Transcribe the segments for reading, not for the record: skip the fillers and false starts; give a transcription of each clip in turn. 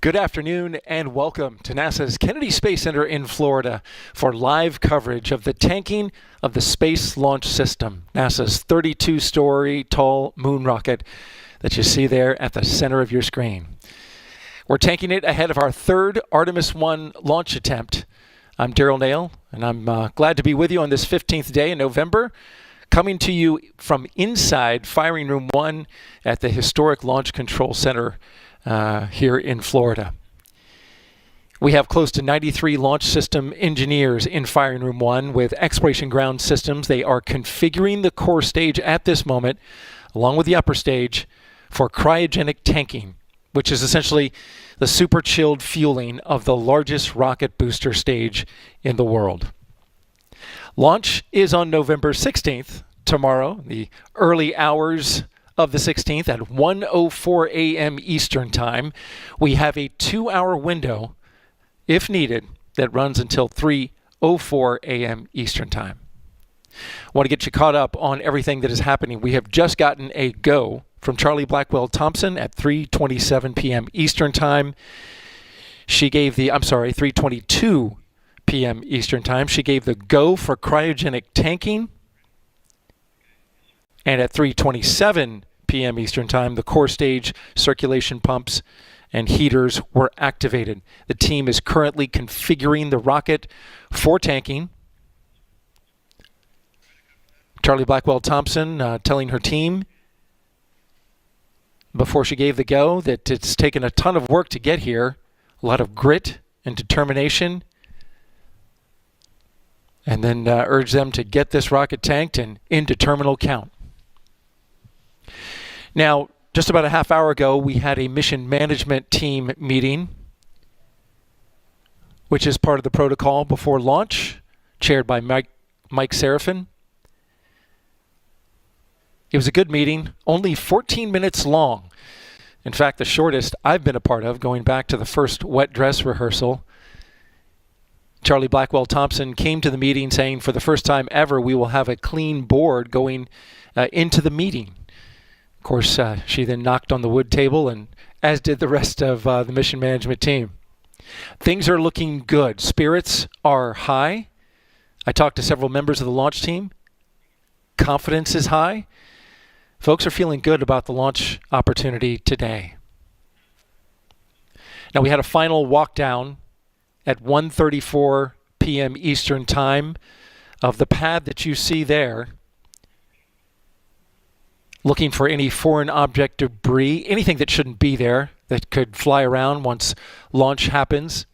Good afternoon and welcome to NASA's Kennedy Space Center in Florida for live coverage of the tanking of the Space Launch System, NASA's 32-story tall moon rocket that you see there at the center of your screen. We're tanking it ahead of our third Artemis I launch attempt. I'm Daryl Nail, and I'm glad to be with you on this 15th day in November, coming to you from inside Firing Room 1 at the historic Launch Control Center here in Florida. We have close to 93 launch system engineers in Firing Room 1 with Exploration Ground Systems. They are configuring the core stage at this moment, along with the upper stage, for cryogenic tanking, which is essentially the super chilled fueling of the largest rocket booster stage in the world. Launch is on November 16th, tomorrow, the early hours of the 16th at 1:04 a.m. Eastern Time. We have a 2-hour window, if needed, that runs until 3:04 a.m. Eastern Time. I want to get you caught up on everything that is happening. We have just gotten a go from Charlie Blackwell Thompson at 3:27 p.m. Eastern Time. She gave the, 3:22 p.m. Eastern Time. She gave the go for cryogenic tanking. And at 3:27 p.m. Eastern Time, the core stage circulation pumps and heaters were activated. The team is currently configuring the rocket for tanking. Charlie Blackwell Thompson telling her team before she gave the go that it's taken a ton of work to get here, a lot of grit and determination, and then urged them to get this rocket tanked and into terminal count. Now, just about a half hour ago, we had a mission management team meeting, which is part of the protocol before launch, chaired by Mike Sarafin. It was a good meeting, only 14 minutes long. In fact, the shortest I've been a part of, going back to the first wet dress rehearsal. Charlie Blackwell Thompson came to the meeting saying, for the first time ever, we will have a clean board going into the meeting. Of course, she then knocked on the wood table, and as did the rest of the mission management team. Things are looking good. Spirits are high. I talked to several members of the launch team. Confidence is high. Folks are feeling good about the launch opportunity today. Now, we had a final walk down at 1:34 p.m. Eastern Time of the pad that you see there, looking for any foreign object debris, anything that shouldn't be there that could fly around once launch happens.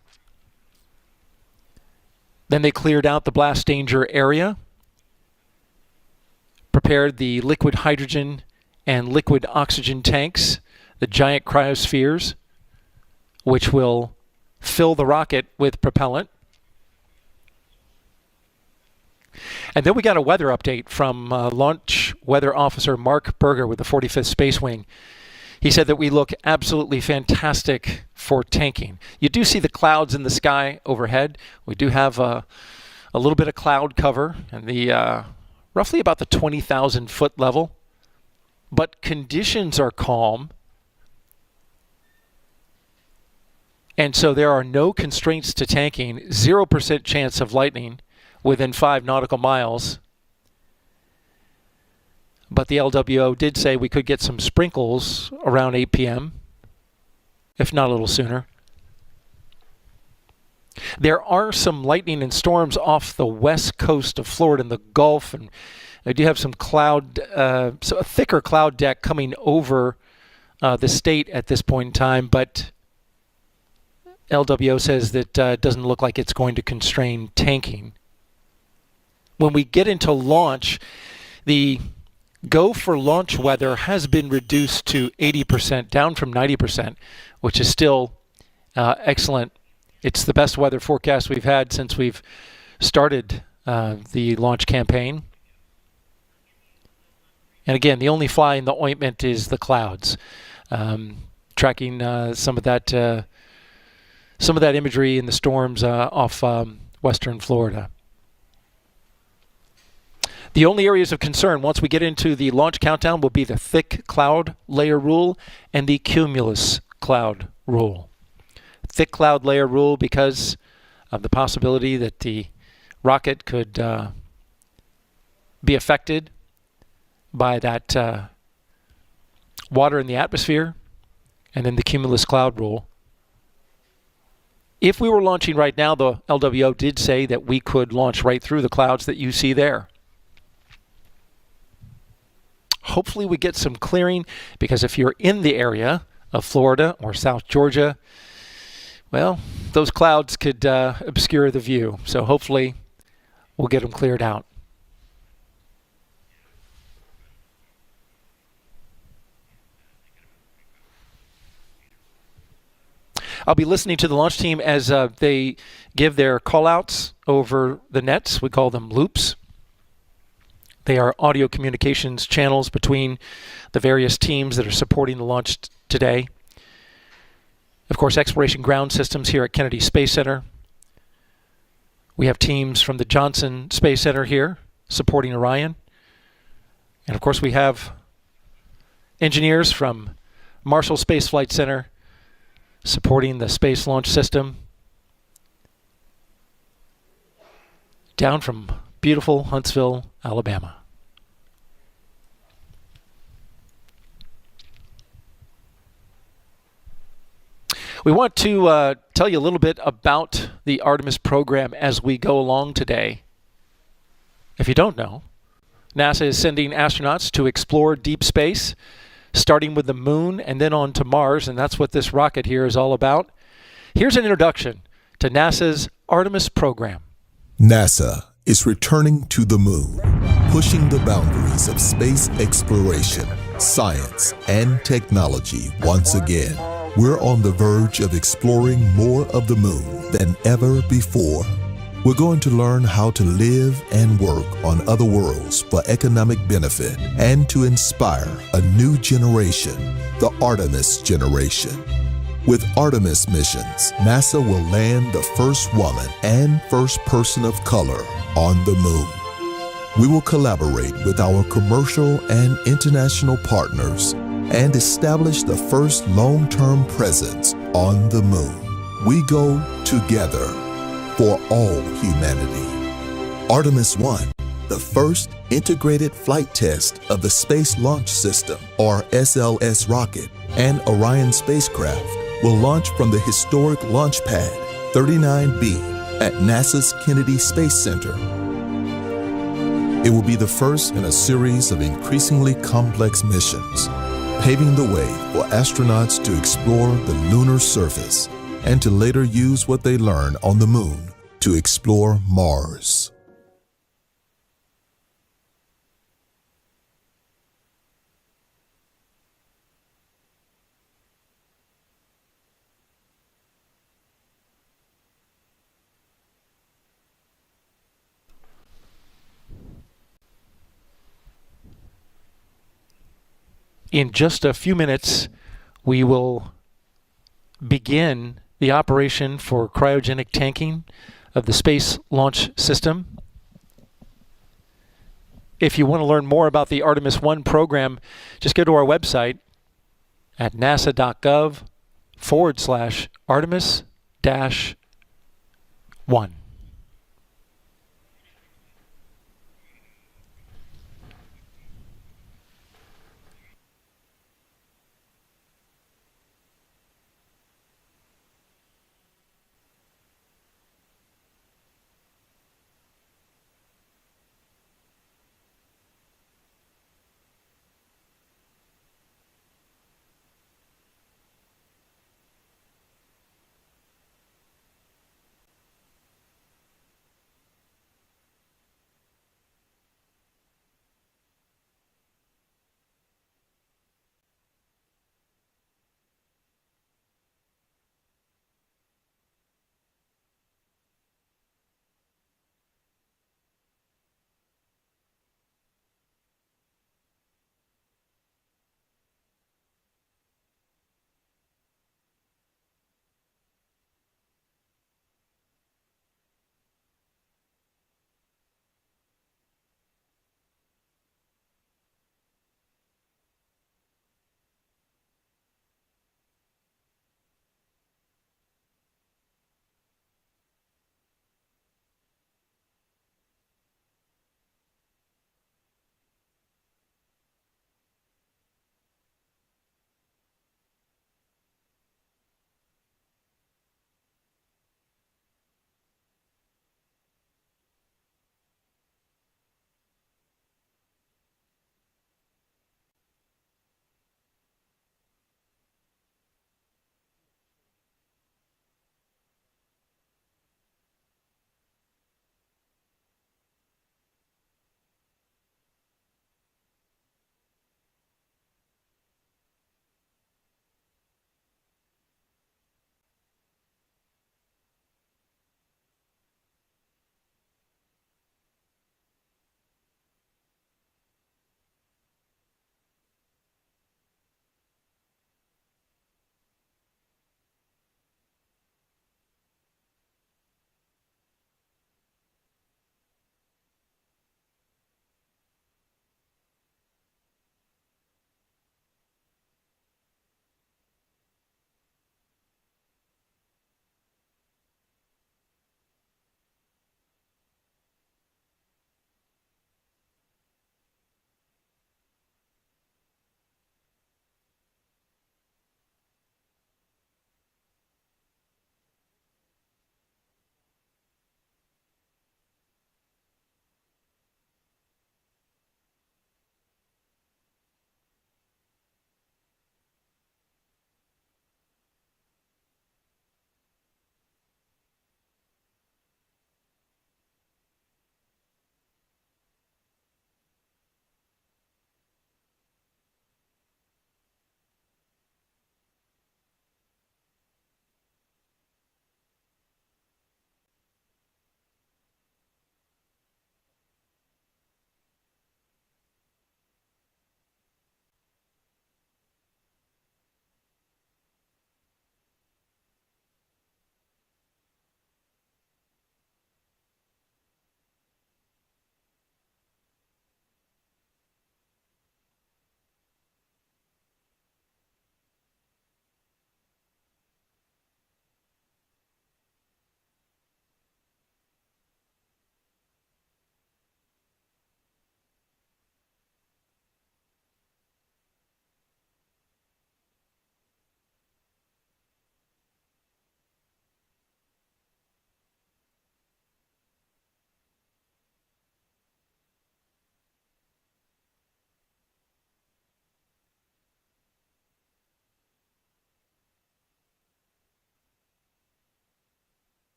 Then they cleared out the blast danger area, prepared the liquid hydrogen and liquid oxygen tanks, the giant cryospheres, which will fill the rocket with propellant. And then we got a weather update from Launch Weather Officer Mark Berger with the 45th Space Wing. He said that we look absolutely fantastic for tanking. You do see the clouds in the sky overhead. We do have a little bit of cloud cover and the roughly about the 20,000 foot level. But conditions are calm. And so there are no constraints to tanking, 0% chance of lightning within 5 nautical miles. But the LWO did say we could get some sprinkles around 8 p.m., if not a little sooner. There are some lightning and storms off the west coast of Florida in the Gulf, and I do have some cloud, so a thicker cloud deck coming over the state at this point in time, but LWO says that it doesn't look like it's going to constrain tanking. When we get into launch, the go for launch weather has been reduced to 80%, down from 90%, which is still excellent. It's the best weather forecast we've had since we've started the launch campaign. And again, the only fly in the ointment is the clouds. Tracking some of that imagery in the storms off western Florida. The only areas of concern once we get into the launch countdown will be the thick cloud layer rule and the cumulus cloud rule. thick cloud layer rule because of the possibility that the rocket could be affected by that water in the atmosphere, and then the cumulus cloud rule. If we were launching right now, the LWO did say that we could launch right through the clouds that you see there. Hopefully we get some clearing, because if you're in the area of Florida or South Georgia, well, those clouds could obscure the view. So hopefully we'll get them cleared out. I'll be listening to the launch team as they give their call-outs over the nets. We call them loops. They are audio communications channels between the various teams that are supporting the launch today. Of course, Exploration Ground Systems here at Kennedy Space Center. We have teams from the Johnson Space Center here supporting Orion. And of course, we have engineers from Marshall Space Flight Center supporting the Space Launch System down from beautiful Huntsville, Alabama. We want to tell you a little bit about the Artemis program as we go along today. If you don't know, NASA is sending astronauts to explore deep space, starting with the moon and then on to Mars, and that's what this rocket here is all about. Here's an introduction to NASA's Artemis program. NASA is returning to the moon, pushing the boundaries of space exploration, science, and technology once again. We're on the verge of exploring more of the moon than ever before. We're going to learn how to live and work on other worlds for economic benefit and to inspire a new generation, the Artemis generation. With Artemis missions, NASA will land the first woman and first person of color on the moon. We will collaborate with our commercial and international partners and establish the first long-term presence on the moon. We go together for all humanity. Artemis I, the first integrated flight test of the Space Launch System, or SLS rocket, and Orion spacecraft will launch from the historic launch pad 39B at NASA's Kennedy Space Center. It will be the first in a series of increasingly complex missions, paving the way for astronauts to explore the lunar surface and to later use what they learn on the moon to explore Mars. In just a few minutes, we will begin the operation for cryogenic tanking of the Space Launch System. If you want to learn more about the Artemis I program, just go to our website at nasa.gov/Artemis-1.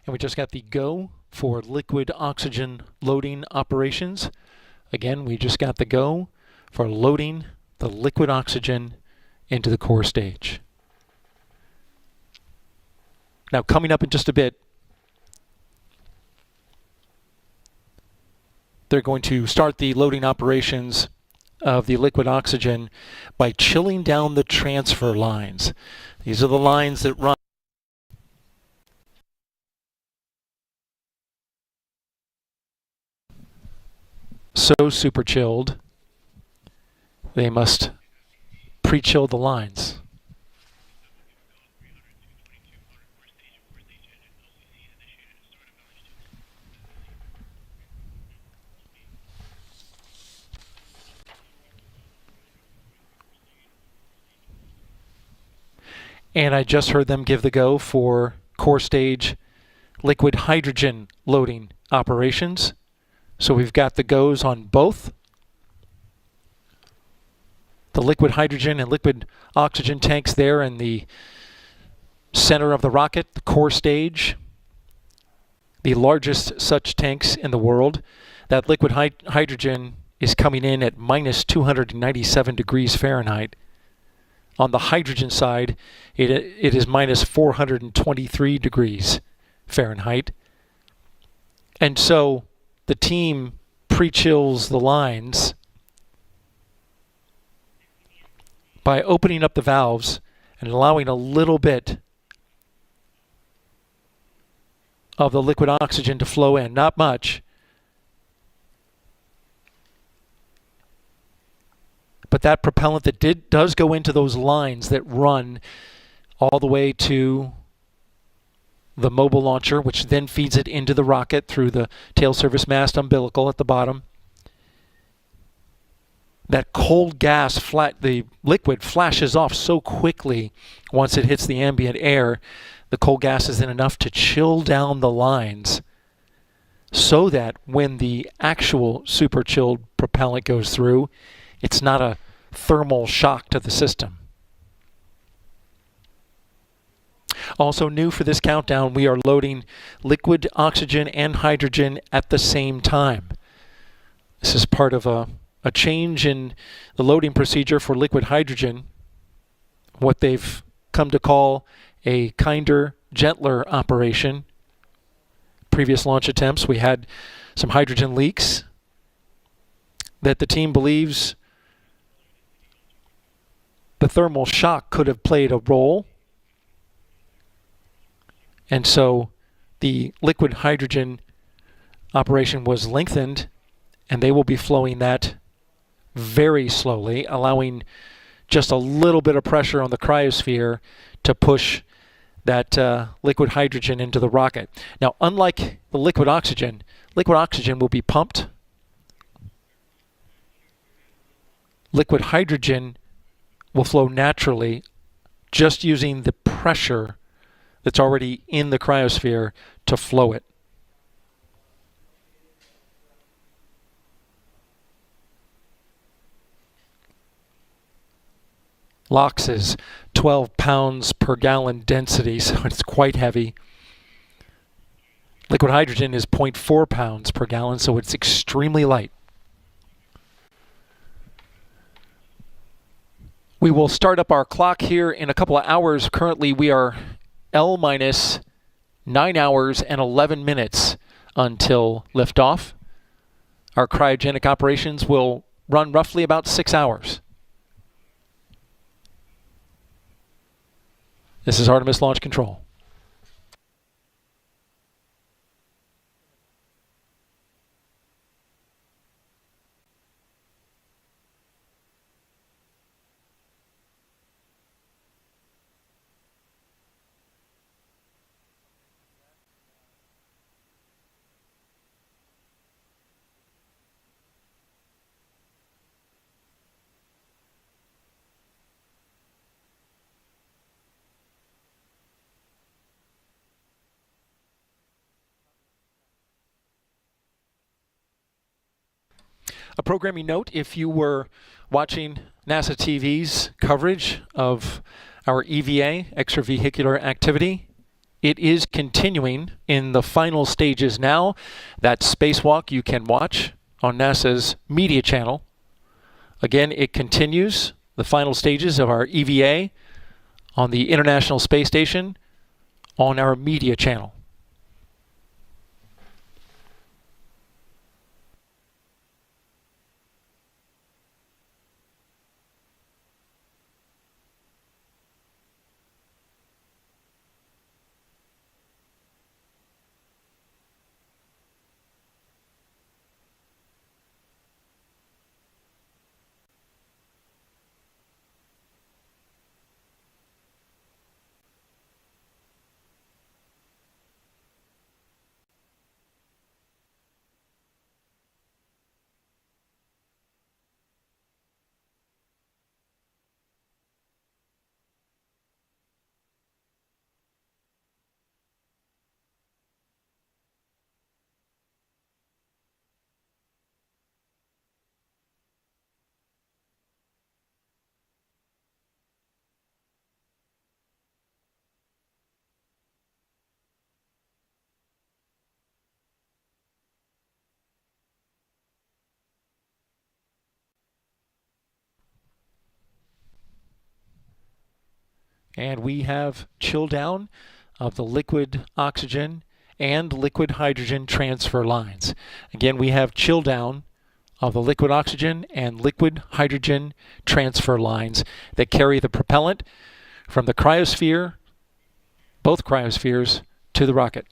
And we just got the go for liquid oxygen loading operations. Again, we just got the go for loading the liquid oxygen into the core stage. Now, coming up in just a bit, they're going to start the loading operations of the liquid oxygen by chilling down the transfer lines. These are the lines that run so super chilled, they must pre-chill the lines. And I just heard them give the go for core stage liquid hydrogen loading operations. So we've got the goes on both the liquid hydrogen and liquid oxygen tanks there in the center of the rocket, the core stage, the largest such tanks in the world. That liquid hydrogen is coming in at minus 297 degrees Fahrenheit. On the hydrogen side, it is minus 423 degrees Fahrenheit. And so the team pre-chills the lines by opening up the valves and allowing a little bit of the liquid oxygen to flow in, not much. But that propellant that does go into those lines that run all the way to the mobile launcher, which then feeds it into the rocket through the tail service mast umbilical at the bottom. That cold gas, the liquid flashes off so quickly once it hits the ambient air. The cold gas is then enough to chill down the lines so that when the actual super chilled propellant goes through, it's not a thermal shock to the system. Also new for this countdown, we are loading liquid oxygen and hydrogen at the same time. This is part of a change in the loading procedure for liquid hydrogen, what they've come to call a kinder, gentler operation. Previous launch attempts, we had some hydrogen leaks that the team believes the thermal shock could have played a role. And so the liquid hydrogen operation was lengthened, and they will be flowing that very slowly, allowing just a little bit of pressure on the cryosphere to push that liquid hydrogen into the rocket. Now, unlike the liquid oxygen will be pumped. Liquid hydrogen will flow naturally just using the pressure that's already in the cryosphere to flow it. LOX is 12 pounds per gallon density, so it's quite heavy. Liquid hydrogen is 0.4 pounds per gallon, so it's extremely light. We will start up our clock here in a couple of hours. Currently, we are L minus 9 hours and 11 minutes until liftoff. Our cryogenic operations will run roughly about 6 hours. This is Artemis Launch Control. A programming note, if you were watching NASA TV's coverage of our EVA, extravehicular activity, it is continuing in the final stages now. That spacewalk you can watch on NASA's media channel. Again, it continues the final stages of our EVA on the International Space Station on our media channel. And we have chill down of the liquid oxygen and liquid hydrogen transfer lines. Again, we have chill down of the liquid oxygen and liquid hydrogen transfer lines that carry the propellant from the cryosphere, both cryospheres, to the rocket.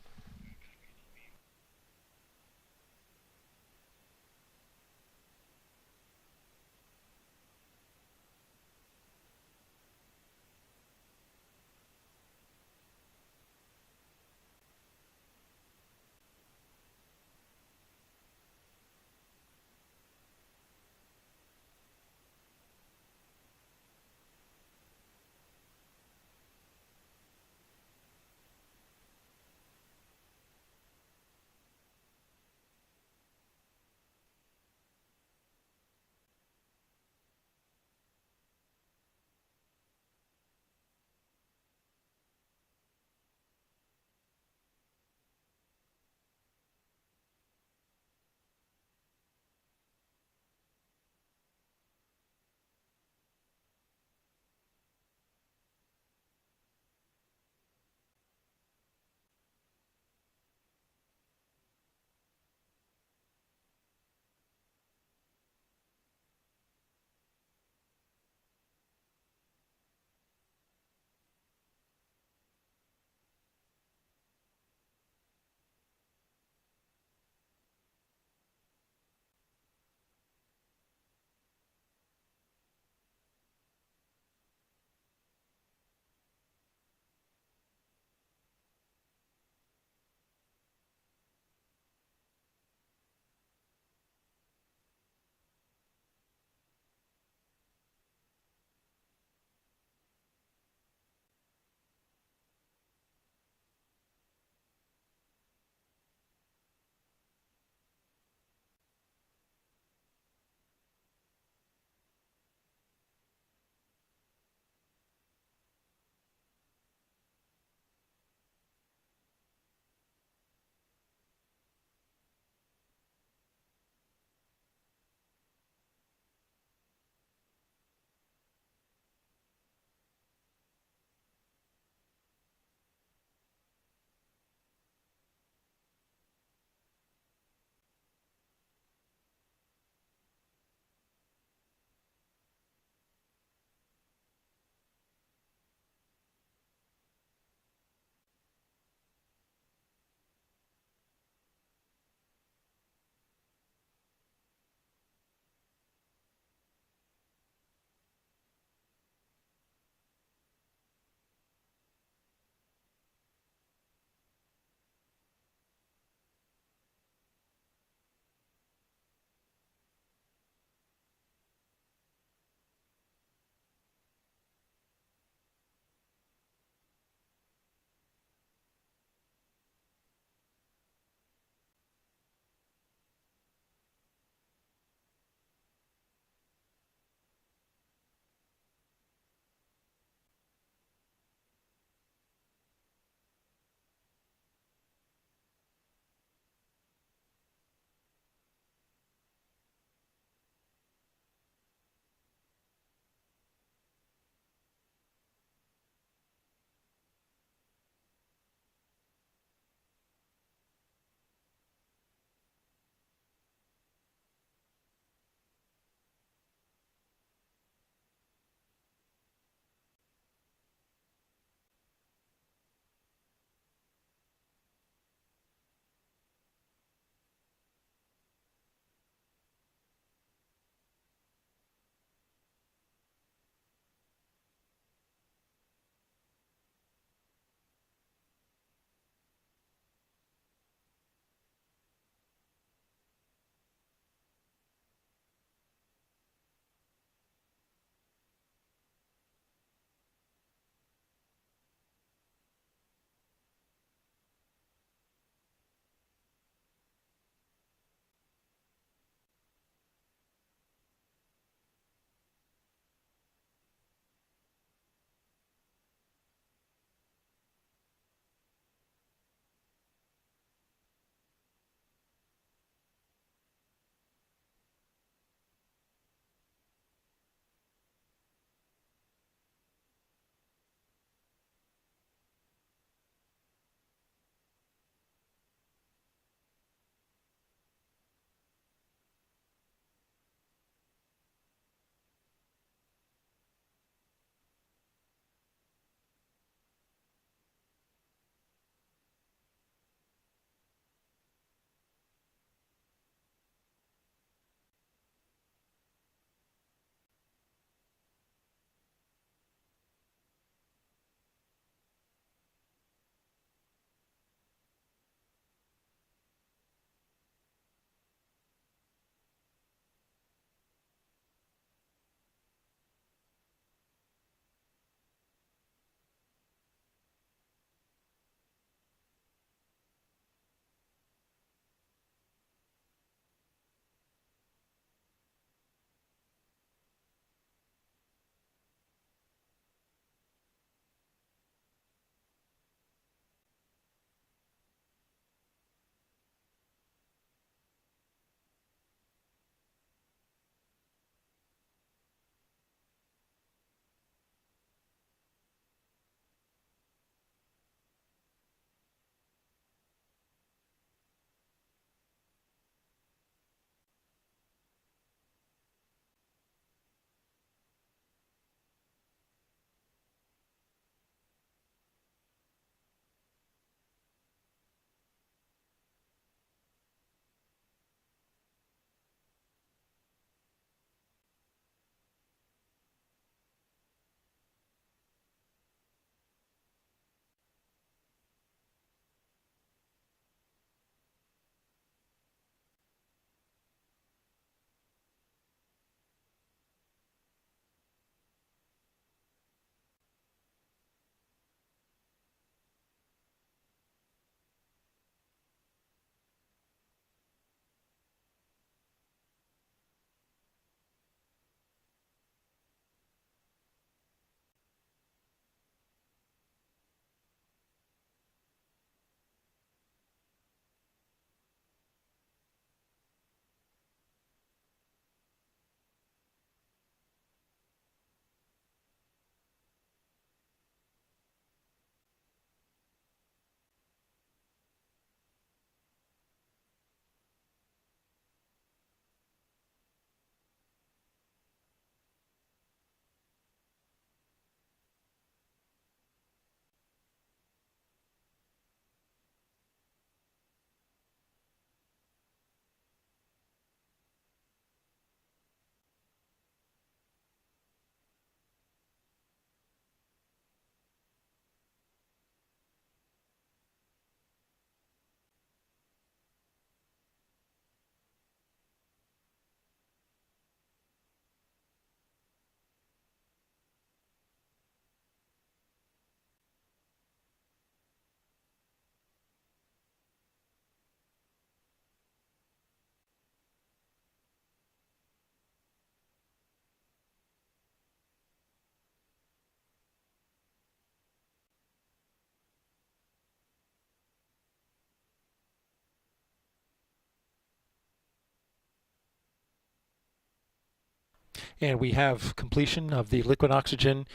And we have completion of the liquid oxygen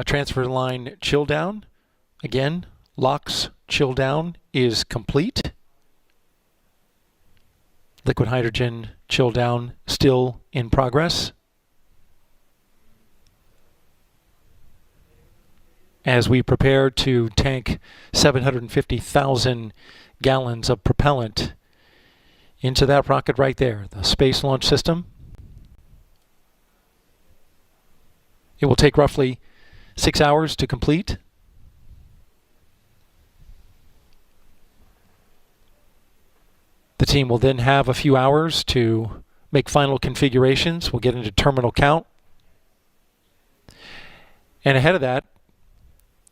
transfer line Chilldown. Again, LOX Chilldown is complete. Liquid hydrogen Chilldown still in progress. As we prepare to tank 750,000 gallons of propellant into that rocket right there, the Space Launch System. It will take roughly 6 hours to complete. The team will then have a few hours to make final configurations. We'll get into terminal count. And ahead of that,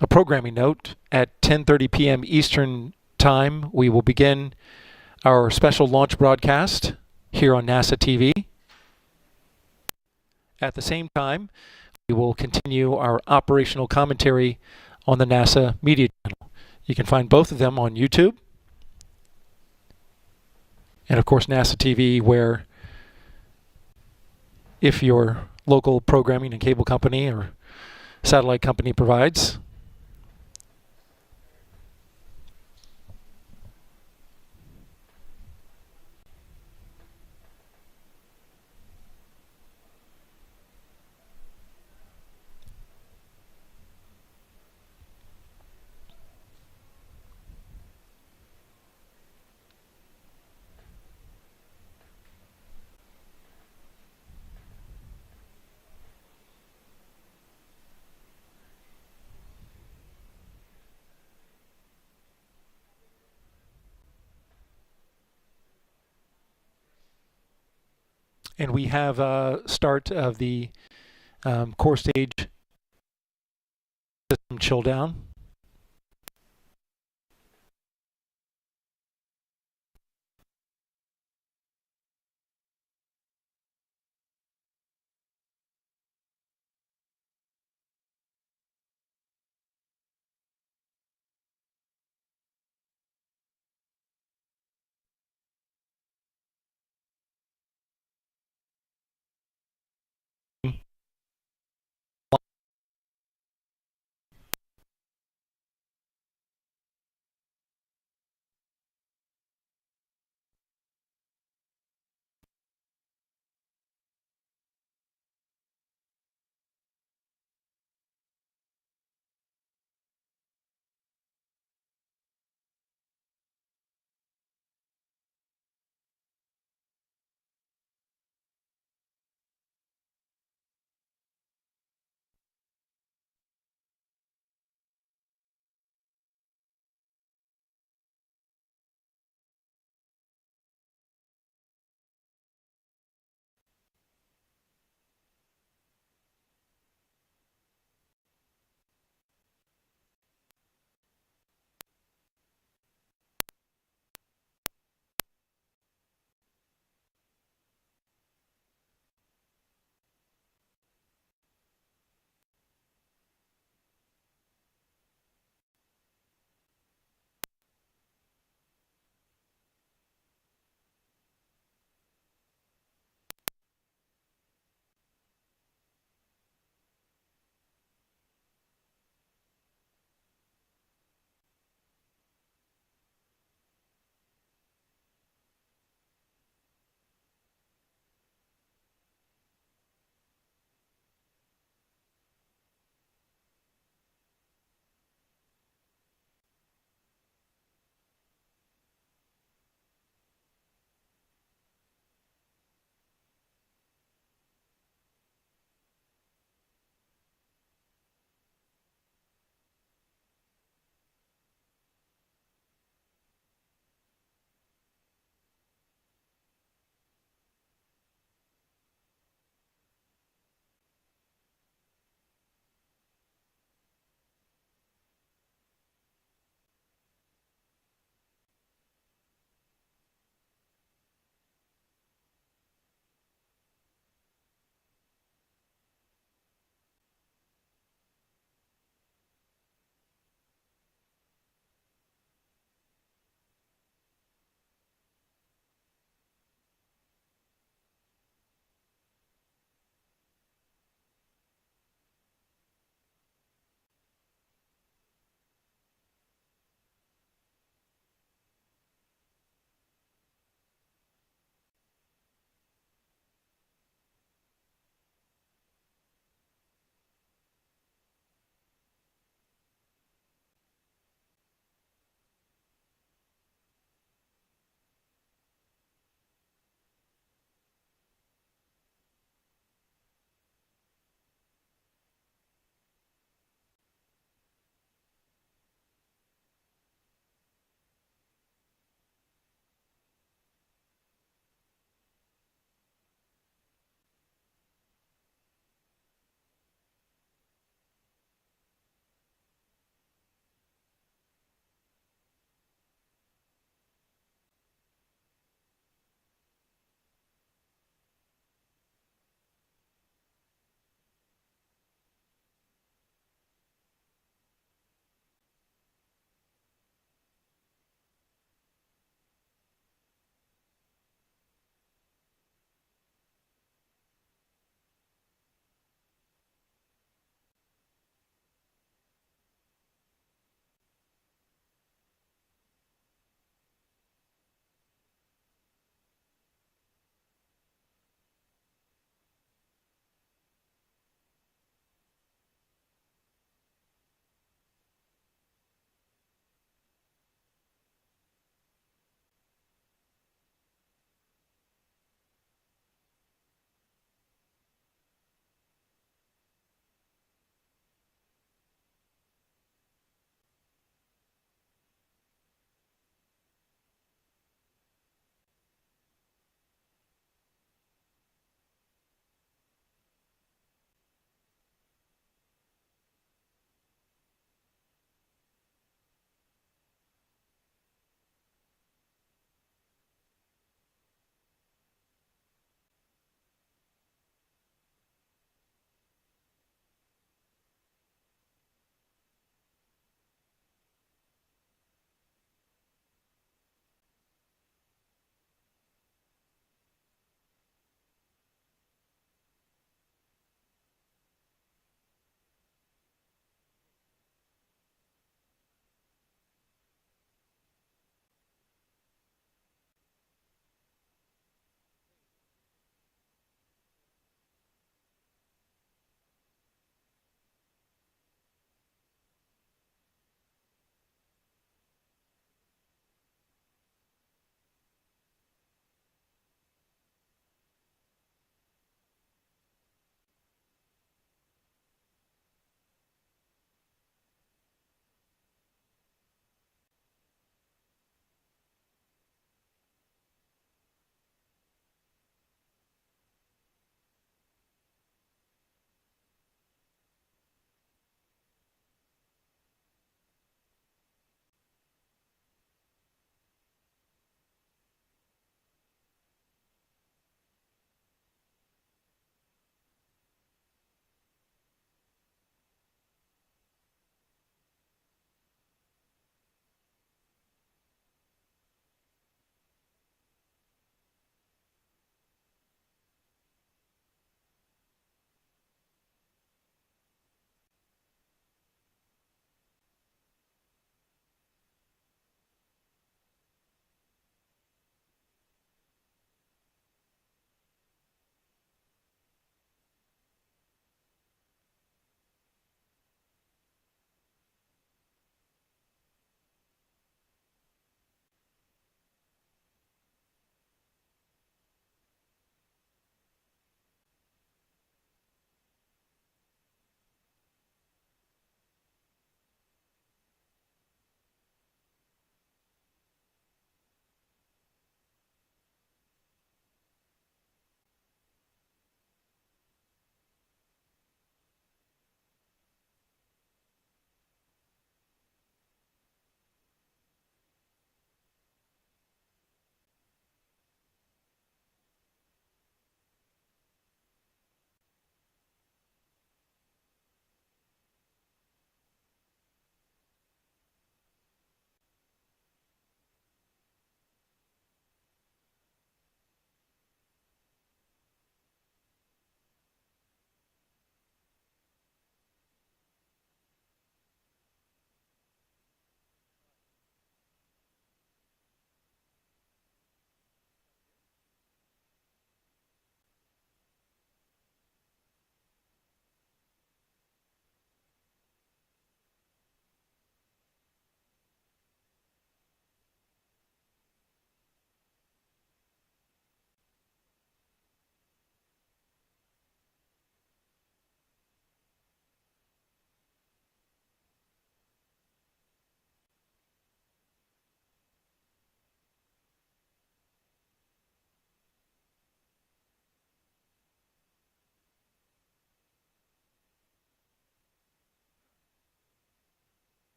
a programming note, at 10:30 p.m. Eastern Time, we will begin our special launch broadcast here on NASA TV. At the same time, we will continue our operational commentary on the NASA Media Channel. You can find both of them on YouTube. And of course, NASA TV, where if your local programming and cable company or satellite company provides. And we have a start of the core stage system chill down.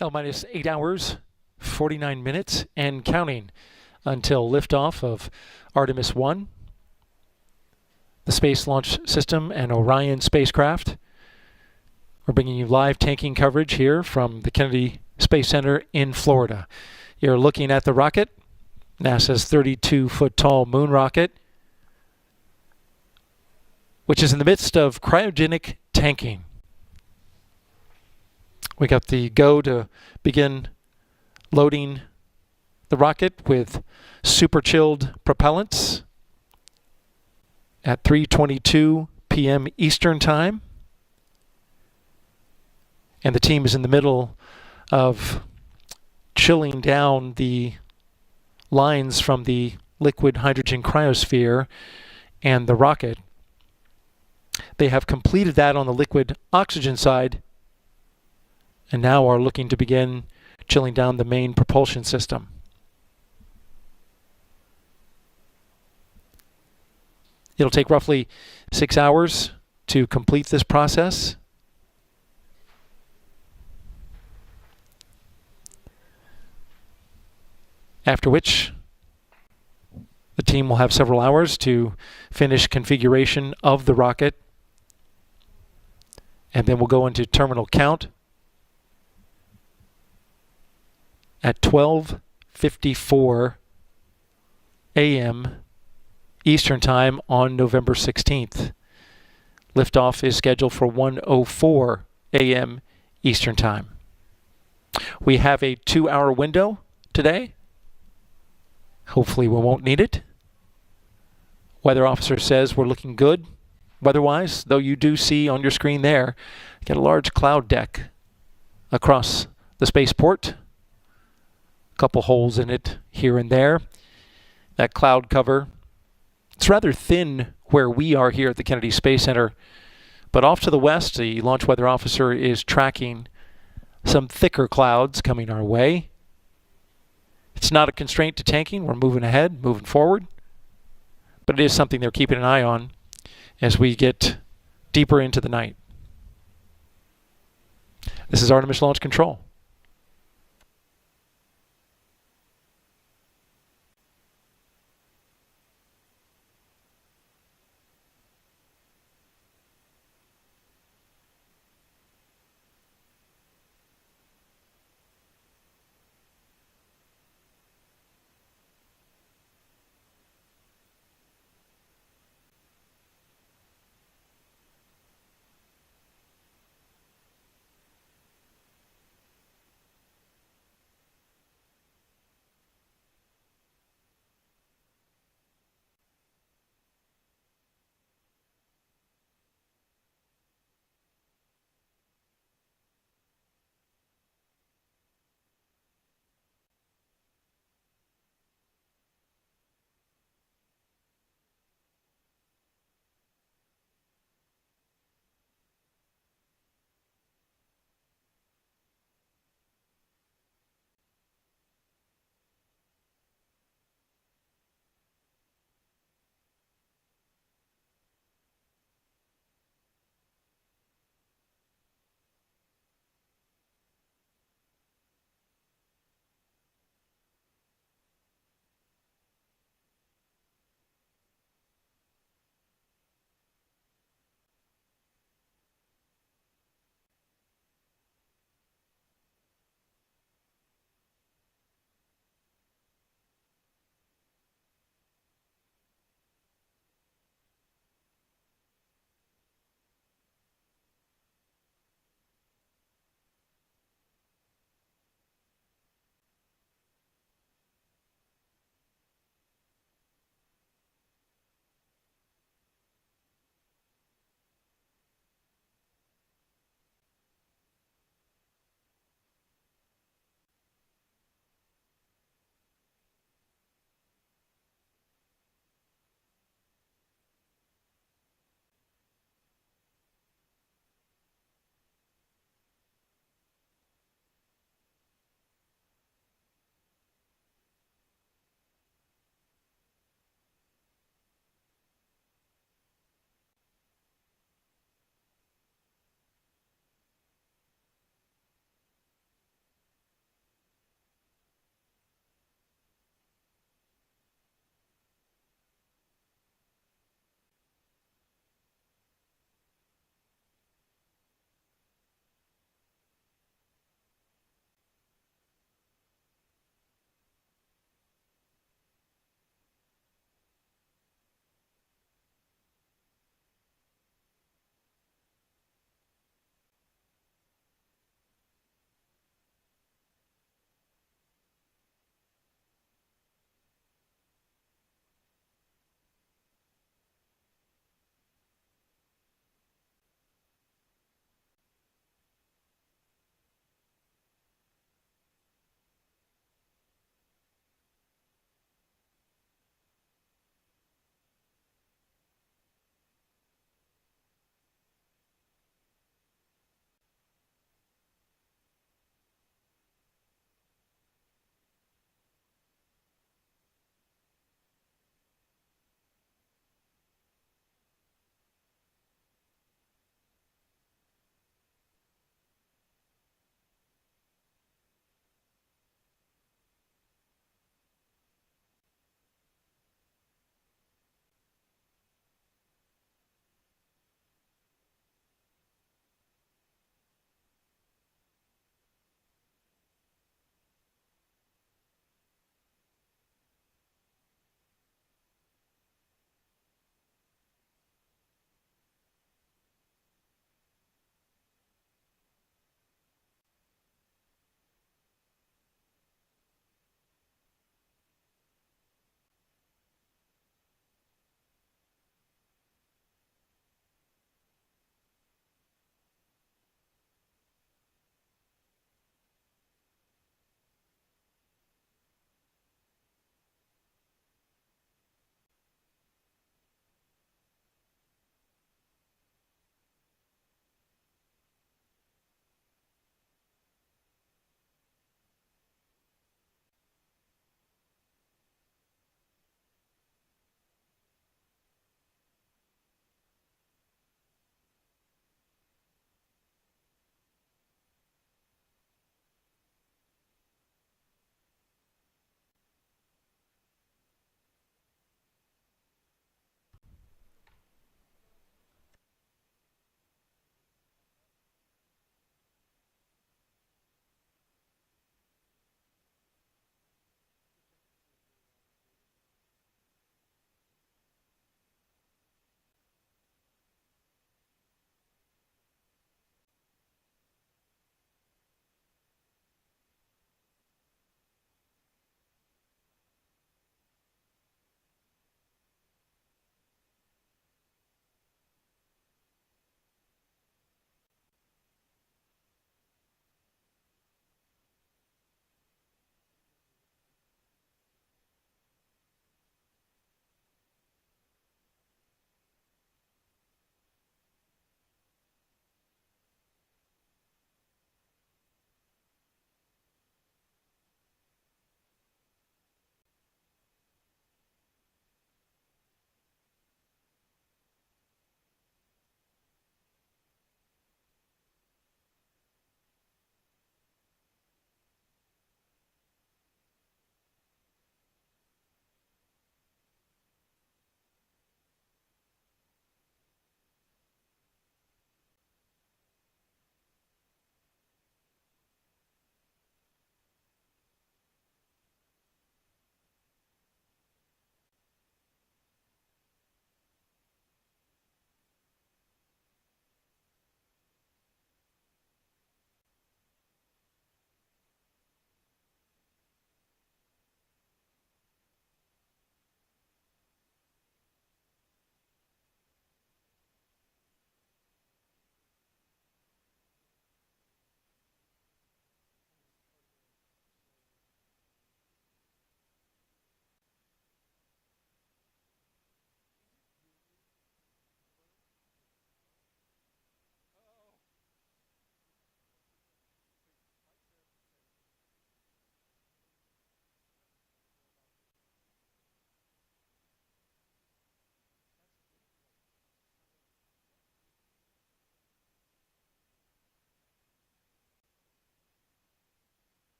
minus 8 hours, 49 minutes, and counting until liftoff of Artemis I, the Space Launch System, and Orion spacecraft. We're bringing you live tanking coverage here from the Kennedy Space Center in Florida. You're looking at the rocket, NASA's 32-foot-tall moon rocket, which is in the midst of cryogenic tanking. We got the go to begin loading the rocket with super chilled propellants at 3:22 p.m. Eastern Time. And the team is in the middle of chilling down the lines from the liquid hydrogen cryosphere and the rocket. They have completed that on the liquid oxygen side and now are looking to begin chilling down the main propulsion system. It'll take roughly 6 hours to complete this process. After which, the team will have several hours to finish configuration of the rocket. And then we'll go into terminal count at 12:54 a.m. Eastern Time on November 16th. Liftoff is scheduled for 1:04 a.m. Eastern Time. We have a 2-hour window today. Hopefully we won't need it. Weather officer says we're looking good weather-wise, though you do see on your screen there, got a large cloud deck across the spaceport. A couple holes in it here and there. That cloud cover, it's rather thin where we are here at the Kennedy Space Center, but off to the west, the launch weather officer is tracking some thicker clouds coming our way. It's not a constraint to tanking. We're moving ahead, moving forward. But it is something they're keeping an eye on as we get deeper into the night. This is Artemis Launch Control.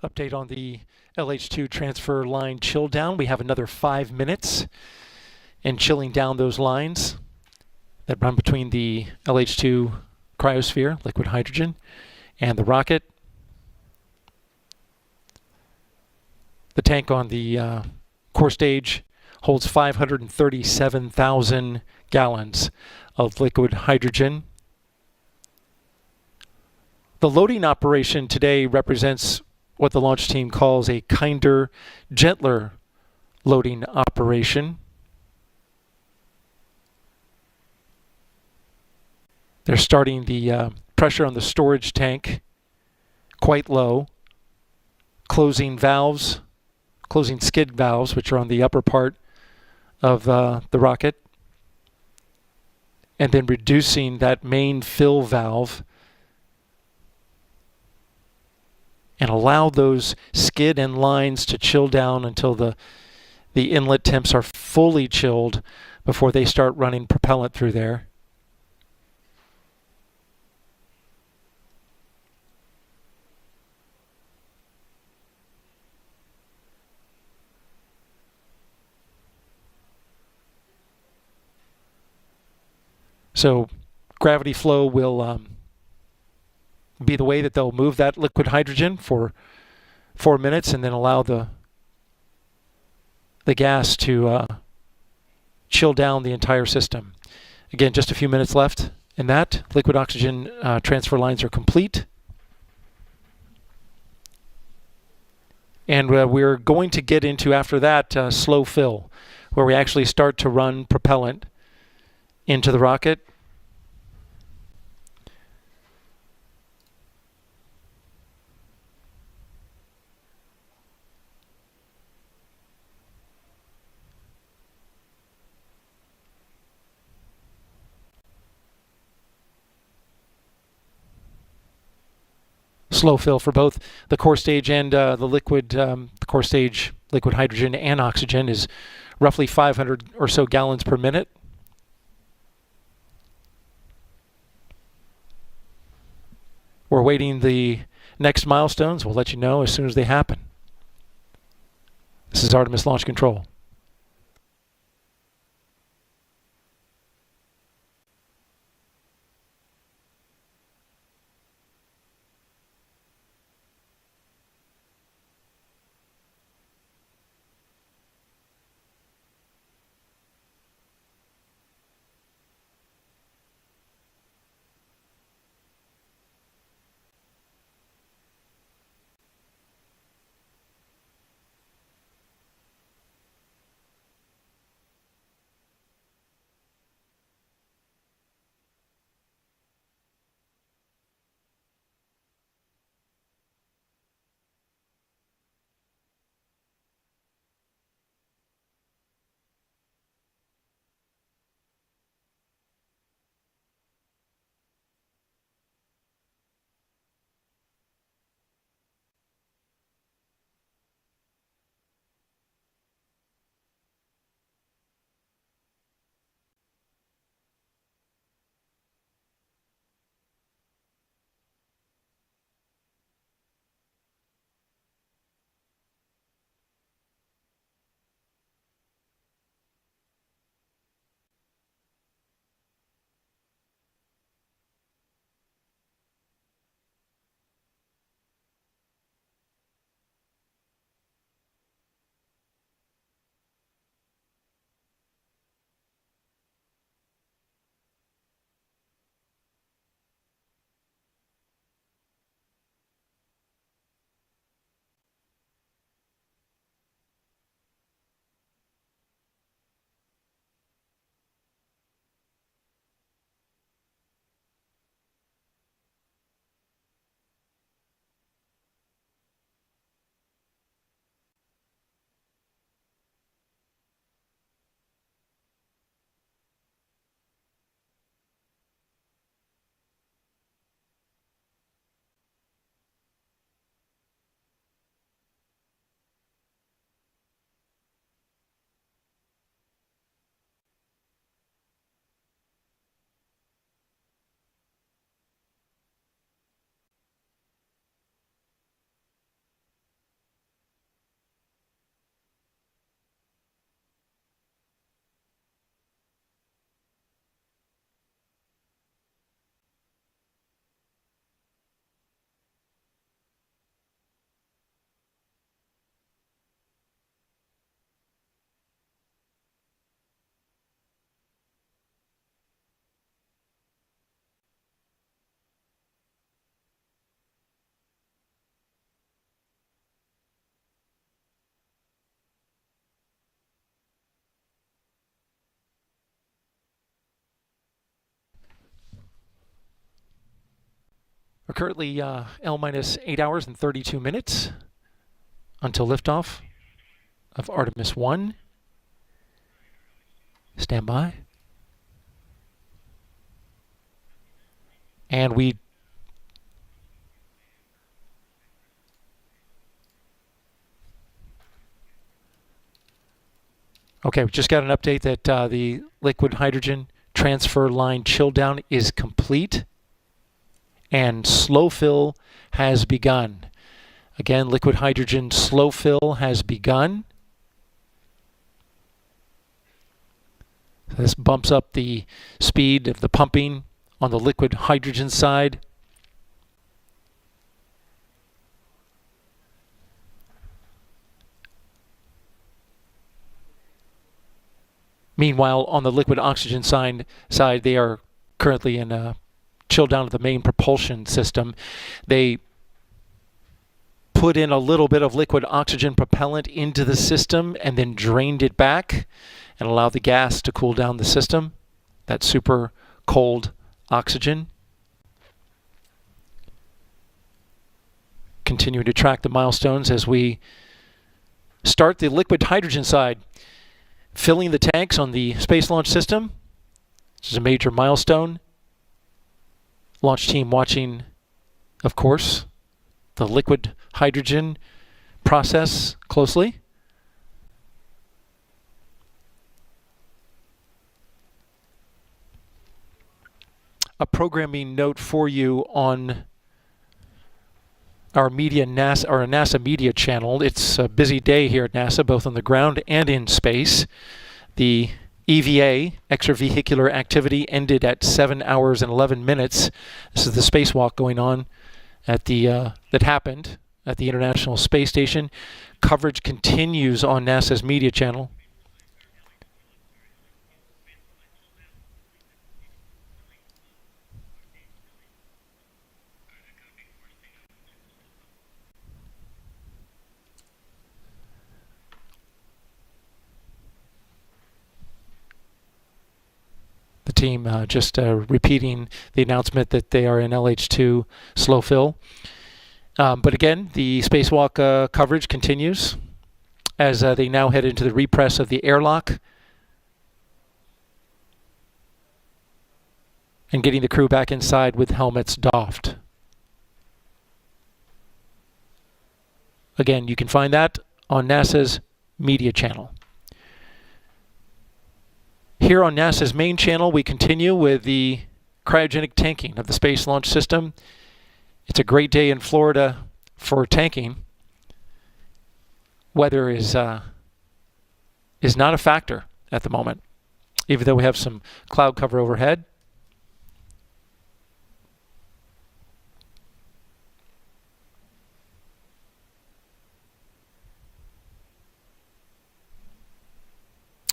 Update on the LH2 transfer line chill down. We have another 5 minutes in chilling down those lines that run between the LH2 cryosphere, liquid hydrogen, and the rocket. The tank on the core stage holds 537,000 gallons of liquid hydrogen. The loading operation today represents what the launch team calls a kinder, gentler loading operation. They're starting the pressure on the storage tank quite low, closing skid valves, which are on the upper part of the rocket, and then reducing that main fill valve and allow those skid and lines to chill down until the inlet temps are fully chilled before they start running propellant through there. So gravity flow will be the way that they'll move that liquid hydrogen for 4 minutes and then allow the gas to chill down the entire system. Again, just a few minutes left in that. Liquid oxygen transfer lines are complete. And we're going to get into, after that, slow fill, where we actually start to run propellant into the rocket. Slow fill for both the core stage and the liquid, the core stage liquid hydrogen and oxygen is roughly 500 or so gallons per minute. We're waiting the next milestones. We'll let you know as soon as they happen. This is Artemis Launch Control. currently L minus 8 hours and 32 minutes until liftoff of Artemis I. Stand by. And we just got an update that the liquid hydrogen transfer line Chilldown is complete and slow fill has begun. Again, liquid hydrogen slow fill has begun. This bumps up the speed of the pumping on the liquid hydrogen side. Meanwhile, on the liquid oxygen side, they are currently in a chill down of the main propulsion system. They put in a little bit of liquid oxygen propellant into the system and then drained it back and allowed the gas to cool down the system. That super cold oxygen. Continue to track the milestones as we start the liquid hydrogen side. Filling the tanks on the Space Launch System. This is a major milestone. Launch team watching, of course, the liquid hydrogen process closely. A programming note for you on our NASA media channel. It's a busy day here at NASA, both on the ground and in space. The EVA, extravehicular activity, ended at 7 hours and 11 minutes. This is the spacewalk going on at the that happened at the International Space Station. Coverage continues on NASA's media channel. The team just repeating the announcement that they are in LH2 slow fill. But again, the spacewalk coverage continues as they now head into the repress of the airlock and getting the crew back inside with helmets doffed. Again, you can find that on NASA's media channel. Here on NASA's main channel, we continue with the cryogenic tanking of the Space Launch System. It's a great day in Florida for tanking. Weather is not a factor at the moment, even though we have some cloud cover overhead.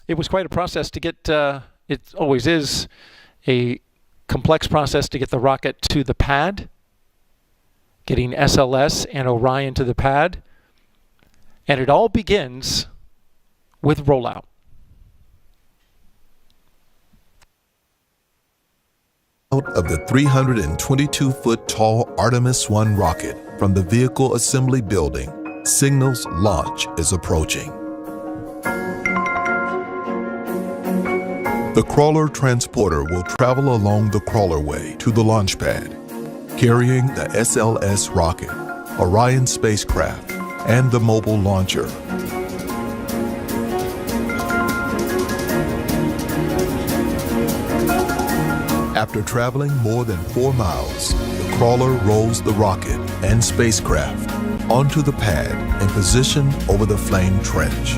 It was quite a process to get, it always is a complex process to get the rocket to the pad, getting SLS and Orion to the pad, and it all begins with rollout. Out of the 322-foot tall Artemis I rocket from the vehicle assembly building, signals launch is approaching. The crawler transporter will travel along the crawlerway to the launch pad, carrying the SLS rocket, Orion spacecraft, and the mobile launcher. After traveling more than 4 miles, the crawler rolls the rocket and spacecraft onto the pad in position over the flame trench.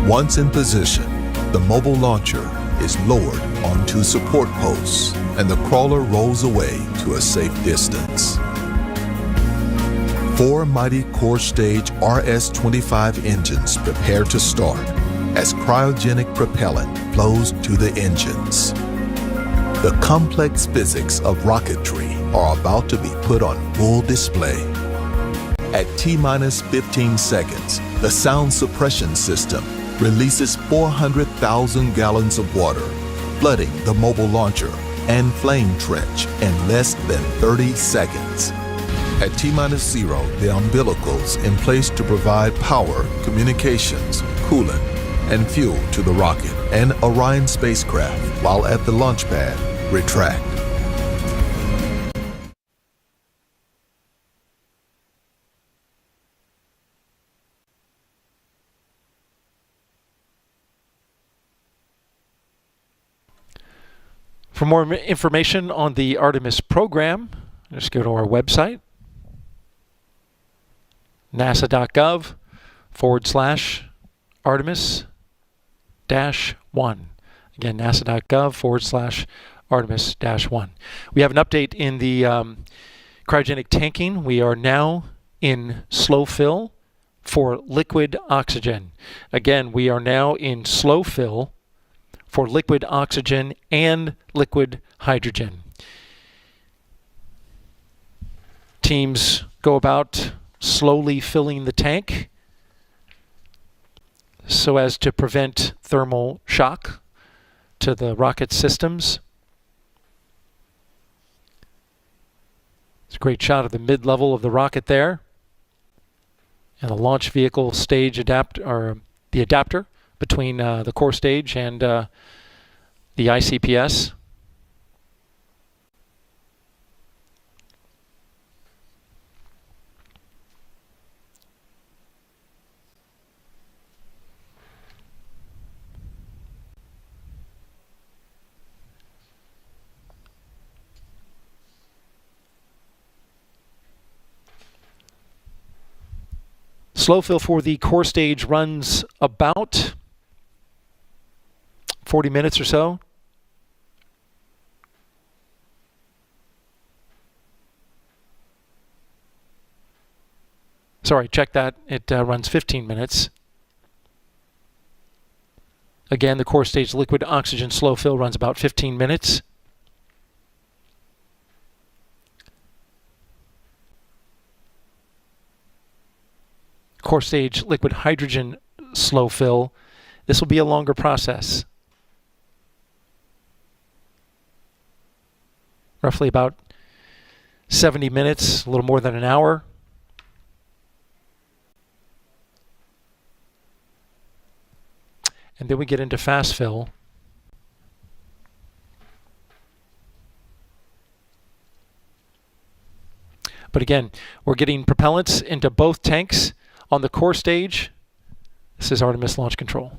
Once in position, the mobile launcher is lowered onto support posts and the crawler rolls away to a safe distance. 4 mighty core stage RS-25 engines prepare to start as cryogenic propellant flows to the engines. The complex physics of rocketry are about to be put on full display. At T-minus 15 seconds, the sound suppression system releases 400,000 gallons of water, flooding the mobile launcher and flame trench in less than 30 seconds. At T-0, the umbilicals in place to provide power, communications, coolant, and fuel to the rocket and Orion spacecraft, while at the launch pad, retract. For more information on the Artemis program, just go to our website, nasa.gov/Artemis-1. Again, nasa.gov/Artemis-1. We have an update in the cryogenic tanking. We are now in slow fill for liquid oxygen. Again, we are now in slow fill for liquid oxygen and liquid hydrogen. Teams go about slowly filling the tank so as to prevent thermal shock to the rocket systems. It's a great shot of the mid-level of the rocket there, and the launch vehicle stage the adapter between the core stage and the ICPS. Slow fill for the core stage runs about 40 minutes or so. Sorry, check that. It runs 15 minutes. Again, the core stage liquid oxygen slow fill runs about 15 minutes. Core stage liquid hydrogen slow fill. This will be a longer process. Roughly about 70 minutes, a little more than an hour. And then we get into fast fill. But again, we're getting propellants into both tanks on the core stage. This is Artemis Launch Control.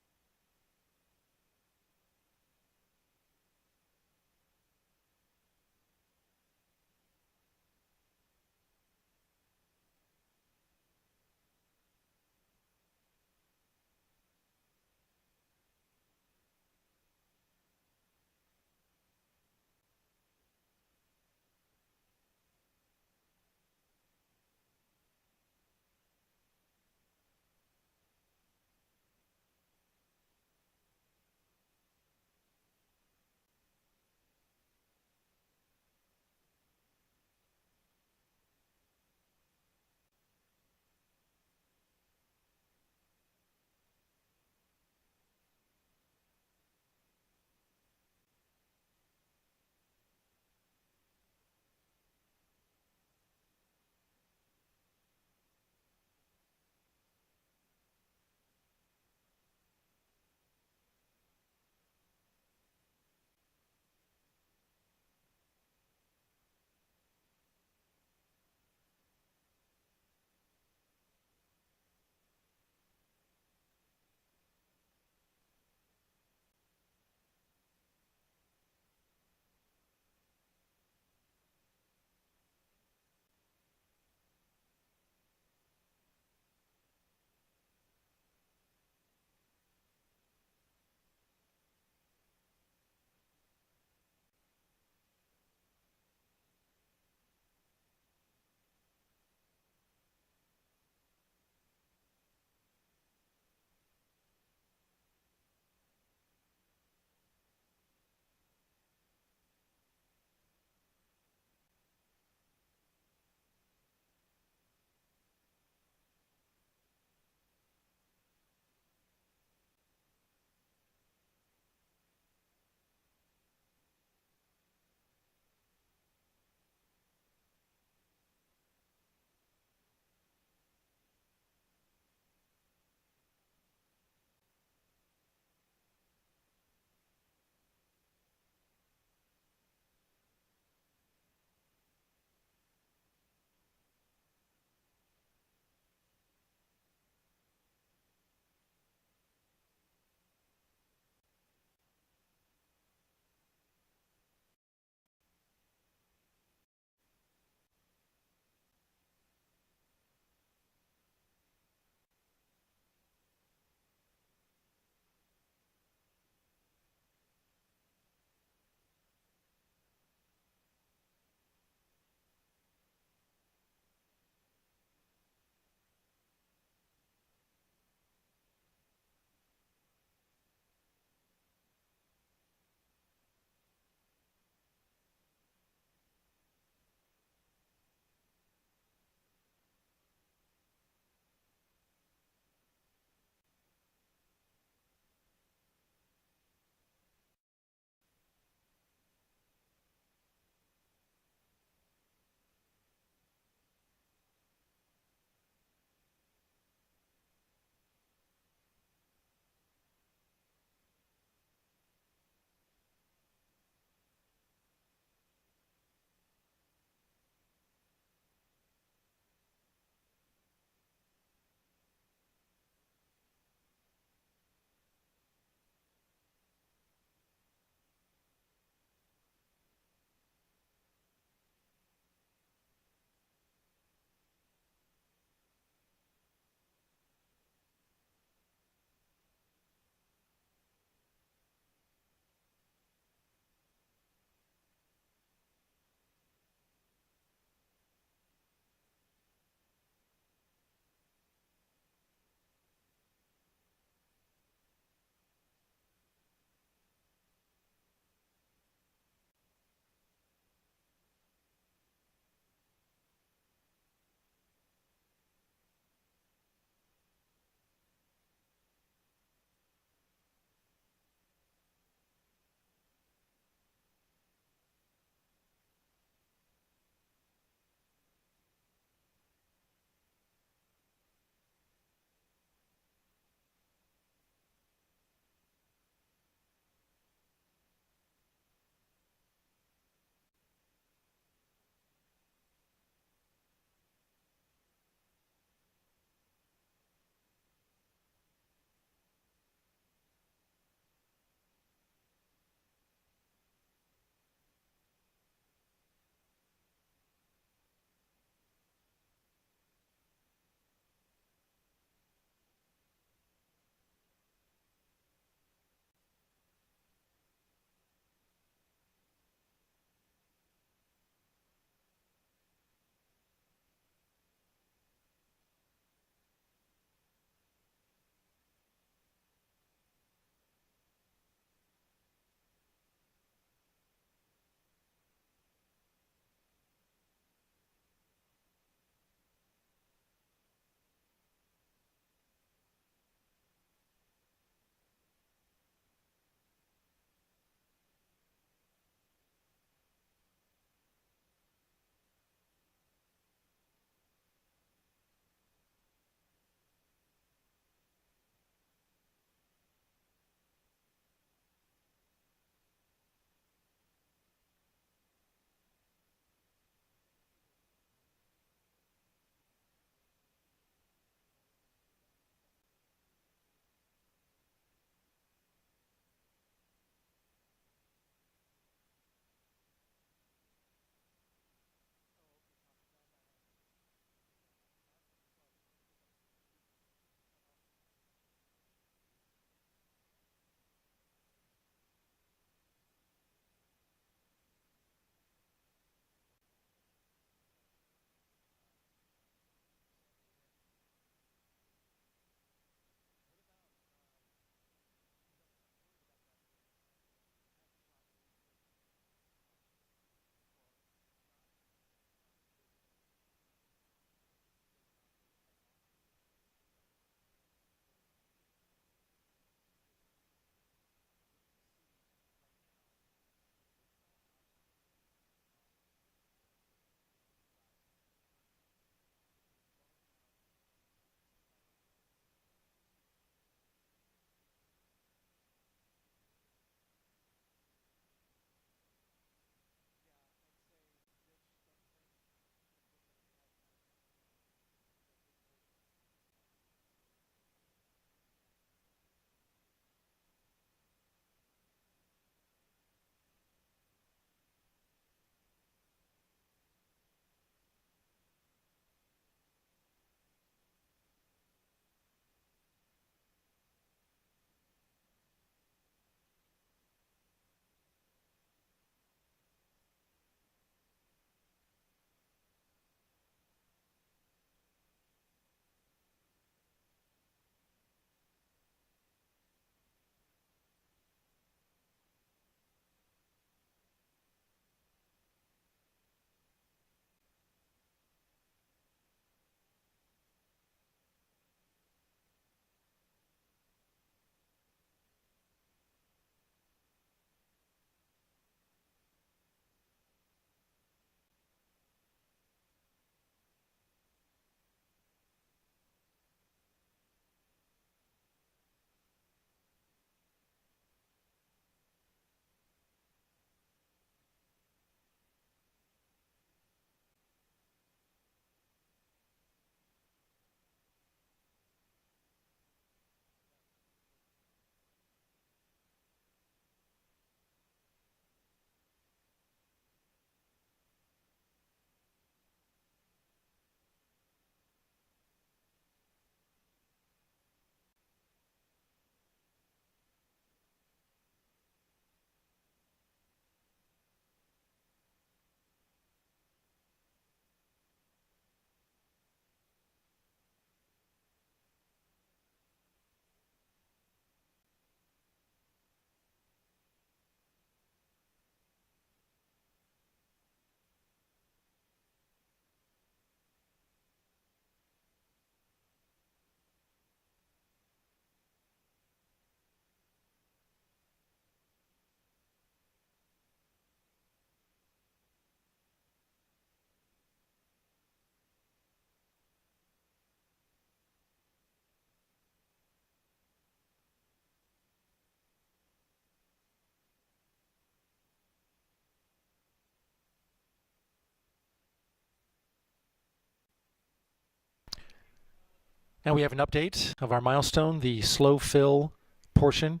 Now we have an update of our milestone, the slow fill portion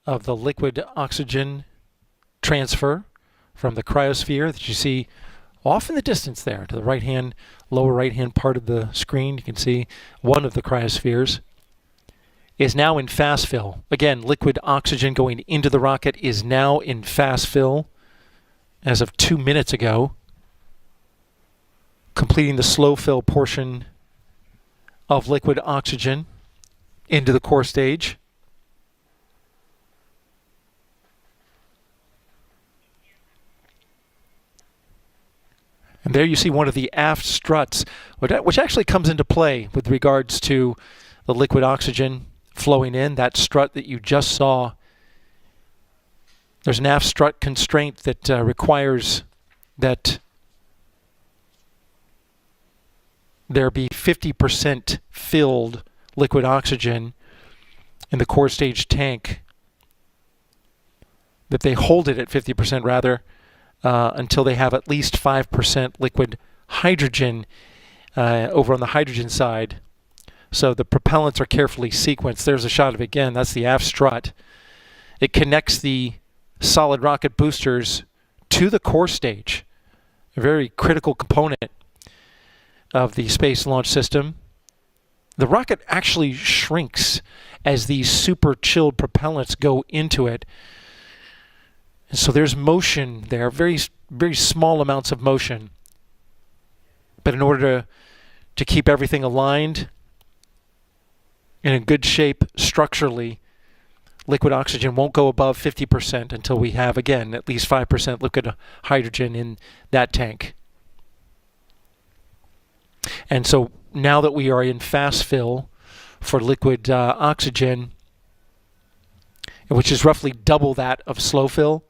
of the liquid oxygen transfer from the cryosphere that you see off in the distance there to the right-hand, lower right-hand part of the screen. You can see one of the cryospheres is now in fast fill. Again, liquid oxygen going into the rocket is now in fast fill as of 2 minutes ago, completing the slow fill portion of liquid oxygen into the core stage. And there you see one of the aft struts, which actually comes into play with regards to the liquid oxygen flowing in. That strut that you just saw, there's an aft strut constraint that requires that there be 50% filled liquid oxygen in the core stage tank, that they hold it at 50% rather, until they have at least 5% liquid hydrogen over on the hydrogen side. So the propellants are carefully sequenced. There's a shot of it again. That's the aft strut. It connects the solid rocket boosters to the core stage, a very critical component of the Space Launch System. The rocket actually shrinks as these super chilled propellants go into it. And so there's motion there, very, very small amounts of motion. But in order to keep everything aligned and in good shape structurally, liquid oxygen won't go above 50% until we have, again, at least 5% liquid hydrogen in that tank. And so now that we are in fast fill for liquid oxygen, which is roughly double that of slow fill,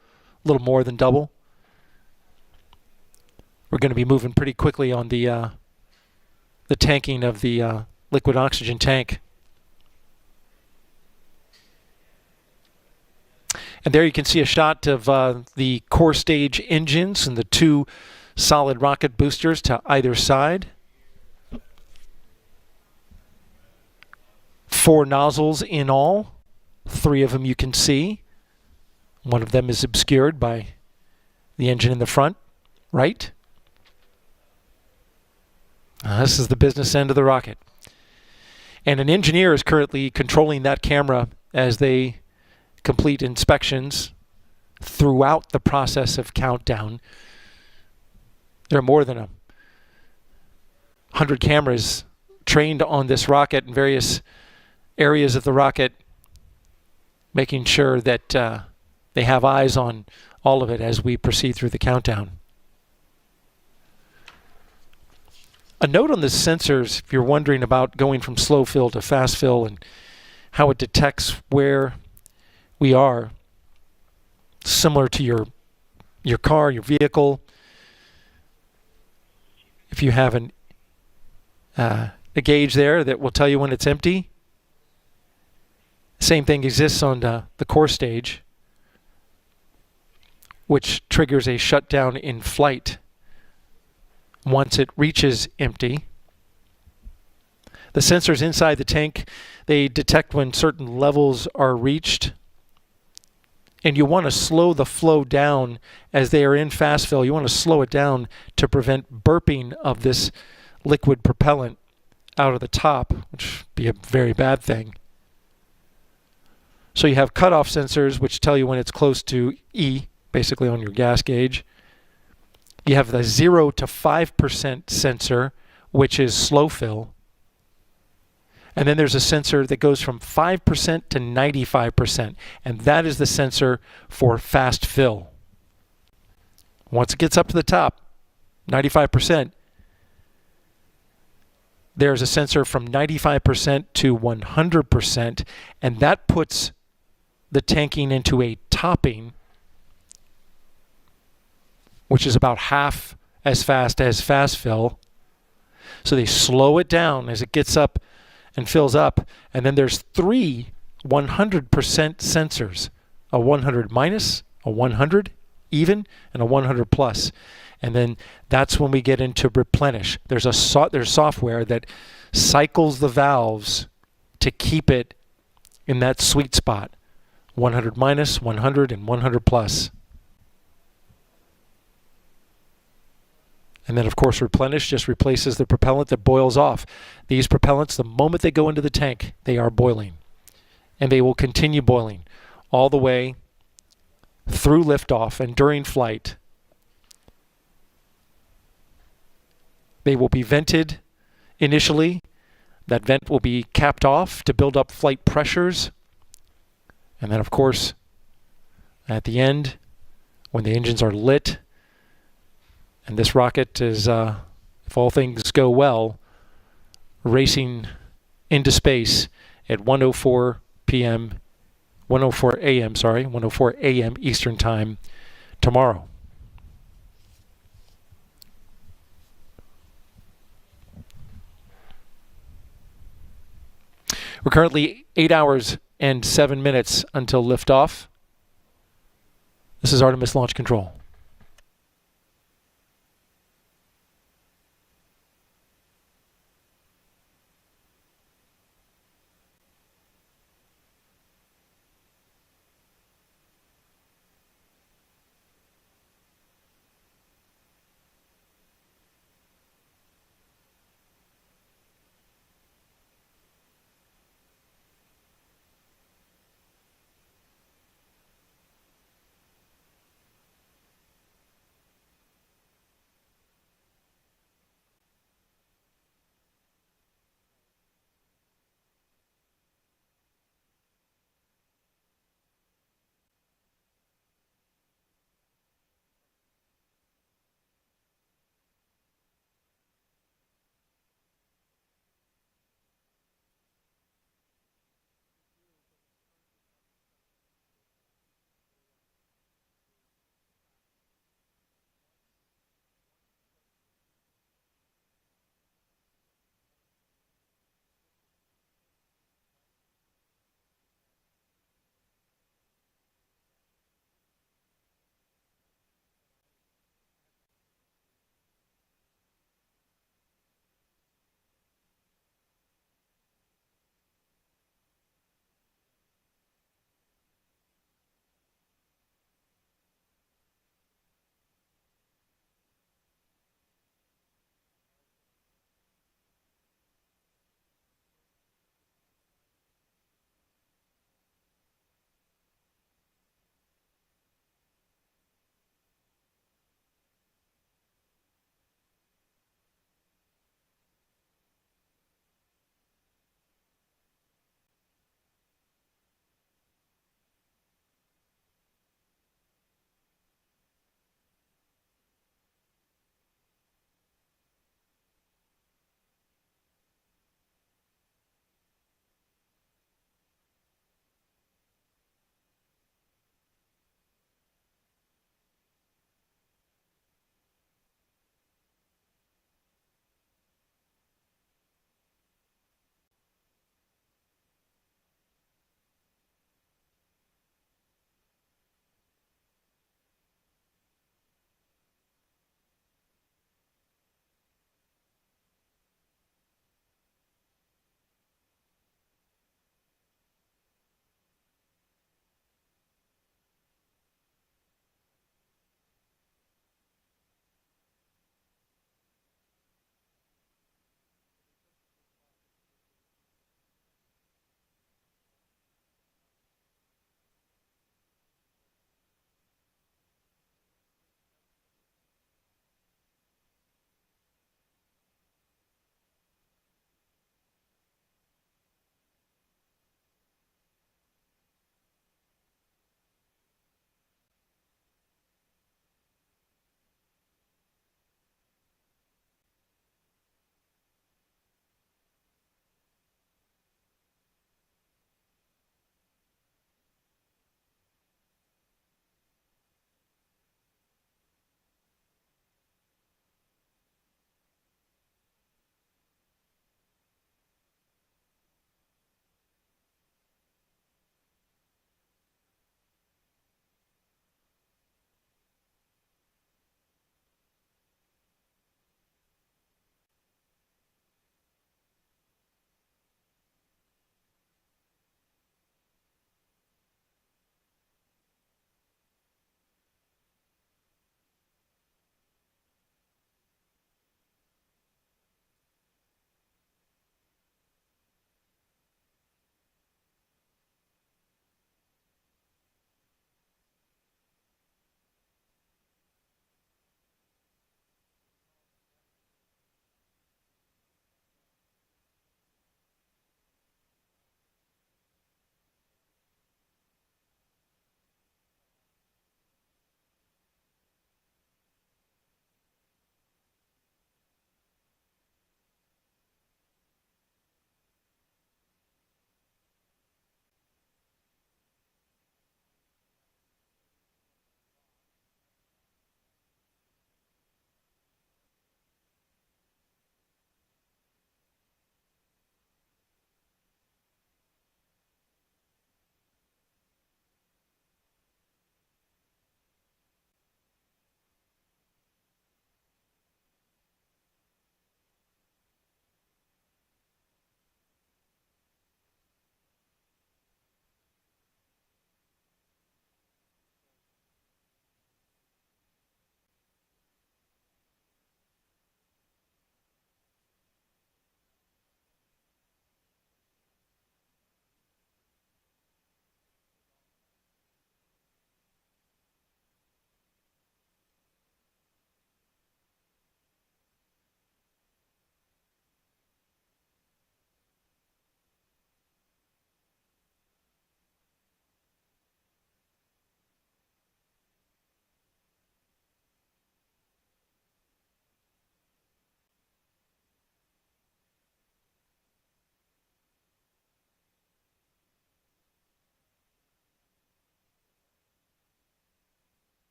a little more than double, we're going to be moving pretty quickly on the tanking of the liquid oxygen tank. And there you can see a shot of the core stage engines and the two solid rocket boosters to either side. 4 nozzles in all. 3 of them you can see. One of them is obscured by the engine in the front, right? This is the business end of the rocket. And an engineer is currently controlling that camera as they complete inspections throughout the process of countdown. There are more than 100 cameras trained on this rocket in various areas of the rocket, making sure that they have eyes on all of it as we proceed through the countdown. A note on the sensors, if you're wondering about going from slow fill to fast fill and how it detects where we are, similar to your car, your vehicle. If you have a gauge there that will tell you when it's empty, same thing exists on the core stage, which triggers a shutdown in flight once it reaches empty. The sensors inside the tank, they detect when certain levels are reached, and you want to slow the flow down as they are in fast fill. You want to slow it down to prevent burping of this liquid propellant out of the top, which would be a very bad thing. So you have cutoff sensors, which tell you when it's close to E, basically on your gas gauge. You have the 0 to 5% sensor, which is slow fill. And then there's a sensor that goes from 5% to 95%, and that is the sensor for fast fill. Once it gets up to the top, 95%, there's a sensor from 95% to 100%, and that puts the tanking into a topping, which is about half as fast as fast fill. So they slow it down as it gets up and fills up. And then there's 3 100% sensors, a 100 minus, a 100, even and a 100 plus. And then that's when we get into Replenish. There's software that cycles the valves to keep it in that sweet spot, 100 minus, 100, and 100 plus. And then, of course, Replenish just replaces the propellant that boils off. These propellants, the moment they go into the tank, they are boiling. And they will continue boiling all the way through liftoff and during flight. They will be vented initially. That vent will be capped off to build up flight pressures. And then, of course, at the end, when the engines are lit, and this rocket is, if all things go well, racing into space at 1:04 p.m., 1:04 a.m., 1:04 a.m. Eastern Time tomorrow. We're currently 8 hours and 7 minutes until liftoff. This is Artemis Launch Control.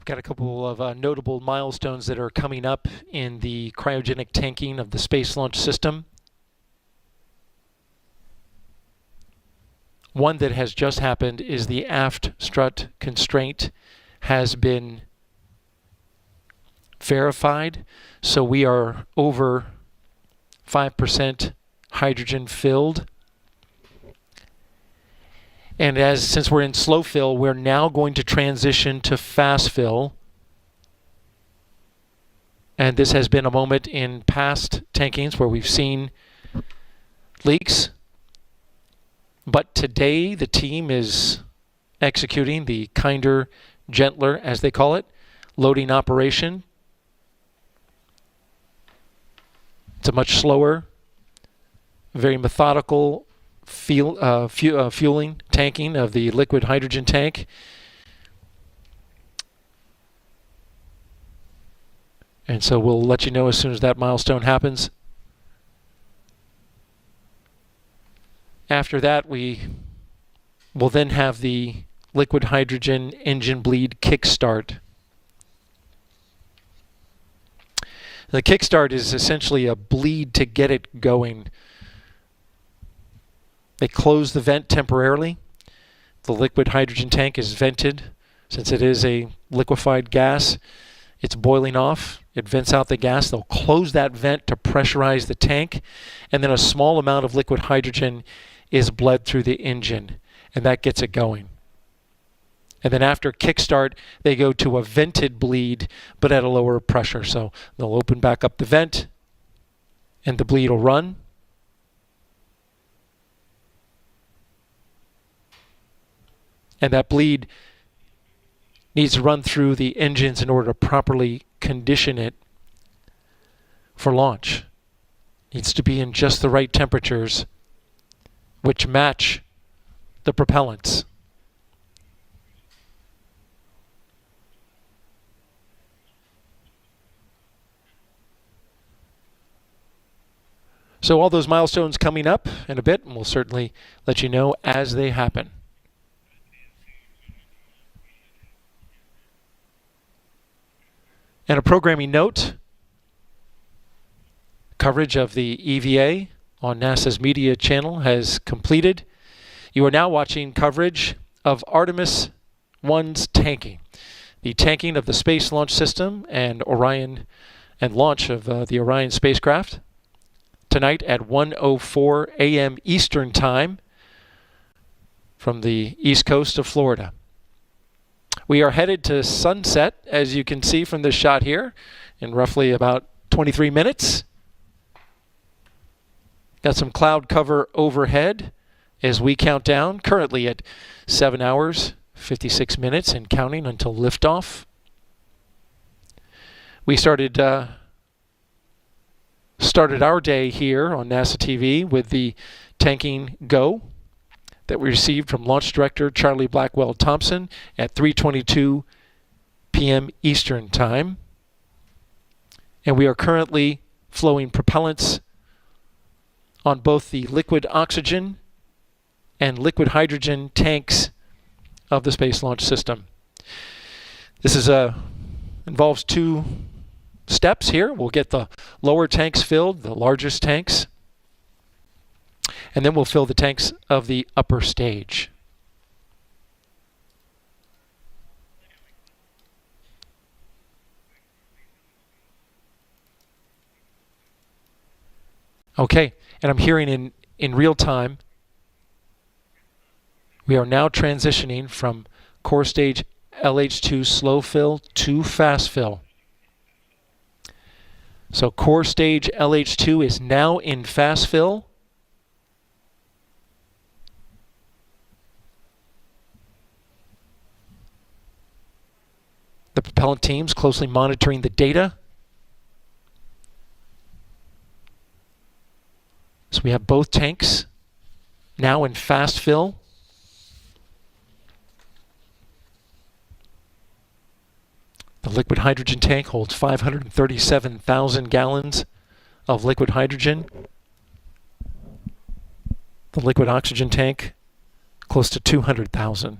got a couple of notable milestones that are coming up in the cryogenic tanking of the Space Launch System. One that has just happened is the aft strut constraint has been verified, so we are over 5% hydrogen filled. And since we're in slow fill, we're now going to transition to fast fill. And this has been a moment in past tankings where we've seen leaks. But today the team is executing the kinder, gentler, as they call it, loading operation. It's a much slower, very methodical fueling, tanking of the liquid hydrogen tank. And so we'll let you know as soon as that milestone happens. After that, we will then have the liquid hydrogen engine bleed kickstart. The kickstart is essentially a bleed to get it going. They close the vent temporarily. The liquid hydrogen tank is vented. Since it is a liquefied gas, it's boiling off. It vents out the gas. They'll close that vent to pressurize the tank, and then a small amount of liquid hydrogen is bled through the engine, and that gets it going. And then after kickstart, they go to a vented bleed, but at a lower pressure. So they'll open back up the vent, and the bleed will run. And that bleed needs to run through the engines in order to properly condition it for launch. Needs to be in just the right temperatures, which match the propellants. So all those milestones coming up in a bit, and we'll certainly let you know as they happen. And a programming note, coverage of the EVA on NASA's media channel has completed. You are now watching coverage of Artemis I's tanking. The tanking of the Space Launch System and Orion and launch of the Orion spacecraft. Tonight at 1:04 a.m. Eastern Time from the east coast of Florida. We are headed to sunset, as you can see from this shot here, in roughly about 23 minutes. Got some cloud cover overhead as we count down, currently at 7 hours, 56 minutes and counting until liftoff. We started our day here on NASA TV with the tanking go that we received from Launch Director Charlie Blackwell Thompson at 3:22 p.m. Eastern Time. And we are currently flowing propellants on both the liquid oxygen and liquid hydrogen tanks of the Space Launch System. This is involves two steps here. We'll get the lower tanks filled, the largest tanks, and then we'll fill the tanks of the upper stage. Okay, and I'm hearing in real time, we are now transitioning from core stage LH2 slow fill to fast fill. So core stage LH2 is now in fast fill. The propellant team's closely monitoring the data. So we have both tanks now in fast fill. The liquid hydrogen tank holds 537,000 gallons of liquid hydrogen. The liquid oxygen tank, close to 200,000.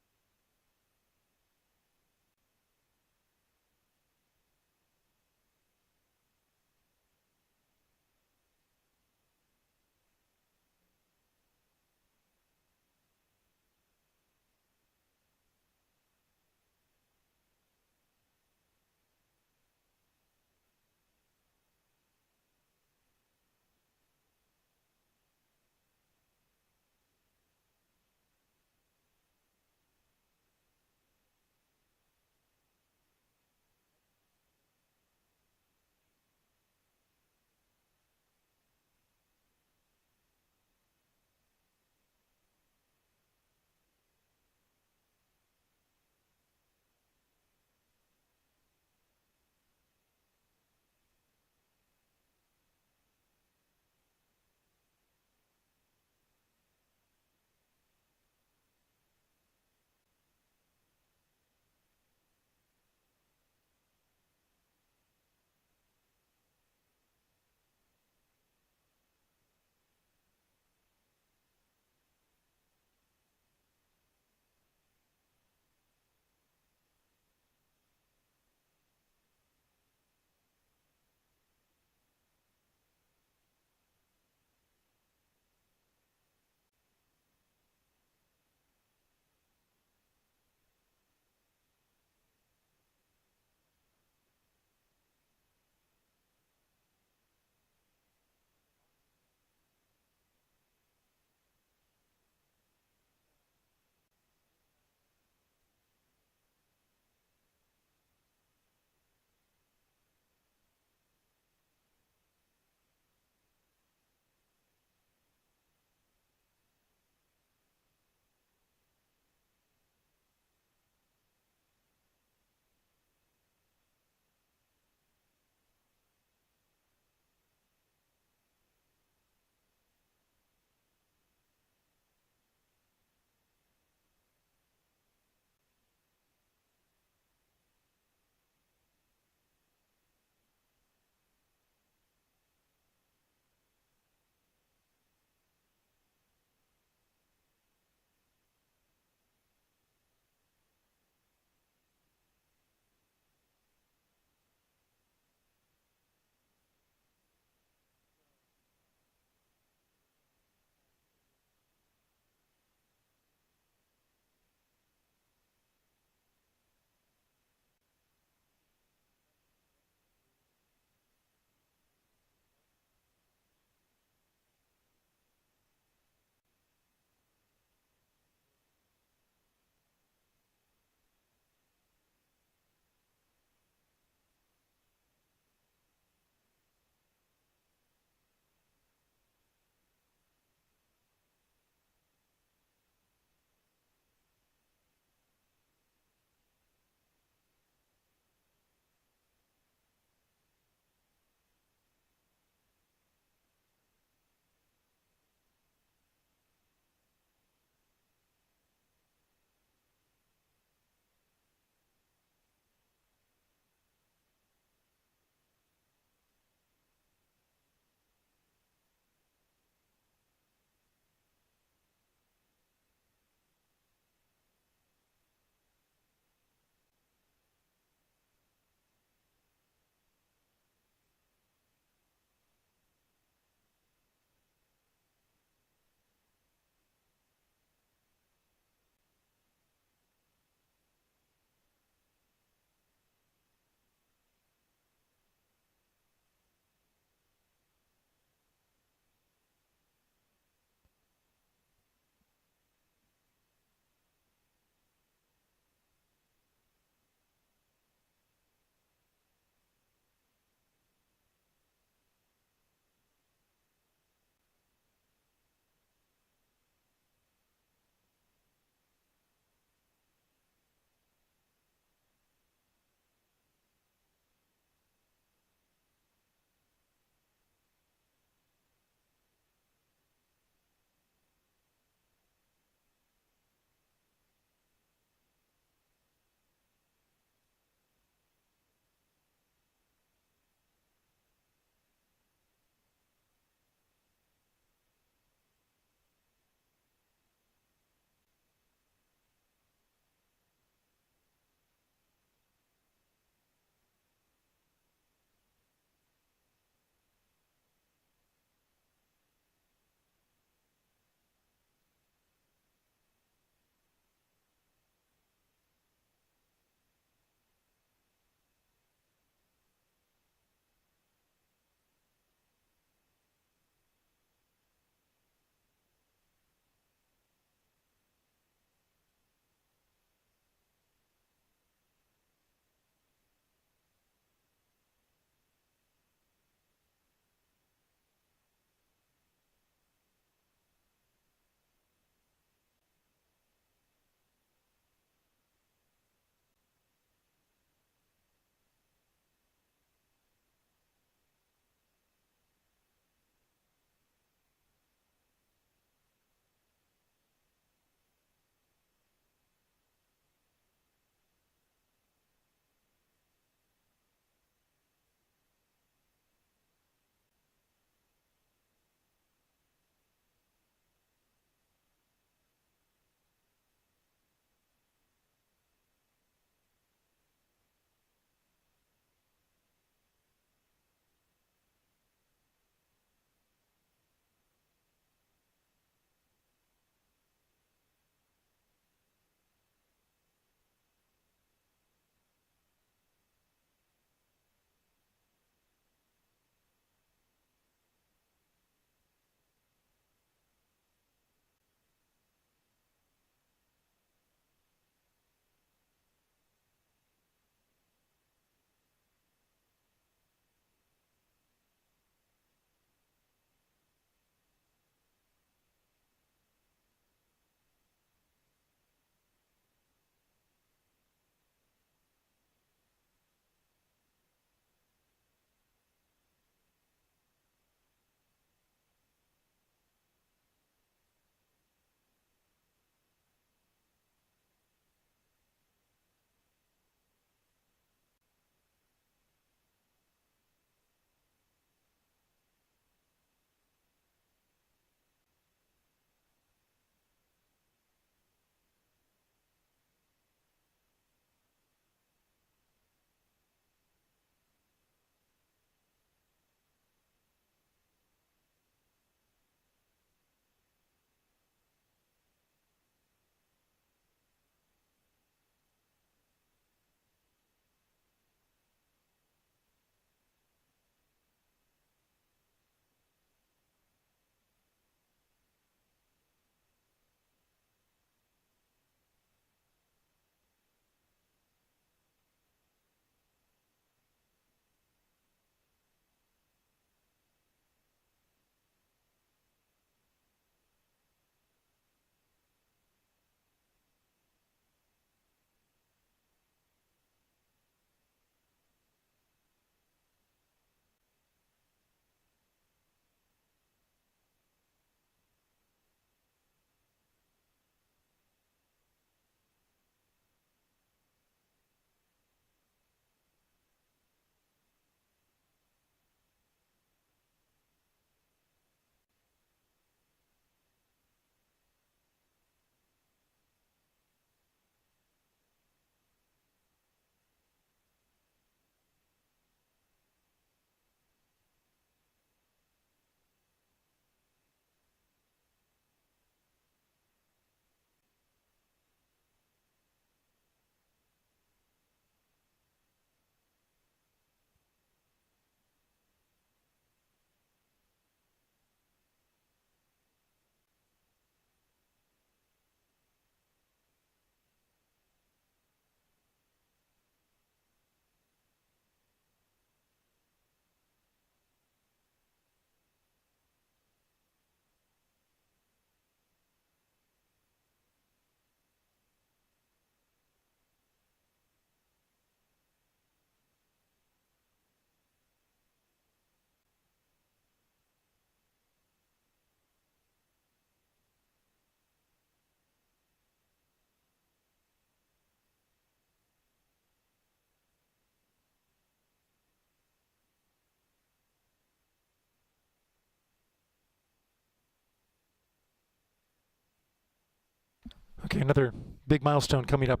Okay, another big milestone coming up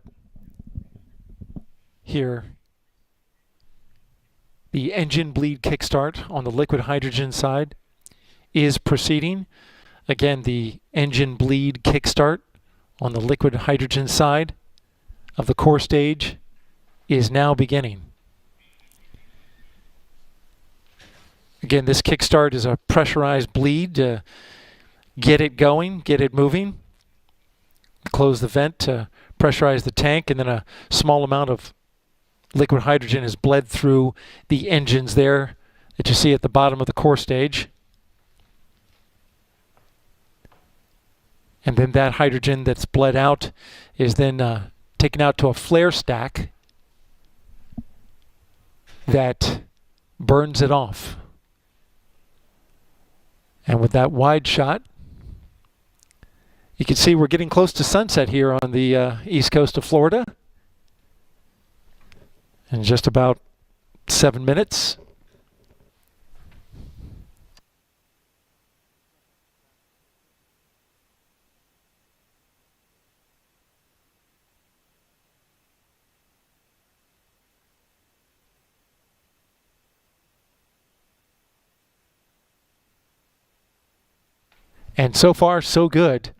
here. The engine bleed kickstart on the liquid hydrogen side is proceeding. Again, the engine bleed kickstart on the liquid hydrogen side of the core stage is now beginning. Again, this kickstart is a pressurized bleed to get it going, get it moving. Close the vent to pressurize the tank, and then a small amount of liquid hydrogen is bled through the engines there that you see at the bottom of the core stage. And then that hydrogen that's bled out is then taken out to a flare stack that burns it off. And with that wide shot, you can see we're getting close to sunset here on the east coast of Florida. In just about 7 minutes. And so far, so good.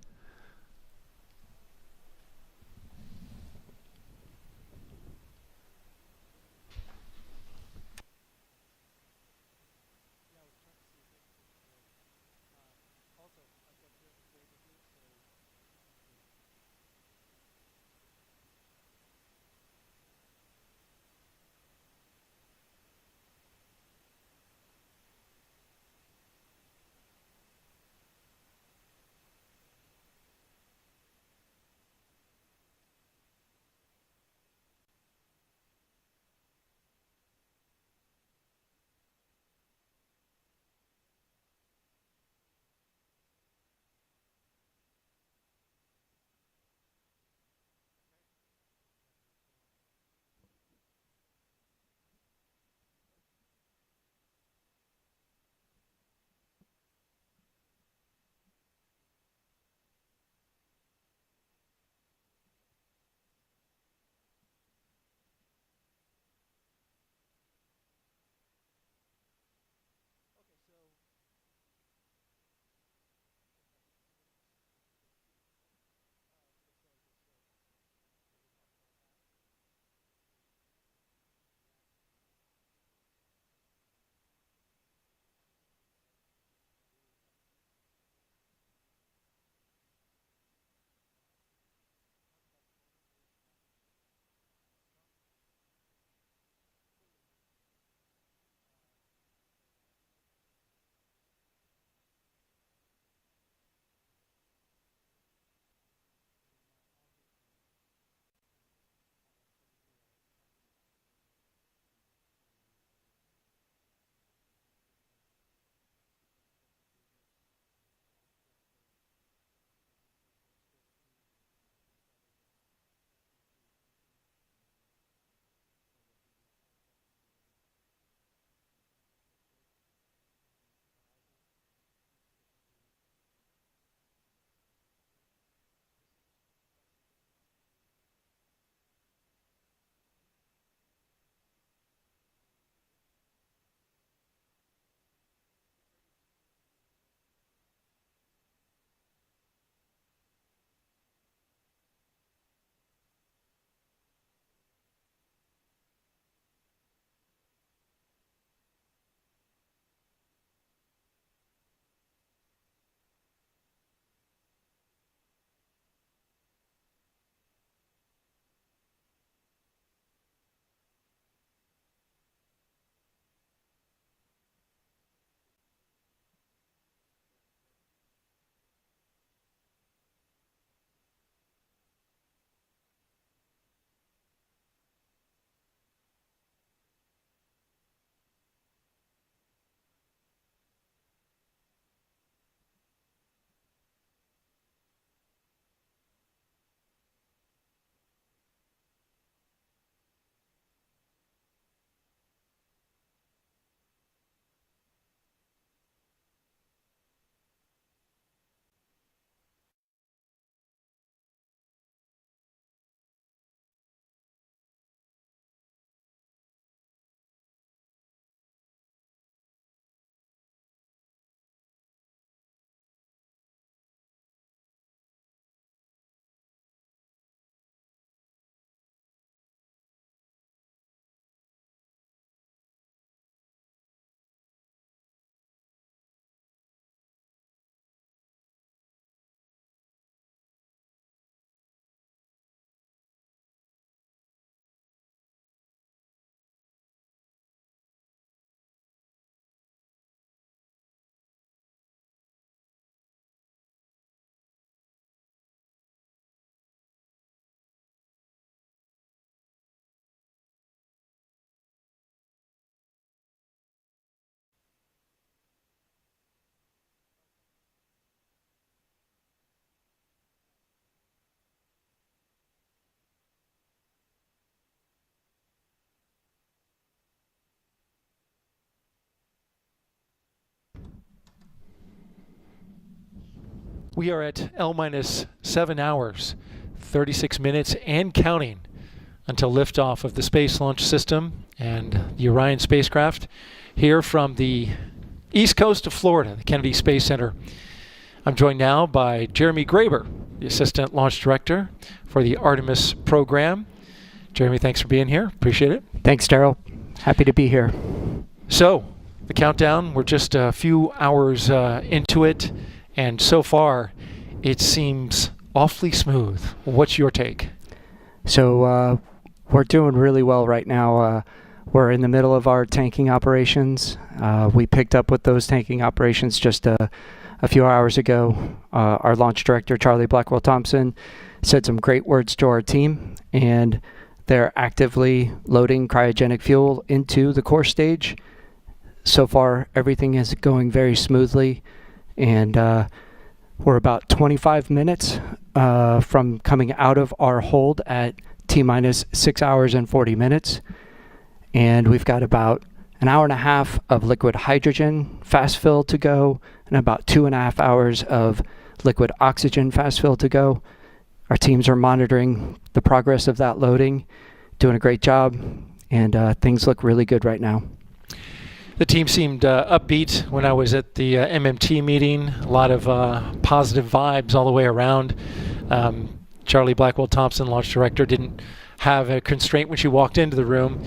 We are at L-7 hours, 36 minutes and counting until liftoff of the Space Launch System and the Orion spacecraft here from the east coast of Florida, the Kennedy Space Center. I'm joined now by Jeremy Graber, the Assistant Launch Director for the Artemis program. Jeremy, thanks for being here. Appreciate it. Thanks, Daryl. Happy to be here. So, the countdown, we're just a few hours into it, and so far, it seems awfully smooth. What's your take? So, we're doing really well right now. We're in the middle of our tanking operations. We picked up with those tanking operations just a few hours ago. Our launch director, Charlie Blackwell-Thompson, said some great words to our team, and they're actively loading cryogenic fuel into the core stage. So far, everything is going very smoothly, and we're about 25 minutes from coming out of our hold at T-minus 6 hours and 40 minutes. And we've got about an hour and a half of liquid hydrogen fast fill to go, and about 2.5 hours of liquid oxygen fast fill to go. Our teams are monitoring the progress of that loading, doing a great job, and things look really good right now. The team seemed upbeat when I was at the MMT meeting. A lot of positive vibes all the way around. Charlie Blackwell-Thompson, launch director, didn't have a constraint when she walked into the room.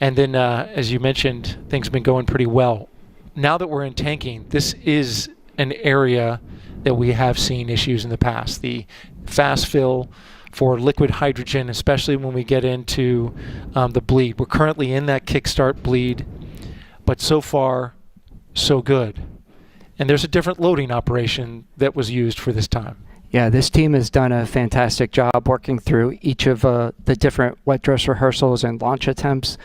And then, as you mentioned, things have been going pretty well. Now that we're in tanking, this is an area that we have seen issues in the past. The fast fill for liquid hydrogen, especially when we get into the bleed. We're currently in that kickstart bleed, but so far, so good. And there's a different loading operation that was used for this time. Yeah, this team has done a fantastic job working through each of the different wet dress rehearsals and launch attempts.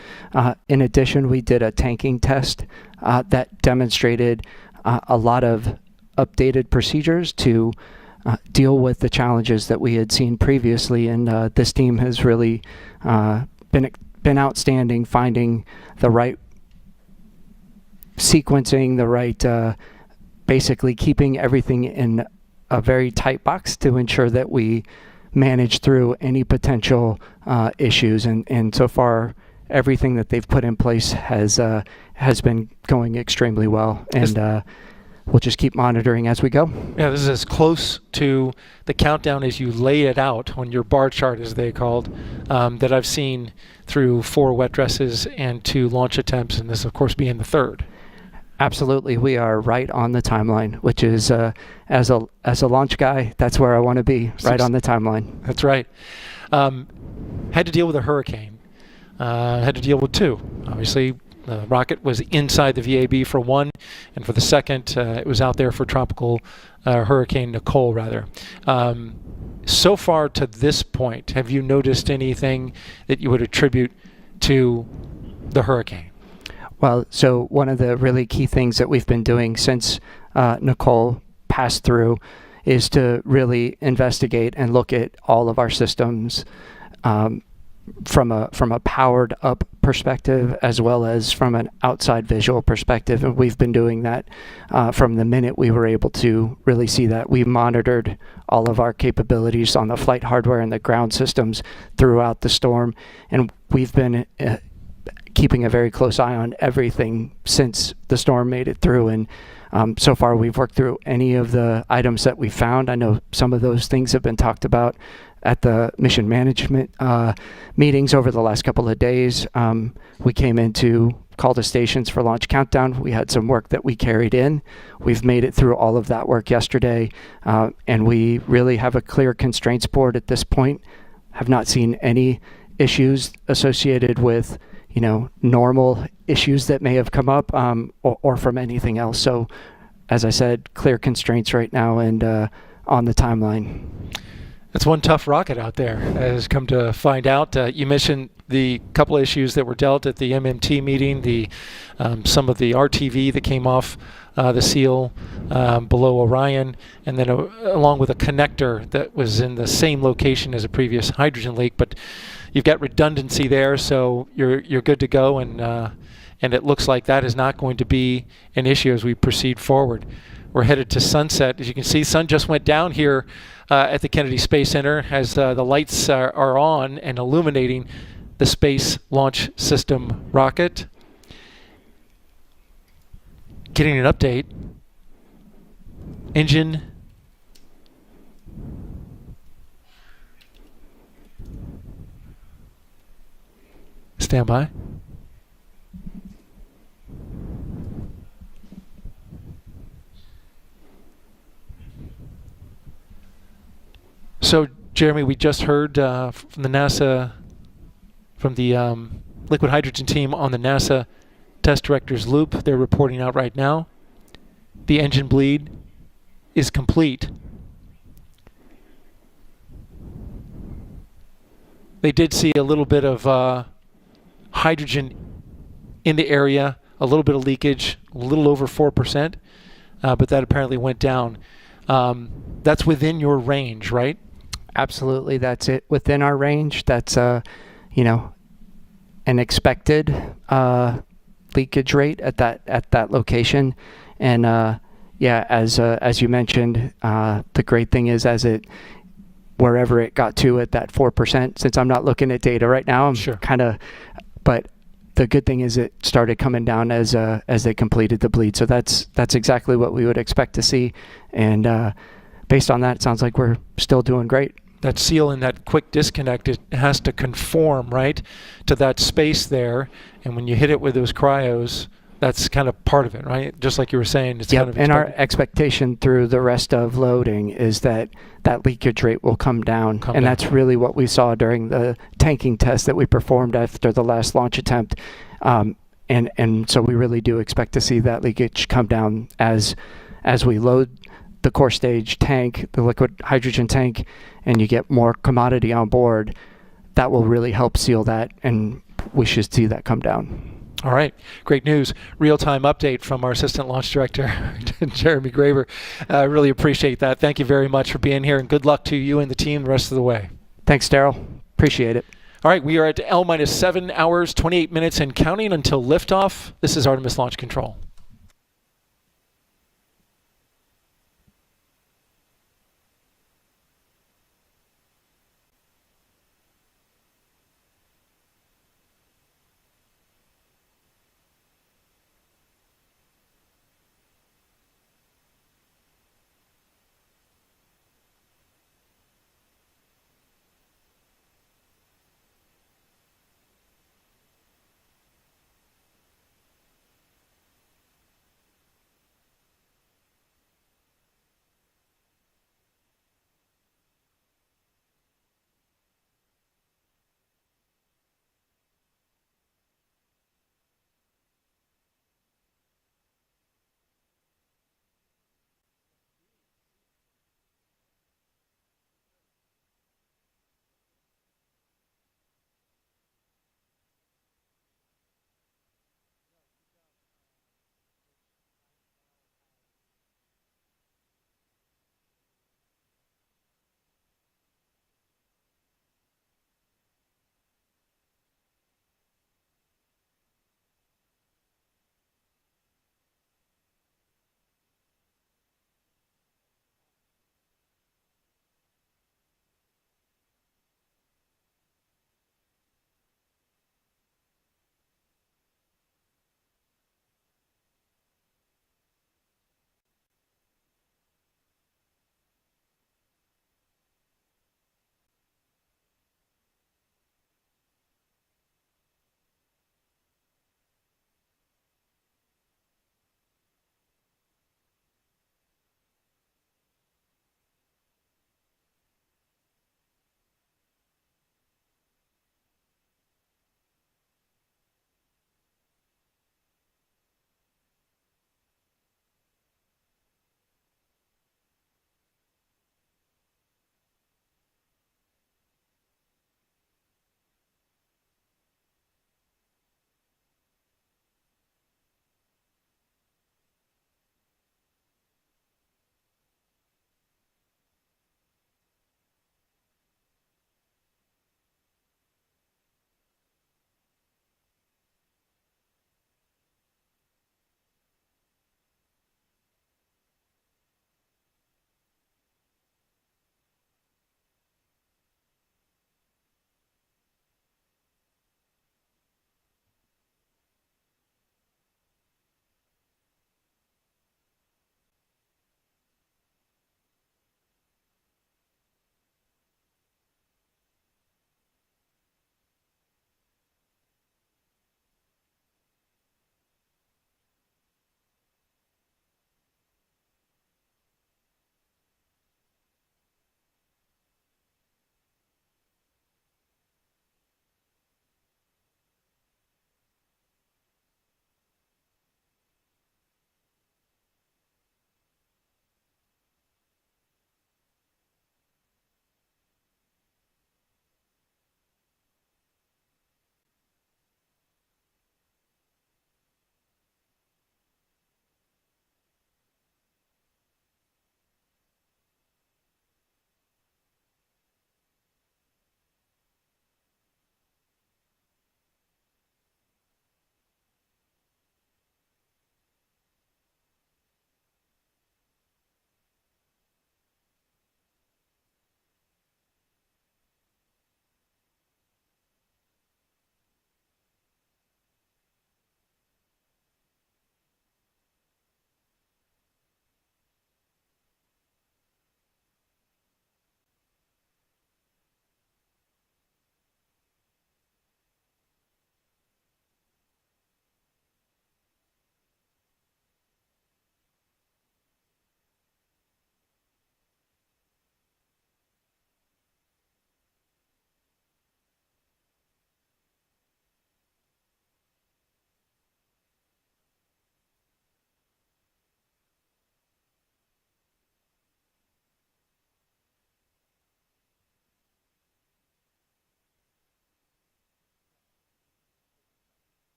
In addition, we did a tanking test that demonstrated a lot of updated procedures to deal with the challenges that we had seen previously, and this team has really been outstanding, finding the right sequencing, the right basically keeping everything in a very tight box to ensure that we manage through any potential issues, and so far everything that they've put in place has been going extremely well, and we'll just keep monitoring as we go. Yeah, this is as close to the countdown as you lay it out on your bar chart, as they called, that I've seen through 4 wet dresses and 2 launch attempts, and this of course being the 3rd. Absolutely, we are right on the timeline, which is, as a launch guy, that's where I want to be, right on the timeline. That's right. Had to deal with a hurricane. Had to deal with 2. Obviously, the rocket was inside the VAB for 1, and for the 2nd, it was out there for tropical Hurricane Nicole, rather. So far to this point, have you noticed anything that you would attribute to the hurricane? Well, so one of the really key things that we've been doing since Nicole passed through is to really investigate and look at all of our systems from a powered up perspective, as well as from an outside visual perspective. And we've been doing that from the minute we were able to really see that. We monitored all of our capabilities on the flight hardware and the ground systems throughout the storm, and we've been keeping a very close eye on everything since the storm made it through. And so far we've worked through any of the items that we found. I know some of those things have been talked about at the mission management meetings over the last couple of days. We came in to call to stations for launch countdown. We had some work that we carried in. We've made it through all of that work yesterday, and we really have a clear constraints board at this point. Have not seen any issues associated with normal issues that may have come up, or from anything else. So, as I said, clear constraints right now and on the timeline. That's one tough rocket out there, as come to find out. You mentioned the couple issues that were dealt at the MMT meeting, the some of the RTV that came off the seal below Orion, and then along with a connector that was in the same location as a previous hydrogen leak. But you've got redundancy there, so you're good to go, and it looks like that is not going to be an issue as we proceed forward. We're headed to sunset. As you can see, sun just went down here at the Kennedy Space Center as the lights are on and illuminating the Space Launch System rocket. Getting an update. Engine stand by. So, Jeremy, we just heard from the NASA, from the liquid hydrogen team on the NASA test director's loop. They're reporting out right now. The engine bleed is complete. They did see a little bit of hydrogen in the area, a little bit of leakage, a little over 4%, but that apparently went down. That's within your range, right? Absolutely, that's it within our range. That's an expected leakage rate at that location, and as you mentioned, the great thing is wherever it got to at that 4%. Since I'm not looking at data right now, I'm sure. But the good thing is it started coming down as they completed the bleed. So that's exactly what we would expect to see, and based on that, it sounds like we're still doing great. That seal in that quick disconnect, it has to conform, right, to that space there. And when you hit it with those cryos, that's kind of part of it, right? Just like you were saying. It's kind of and our expectation through the rest of loading is that leakage rate will come down. That's really what we saw during the tanking test that we performed after the last launch attempt. And so we really do expect to see that leakage come down as we load the core stage tank, the liquid hydrogen tank, and you get more commodity on board. That will really help seal that, and we should see that come down. All right, great news. Real-time update from our Assistant Launch Director, Jeremy Graver. I really appreciate that. Thank you very much for being here, and good luck to you and the team the rest of the way. Thanks, Daryl. Appreciate it. All right, we are at L-7 hours, 28 minutes, and counting until liftoff. This is Artemis Launch Control.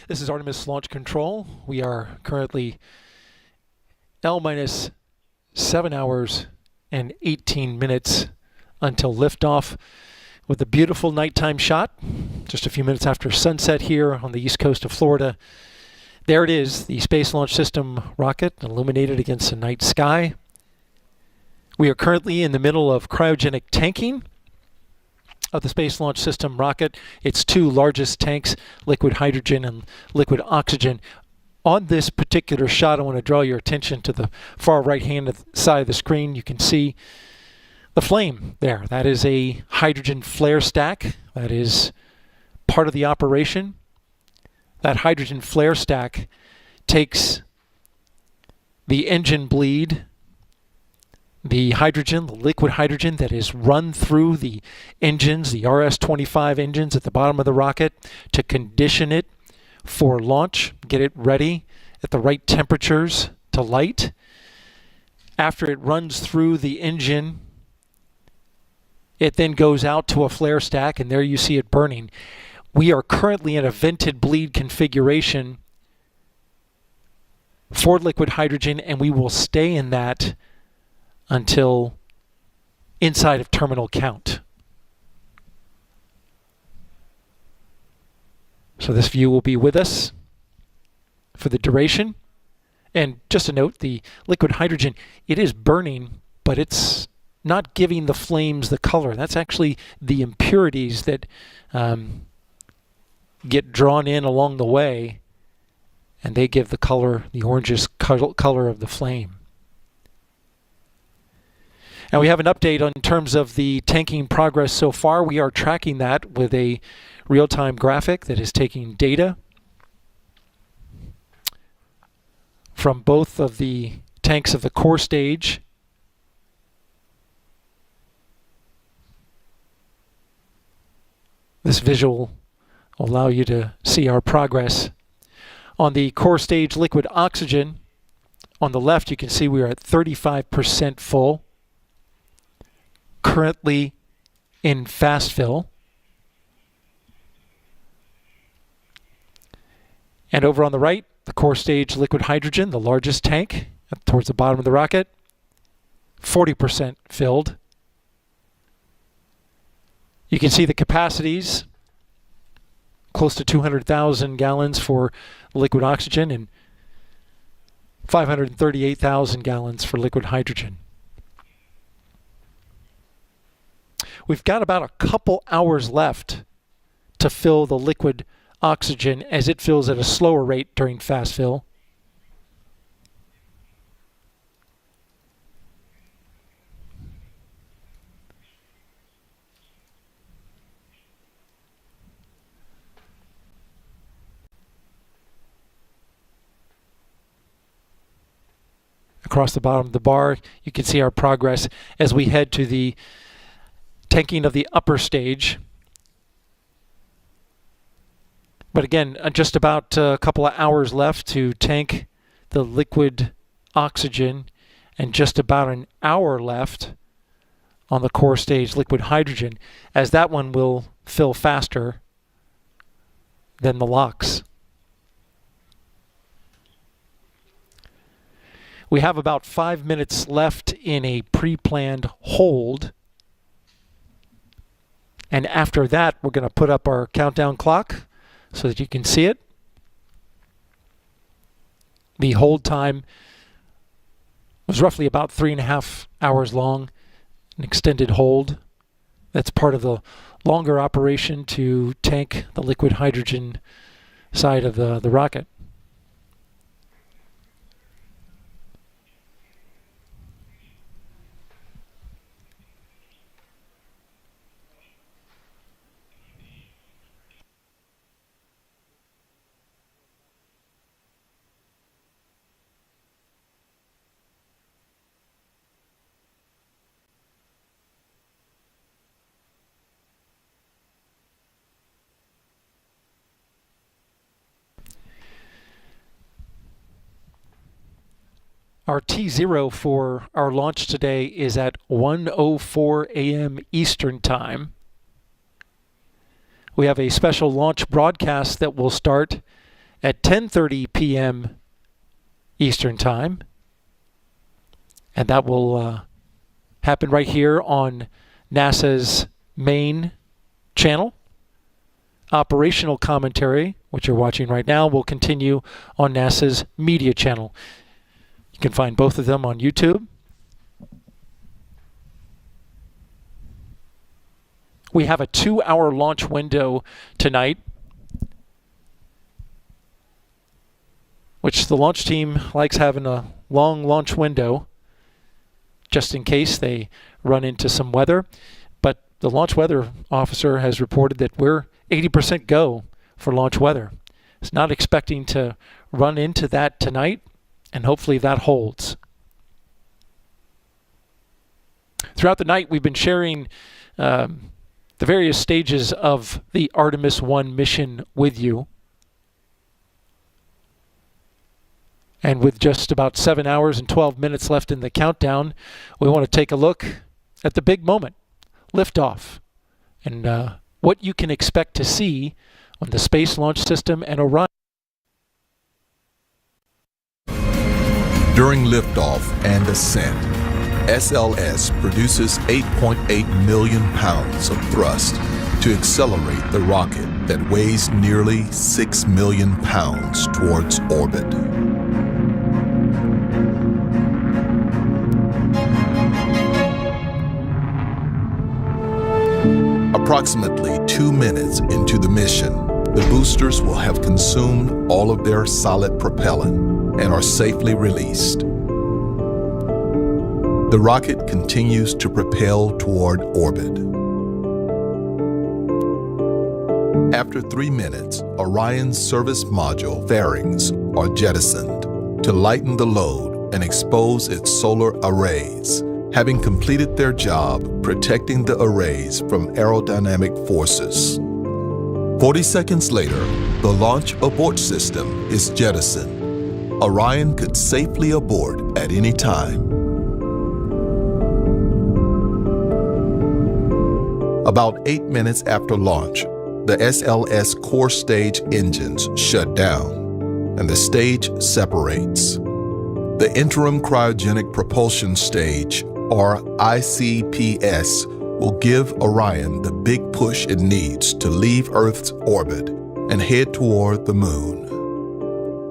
This is Artemis Launch Control. We are currently L minus 7 hours and 18 minutes until liftoff with a beautiful nighttime shot just a few minutes after sunset here on the east coast of Florida. There it is, the Space Launch System rocket illuminated against the night sky. We are currently in the middle of cryogenic tanking of the Space Launch System rocket. Its two largest tanks, liquid hydrogen and liquid oxygen. On this particular shot, I want to draw your attention to the far right-hand side of the screen. You can see the flame there. That is a hydrogen flare stack. That is part of the operation. That hydrogen flare stack takes the engine bleed, the hydrogen, the liquid hydrogen that is run through the engines, the RS-25 engines at the bottom of the rocket, to condition it for launch, get it ready at the right temperatures to light. After it runs through the engine, it then goes out to a flare stack, and there you see it burning. We are currently in a vented bleed configuration for liquid hydrogen, and we will stay in that until inside of terminal count. So this view will be with us for the duration. And just a note, the liquid hydrogen, it is burning, but it's not giving the flames the color. That's actually the impurities that get drawn in along the way, and they give the color, the orangish color of the flame. Now we have an update in terms of the tanking progress so far. We are tracking that with a real-time graphic that is taking data from both of the tanks of the core stage. This visual will allow you to see our progress. On the core stage liquid oxygen, on the left you can see we are at 35% full. Currently in fast fill. And over on the right, the core stage liquid hydrogen, the largest tank towards the bottom of the rocket, 40% filled. You can see the capacities, close to 200,000 gallons for liquid oxygen and 538,000 gallons for liquid hydrogen. We've got about a couple hours left to fill the liquid oxygen as it fills at a slower rate during fast fill. Across the bottom of the bar, you can see our progress as we head to the tanking of the upper stage. But again, just about a couple of hours left to tank the liquid oxygen, and just about an hour left on the core stage liquid hydrogen, as that one will fill faster than the LOX. We have about 5 minutes left in a pre-planned hold. And after that, we're going to put up our countdown clock so that you can see it. The hold time was roughly about 3.5 hours long, an extended hold. That's part of the longer operation to tank the liquid hydrogen side of the rocket. Our T0 for our launch today is at 1:04 a.m. Eastern Time. We have a special launch broadcast that will start at 10:30 p.m. Eastern Time. And that will happen right here on NASA's main channel. Operational commentary, which you're watching right now, will continue on NASA's media channel. You can find both of them on YouTube. We have a 2-hour launch window tonight, which the launch team likes having a long launch window just in case they run into some weather. But the launch weather officer has reported that we're 80% go for launch weather. It's not expecting to run into that tonight, and hopefully that holds. Throughout the night, we've been sharing the various stages of the Artemis I mission with you. And with just about 7 hours and 12 minutes left in the countdown, we want to take a look at the big moment, liftoff, and what you can expect to see on the Space Launch System and Orion. During liftoff and ascent, SLS produces 8.8 million pounds of thrust to accelerate the rocket that weighs nearly 6 million pounds towards orbit. Approximately 2 minutes into the mission, the boosters will have consumed all of their solid propellant and are safely released. The rocket continues to propel toward orbit. After 3 minutes, Orion's service module fairings are jettisoned to lighten the load and expose its solar arrays, having completed their job protecting the arrays from aerodynamic forces. 40 seconds later, the launch abort system is jettisoned. Orion could safely abort at any time. About 8 minutes after launch, the SLS core stage engines shut down and the stage separates. The interim cryogenic propulsion stage, or ICPS, will give Orion the big push it needs to leave Earth's orbit and head toward the Moon.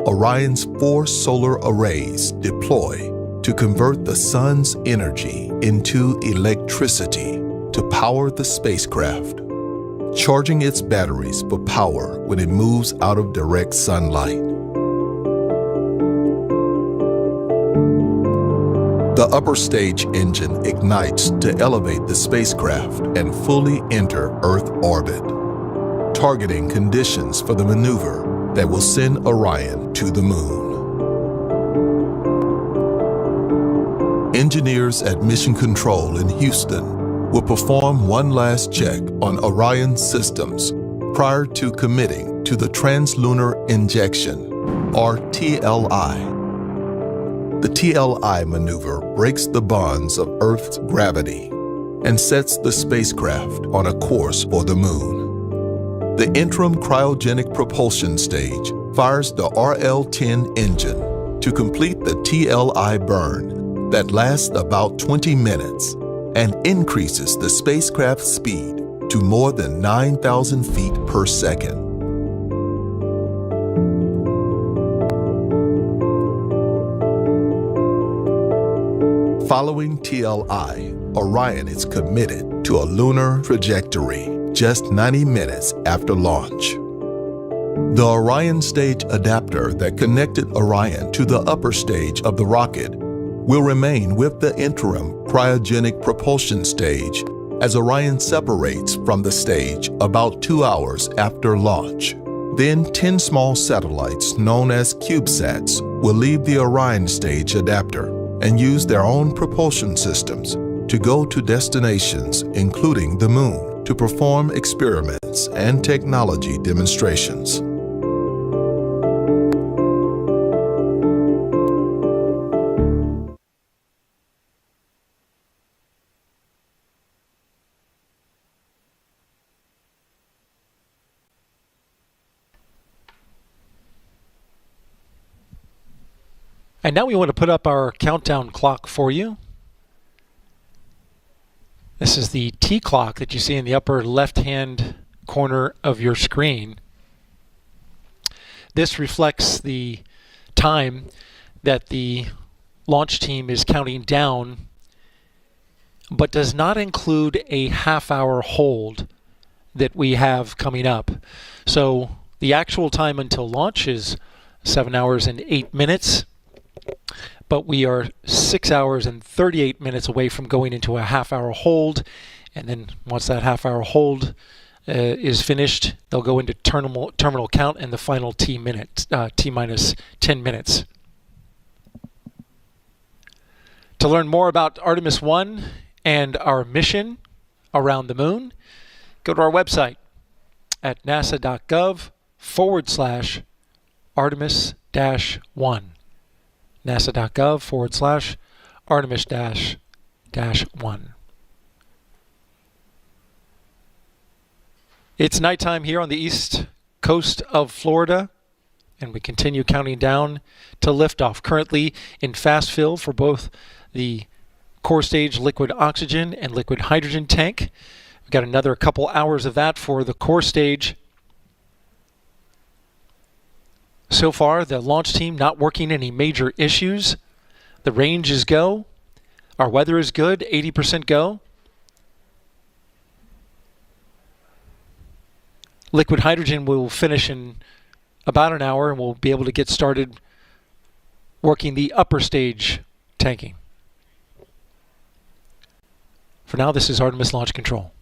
Orion's 4 solar arrays deploy to convert the sun's energy into electricity to power the spacecraft, charging its batteries for power when it moves out of direct sunlight. The upper stage engine ignites to elevate the spacecraft and fully enter Earth orbit, targeting conditions for the maneuver that will send Orion to the Moon. Engineers at Mission Control in Houston will perform one last check on Orion systems prior to committing to the Translunar Injection, or TLI. The TLI maneuver breaks the bonds of Earth's gravity and sets the spacecraft on a course for the Moon. The interim cryogenic propulsion stage fires the RL-10 engine to complete the TLI burn that lasts about 20 minutes and increases the spacecraft's speed to more than 9,000 feet per second. Following TLI, Orion is committed to a lunar trajectory just 90 minutes after launch. The Orion stage adapter that connected Orion to the upper stage of the rocket will remain with the interim cryogenic propulsion stage as Orion separates from the stage about 2 hours after launch. Then 10 small satellites known as CubeSats will leave the Orion stage adapter and use their own propulsion systems to go to destinations including the Moon to perform experiments and technology demonstrations. And now we want to put up our countdown clock for you. This is the T clock that you see in the upper left-hand corner of your screen. This reflects the time that the launch team is counting down, but does not include a half-hour hold that we have coming up. So the actual time until launch is 7 hours and 8 minutes, but we are 6 hours and 38 minutes away from going into a half-hour hold. And then once that half-hour hold is finished, they'll go into terminal count and the final T minus 10 minutes. To learn more about Artemis I and our mission around the moon, go to our website at nasa.gov/Artemis-1. nasa.gov/Artemis-1. It's nighttime here on the east coast of Florida, and we continue counting down to liftoff. Currently in fast fill for both the core stage liquid oxygen and liquid hydrogen tank. We've got another couple hours of that for the core stage. So far, the launch team not working any major issues. The range is go. Our weather is good, 80% go. Liquid hydrogen will finish in about an hour, and we'll be able to get started working the upper stage tanking. For now, this is Artemis Launch Control.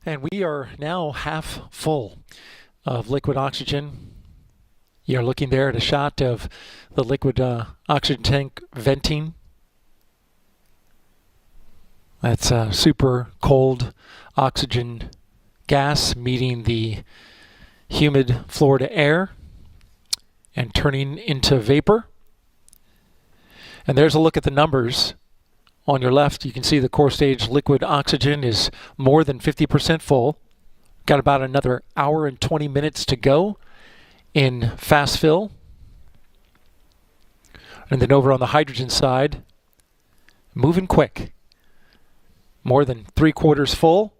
And we are now half full of liquid oxygen. You're looking there at a shot of the liquid oxygen tank venting. That's super cold oxygen gas meeting the humid Florida air and turning into vapor. And there's a look at the numbers. On your left, you can see the core stage liquid oxygen is more than 50% full. Got about another hour and 20 minutes to go in fast fill. And then over on the hydrogen side, moving quick. More than 3/4 full.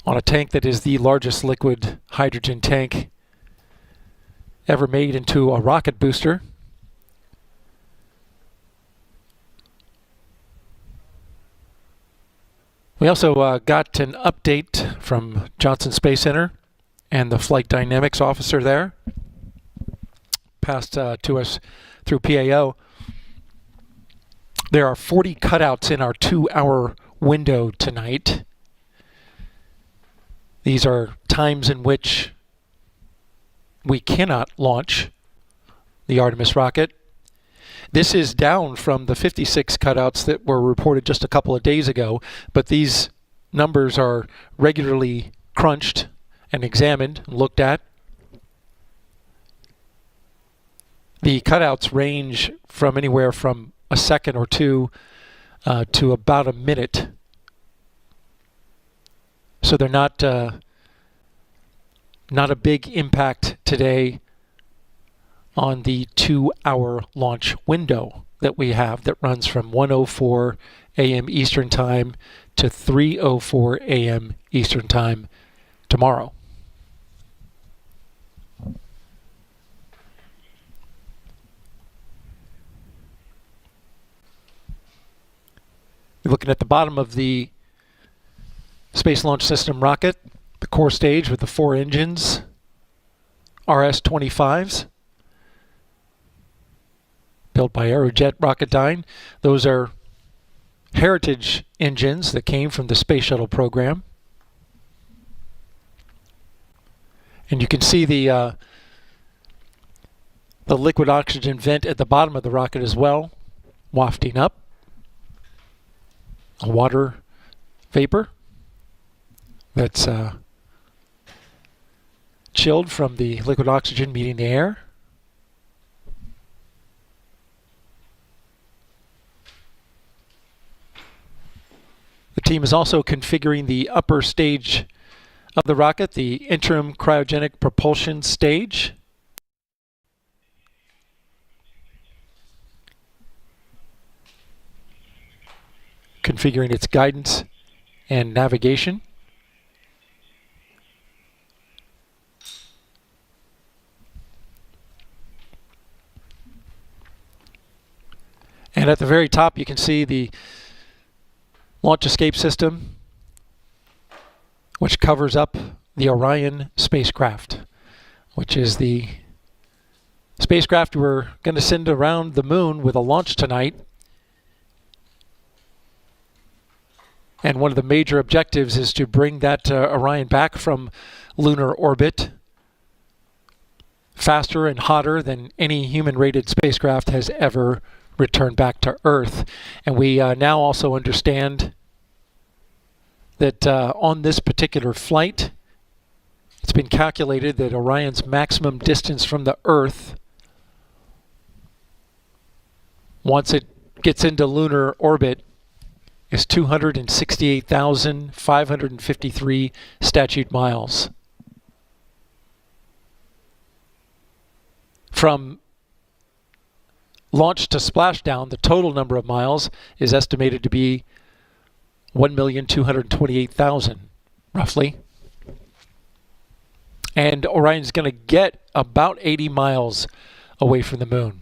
On a tank that is the largest liquid hydrogen tank ever made into a rocket booster. We also got an update from Johnson Space Center and the flight dynamics officer there. Passed to us through PAO. There are 40 cutouts in our 2-hour window tonight. These are times in which we cannot launch the Artemis rocket. This is down from the 56 cutouts that were reported just a couple of days ago, but these numbers are regularly crunched and examined and looked at. The cutouts range from anywhere from a second or two to about a minute. So they're not a big impact today on the 2-hour launch window that we have that runs from 1:04 a.m. Eastern Time to 3:04 a.m. Eastern Time tomorrow. You're looking at the bottom of the Space Launch System rocket, the core stage with the 4 engines, RS-25s, built by Aerojet Rocketdyne. Those are heritage engines that came from the Space Shuttle program. And you can see the liquid oxygen vent at the bottom of the rocket as well, wafting up. A water vapor that's chilled from the liquid oxygen meeting the air. The team is also configuring the upper stage of the rocket, the interim cryogenic propulsion stage. Configuring its guidance and navigation. And at the very top, you can see the launch escape system, which covers up the Orion spacecraft, which is the spacecraft we're going to send around the moon with a launch tonight. And one of the major objectives is to bring that Orion back from lunar orbit faster and hotter than any human-rated spacecraft has ever returned back to Earth. And we now also understand that on this particular flight, it's been calculated that Orion's maximum distance from the Earth, once it gets into lunar orbit, is 268,553 statute miles. From launch to splashdown, the total number of miles is estimated to be 1,228,000, roughly. And Orion's going to get about 80 miles away from the moon.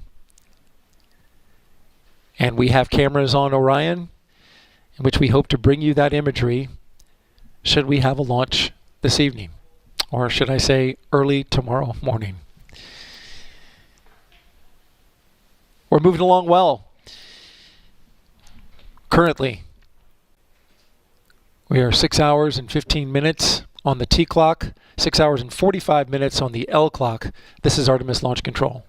And we have cameras on Orion in which we hope to bring you that imagery should we have a launch this evening, or should I say early tomorrow morning. We're moving along well. Currently, we are 6 hours and 15 minutes on the T clock, 6 hours and 45 minutes on the L clock. This is Artemis Launch Control.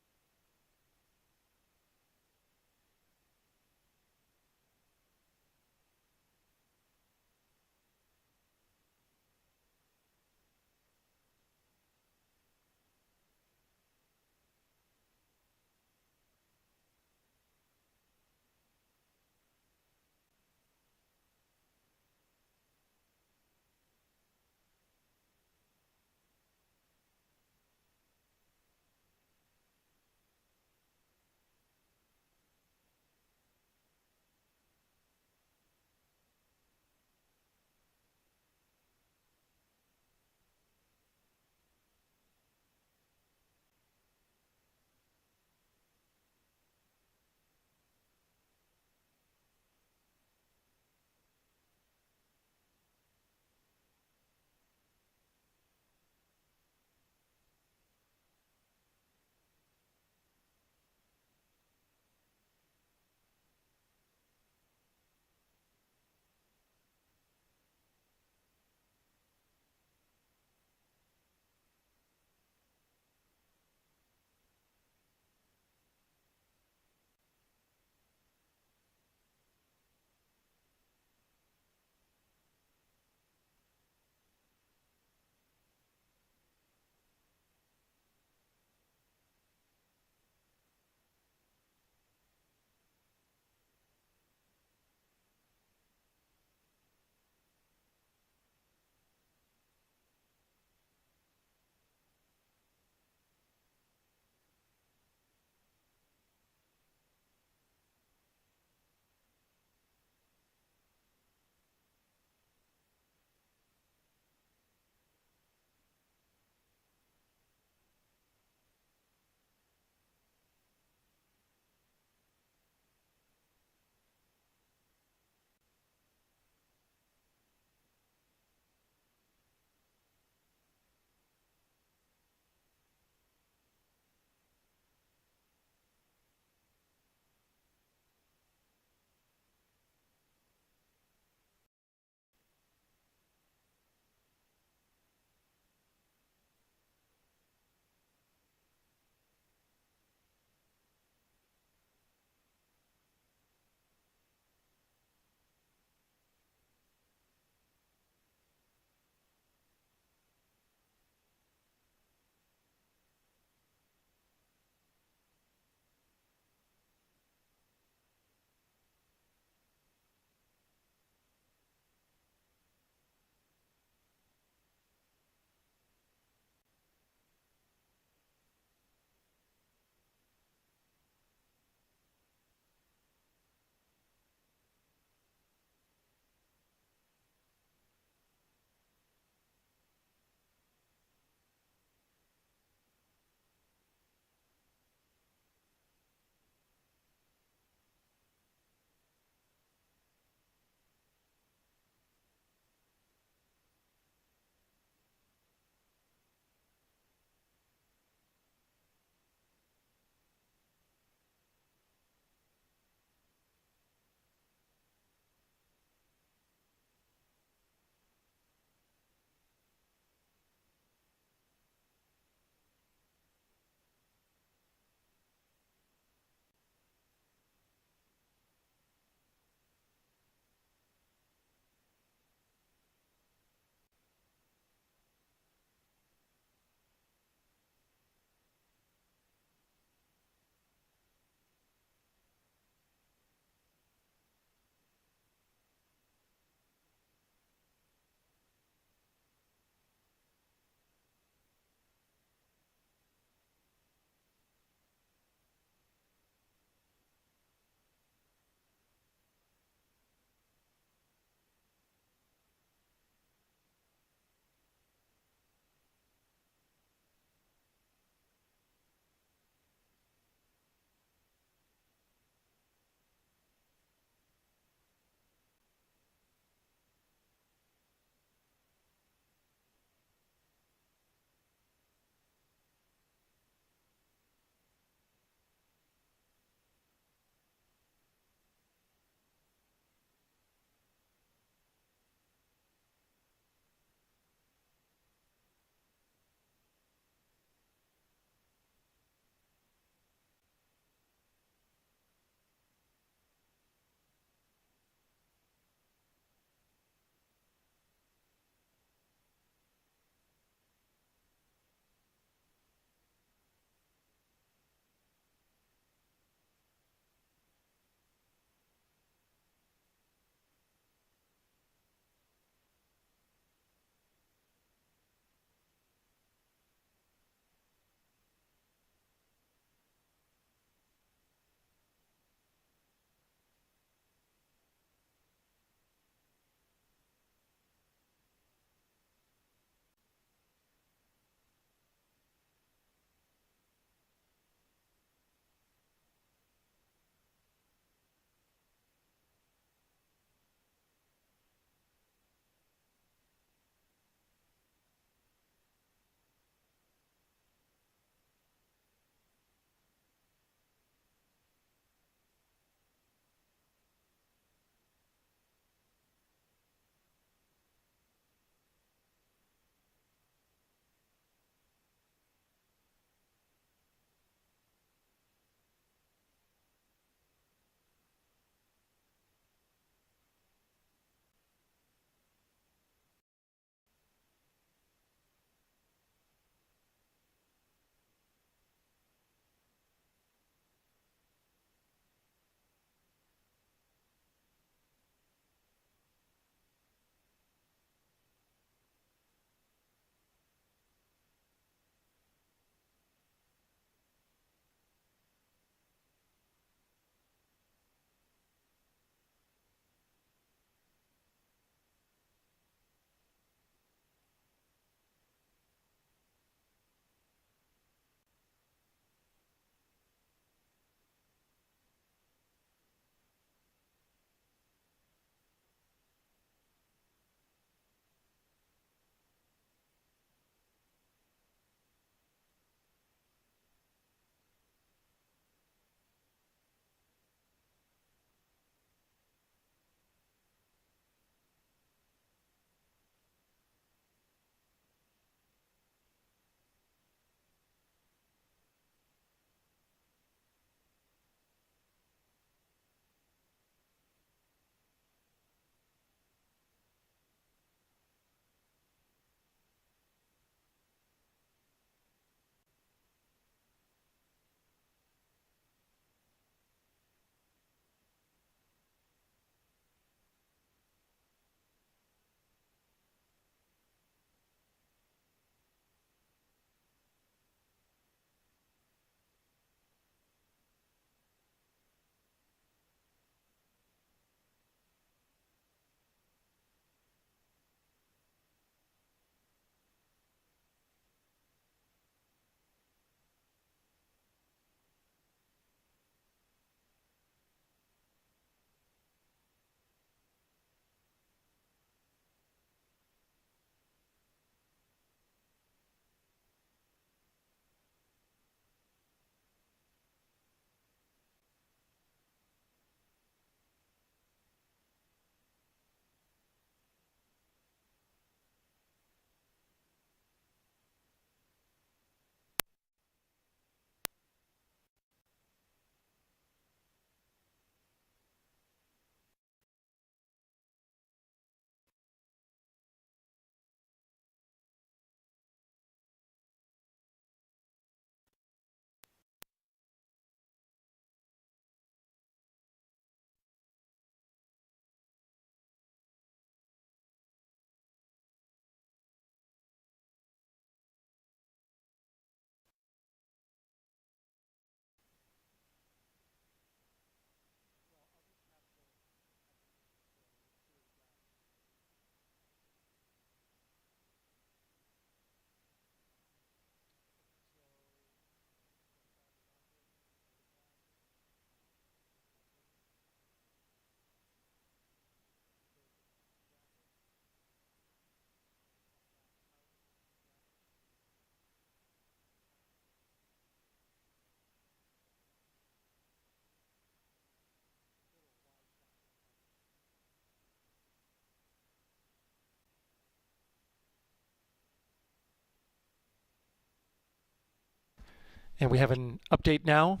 And we have an update now.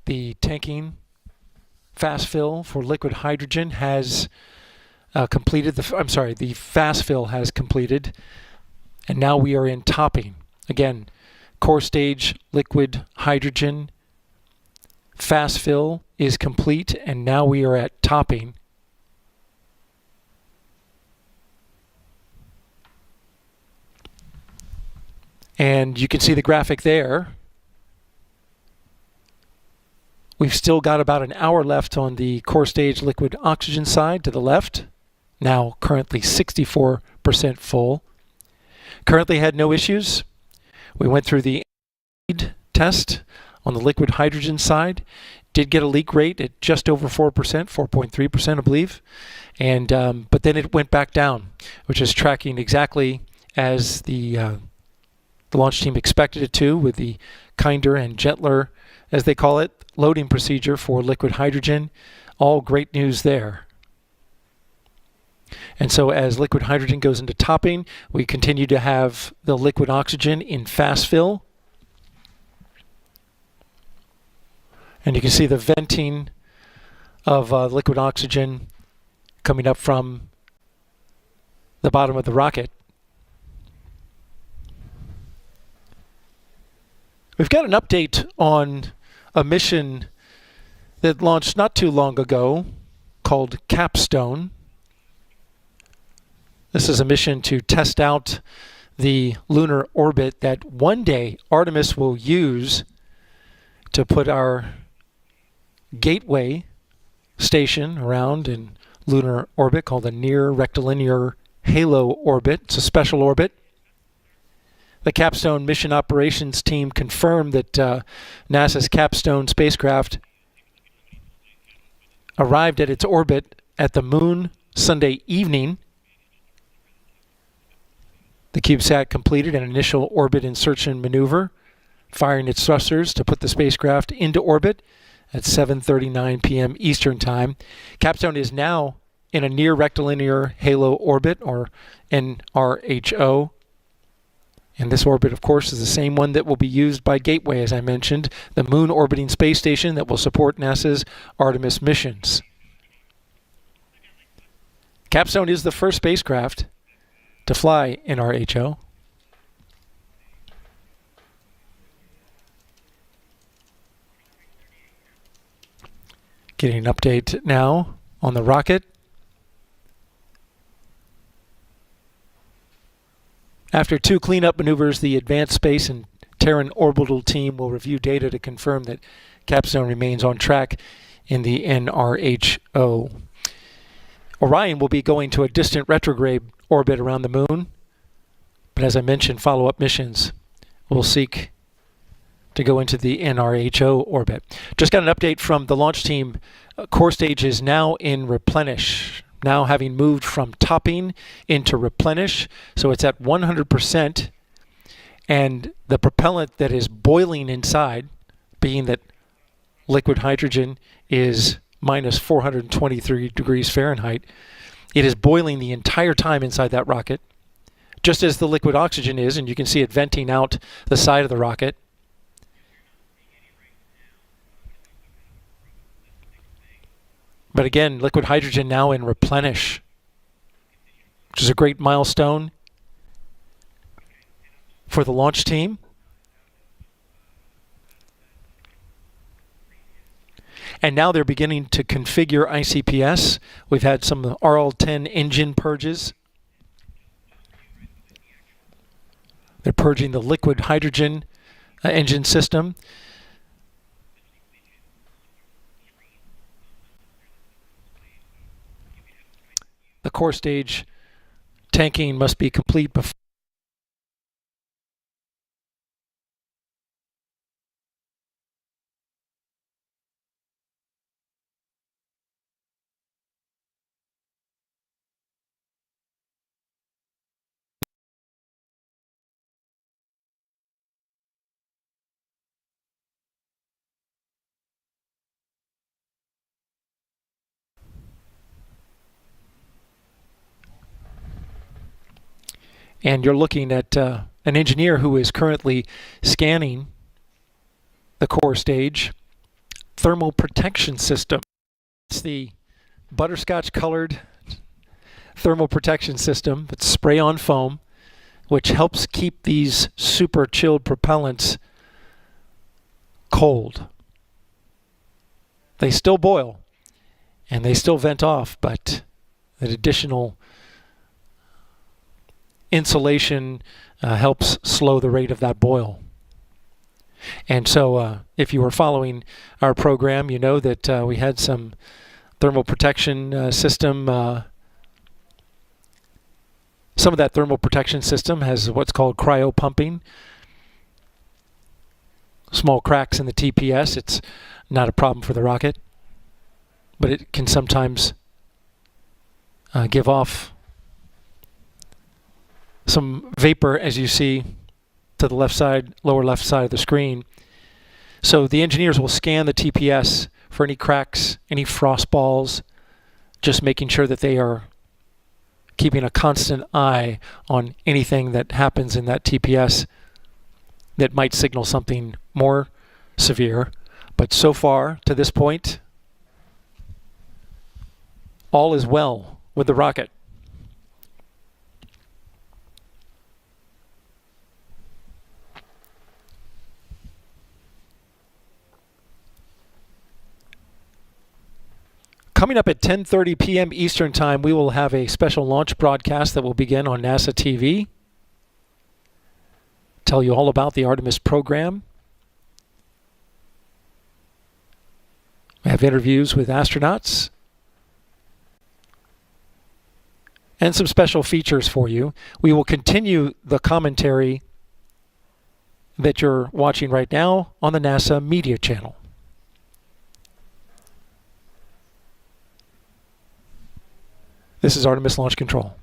The tanking fast fill for liquid hydrogen has completed. The fast fill has completed. And now we are in topping. Again, core stage liquid hydrogen fast fill is complete, and now we are at topping. And you can see the graphic there. We've still got about an hour left on the core stage liquid oxygen side to the left. Now currently 64% full. Currently had no issues. We went through the test on the liquid hydrogen side. Did get a leak rate at just over 4%, 4.3% I believe. And but then it went back down, which is tracking exactly as the launch team expected it to, with the kinder and gentler, as they call it, loading procedure for liquid hydrogen. All great news there. And so as liquid hydrogen goes into topping, we continue to have the liquid oxygen in fast fill. And you can see the venting of liquid oxygen coming up from the bottom of the rocket. We've got an update on a mission that launched not too long ago called Capstone. This is a mission to test out the lunar orbit that one day Artemis will use to put our gateway station around in lunar orbit called the Near Rectilinear Halo Orbit. It's a special orbit. The Capstone mission operations team confirmed that NASA's Capstone spacecraft arrived at its orbit at the moon Sunday evening. The CubeSat completed an initial orbit insertion maneuver, firing its thrusters to put the spacecraft into orbit at 7:39 p.m. Eastern Time. Capstone is now in a near rectilinear halo orbit, or NRHO. And this orbit, of course, is the same one that will be used by Gateway, as I mentioned, the moon orbiting space station that will support NASA's Artemis missions. Capstone is the first spacecraft to fly NRHO. Getting an update now on the rocket. After 2 cleanup maneuvers, the Advanced Space and Terran Orbital team will review data to confirm that Capstone remains on track in the NRHO. Orion will be going to a distant retrograde orbit around the moon, but as I mentioned, follow-up missions will seek to go into the NRHO orbit. Just got an update from the launch team. Core stage is now in Replenish, now having moved from topping into Replenish, so it's at 100%, and the propellant that is boiling inside, being that liquid hydrogen is minus 423 degrees Fahrenheit, it is boiling the entire time inside that rocket, just as the liquid oxygen is, and you can see it venting out the side of the rocket. But again, liquid hydrogen now in Replenish, which is a great milestone for the launch team. And now they're beginning to configure ICPS. We've had some RL-10 engine purges. They're purging the liquid hydrogen engine system. The core stage tanking must be complete before and you're looking at an engineer who is currently scanning the core stage thermal protection system. It's the butterscotch colored thermal protection system. It's spray-on foam, which helps keep these super chilled propellants cold. They still boil and they still vent off, but that additional insulation helps slow the rate of that boil. And so if you were following our program, you know that we had some thermal protection system. Some of that thermal protection system has what's called cryo pumping. Small cracks in the TPS. It's not a problem for the rocket, but it can sometimes give off some vapor, as you see to the left side, lower left side of the screen. So the engineers will scan the TPS for any cracks, any frost balls, just making sure that they are keeping a constant eye on anything that happens in that TPS that might signal something more severe. But so far, to this point, all is well with the rocket. Coming up at 10:30 p.m. Eastern Time, we will have a special launch broadcast that will begin on NASA TV. Tell you all about the Artemis program. We have interviews with astronauts and some special features for you. We will continue the commentary that you're watching right now on the NASA Media Channel. This is Artemis Launch Control.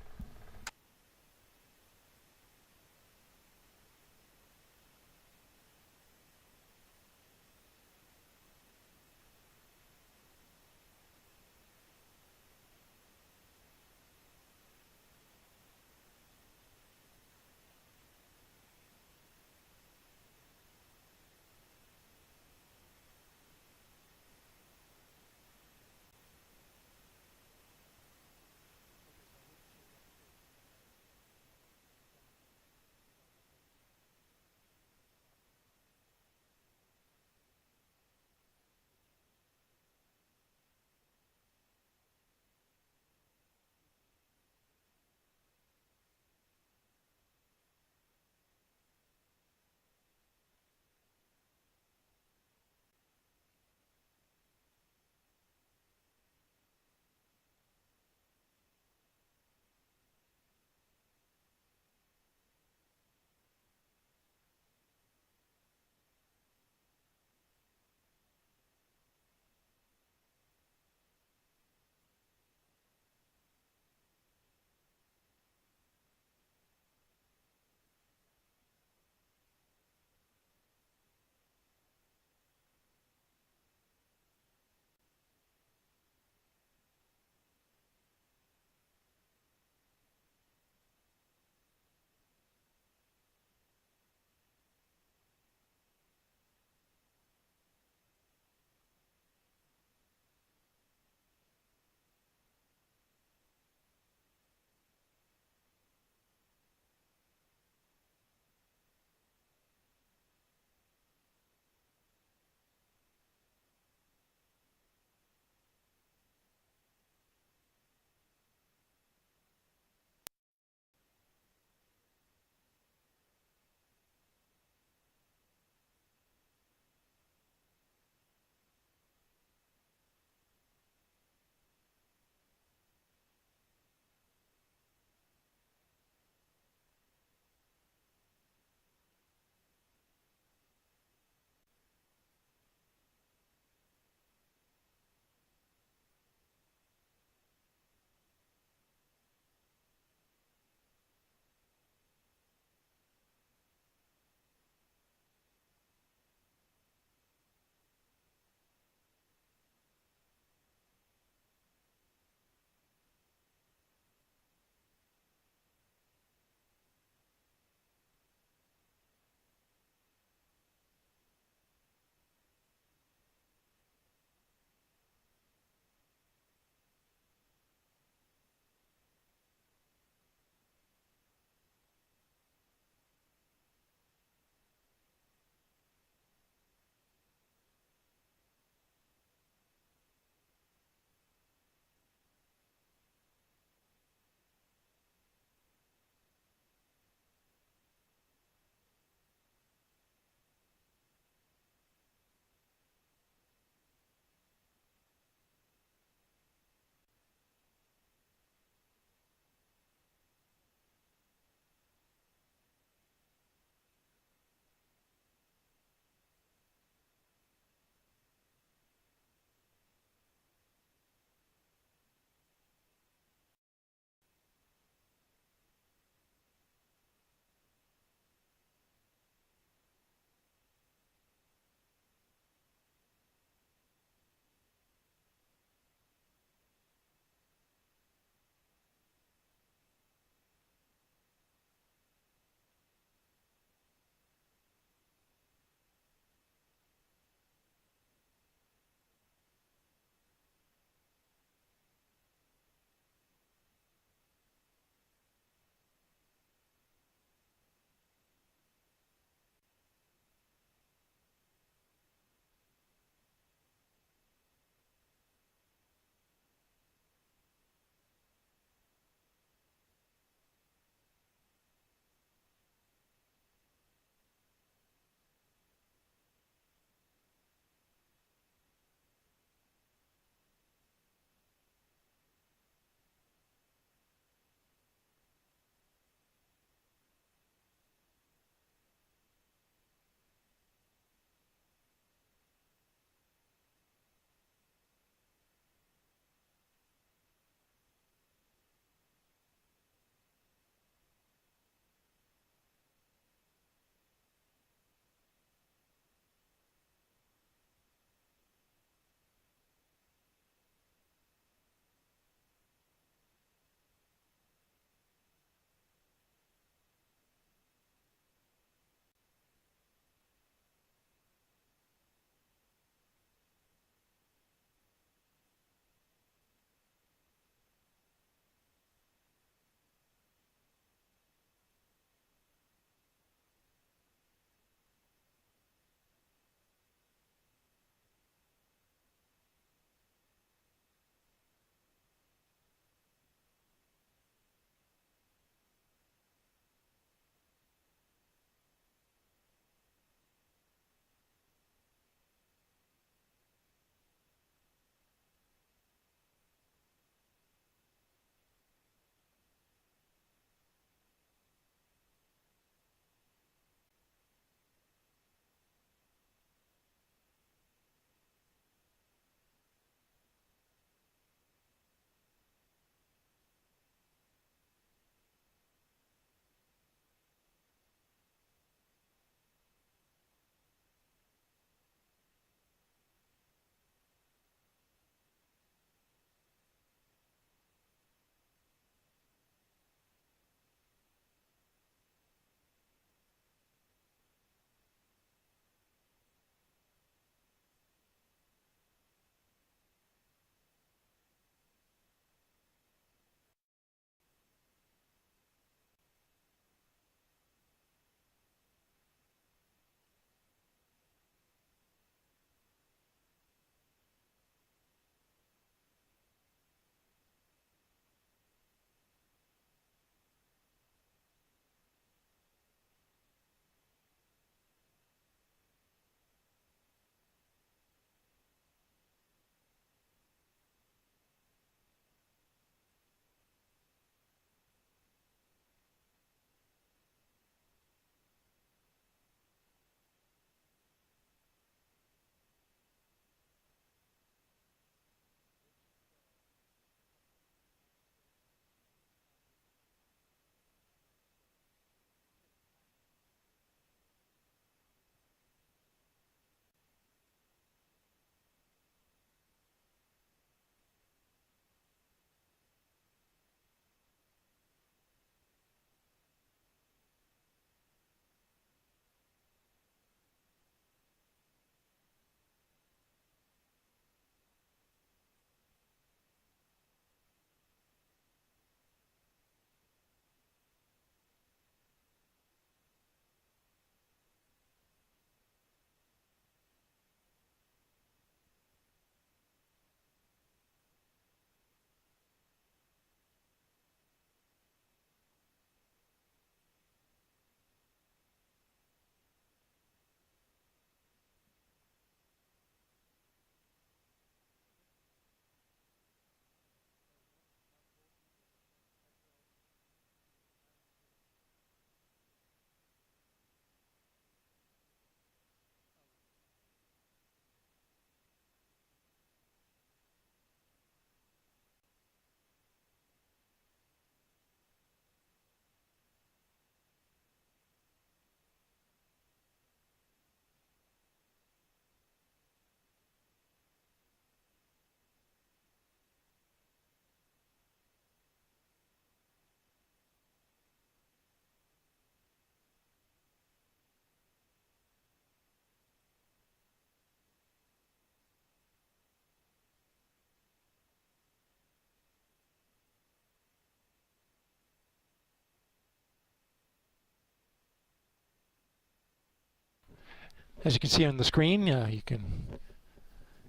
As you can see on the screen, you can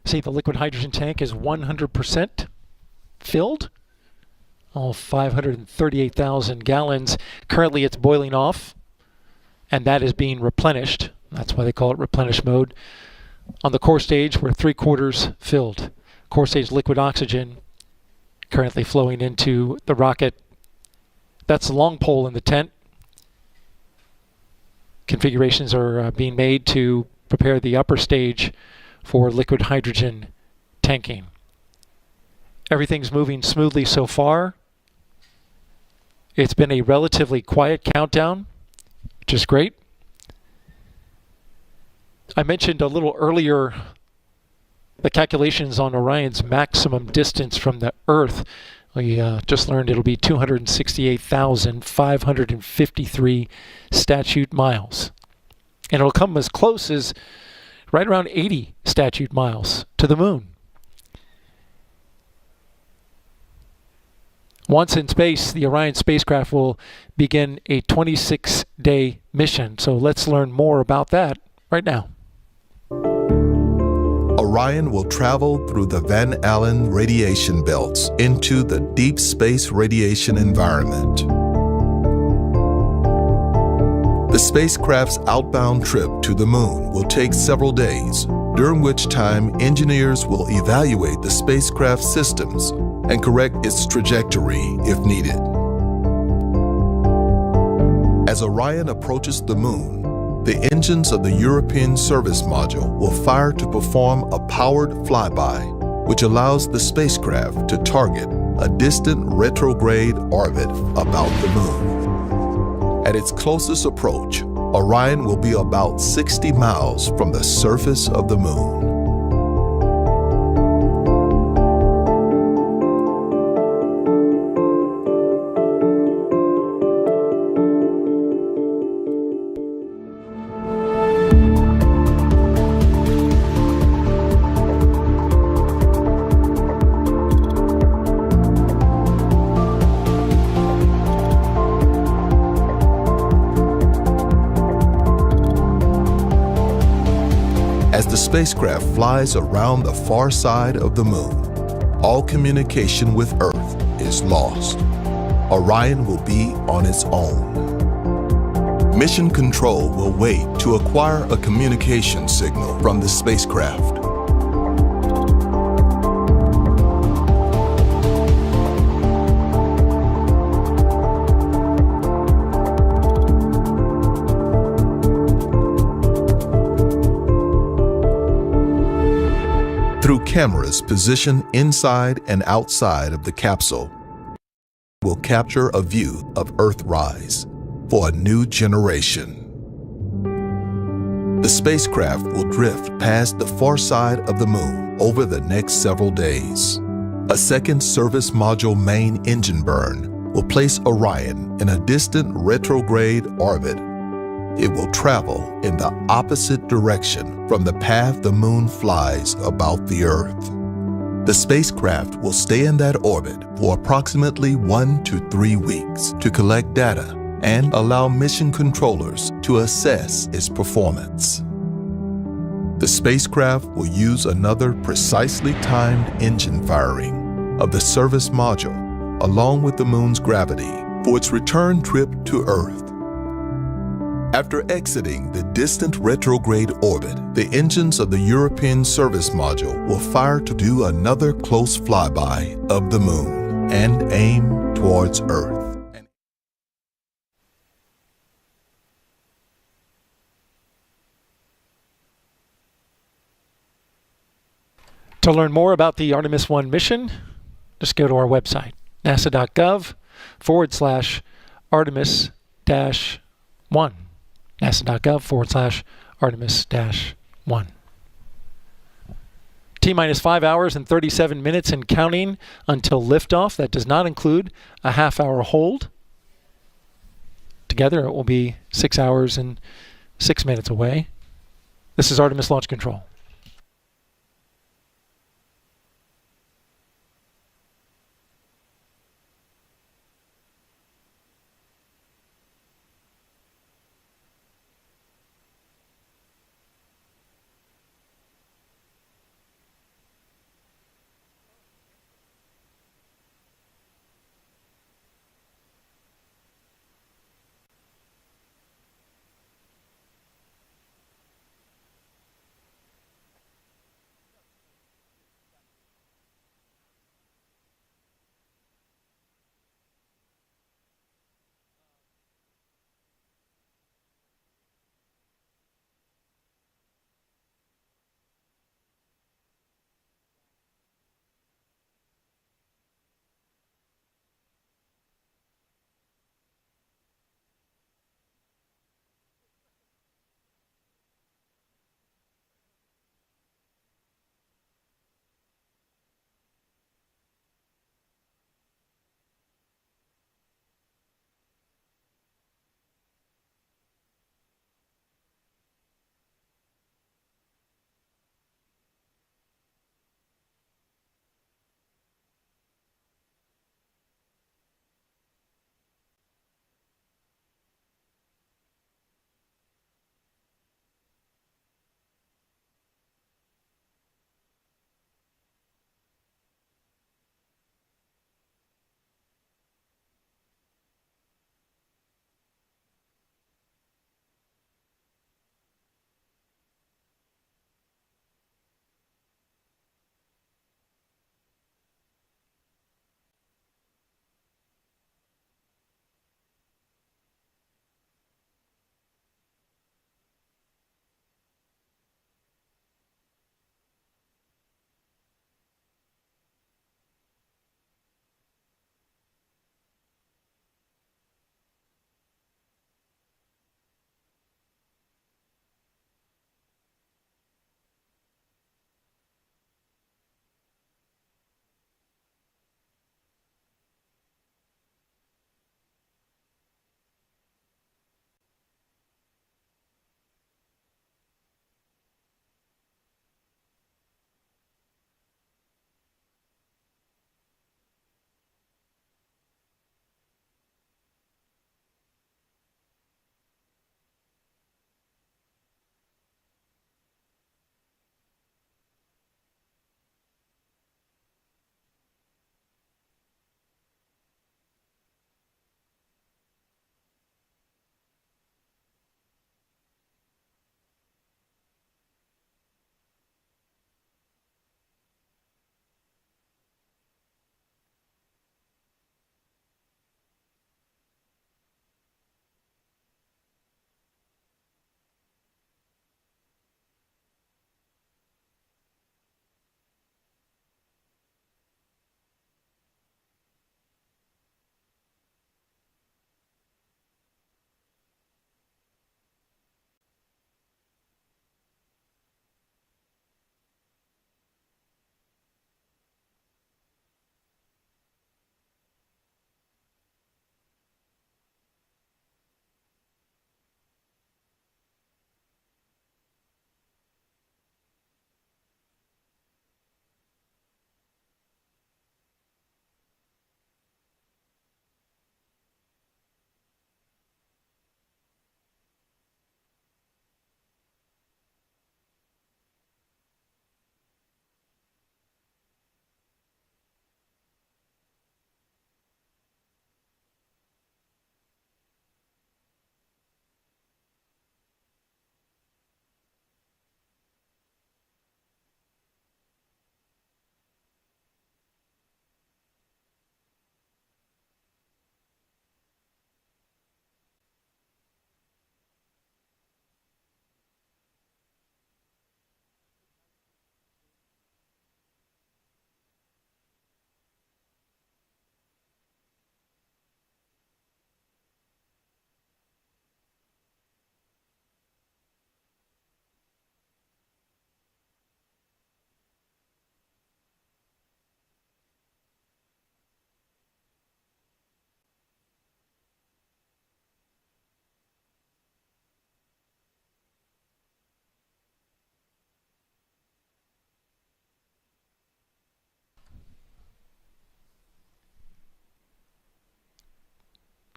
see the liquid hydrogen tank is 100% filled. All 538,000 gallons. Currently it's boiling off, and that is being replenished. That's why they call it replenish mode. On the core stage, we're 3/4 filled. Core stage liquid oxygen currently flowing into the rocket. That's the long pole in the tent. Configurations are being made to prepare the upper stage for liquid hydrogen tanking. Everything's moving smoothly so far. It's been a relatively quiet countdown, which is great. I mentioned a little earlier the calculations on Orion's maximum distance from the Earth. We just learned it'll be 268,553 statute miles. And it'll come as close as right around 80 statute miles to the moon. Once in space, the Orion spacecraft will begin a 26-day mission. So let's learn more about that right now. Orion will travel through the Van Allen radiation belts into the deep space radiation environment. The spacecraft's outbound trip to the moon will take several days, during which time engineers will evaluate the spacecraft systems and correct its trajectory if needed. As Orion approaches the moon, the engines of the European Service Module will fire to perform a powered flyby, which allows the spacecraft to target a distant retrograde orbit about the moon. At its closest approach, Orion will be about 60 miles from the surface of the moon. As the spacecraft flies around the far side of the moon, all communication with Earth is lost. Orion will be on its own. Mission Control will wait to acquire a communication signal from the spacecraft. Through cameras positioned inside and outside of the capsule, will capture a view of Earthrise for a new generation. The spacecraft will drift past the far side of the moon over the next several days. A second service module main engine burn will place Orion in a distant retrograde orbit. It will travel in the opposite direction from the path the moon flies about the Earth. The spacecraft will stay in that orbit for approximately 1 to 3 weeks to collect data and allow mission controllers to assess its performance. The spacecraft will use another precisely timed engine firing of the service module along with the moon's gravity for its return trip to Earth. After exiting the distant retrograde orbit, the engines of the European Service Module will fire to do another close flyby of the moon and aim towards Earth. To learn more about the Artemis I mission, just go to our website, nasa.gov/Artemis-1. nasa.gov/Artemis-1. T-minus 5 hours and 37 minutes and counting until liftoff. That does not include a half-hour hold. Together it will be 6 hours and 6 minutes away. This is Artemis Launch Control.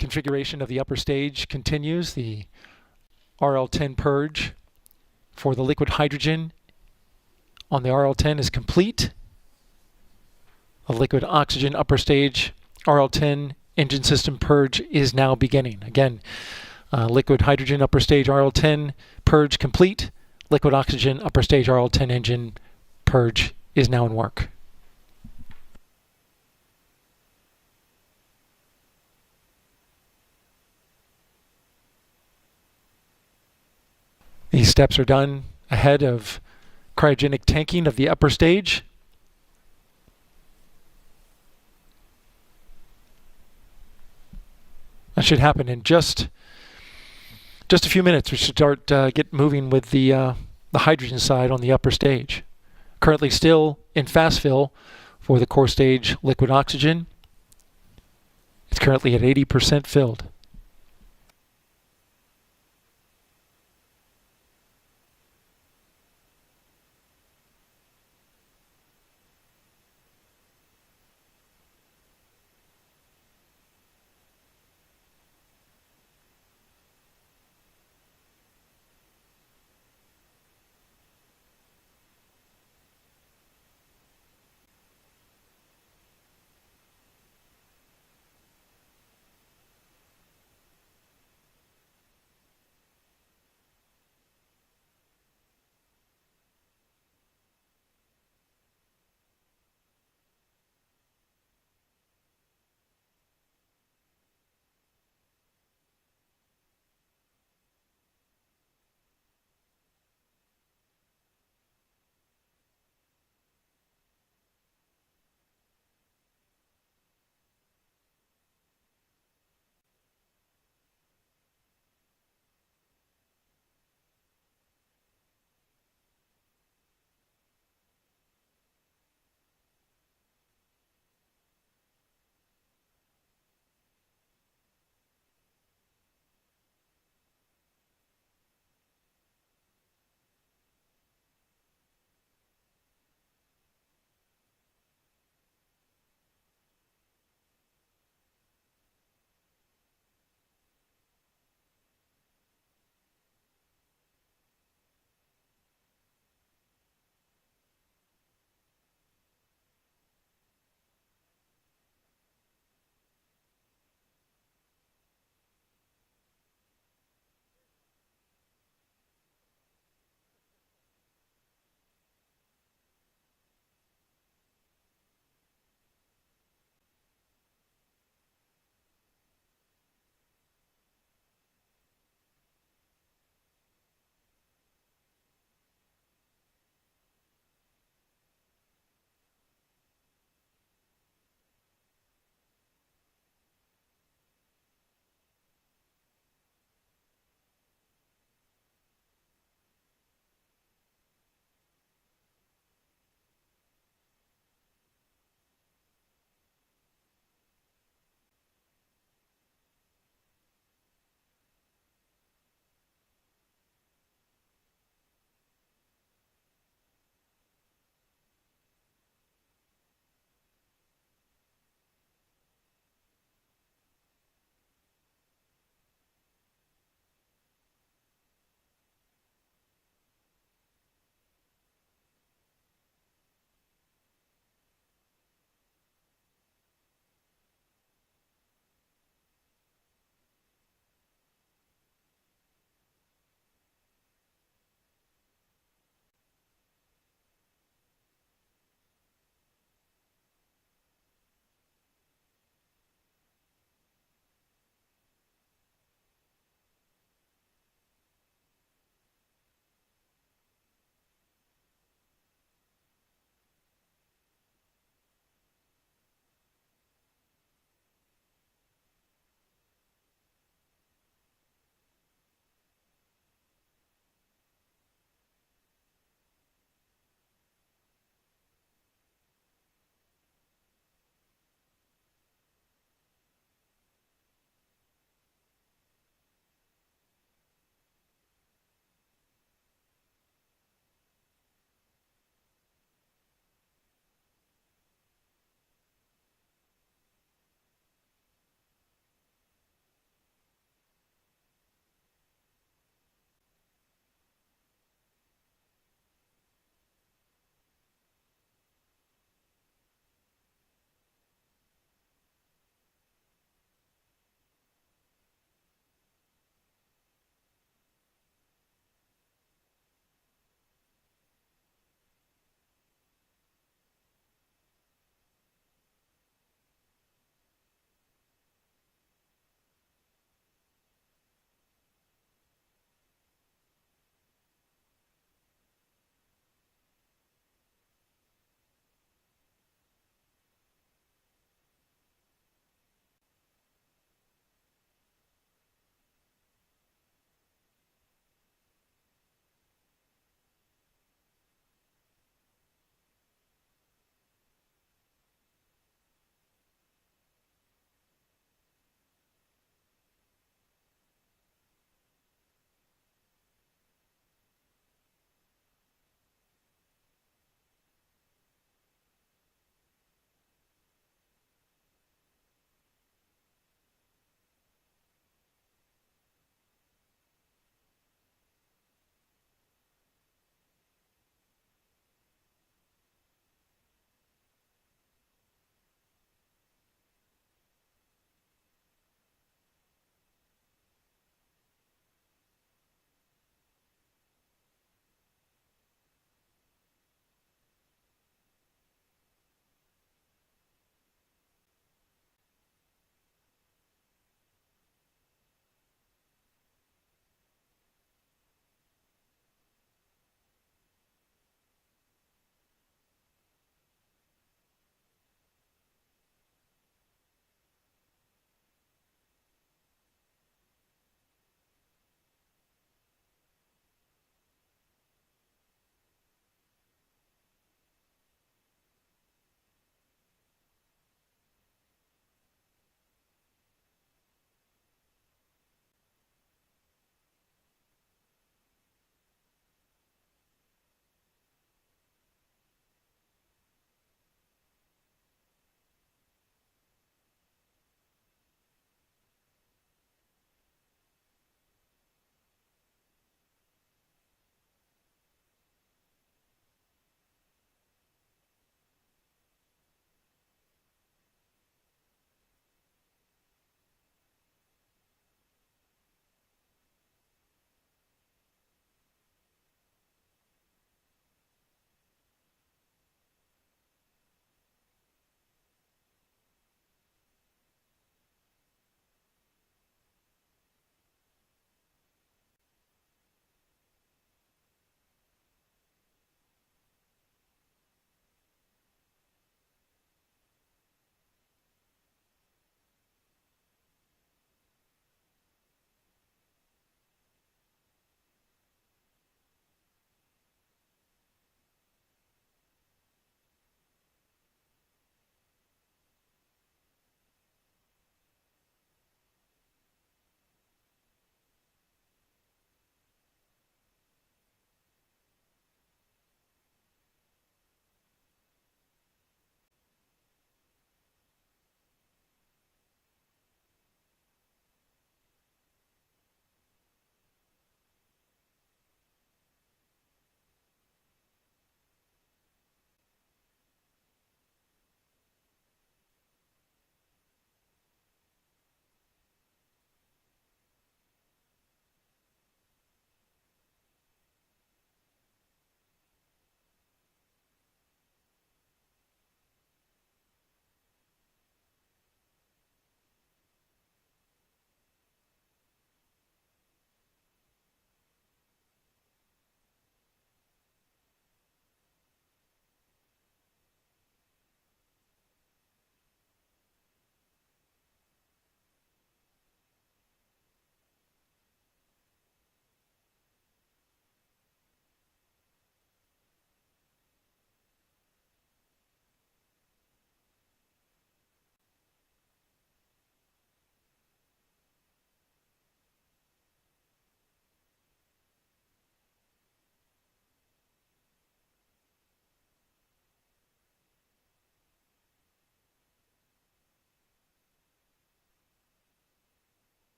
configuration of the upper stage continues. The RL10 purge for the liquid hydrogen on the RL10 is complete. The liquid oxygen upper stage RL10 engine system purge is now beginning. Again, liquid hydrogen upper stage RL10 purge complete. Liquid oxygen upper stage RL10 engine purge is now in work. These steps are done ahead of cryogenic tanking of the upper stage. That should happen in just a few minutes. We should start get moving with the hydrogen side on the upper stage. Currently still in fast fill for the core stage liquid oxygen. It's currently at 80% filled.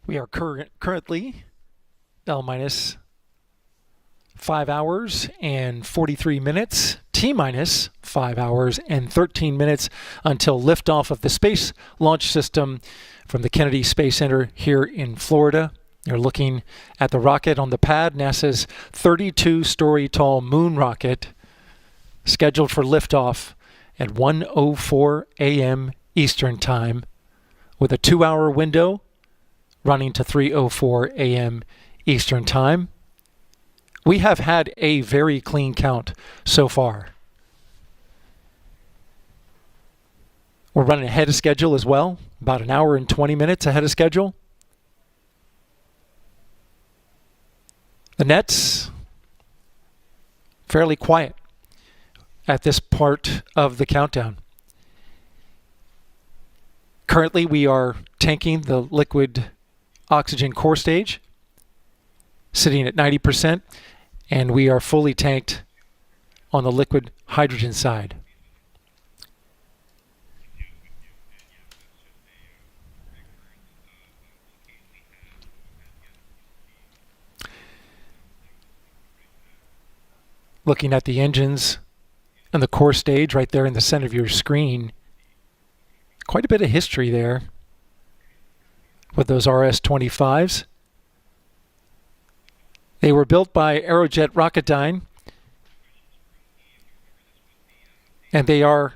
We are currently L minus 5 hours and 43 minutes, T minus 5 hours and 13 minutes until liftoff of the Space Launch System from the Kennedy Space Center here in Florida. You're looking at the rocket on the pad, NASA's 32-story tall moon rocket, scheduled for liftoff at 1:04 a.m. Eastern Time, with a 2-hour window running to 3:04 a.m. Eastern Time. We have had a very clean count so far. We're running ahead of schedule as well, about an hour and 20 minutes ahead of schedule. The net's fairly quiet at this part of the countdown. Currently, we are tanking the liquid oxygen core stage, sitting at 90%, and we are fully tanked on the liquid hydrogen side. Looking at the engines and the core stage right there in the center of your screen, quite a bit of history there with those RS-25s. They were built by Aerojet Rocketdyne, and they are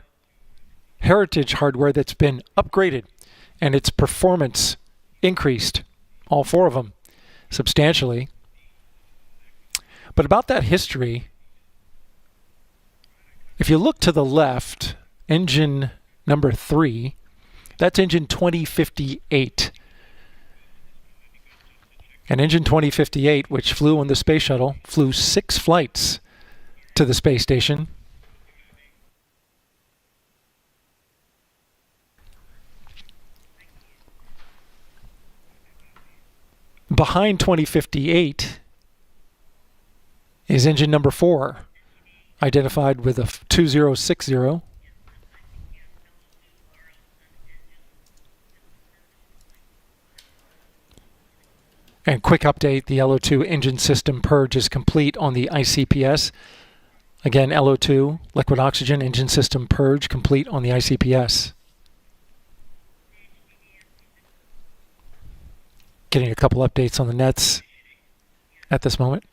heritage hardware that's been upgraded and its performance increased, all 4 of them, substantially. But about that history, if you look to the left, engine number 3, that's engine 2058. And engine 2058, which flew on the space shuttle, flew 6 flights to the space station. Behind 2058 is engine number 4, identified with a 2060. And quick update, the LO2 engine system purge is complete on the ICPS. Again, LO2, liquid oxygen engine system purge, complete on the ICPS. Getting a couple updates on the nets at this moment.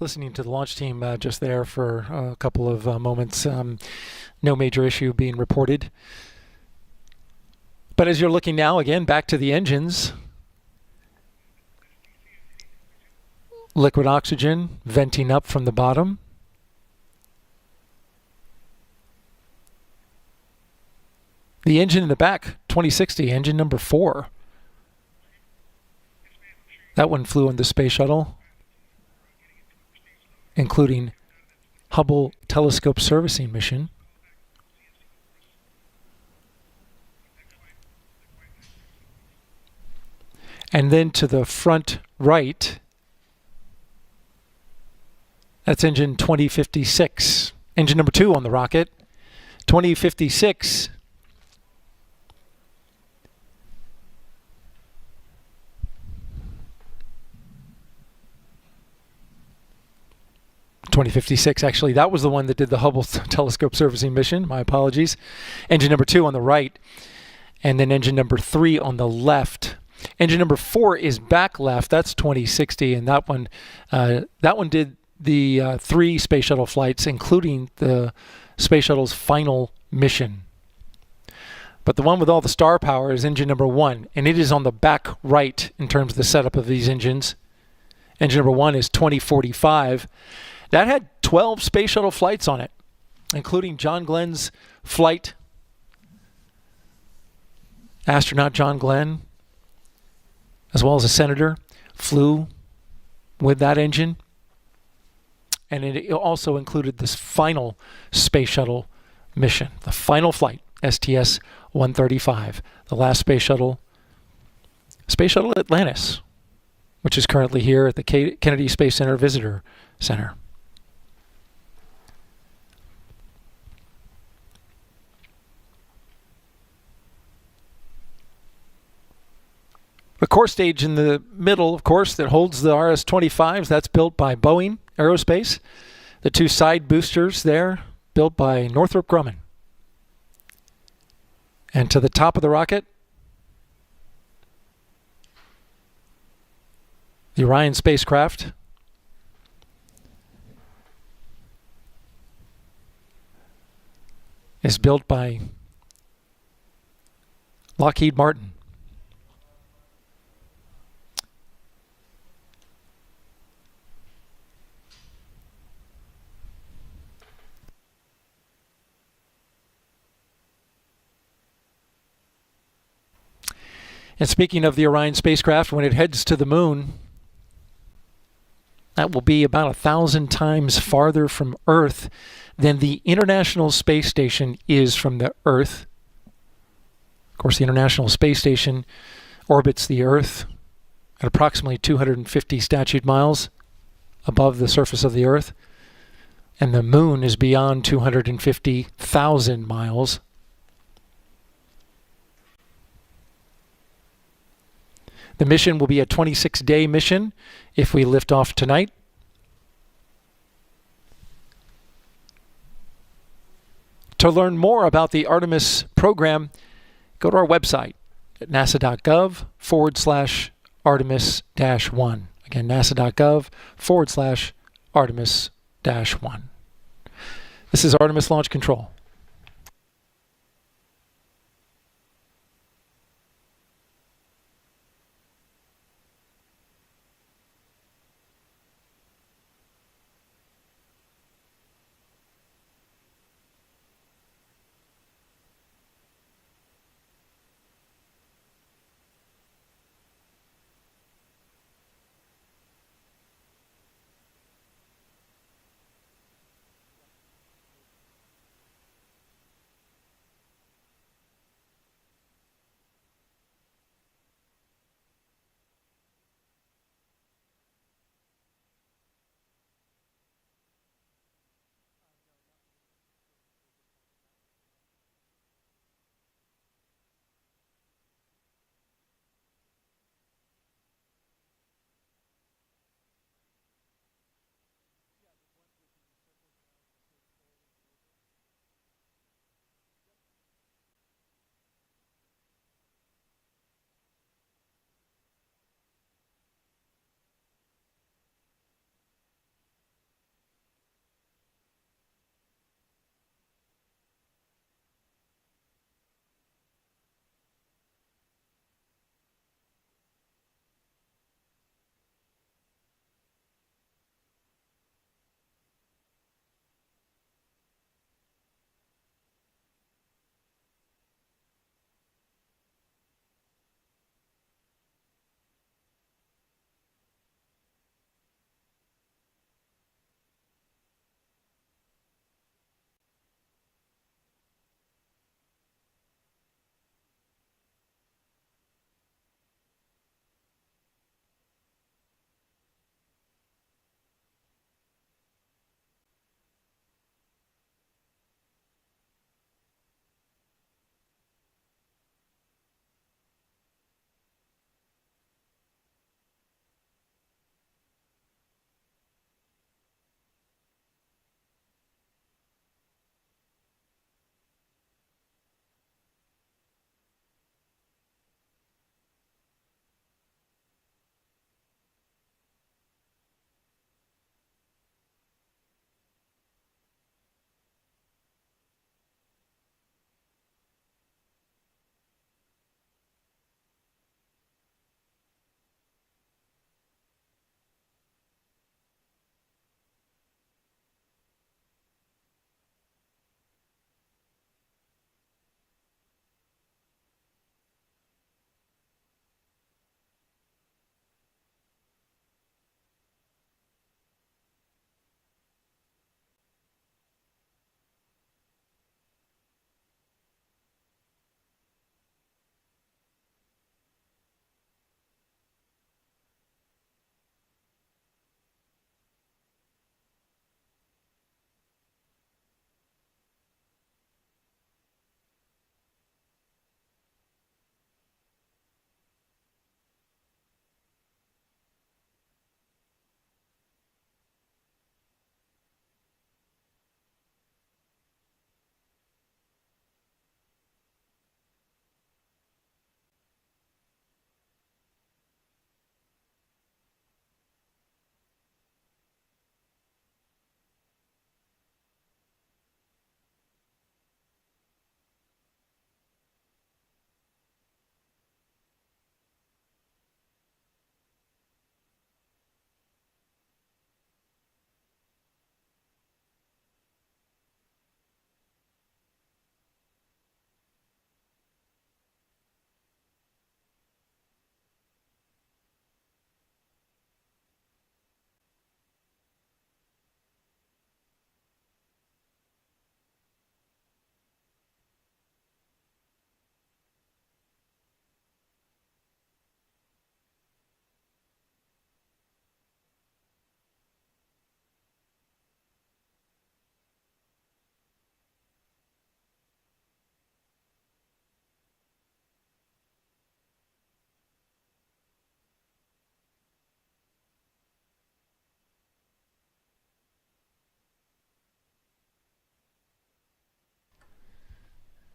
Listening to the launch team just there for a couple of moments. No major issue being reported. But as you're looking now, again, back to the engines. Liquid oxygen venting up from the bottom. The engine in the back, 2060, engine number 4. That one flew on the space shuttle, including Hubble telescope servicing mission. And then to the front right, that's engine 2056, engine number 2 on the rocket. 2056 2056, actually. That was the one that did the Hubble telescope servicing mission. My apologies. Engine number 2 on the right, and then engine number 3 on the left. Engine number 4 is back left. That's 2060, and that one did the 3 space shuttle flights, including the space shuttle's final mission. But the one with all the star power is engine number 1, and it is on the back right in terms of the setup of these engines. Engine number 1 is 2045. That had 12 space shuttle flights on it, including John Glenn's flight. Astronaut John Glenn, as well as a senator, flew with that engine. And it also included this final space shuttle mission, the final flight, STS-135, the last space shuttle Atlantis, which is currently here at the Kennedy Space Center Visitor Center. The core stage in the middle, of course, that holds the RS-25s, that's built by Boeing Aerospace. The 2 side boosters there, built by Northrop Grumman. And to the top of the rocket, the Orion spacecraft. Is built by Lockheed Martin. And speaking of the Orion spacecraft, when it heads to the moon, that will be about 1,000 times farther from Earth than the International Space Station is from the Earth. Of course, the International Space Station orbits the Earth at approximately 250 statute miles above the surface of the Earth, and the moon is beyond 250,000 miles. The mission will be a 26-day mission if we lift off tonight. To learn more about the Artemis program, go to our website at nasa.gov/Artemis-1. Again, nasa.gov/Artemis-1. This is Artemis Launch Control.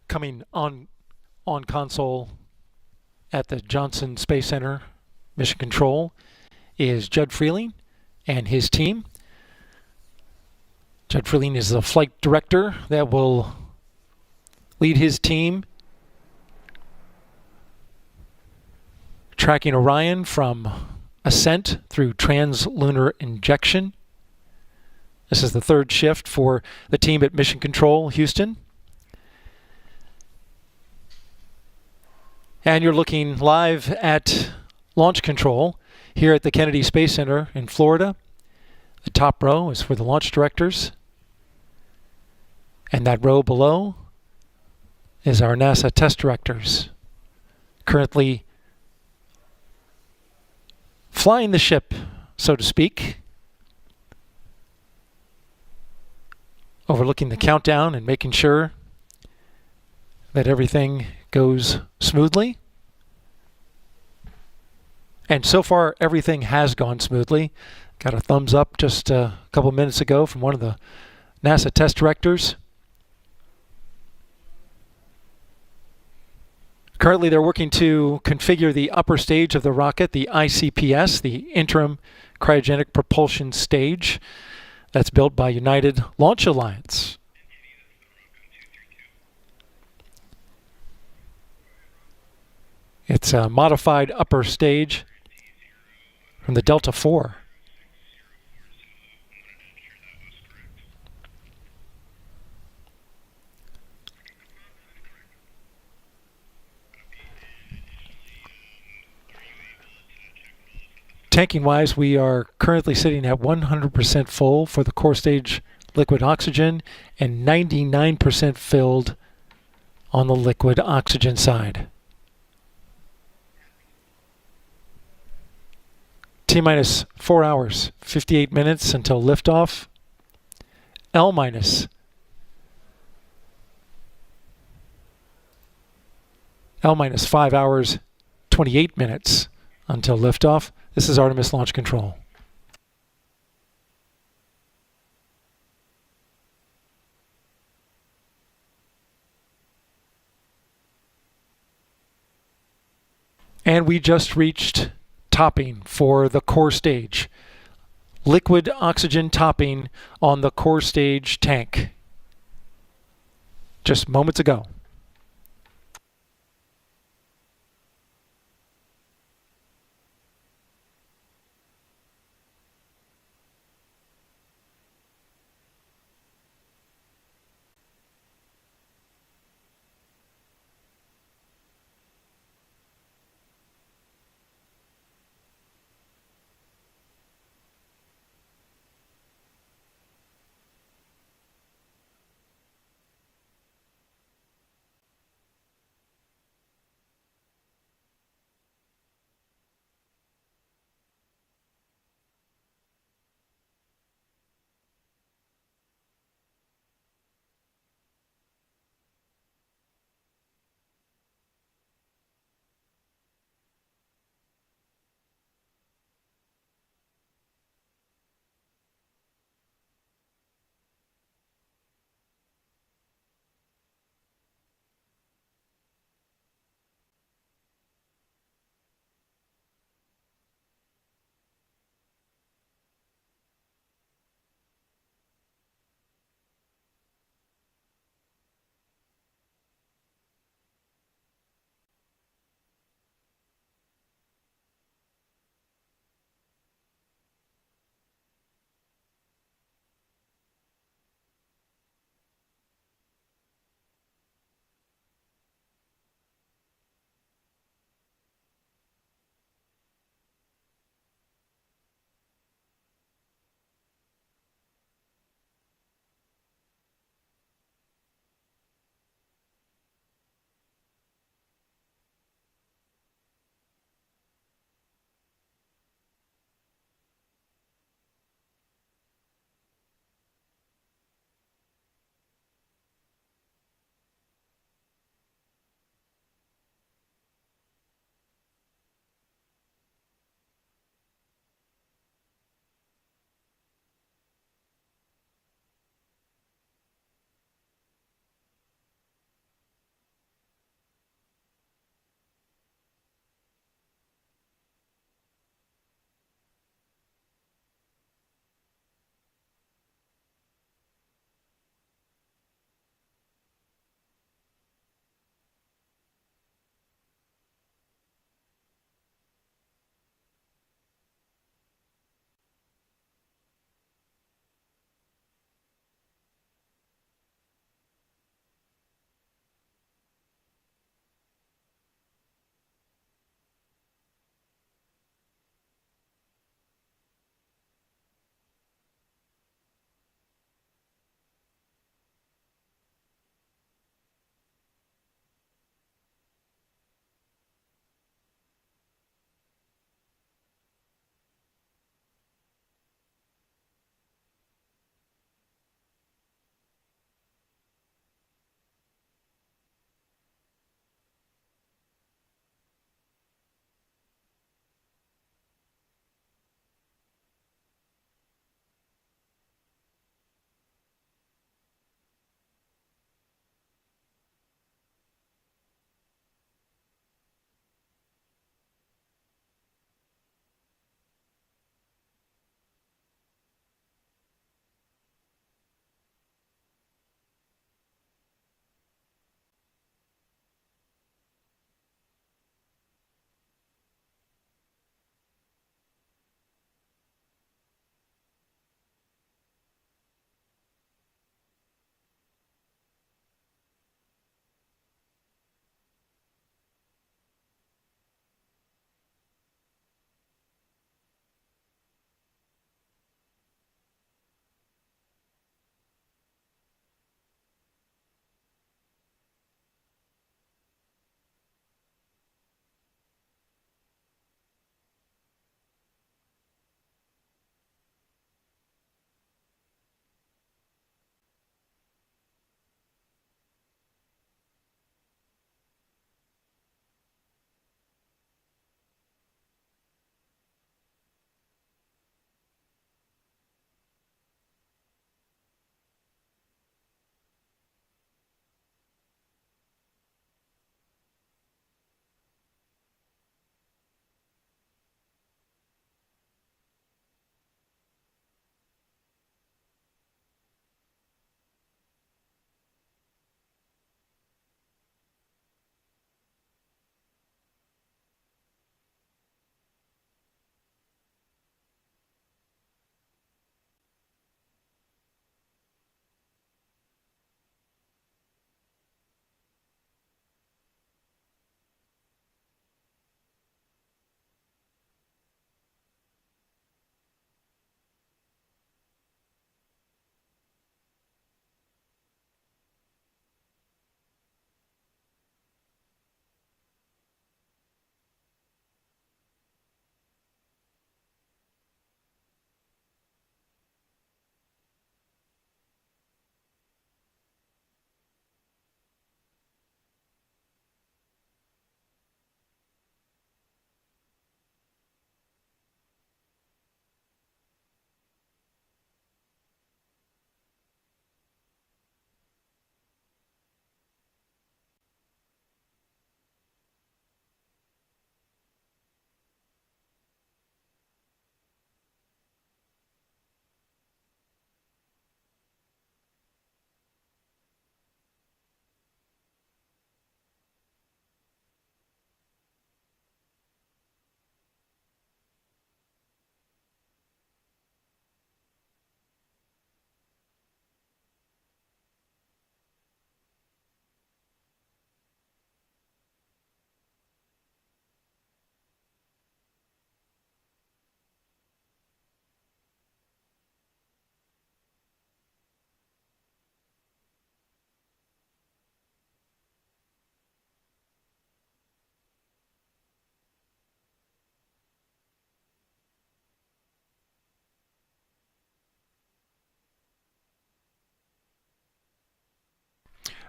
coming on console at the Johnson Space Center Mission Control is Judd Freeling and his team. Judd Freeling is the flight director that will lead his team tracking Orion from Ascent through translunar injection. This is the third shift for the team at Mission Control Houston. And you're looking live at launch control here at the Kennedy Space Center in Florida. The top row is for the launch directors. And that row below is our NASA test directors, currently flying the ship, so to speak, overlooking the countdown and making sure that everything goes smoothly. And so far, everything has gone smoothly. Got a thumbs up just a couple minutes ago from one of the NASA test directors. Currently, they're working to configure the upper stage of the rocket, the ICPS, the Interim Cryogenic Propulsion Stage, that's built by United Launch Alliance. It's a modified upper stage from the Delta IV. Tanking-wise, we are currently sitting at 100% full for the core stage liquid oxygen and 99% filled on the liquid oxygen side. T-minus 4 hours, 58 minutes until liftoff. L-minus 5 hours, 28 minutes until liftoff. This is Artemis Launch Control. And we just reached topping for the core stage. Liquid oxygen topping on the core stage tank. Just moments ago.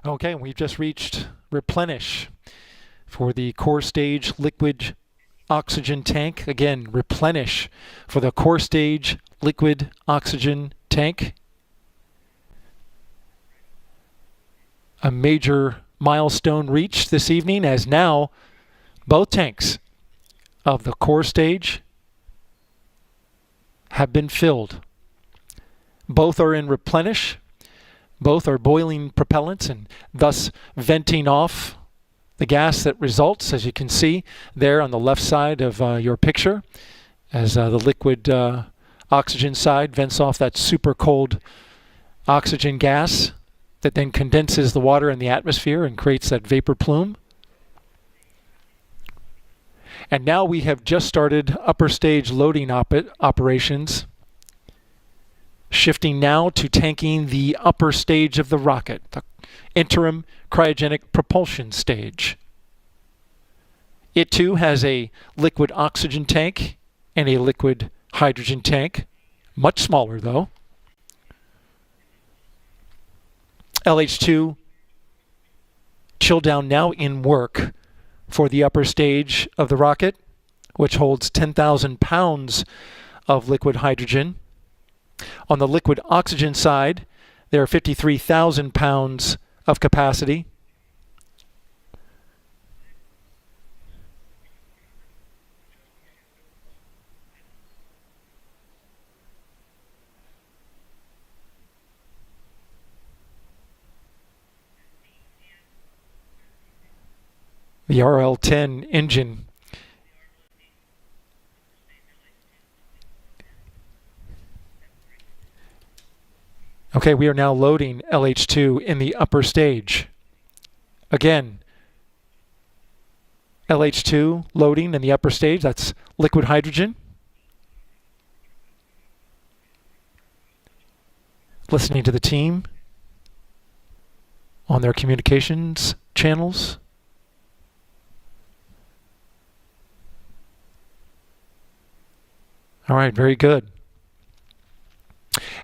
Okay, we've just reached replenish for the core stage liquid oxygen tank. Again, replenish for the core stage liquid oxygen tank. A major milestone reached this evening, as now both tanks of the core stage have been filled. Both are in replenish. Both are boiling propellants and thus venting off the gas that results, as you can see there on the left side of your picture, as the liquid oxygen side vents off that super cold oxygen gas that then condenses the water in the atmosphere and creates that vapor plume. And now we have just started upper stage loading operations, shifting now to tanking the upper stage of the rocket, the interim cryogenic propulsion stage. It too has a liquid oxygen tank and a liquid hydrogen tank, much smaller though. LH2 Chilldown now in work for the upper stage of the rocket, which holds 10,000 pounds of liquid hydrogen. On the liquid oxygen side, there are 53,000 pounds of capacity. The RL-10 engine Okay, we are now loading LH2 in the upper stage. Again, LH2 loading in the upper stage, that's liquid hydrogen. Listening to the team on their communications channels. All right, very good.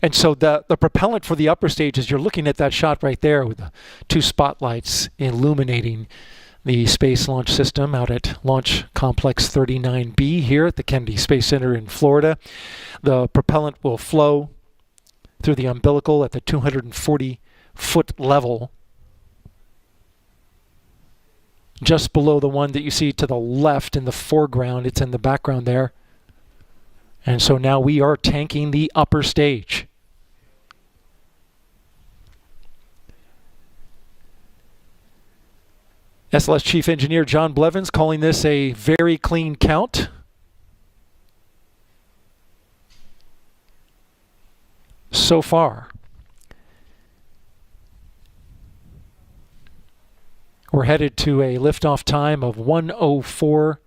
And so the propellant for the upper stage, as you're looking at that shot right there with the two spotlights illuminating the Space Launch System out at Launch Complex 39B here at the Kennedy Space Center in Florida. The propellant will flow through the umbilical at the 240-foot level, just below the one that you see to the left in the foreground. It's in the background there. And so now we are tanking the upper stage. SLS Chief Engineer John Blevins calling this a very clean count. So far. We're headed to a liftoff time of 1:04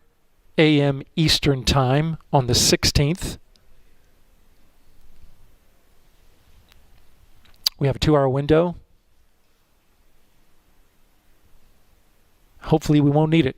a.m. Eastern Time on the 16th. We have a 2-hour window. Hopefully we won't need it.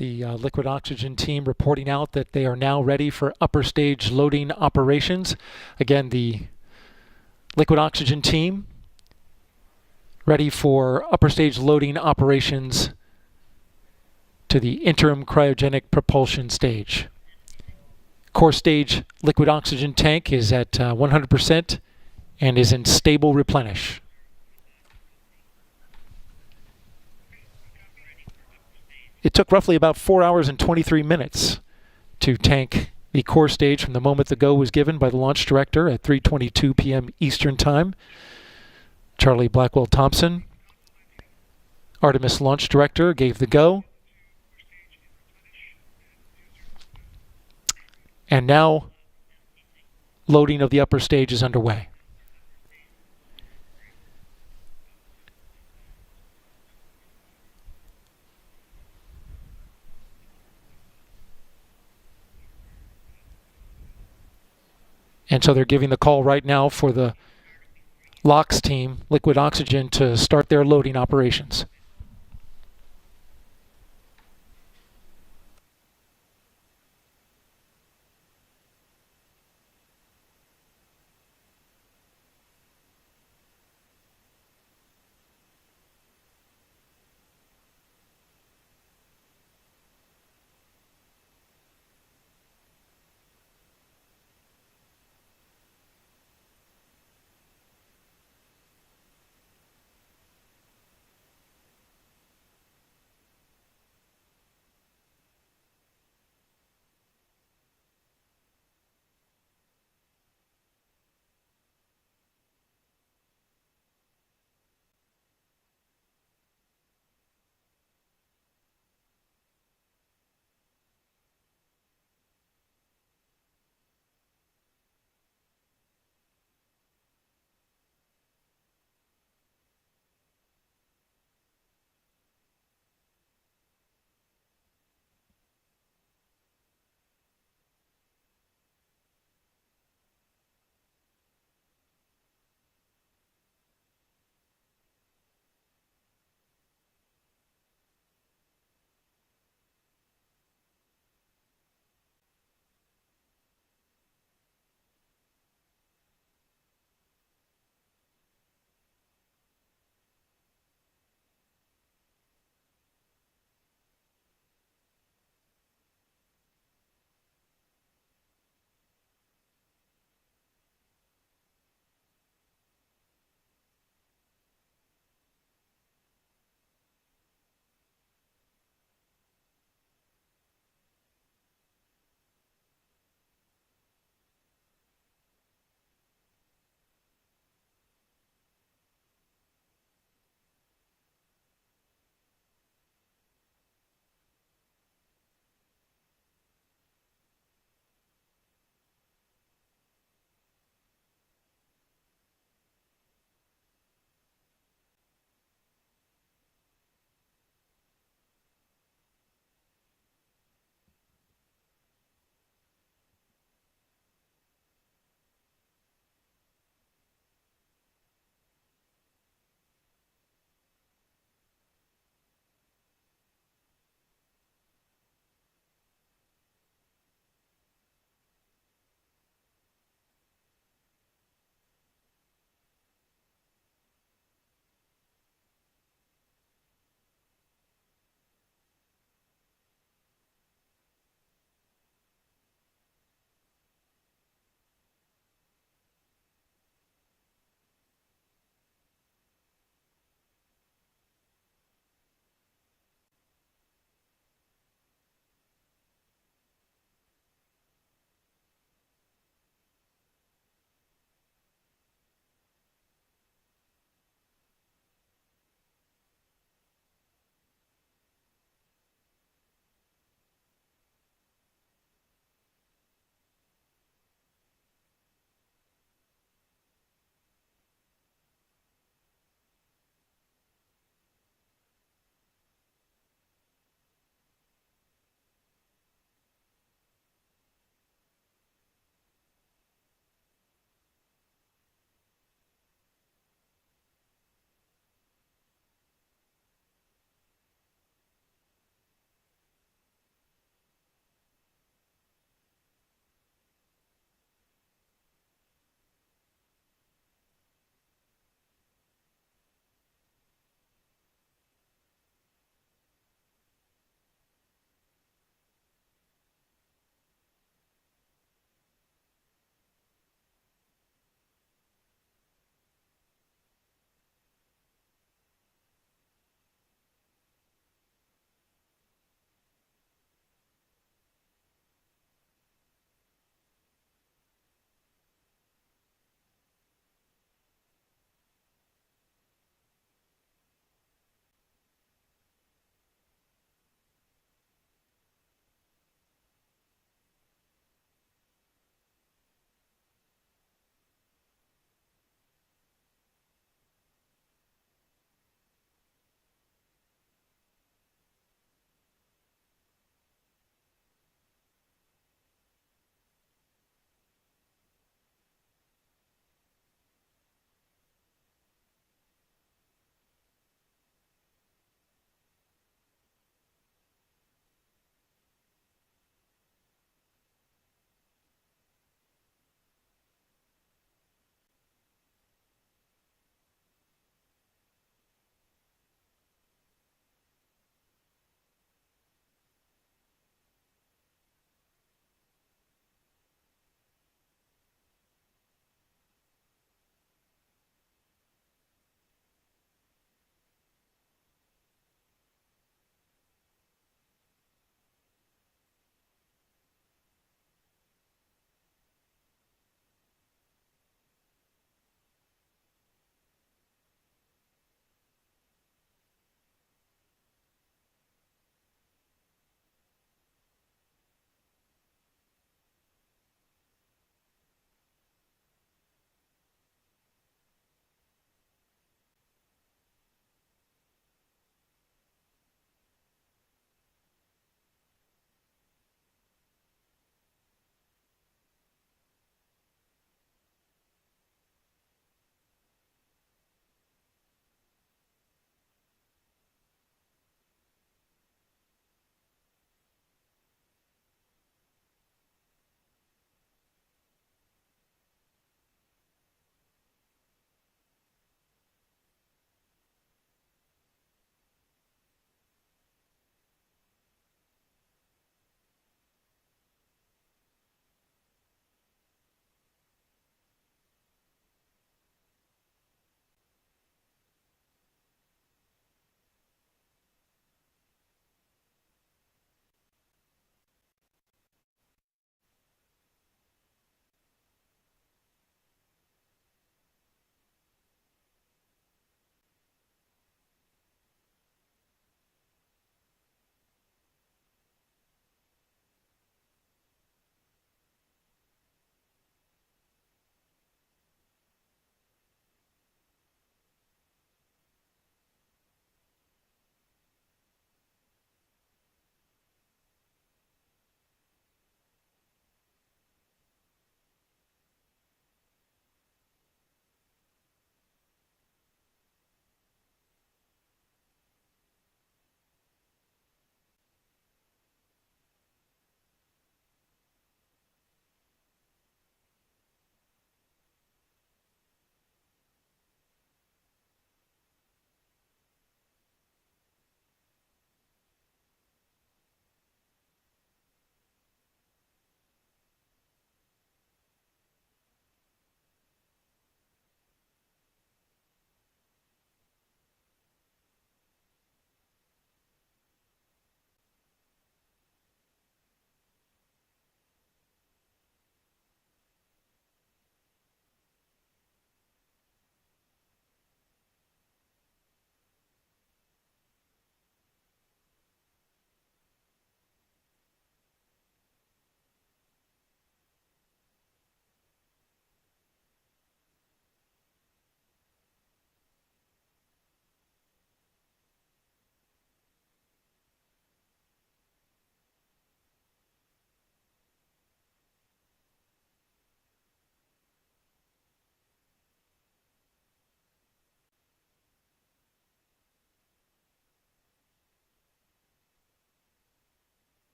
the liquid oxygen team reporting out that they are now ready for upper stage loading operations. Again, the liquid oxygen team ready for upper stage loading operations to the interim cryogenic propulsion stage. Core stage liquid oxygen tank is at 100% and is in stable replenish. It took roughly about 4 hours and 23 minutes to tank the core stage from the moment the go was given by the launch director at 3:22 p.m. Eastern Time. Charlie Blackwell Thompson, Artemis launch director, gave the go. And now loading of the upper stage is underway. And so they're giving the call right now for the LOX team, liquid oxygen, to start their loading operations.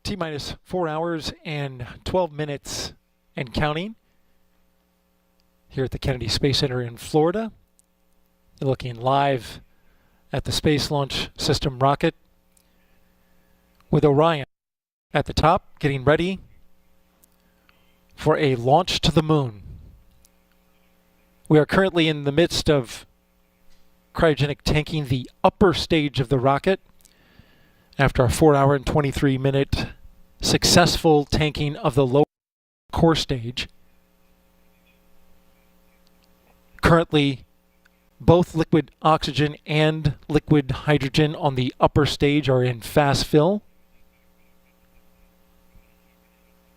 T-minus 4 hours and 12 minutes and counting here at the Kennedy Space Center in Florida. You're looking live at the Space Launch System rocket with Orion at the top, getting ready for a launch to the moon. We are currently in the midst of cryogenic tanking the upper stage of the rocket after a 4 hour and 23 minute successful tanking of the lower core stage. Currently, both liquid oxygen and liquid hydrogen on the upper stage are in fast fill,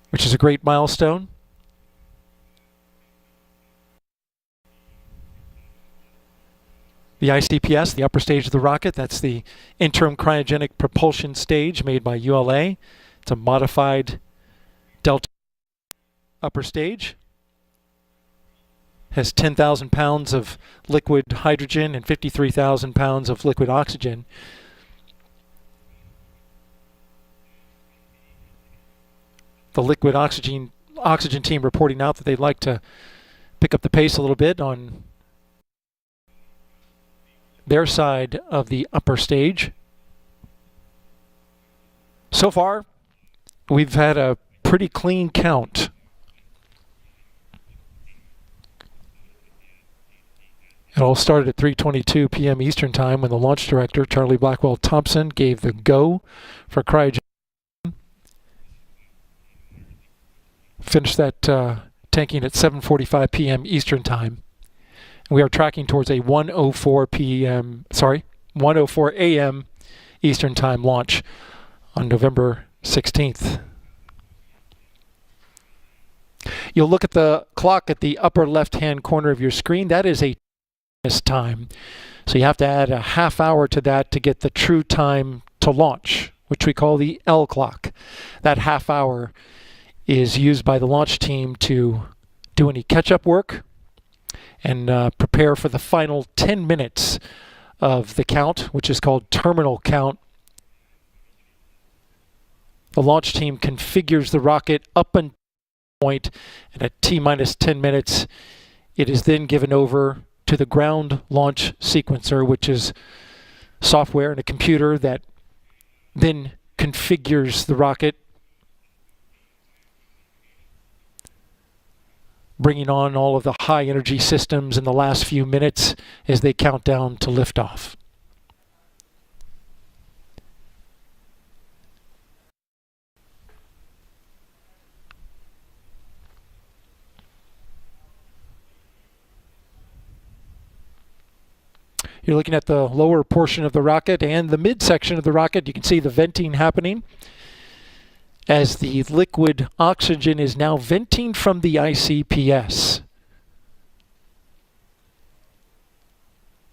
which is a great milestone. The ICPS, the upper stage of the rocket, that's the interim cryogenic propulsion stage made by ULA. It's a modified Delta upper stage. Has 10,000 pounds of liquid hydrogen and 53,000 pounds of liquid oxygen. The liquid oxygen team reporting out that they'd like to pick up the pace a little bit on their side of the upper stage. So far, we've had a pretty clean count. It all started at 3:22 p.m. Eastern Time when the launch director, Charlie Blackwell Thompson, gave the go for cryogenic. Finished that tanking at 7:45 p.m. Eastern Time. We are tracking towards a 1:04 a.m. Eastern Time launch on November 16th. You'll look at the clock at the upper left-hand corner of your screen. That is a time. So you have to add a half hour to that to get the true time to launch, which we call the L clock. That half hour is used by the launch team to do any catch-up work and prepare for the final 10 minutes of the count, which is called terminal count. The launch team configures the rocket up until the point, and at T-minus 10 minutes, it is then given over to the ground launch sequencer, which is software and a computer that then configures the rocket, bringing on all of the high energy systems in the last few minutes as they count down to liftoff. You're looking at the lower portion of the rocket and the midsection of the rocket. You can see the venting happening as the liquid oxygen is now venting from the ICPS.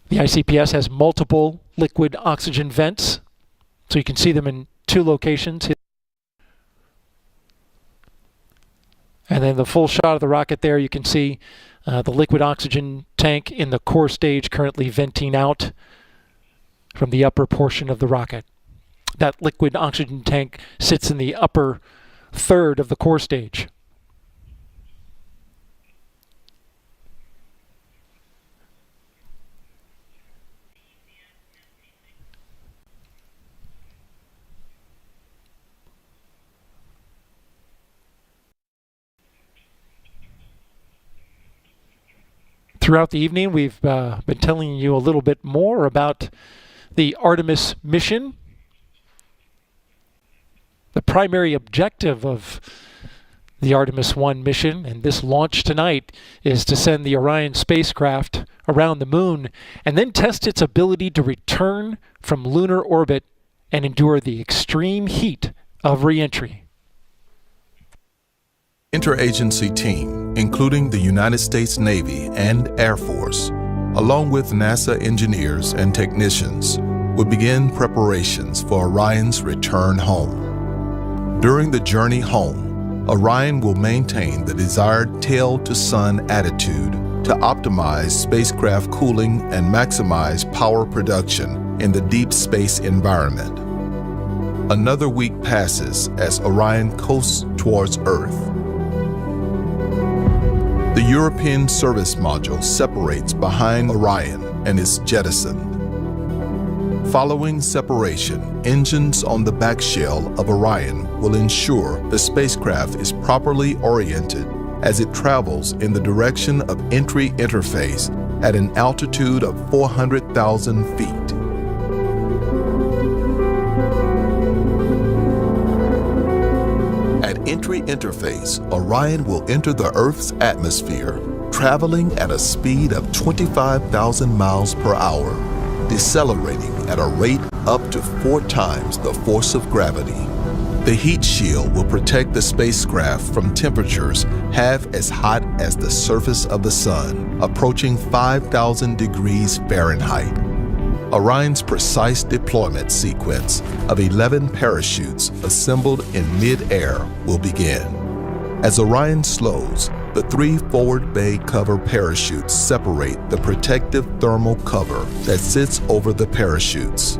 The ICPS has multiple liquid oxygen vents, so you can see them in two locations. And then the full shot of the rocket there, you can see the liquid oxygen tank in the core stage currently venting out from the upper portion of the rocket. That liquid oxygen tank sits in the upper third of the core stage. Throughout the evening, we've been telling you a little bit more about the Artemis mission. The primary objective of the Artemis I mission and this launch tonight is to send the Orion spacecraft around the moon and then test its ability to return from lunar orbit and endure the extreme heat of re-entry. Interagency team, including the United States Navy and Air Force, along with NASA engineers and technicians, will begin preparations for Orion's return home. During the journey home, Orion will maintain the desired tail-to-sun attitude to optimize spacecraft cooling and maximize power production in the deep space environment. Another week passes as Orion coasts towards Earth. The European service module separates behind Orion and is jettisoned. Following separation, engines on the back shell of Orion will ensure the spacecraft is properly oriented as it travels in the direction of entry interface at an altitude of 400,000 feet. At entry interface, Orion will enter the Earth's atmosphere, traveling at a speed of 25,000 miles per hour, decelerating at a rate up to 4 times the force of gravity. The heat shield will protect the spacecraft from temperatures half as hot as the surface of the sun, approaching 5,000 degrees Fahrenheit. Orion's precise deployment sequence of 11 parachutes assembled in mid-air will begin. As Orion slows, the 3 forward bay cover parachutes separate the protective thermal cover that sits over the parachutes.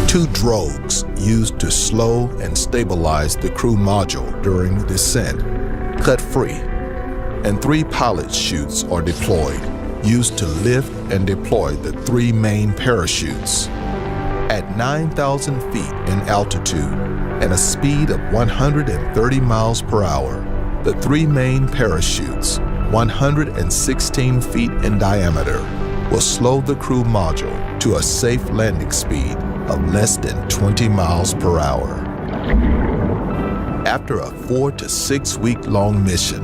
Two drogues used to slow and stabilize the crew module during descent cut free, and 3 pilot chutes are deployed, used to lift and deploy the 3 main parachutes. At 9,000 feet in altitude and a speed of 130 miles per hour, the 3 main parachutes, 116 feet in diameter, will slow the crew module to a safe landing speed of less than 20 miles per hour. After a 4 to 6 week long mission,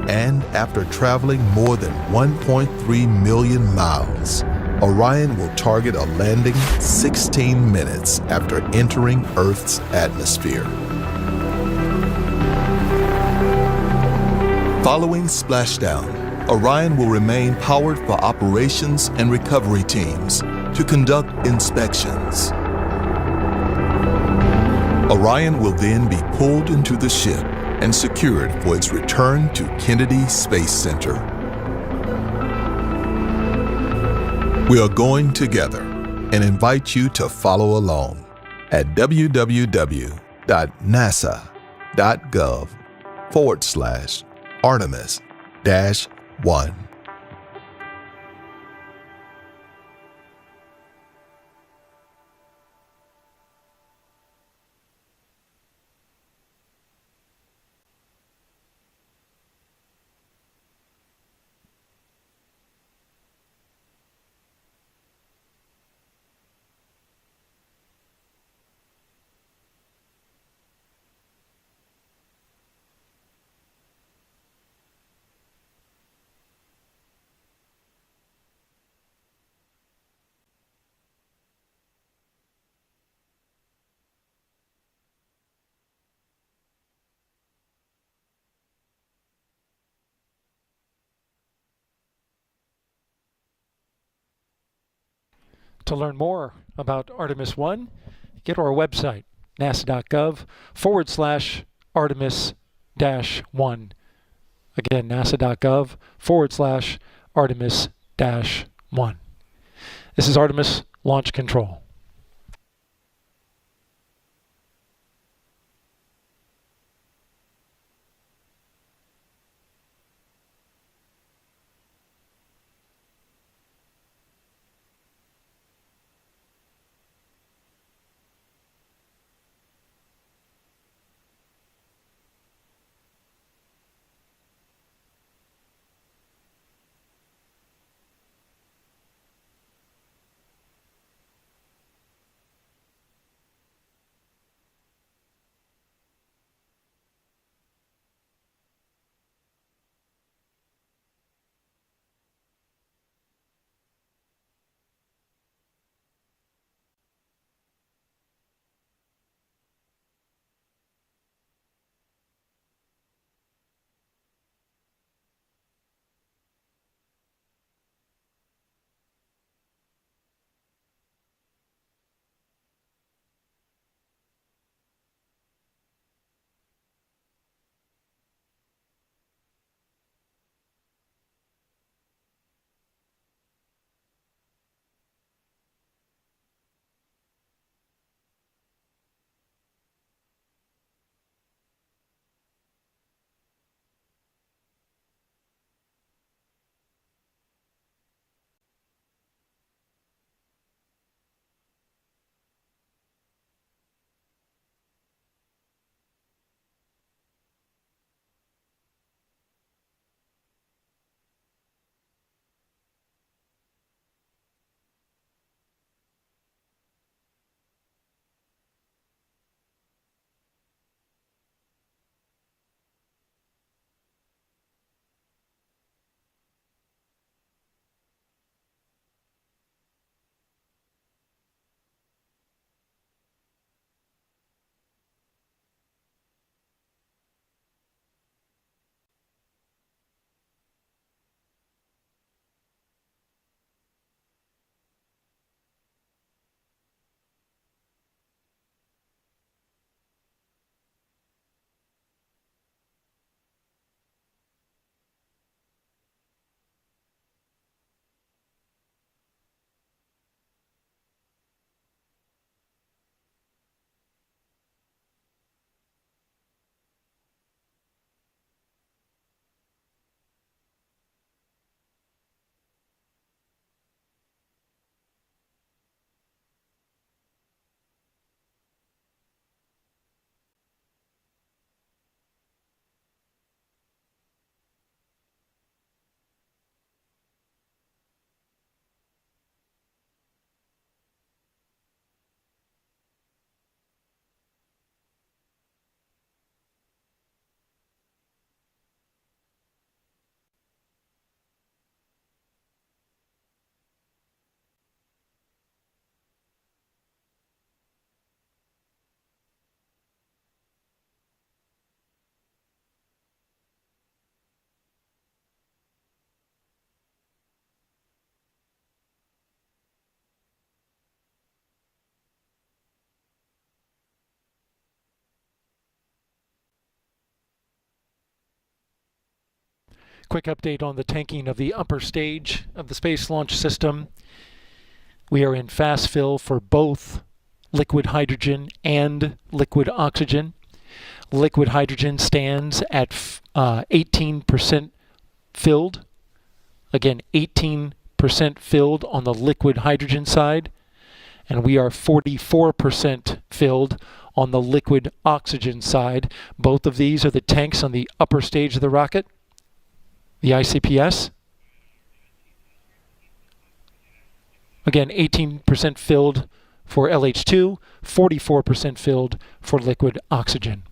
and after traveling more than 1.3 million miles, Orion will target a landing 16 minutes after entering Earth's atmosphere. Following splashdown, Orion will remain powered for operations and recovery teams to conduct inspections. Orion will then be pulled into the ship and secured for its return to Kennedy Space Center. We are going together and invite you to follow along at www.nasa.gov/Artemis-1. To learn more about Artemis I, get to our website, nasa.gov/Artemis-1. Again, nasa.gov/Artemis-1. This is Artemis Launch Control. Quick update on the tanking of the upper stage of the Space Launch System. We are in fast fill for both liquid hydrogen and liquid oxygen. Liquid hydrogen stands at 18% filled. Again, 18% filled on the liquid hydrogen side. And we are 44% filled on the liquid oxygen side. Both of these are the tanks on the upper stage of the rocket, the ICPS. Again, 18% filled for LH2, 44% filled for liquid oxygen.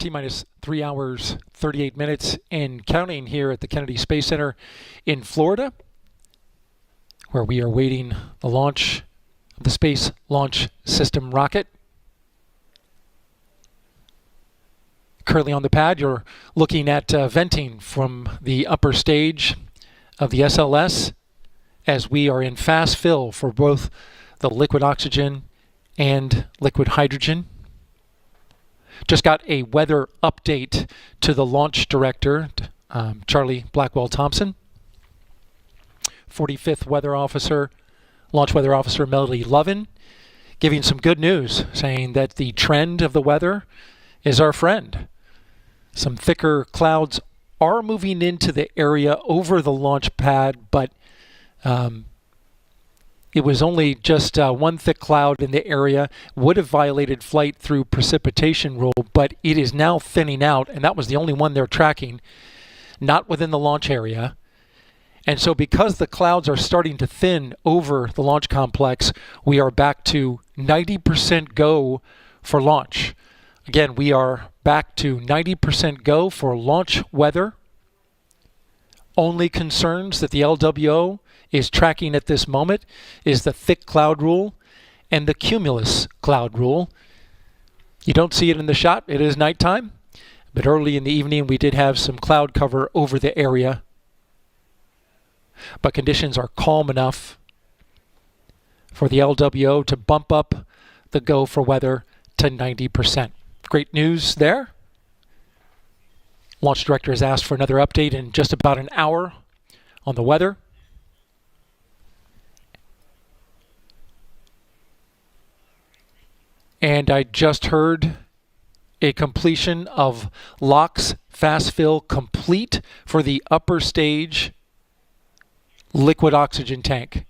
T-minus 3 hours, 38 minutes and counting here at the Kennedy Space Center in Florida, where we are waiting the launch of the Space Launch System rocket. Currently on the pad, you're looking at venting from the upper stage of the SLS as we are in fast fill for both the liquid oxygen and liquid hydrogen. Just got a weather update to the launch director, Charlie Blackwell Thompson. 45th Weather Officer, Launch Weather Officer Melody Lovin, giving some good news, saying that the trend of the weather is our friend. Some thicker clouds are moving into the area over the launch pad, but it was only just one thick cloud in the area, would have violated flight through precipitation rule, but it is now thinning out, and that was the only one they're tracking, not within the launch area. And so because the clouds are starting to thin over the launch complex, we are back to 90% go for launch. Again, we are back to 90% go for launch weather. Only concerns that the LWO is tracking at this moment is the thick cloud rule and the cumulus cloud rule. You don't see it in the shot. It is nighttime, but early in the evening we did have some cloud cover over the area. But conditions are calm enough for the LWO to bump up the go for weather to 90%. Great news there. Launch director has asked for another update in just about an hour on the weather. And I just heard a completion of LOX fast fill complete for the upper stage liquid oxygen tank.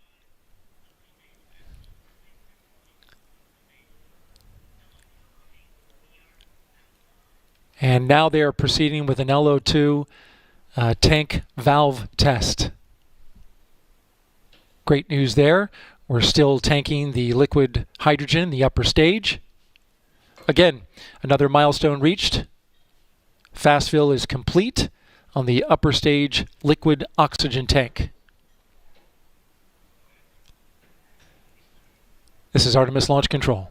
And now they are proceeding with an LO2 tank valve test. Great news there. We're still tanking the liquid hydrogen in the upper stage. Again, another milestone reached. Fast fill is complete on the upper stage liquid oxygen tank. This is Artemis Launch Control.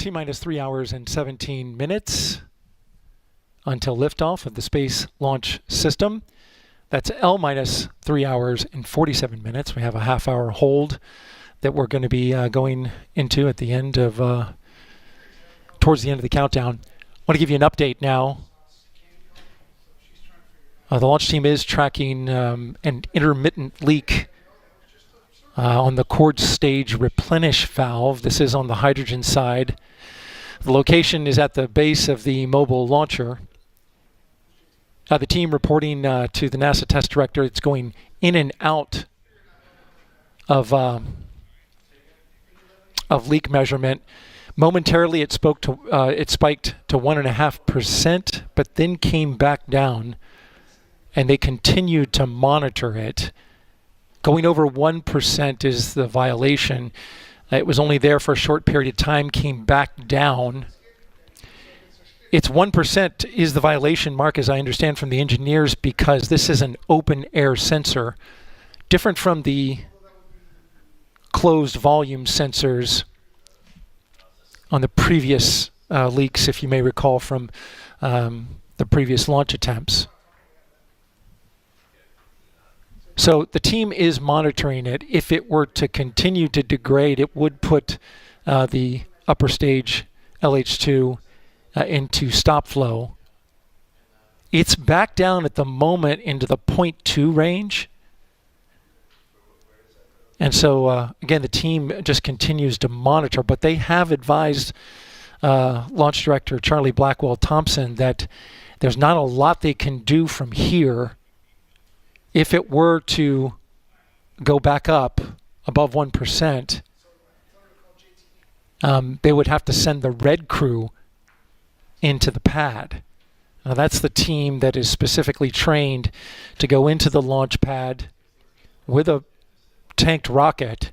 T-minus 3 hours and 17 minutes until liftoff of the Space Launch System. That's L-minus 3 hours and 47 minutes. We have a half-hour hold that we're going to be going into at the end of, towards the end of the countdown. I want to give you an update now. The launch team is tracking an intermittent leak on the cord stage replenish valve. This is on the hydrogen side. The location is at the base of the mobile launcher. The team reporting to the NASA test director, it's going in and out of leak measurement. Momentarily, it spiked to 1.5%, but then came back down, and they continued to monitor it. Going over 1% is the violation. It was only there for a short period of time, came back down. It's 1% is the violation, Mark, as I understand from the engineers, because this is an open air sensor, different from the closed volume sensors on the previous leaks, if you may recall from the previous launch attempts. So the team is monitoring it. If it were to continue to degrade, it would put the upper stage LH2 into stop flow. It's back down at the moment into the 0.2 range. And so, again, the team just continues to monitor, but they have advised Launch Director Charlie Blackwell-Thompson that there's not a lot they can do from here. If it were to go back up above 1%, they would have to send the red crew into the pad. Now that's the team that is specifically trained to go into the launch pad with a tanked rocket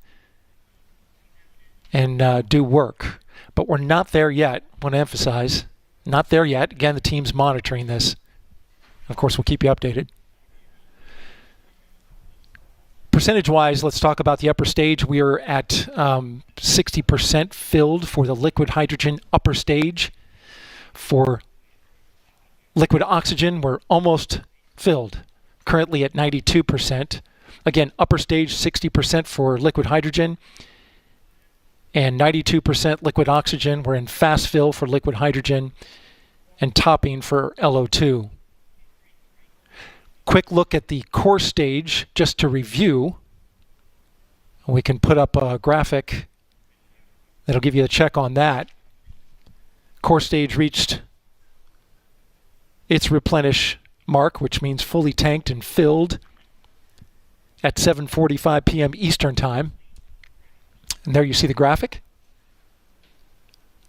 and do work. But we're not there yet. I want to emphasize, not there yet. Again, the team's monitoring this. Of course, we'll keep you updated. Percentage-wise, let's talk about the upper stage. We are at 60% filled for the liquid hydrogen upper stage. For liquid oxygen, we're almost filled, currently at 92%. Again, upper stage 60% for liquid hydrogen and 92% liquid oxygen. We're in fast fill for liquid hydrogen and topping for LO2. Quick look at the core stage just to review. We can put up a graphic that'll give you a check on that. Core stage reached its replenish mark, which means fully tanked and filled at 7:45 p.m. Eastern Time. And there you see the graphic.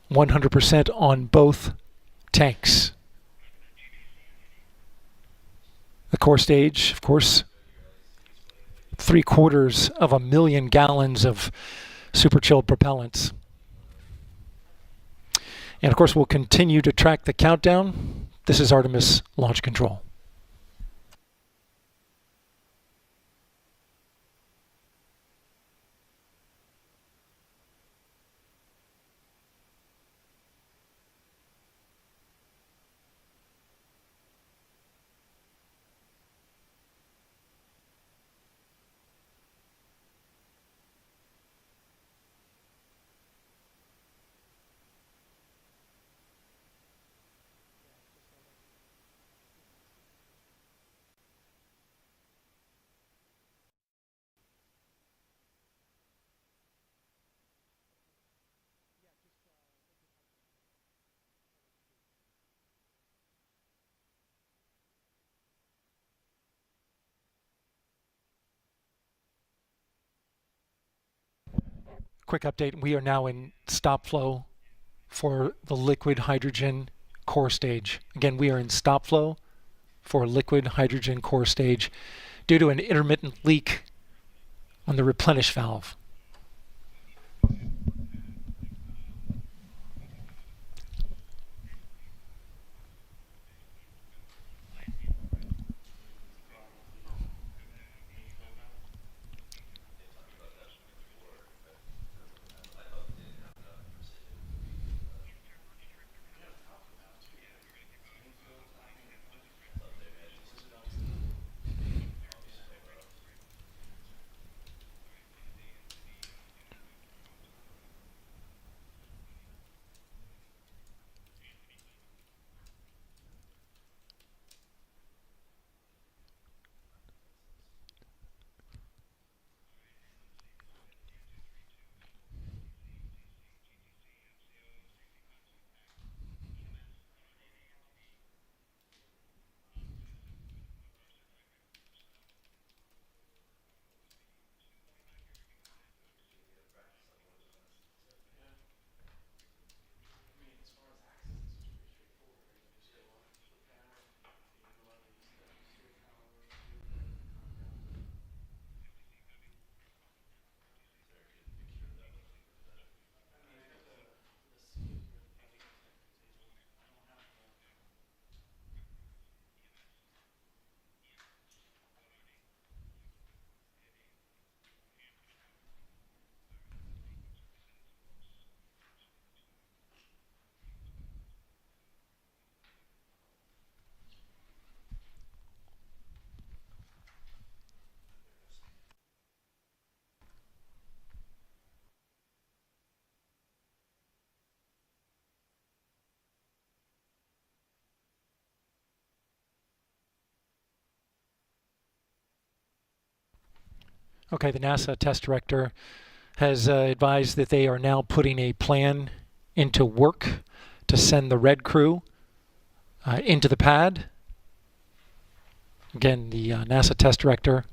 100% on both tanks. The core stage, of course, 750,000 gallons of super chilled propellants. And of course, we'll continue to track the countdown. This is Artemis Launch Control. Quick update, we are now in stop flow for the liquid hydrogen core stage. Again, we are in stop flow for liquid hydrogen core stage due to an intermittent leak on the replenish valve. Okay, the NASA test director has advised that they are now putting a plan into work to send the red crew into the pad. Again, the NASA test director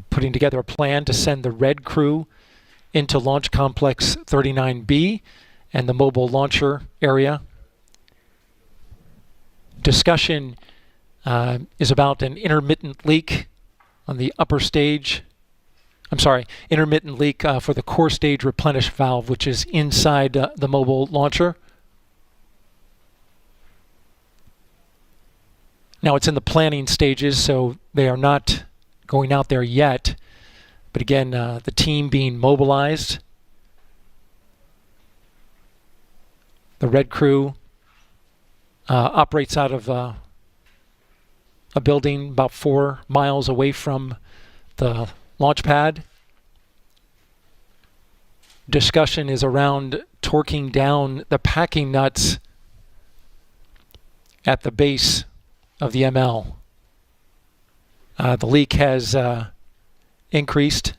putting together a plan to send the red crew into Launch Complex 39B and the mobile launcher area. Discussion is about an intermittent leak on the upper stage. I'm sorry, intermittent leak for the core stage replenish valve, which is inside the mobile launcher. Now it's in the planning stages, so they are not going out there yet. But again, the team being mobilized. The red crew operates out of a building about 4 miles away from the launch pad. Discussion is around torquing down the packing nuts at the base of the ML. The leak has increased.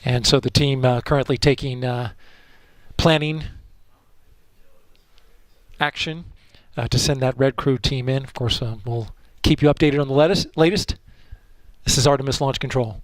And so the team currently taking planning action to send that red crew team in. Of course, we'll keep you updated on the latest. This is Artemis Launch Control.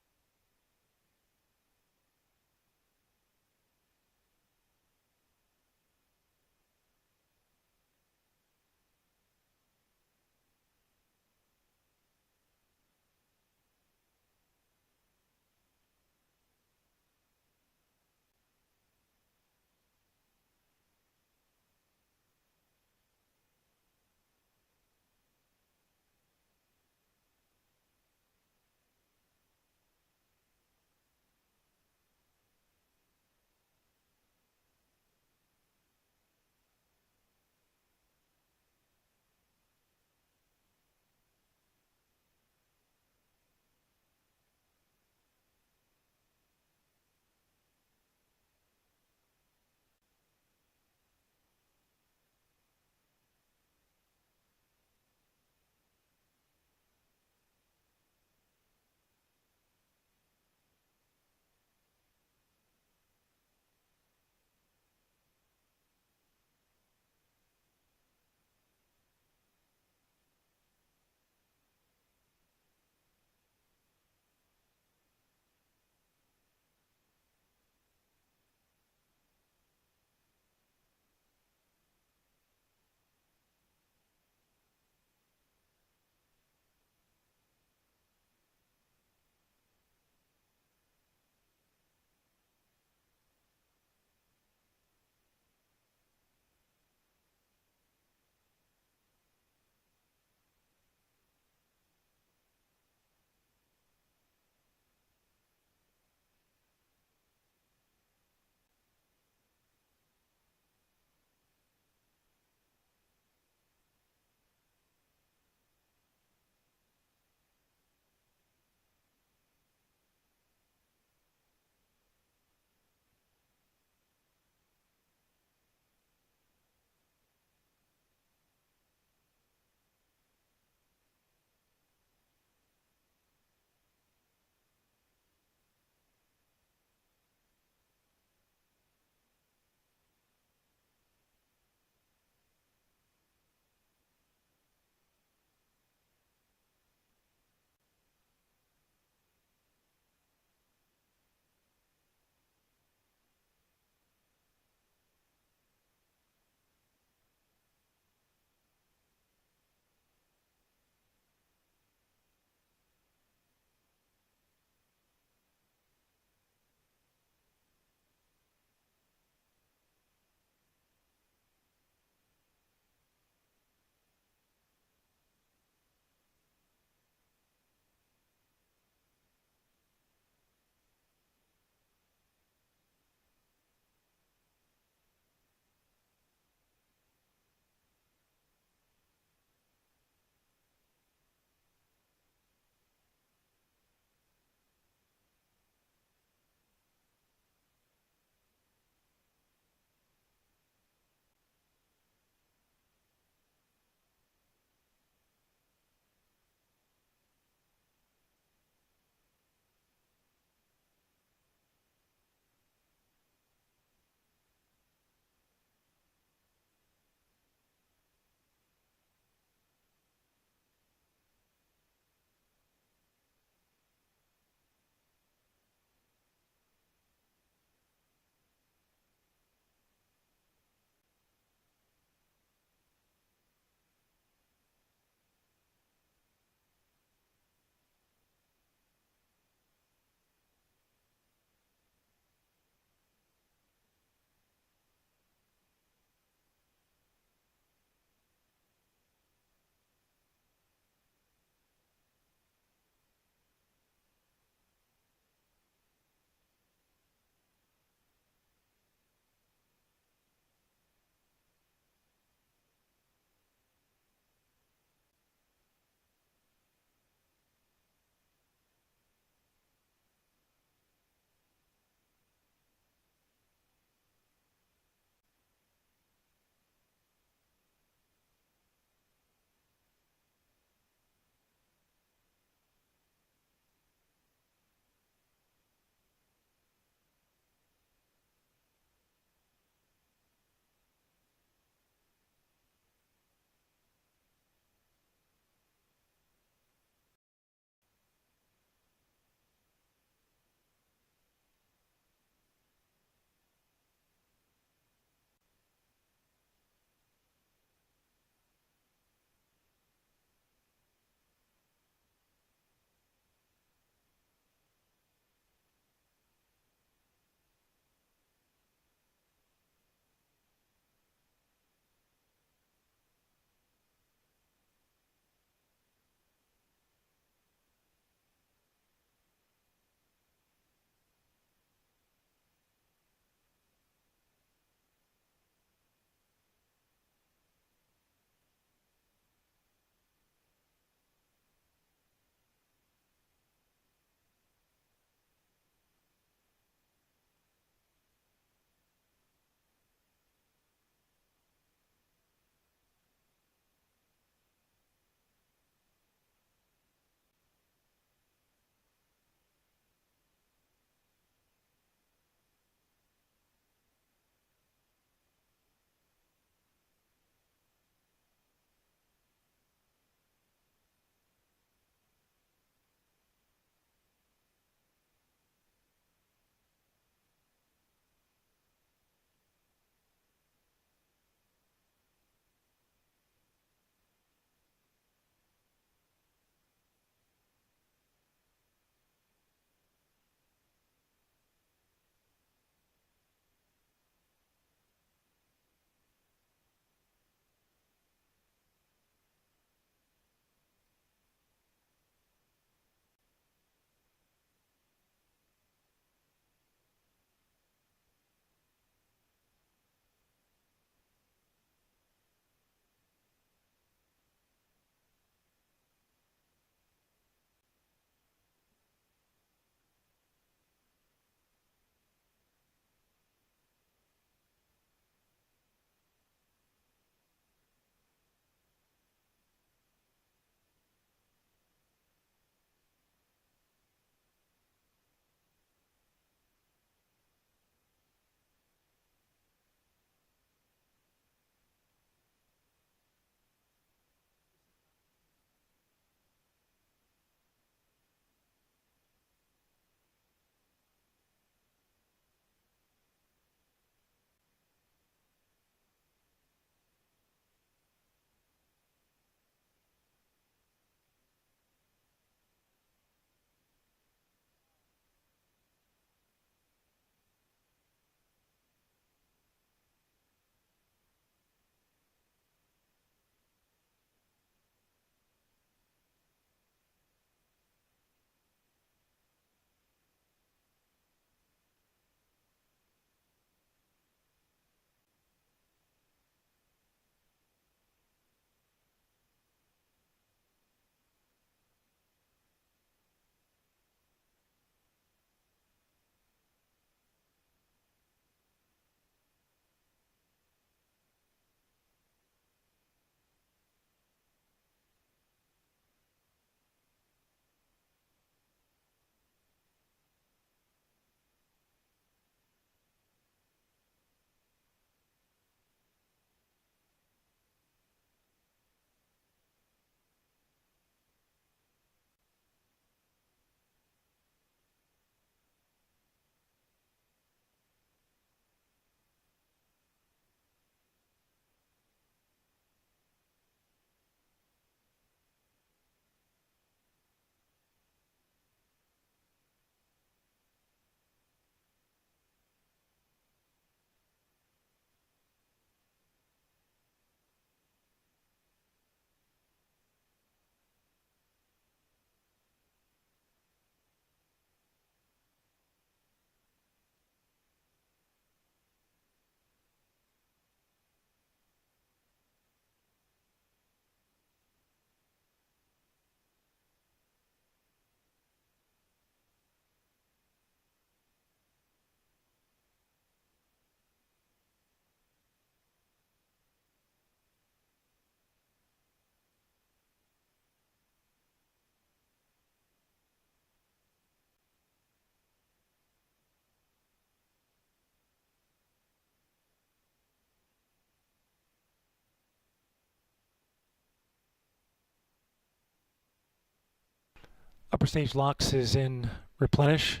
Upper stage LOX is in Replenish.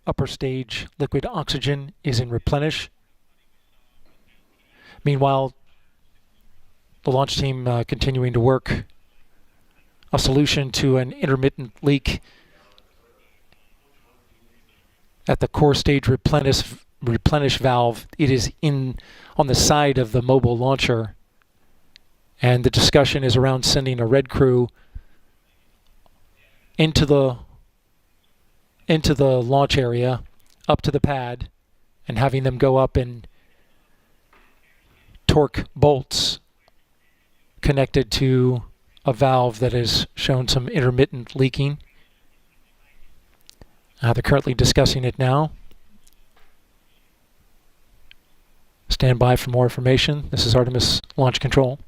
Upper stage liquid oxygen is in Replenish. Meanwhile, the launch team continuing to work a solution to an intermittent leak at the core stage replenish valve. It is on the side of the mobile launcher, and the discussion is around sending a red crew into the launch area, up to the pad, and having them go up and torque bolts connected to a valve that has shown some intermittent leaking. They're currently discussing it now. Stand by for more information. This is Artemis Launch Control.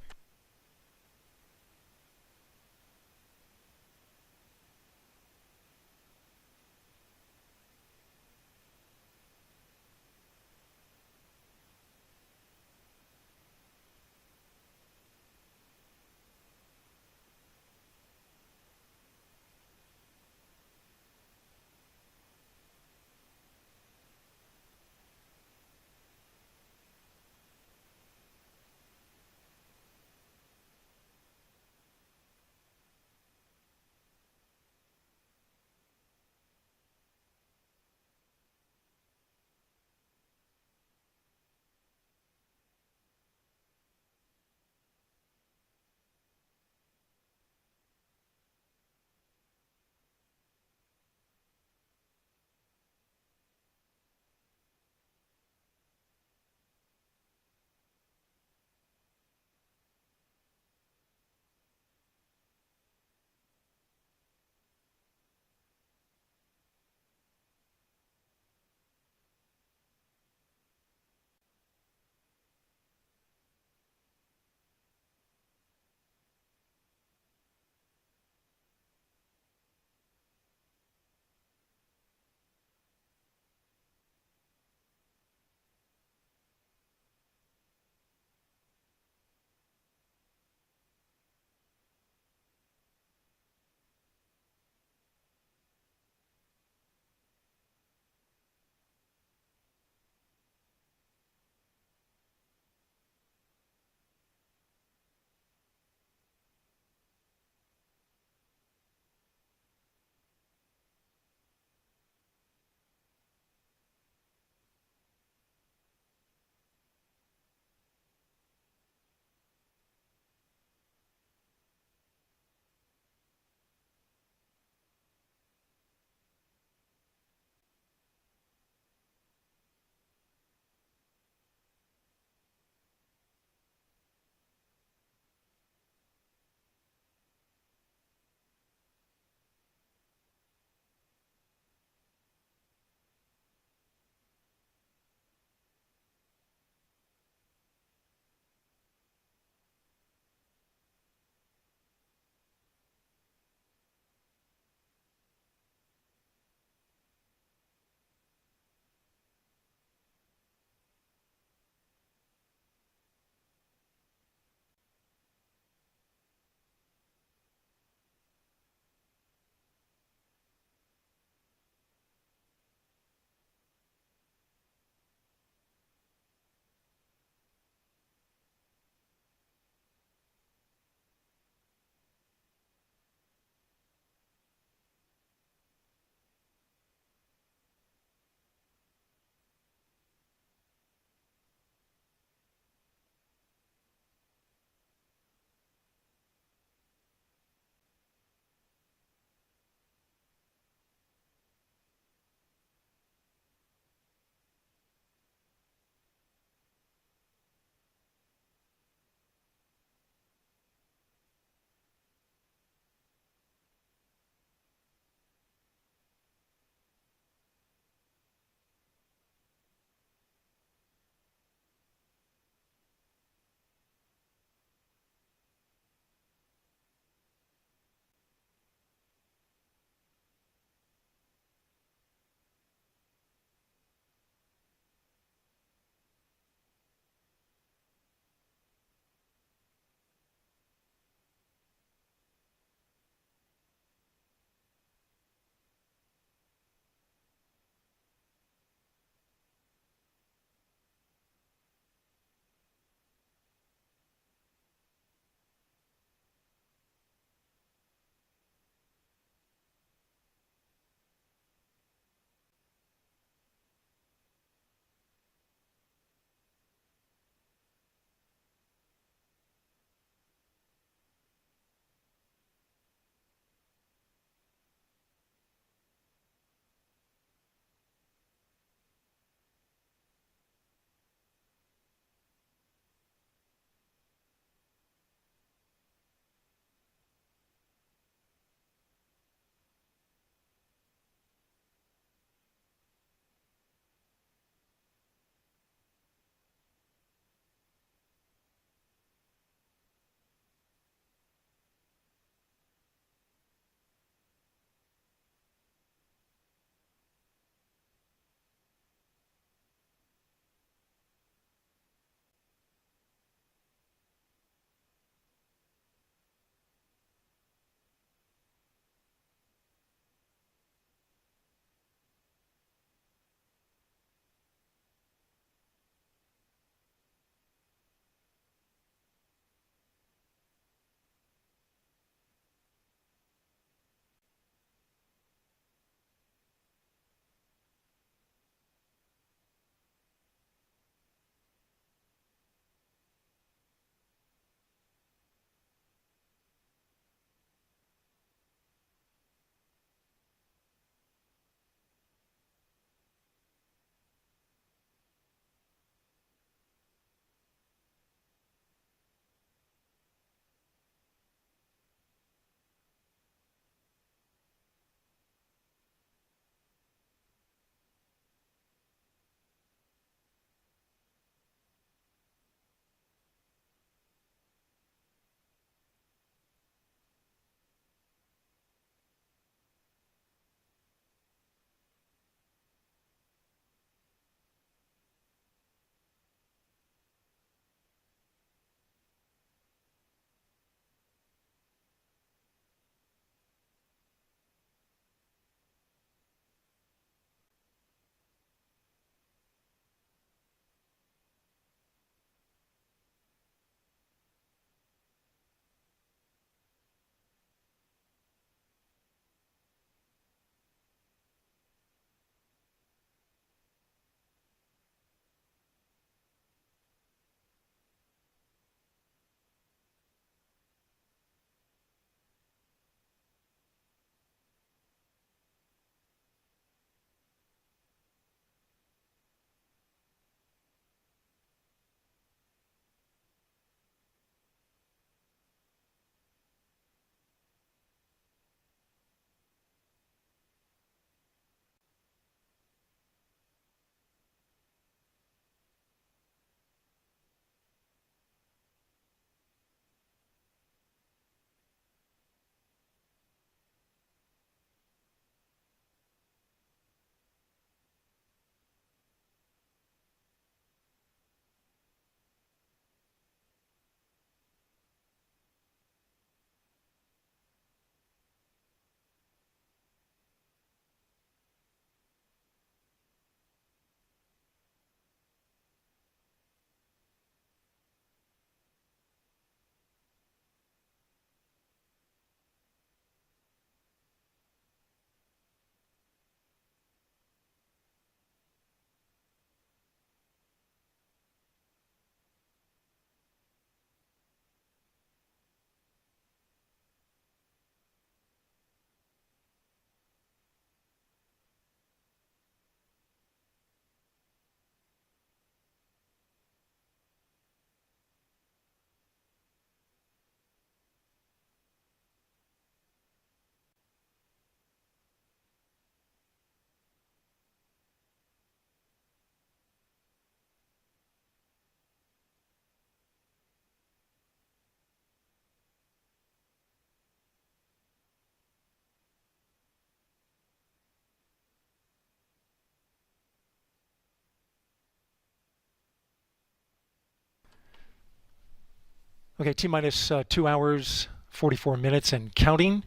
Okay, T-minus 2 hours, 44 minutes and counting.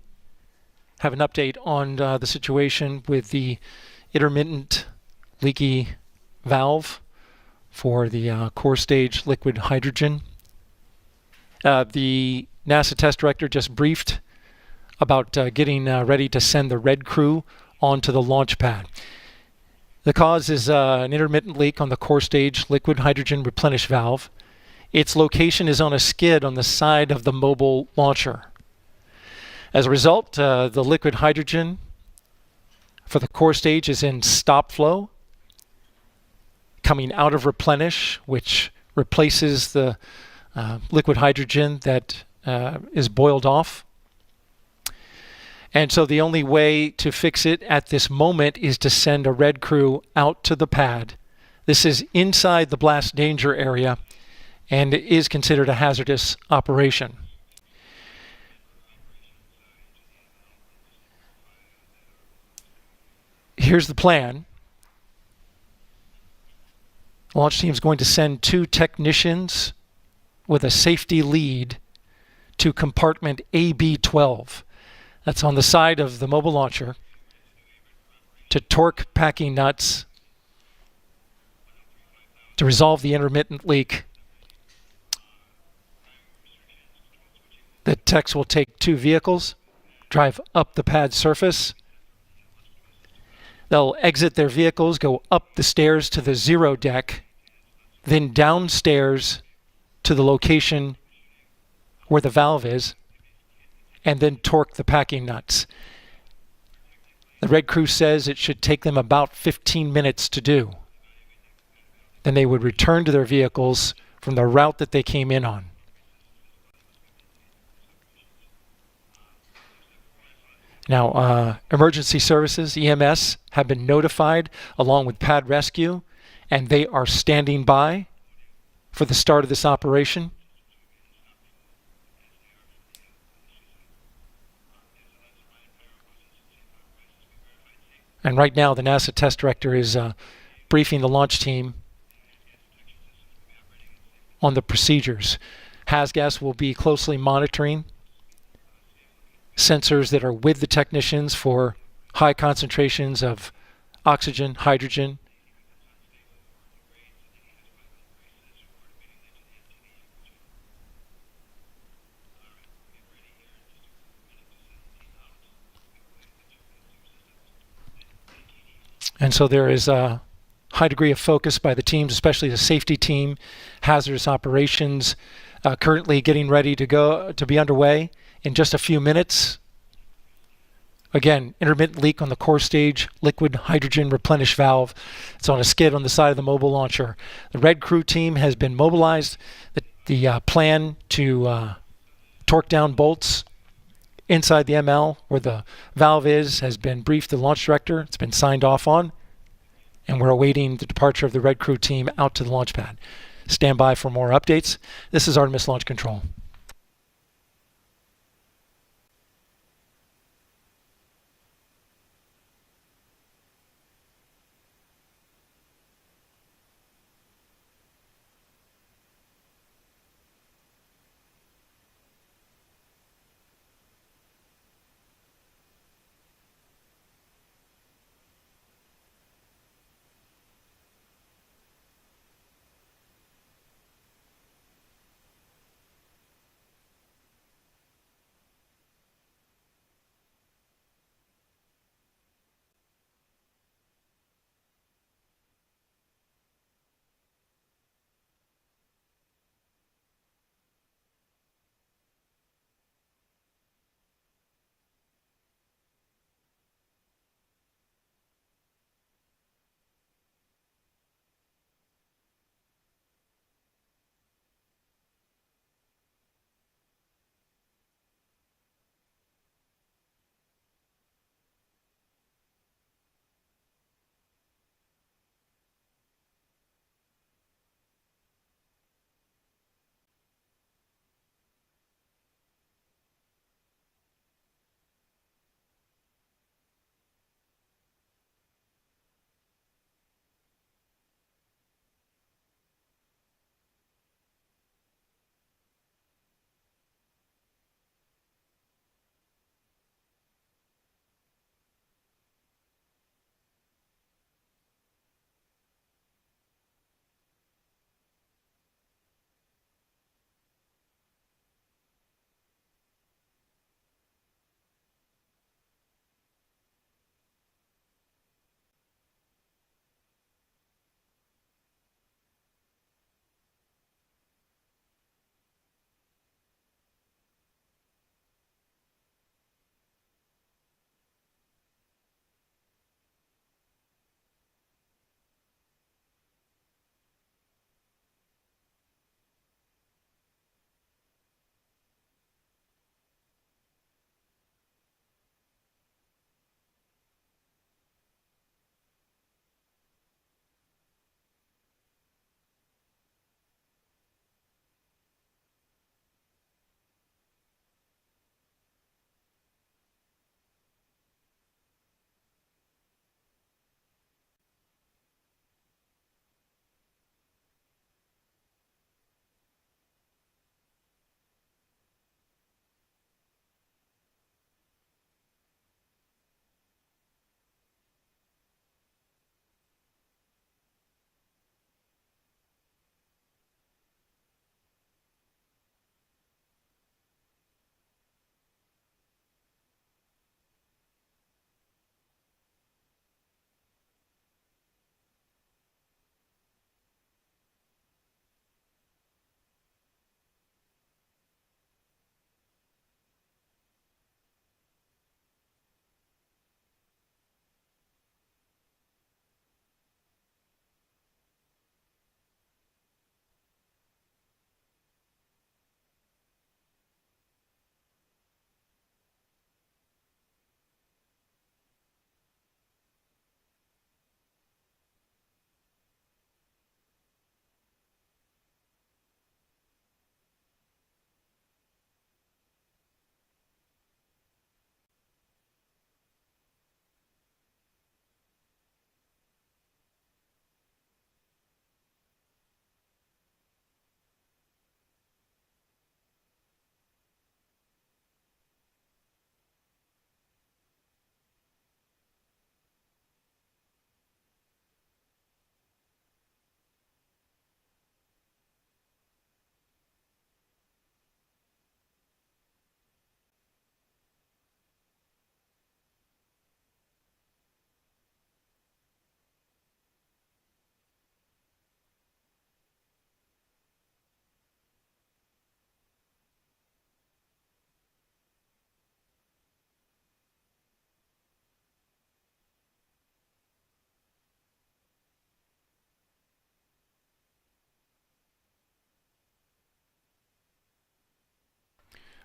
Have an update on the situation with the intermittent leaky valve for the core stage liquid hydrogen. The NASA test director just briefed about getting ready to send the red crew onto the launch pad. The cause is an intermittent leak on the core stage liquid hydrogen replenish valve. Its location is on a skid on the side of the mobile launcher. As a result, the liquid hydrogen for the core stage is in stop flow, coming out of replenish, which replaces the liquid hydrogen that is boiled off. And so the only way to fix it at this moment is to send a red crew out to the pad. This is inside the blast danger area and is considered a hazardous operation. Here's the plan. The launch team is going to send 2 technicians with a safety lead to compartment AB12. That's on the side of the mobile launcher to torque packing nuts to resolve the intermittent leak. The techs will take 2 vehicles, drive up the pad surface. They'll exit their vehicles, go up the stairs to the 0 deck, then downstairs to the location where the valve is, and then torque the packing nuts. The red crew says it should take them about 15 minutes to do. Then they would return to their vehicles from the route that they came in on. Now, emergency services, EMS, have been notified along with pad rescue, and they are standing by for the start of this operation. And right now, the NASA test director is briefing the launch team on the procedures. HASGAS will be closely monitoring sensors that are with the technicians for high concentrations of oxygen, hydrogen. And so there is a high degree of focus by the teams, especially the safety team, hazardous operations, currently getting ready to be underway in just a few minutes. Again, intermittent leak on the core stage liquid hydrogen replenish valve. It's on a skid on the side of the mobile launcher. The red crew team has been mobilized. The plan to torque down bolts inside the ML where the valve is has been briefed to the launch director. It's been signed off on, and we're awaiting the departure of the red crew team out to the launch pad. Stand by for more updates. This is Artemis Launch Control.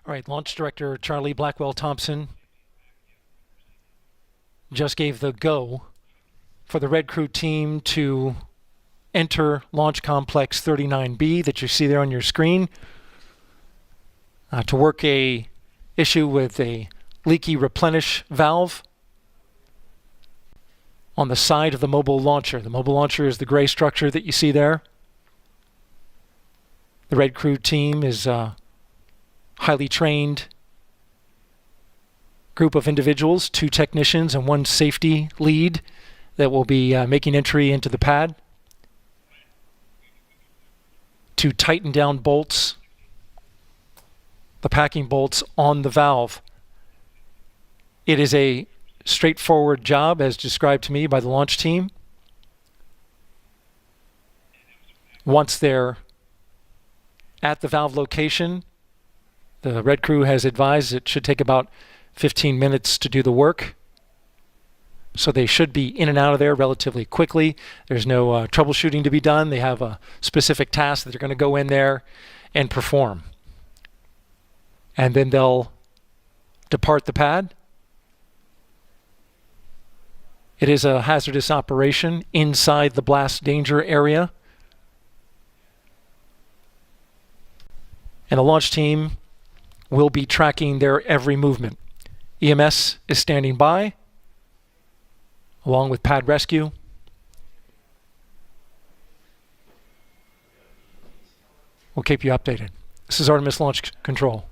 All right, Launch Director Charlie Blackwell Thompson just gave the go for the Red Crew team to enter Launch Complex 39B that you see there on your screen to work a issue with a leaky Replenish valve on the side of the mobile launcher. The mobile launcher is the gray structure that you see there. The Red Crew team is a highly trained group of individuals, 2 technicians and 1 safety lead that will be making entry into the pad to tighten down bolts, the packing bolts on the valve. It is a straightforward job as described to me by the launch team. Once they're at the valve location, the Red Crew has advised it should take about 15 minutes to do the work. So they should be in and out of there relatively quickly. There's no troubleshooting to be done. They have a specific task that they're going to go in there and perform. And then they'll depart the pad. It is a hazardous operation inside the blast danger area. And the launch team will be tracking their every movement. EMS is standing by, along with pad rescue. We'll keep you updated. This is Artemis Launch Control.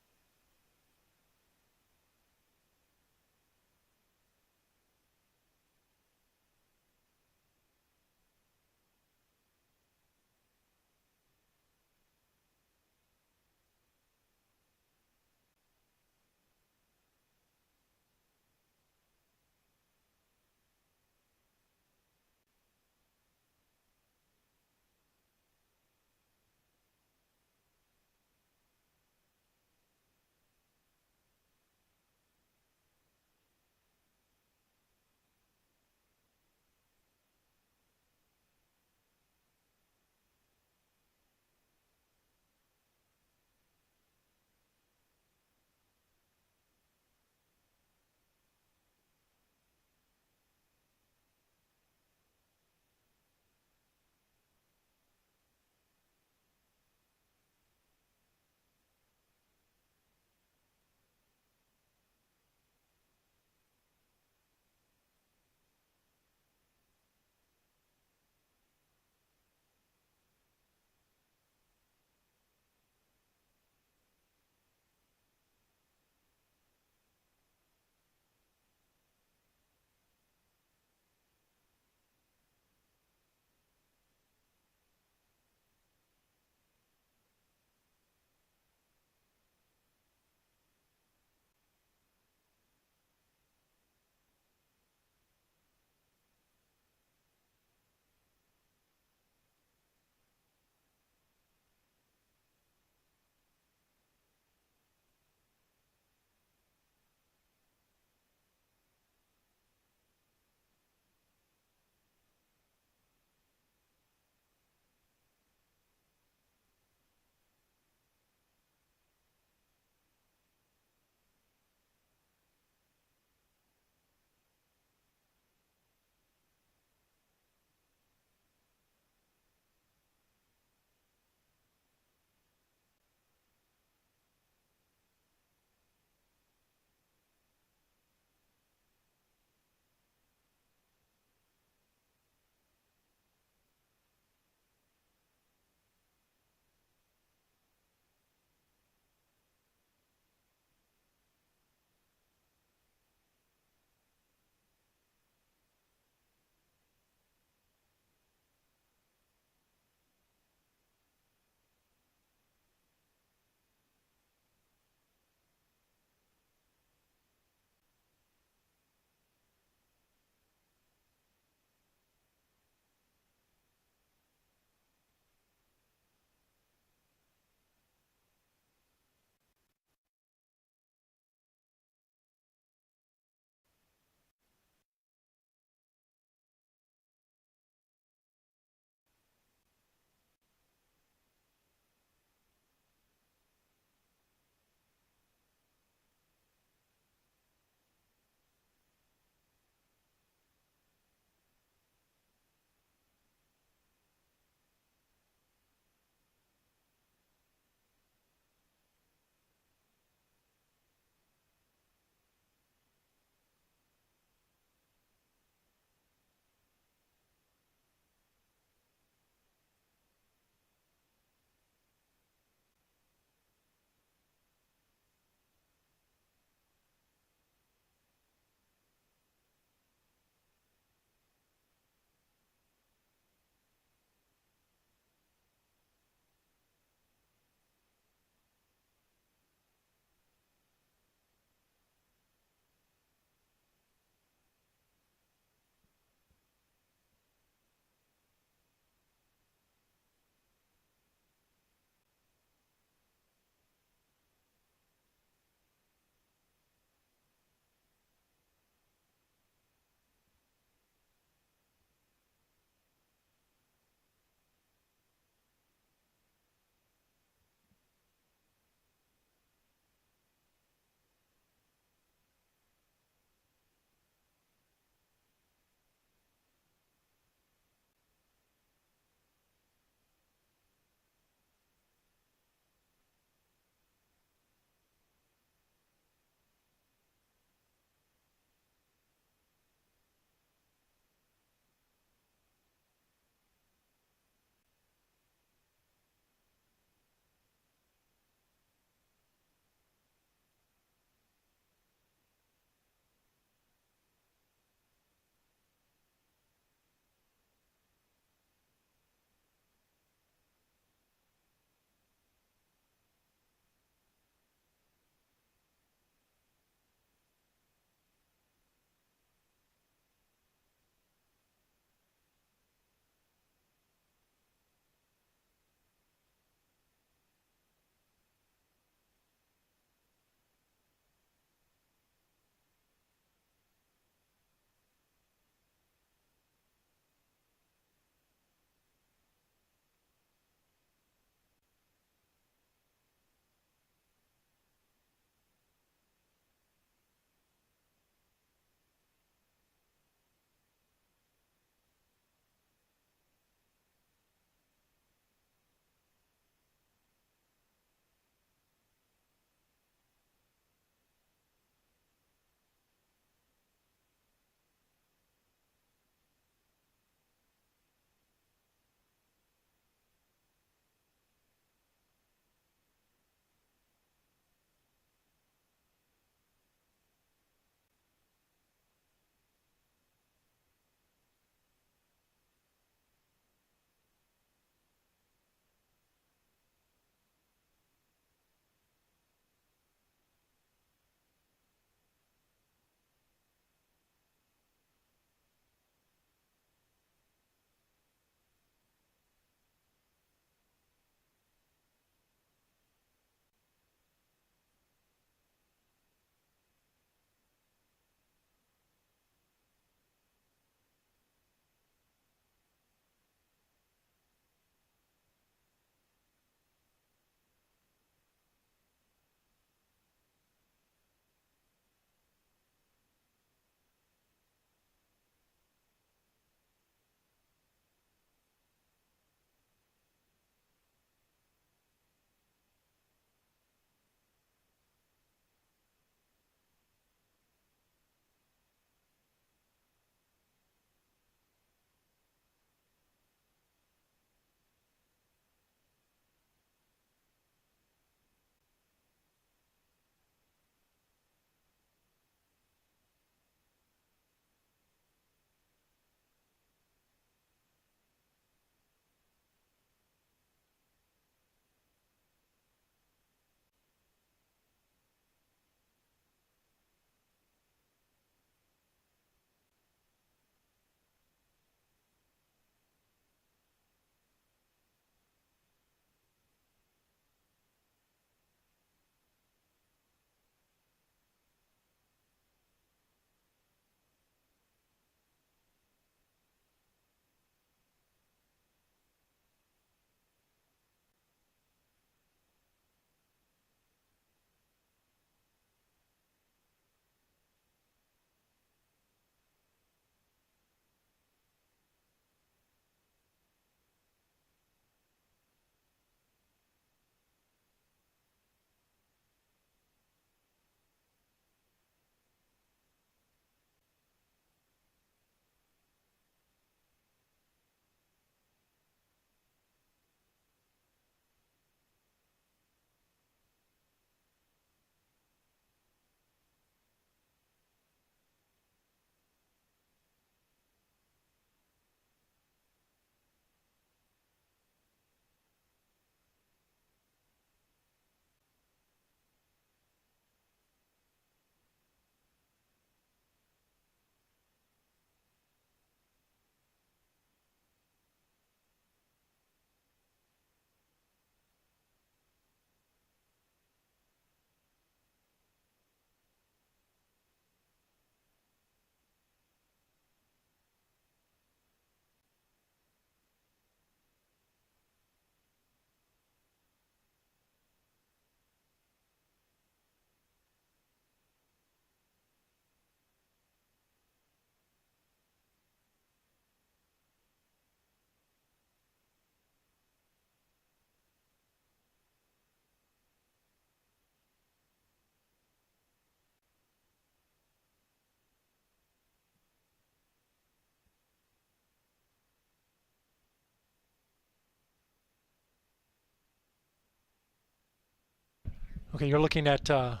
Okay, you're looking at a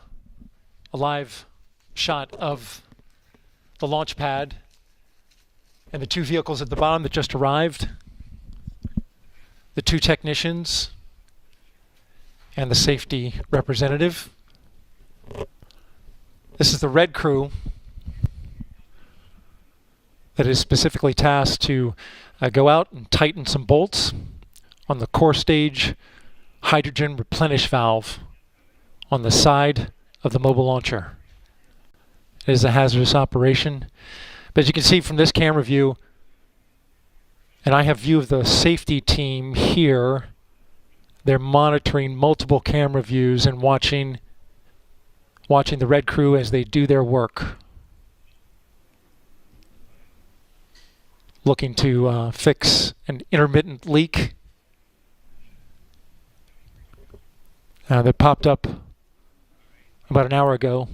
live shot of the launch pad and the two vehicles at the bottom that just arrived, the two technicians, and the safety representative. This is the red crew that is specifically tasked to go out and tighten some bolts on the core stage hydrogen replenish valve on the side of the mobile launcher. It is a hazardous operation. But as you can see from this camera view, and I have view of the safety team here, they're monitoring multiple camera views and watching the red crew as they do their work. Looking to fix an intermittent leak that popped up about an hour ago.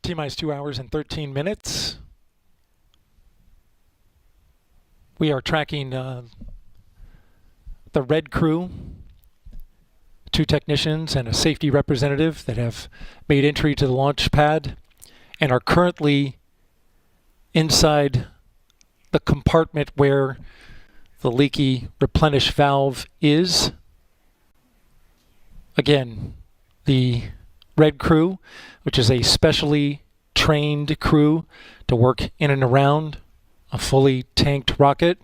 T-minus 2 hours and 13 minutes. We are tracking the red crew, 2 technicians and a safety representative that have made entry to the launch pad and are currently inside the compartment where the leaky replenish valve is. Again, the red crew, which is a specially trained crew to work in and around a fully tanked rocket,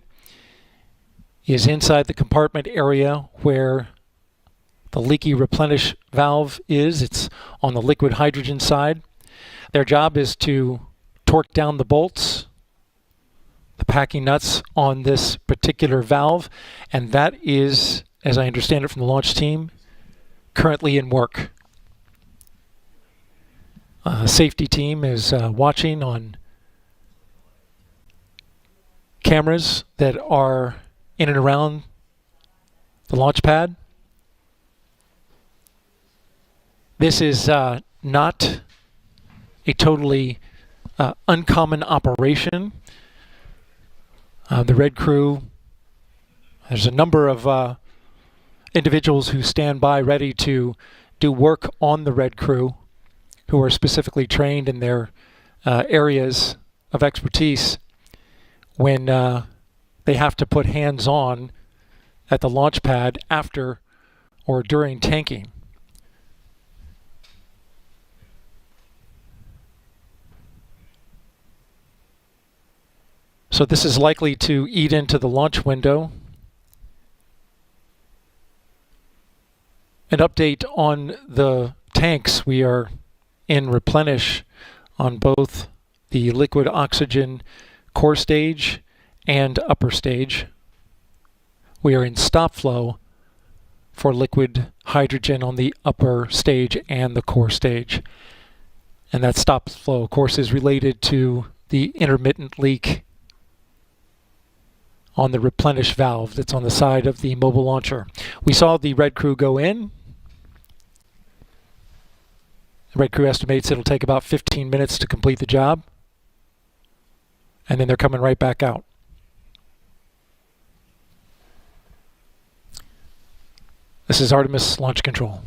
is inside the compartment area where the leaky replenish valve is. It's on the liquid hydrogen side. Their job is to torque down the bolts, the packing nuts on this particular valve, and that is, as I understand it from the launch team, currently in work. Safety team is watching on cameras that are in and around the launch pad. This is not a totally uncommon operation. The red crew, there's a number of individuals who stand by ready to do work on the red crew, who are specifically trained in their areas of expertise when they have to put hands on at the launch pad after or during tanking. So this is likely to eat into the launch window. An update on the tanks. We are in replenish on both the liquid oxygen core stage and upper stage. We are in stop flow for liquid hydrogen on the upper stage and the core stage. And that stop flow, of course, is related to the intermittent leak on the replenish valve that's on the side of the mobile launcher. We saw the red crew go in. The red crew estimates it'll take about 15 minutes to complete the job. And then they're coming right back out. This is Artemis Launch Control.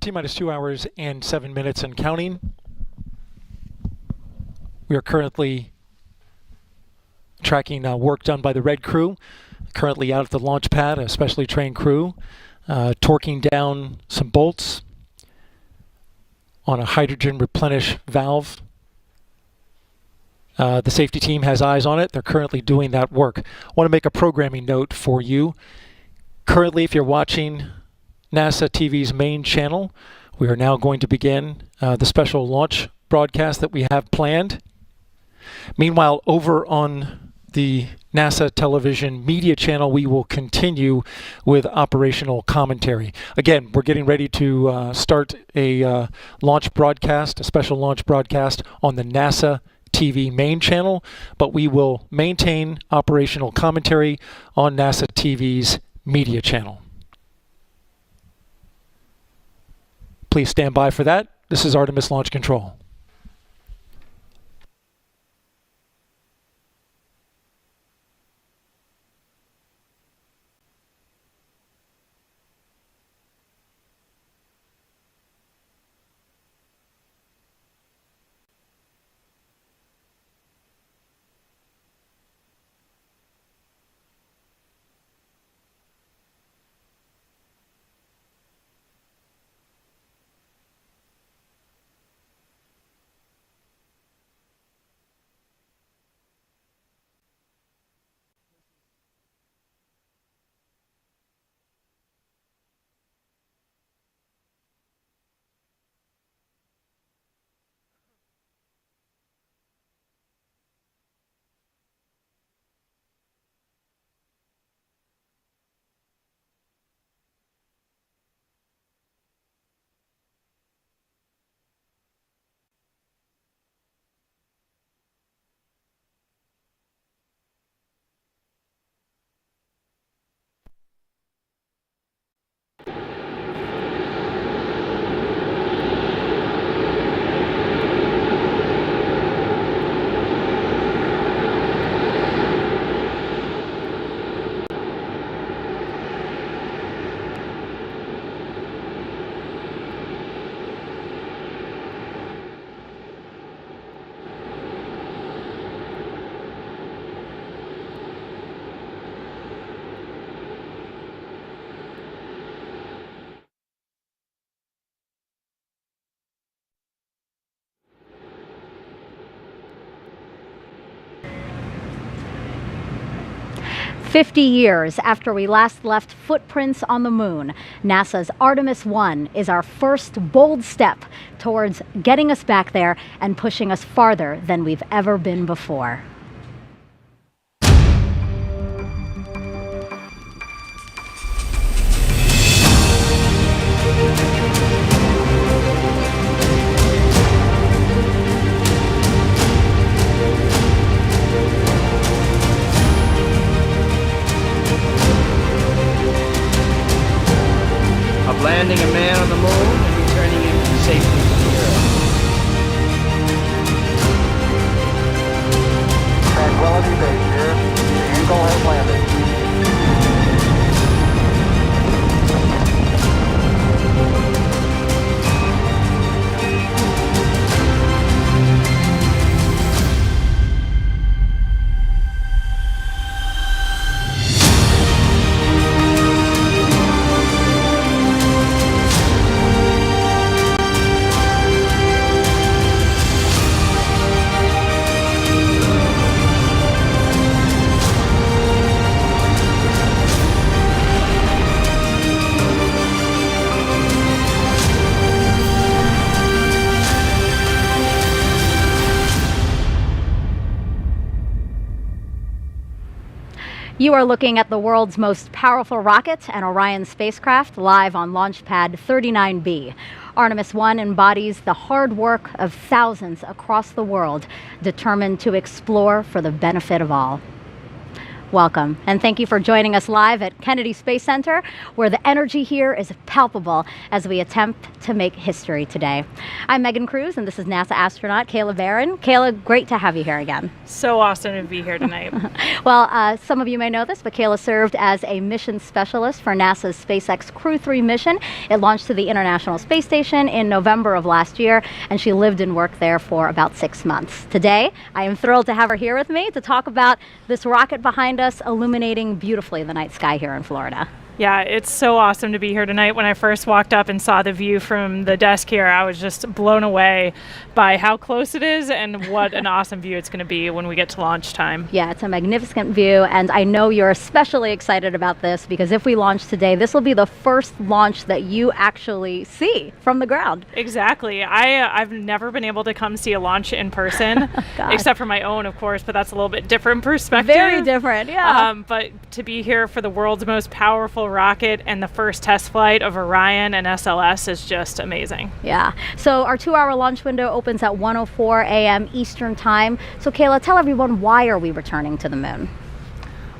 T-minus 2 hours and 7 minutes and counting. We are currently tracking work done by the red crew, currently out at the launch pad, a specially trained crew, torquing down some bolts on a hydrogen replenish valve. The safety team has eyes on it. They're currently doing that work. I want to make a programming note for you. Currently, if you're watching NASA TV's main channel, we are now going to begin the special launch broadcast that we have planned. Meanwhile, over on the NASA television media channel, we will continue with operational commentary. Again, we're getting ready to start a launch broadcast, a special launch broadcast on the NASA TV main channel, but we will maintain operational commentary on NASA TV's media channel. Please stand by for that. This is Artemis Launch Control. "50 years after we last left footprints on the moon, NASA's Artemis I is our first bold step towards getting us back there and pushing us farther than we've ever been before." Landing a man on the moon and returning him safely to the Earth. Tranquility Base here. The Eagle has landed. You are looking at the world's most powerful rocket and Orion spacecraft live on Launch Pad 39B. Artemis I embodies the hard work of thousands across the world, determined to explore for the benefit of all. Welcome, and thank you for joining us live at Kennedy Space Center, where the energy here is palpable as we attempt to make history today. I'm Megan Cruz, and this is NASA astronaut Kayla Barron. Kayla, great to have you here again. So awesome to be here tonight. Well, some of you may know this, but Kayla served as a mission specialist for NASA's SpaceX Crew 3 mission. It launched to the International Space Station in November of last year, and she lived and worked there for about 6 months. Today, I am thrilled to have her here with me to talk about this rocket behind us illuminating beautifully the night sky here in Florida. Yeah, it's so awesome to be here tonight. When I first walked up and saw the view from the desk here, I was just blown away by how close it is and what an awesome view it's going to be when we get to launch time. Yeah, it's a magnificent view, and I know you're especially excited about this because if we launch today, this will be the first launch that you actually see from the ground. Exactly. I've never been able to come see a launch in person, except for my own, of course, but that's a little bit different perspective. Very different, yeah. But to be here for the world's most powerful rocket and the first test flight of Orion and SLS is just amazing. Yeah. So our 2-hour launch window opens at 1:04 a.m. Eastern Time. So Kayla, tell everyone, why are we returning to the moon?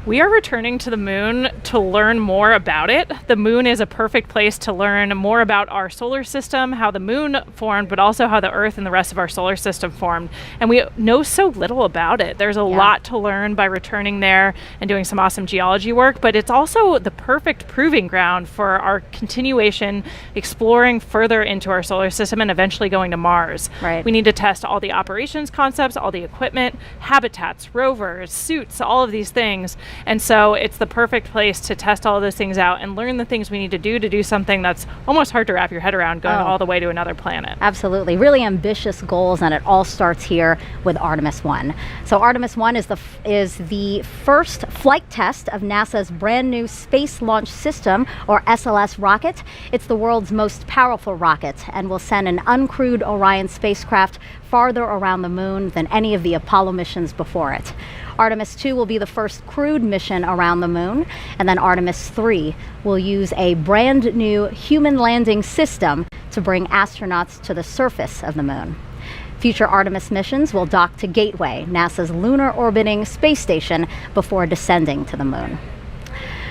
We are returning to the moon to learn more about it. The moon is a perfect place to learn more about our solar system, how the moon formed, but also how the Earth and the rest of our solar system formed. And we know so little about it. There's a lot to learn by returning there and doing some awesome geology work, but it's also the perfect proving ground for our continuation, exploring further into our solar system and eventually going to Mars. Right. We need to test all the operations concepts, all the equipment, habitats, rovers, suits, all of these things. And so it's the perfect place to test all of those things out and learn the things we need to do something that's almost hard to wrap your head around, going all the way to another planet. Absolutely. Really ambitious goals, and it all starts here with Artemis I. So Artemis I is the first flight test of NASA's brand new Space Launch System, or SLS rocket. It's the world's most powerful rocket and will send an uncrewed Orion spacecraft farther around the moon than any of the Apollo missions before it. Artemis II will be the first crewed mission around the moon, and then Artemis III will use a brand new human landing system to bring astronauts to the surface of the moon. Future Artemis missions will dock to Gateway, NASA's lunar orbiting space station, before descending to the moon.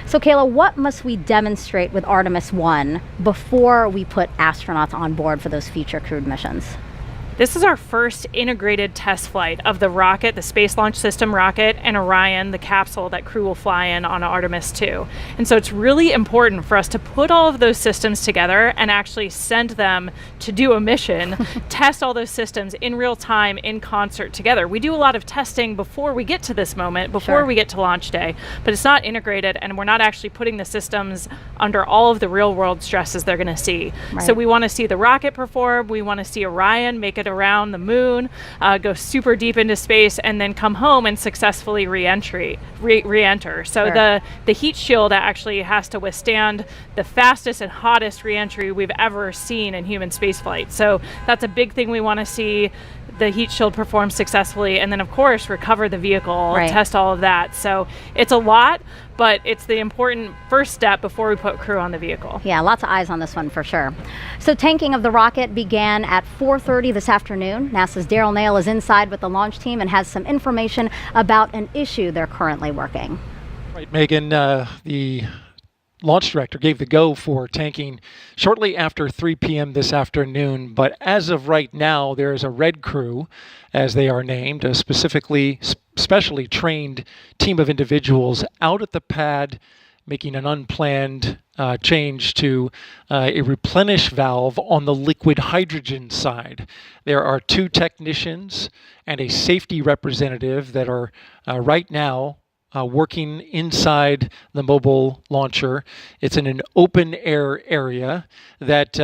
So Kayla, what must we demonstrate with Artemis I before we put astronauts on board for those future crewed missions? This is our first integrated test flight of the rocket, the Space Launch System rocket, and Orion, the capsule that crew will fly in on Artemis II. And so it's really important for us to put all of those systems together and actually send them to do a mission, test all those systems in real time in concert together. We do a lot of testing before we get to this moment, before we get to launch day, but it's not integrated and we're not actually putting the systems under all of the real world stresses they're gonna see. Right. So we wanna see the rocket perform, we wanna see Orion make it around the moon, go super deep into space, and then come home and successfully re-enter. So the heat shield actually has to withstand the fastest and hottest re-entry we've ever seen in human spaceflight. So that's a big thing we want to see. The heat shield perform successfully, and then of course recover the vehicle, test all of that. So it's a lot, but it's the important first step before we put crew on the vehicle. Yeah, lots of eyes on this one for sure. So tanking of the rocket began at 4:30 this afternoon. NASA's Daryl Nail is inside with the launch team and has some information about an issue they're currently working. Right, Megan, the launch director gave the go for tanking shortly after 3 p.m. this afternoon, but as of right now, there is a red crew, as they are named, a specially trained team of individuals out at the pad making an unplanned change to a replenish valve on the liquid hydrogen side. There are 2 technicians and a safety representative that are right now working inside the mobile launcher. It's in an open air area that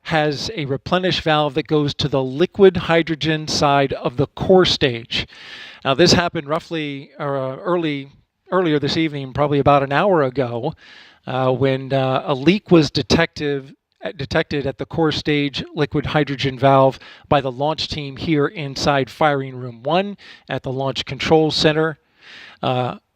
has a replenish valve that goes to the liquid hydrogen side of the core stage. Now this happened roughly earlier this evening, probably about an hour ago, when a leak was detected at the core stage liquid hydrogen valve by the launch team here inside Firing Room 1 at the Launch Control Center.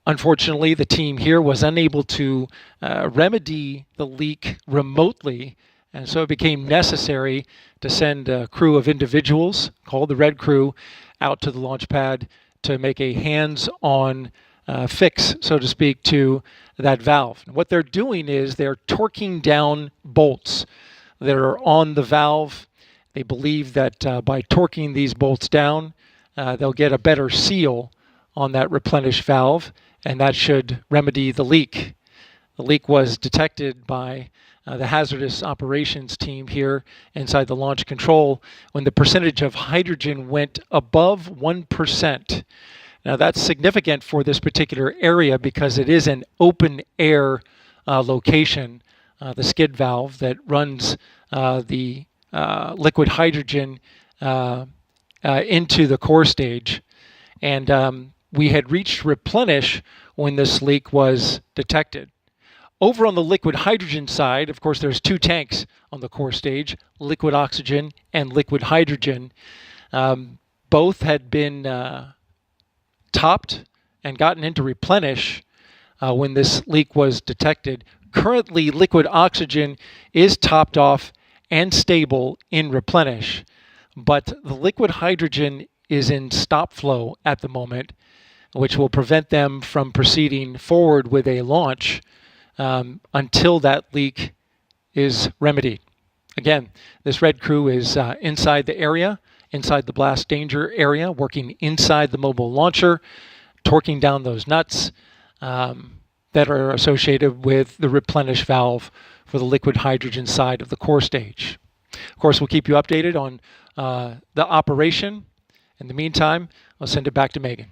Unfortunately, the team here was unable to remedy the leak remotely, and so it became necessary to send a crew of individuals, called the Red Crew, out to the launch pad to make a hands-on fix, so to speak, to that valve. What they're doing is they're torquing down bolts that are on the valve. They believe that by torquing these bolts down, they'll get a better seal on that replenish valve, and that should remedy the leak. The leak was detected by the hazardous operations team here inside the launch control when the percentage of hydrogen went above 1%. Now that's significant for this particular area because it is an open air location, the skid valve that runs the liquid hydrogen into the core stage. And we had reached replenish when this leak was detected. Over on the liquid hydrogen side, of course, there's two tanks on the core stage, liquid oxygen and liquid hydrogen. Both had been topped and gotten into replenish when this leak was detected. Currently, liquid oxygen is topped off and stable in replenish, but the liquid hydrogen is in stop flow at the moment, which will prevent them from proceeding forward with a launch until that leak is remedied. Again, this red crew is inside the area, inside the blast danger area, working inside the mobile launcher, torquing down those nuts that are associated with the replenish valve for the liquid hydrogen side of the core stage. Of course, we'll keep you updated on the operation. In the meantime, I'll send it back to Megan.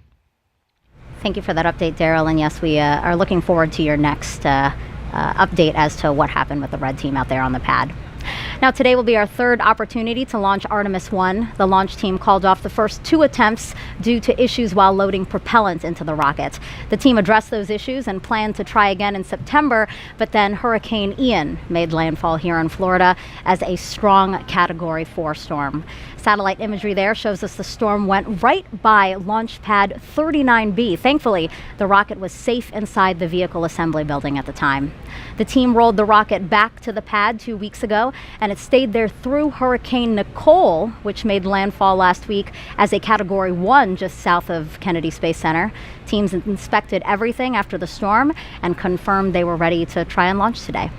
Thank you for that update, Daryl. And yes, we are looking forward to your next update as to what happened with the red team out there on the pad. Now, today will be our third opportunity to launch Artemis I. The launch team called off the first two attempts due to issues while loading propellant into the rocket. The team addressed those issues and planned to try again in September, but then Hurricane Ian made landfall here in Florida as a strong Category 4 storm. Satellite imagery there shows us the storm went right by launch pad 39B. Thankfully, the rocket was safe inside the vehicle assembly building at the time. The team rolled the rocket back to the pad 2 weeks ago, and it stayed there through Hurricane Nicole, which made landfall last week as a Category 1 just south of Kennedy Space Center. Teams inspected everything after the storm and confirmed they were ready to try and launch today.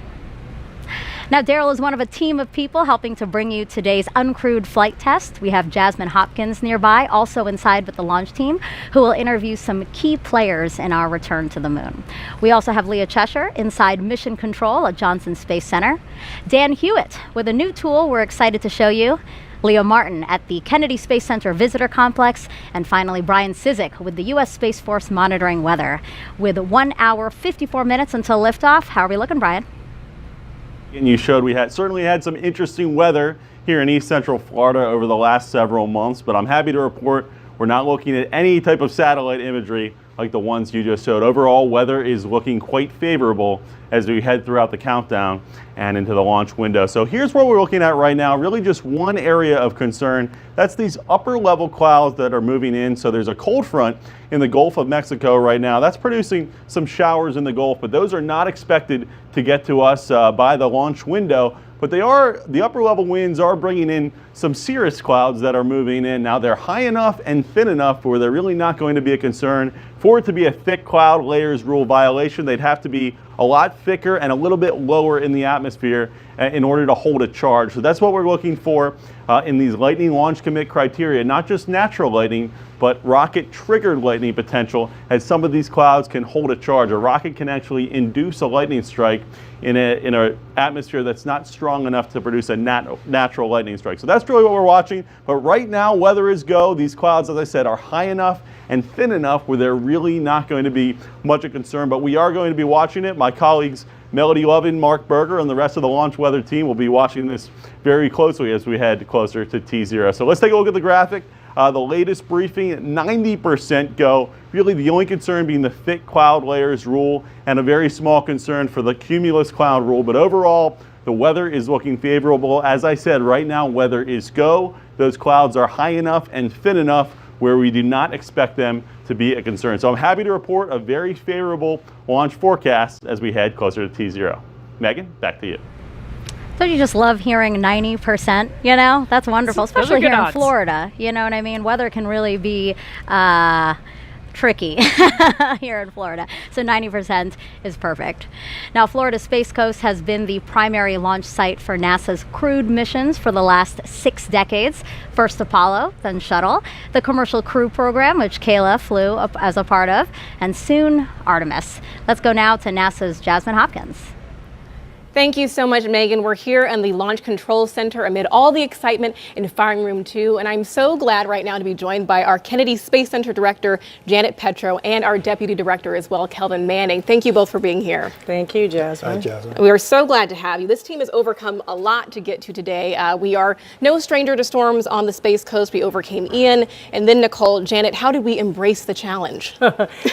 Now, Daryl is one of a team of people helping to bring you today's uncrewed flight test. We have Jasmine Hopkins nearby, also inside with the launch team, who will interview some key players in our return to the moon. We also have Leah Cheshire inside Mission Control at Johnson Space Center. Dan Hewitt with a new tool we're excited to show you. Leo Martin at the Kennedy Space Center Visitor Complex, and finally Brian Cizik with the U.S. Space Force monitoring weather. With 1 hour, 54 minutes until liftoff, how are we looking, Brian? And you showed we certainly had some interesting weather here in East Central Florida over the last several months, but I'm happy to report we're not looking at any type of satellite imagery like the ones you just showed. Overall, weather is looking quite favorable as we head throughout the countdown and into the launch window. So here's what we're looking at right now, really just one area of concern. That's these upper level clouds that are moving in. So there's a cold front in the Gulf of Mexico right now. That's producing some showers in the Gulf, but those are not expected to get to us by the launch window. But the upper level winds are bringing in some cirrus clouds that are moving in. Now they're high enough and thin enough where they're really not going to be a concern. For it to be a thick cloud layers rule violation, they'd have to be a lot thicker and a little bit lower in the atmosphere in order to hold a charge. So that's what we're looking for in these lightning launch commit criteria, not just natural lightning, but rocket triggered lightning potential, as some of these clouds can hold a charge. A rocket can actually induce a lightning strike in an atmosphere that's not strong enough to produce a natural lightning strike. So that's really what we're watching. But right now, weather is go. These clouds, as I said, are high enough and thin enough where they're really not going to be much of a concern. But we are going to be watching it. My colleagues Melody Lovin, Mark Berger, and the rest of the launch weather team will be watching this very closely as we head closer to T0. So let's take a look at the graphic. The latest briefing, 90% go. Really the only concern being the thick cloud layers rule and a very small concern for the cumulus cloud rule. But overall, the weather is looking favorable. As I said, right now, weather is go. Those clouds are high enough and thin enough where we do not expect them to be a concern. So I'm happy to report a very favorable launch forecast as we head closer to T0. Megan, back to you. Don't you just love hearing 90%? You know, that's wonderful, especially here in Florida. You know what I mean? Weather can really be tricky here in Florida. So 90% is perfect. Now, Florida Space Coast has been the primary launch site for NASA's crewed missions for the last 6 decades. First Apollo, then Shuttle, the Commercial Crew Program, which Kayla flew up as a part of, and soon Artemis. Let's go now to NASA's Jasmine Hopkins. Thank you so much, Megan. We're here in the Launch Control Center amid all the excitement in Firing Room 2, and I'm so glad right now to be joined by our Kennedy Space Center Director, Janet Petro, and our Deputy Director as well, Kelvin Manning. Thank you both for being here. Thank you, Jasmine. Hi, Jasmine. We are so glad to have you. This team has overcome a lot to get to today. We are no stranger to storms on the Space Coast. We overcame Ian, and then Nicole. Janet, how did we embrace the challenge?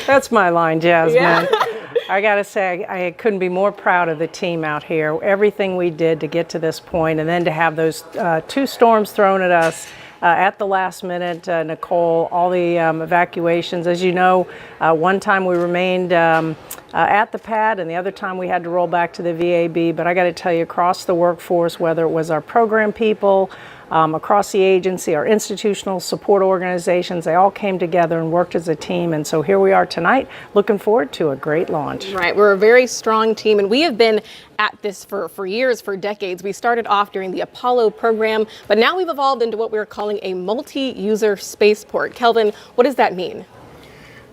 That's my line, Jasmine. Yeah. I got to say, I couldn't be more proud of the team out here. Everything we did to get to this point, and then to have those 2 storms thrown at us at the last minute. Nicole, all the evacuations. As you know, one time we remained at the pad, and the other time we had to roll back to the VAB. But I got to tell you, across the workforce, whether it was our program people, across the agency, our institutional support organizations, they all came together and worked as a team. And so here we are tonight, looking forward to a great launch. Right, we're a very strong team, and we have been at this for years, for decades. We started off during the Apollo program, but now we've evolved into what we're calling a multi-user spaceport. Kelvin, what does that mean?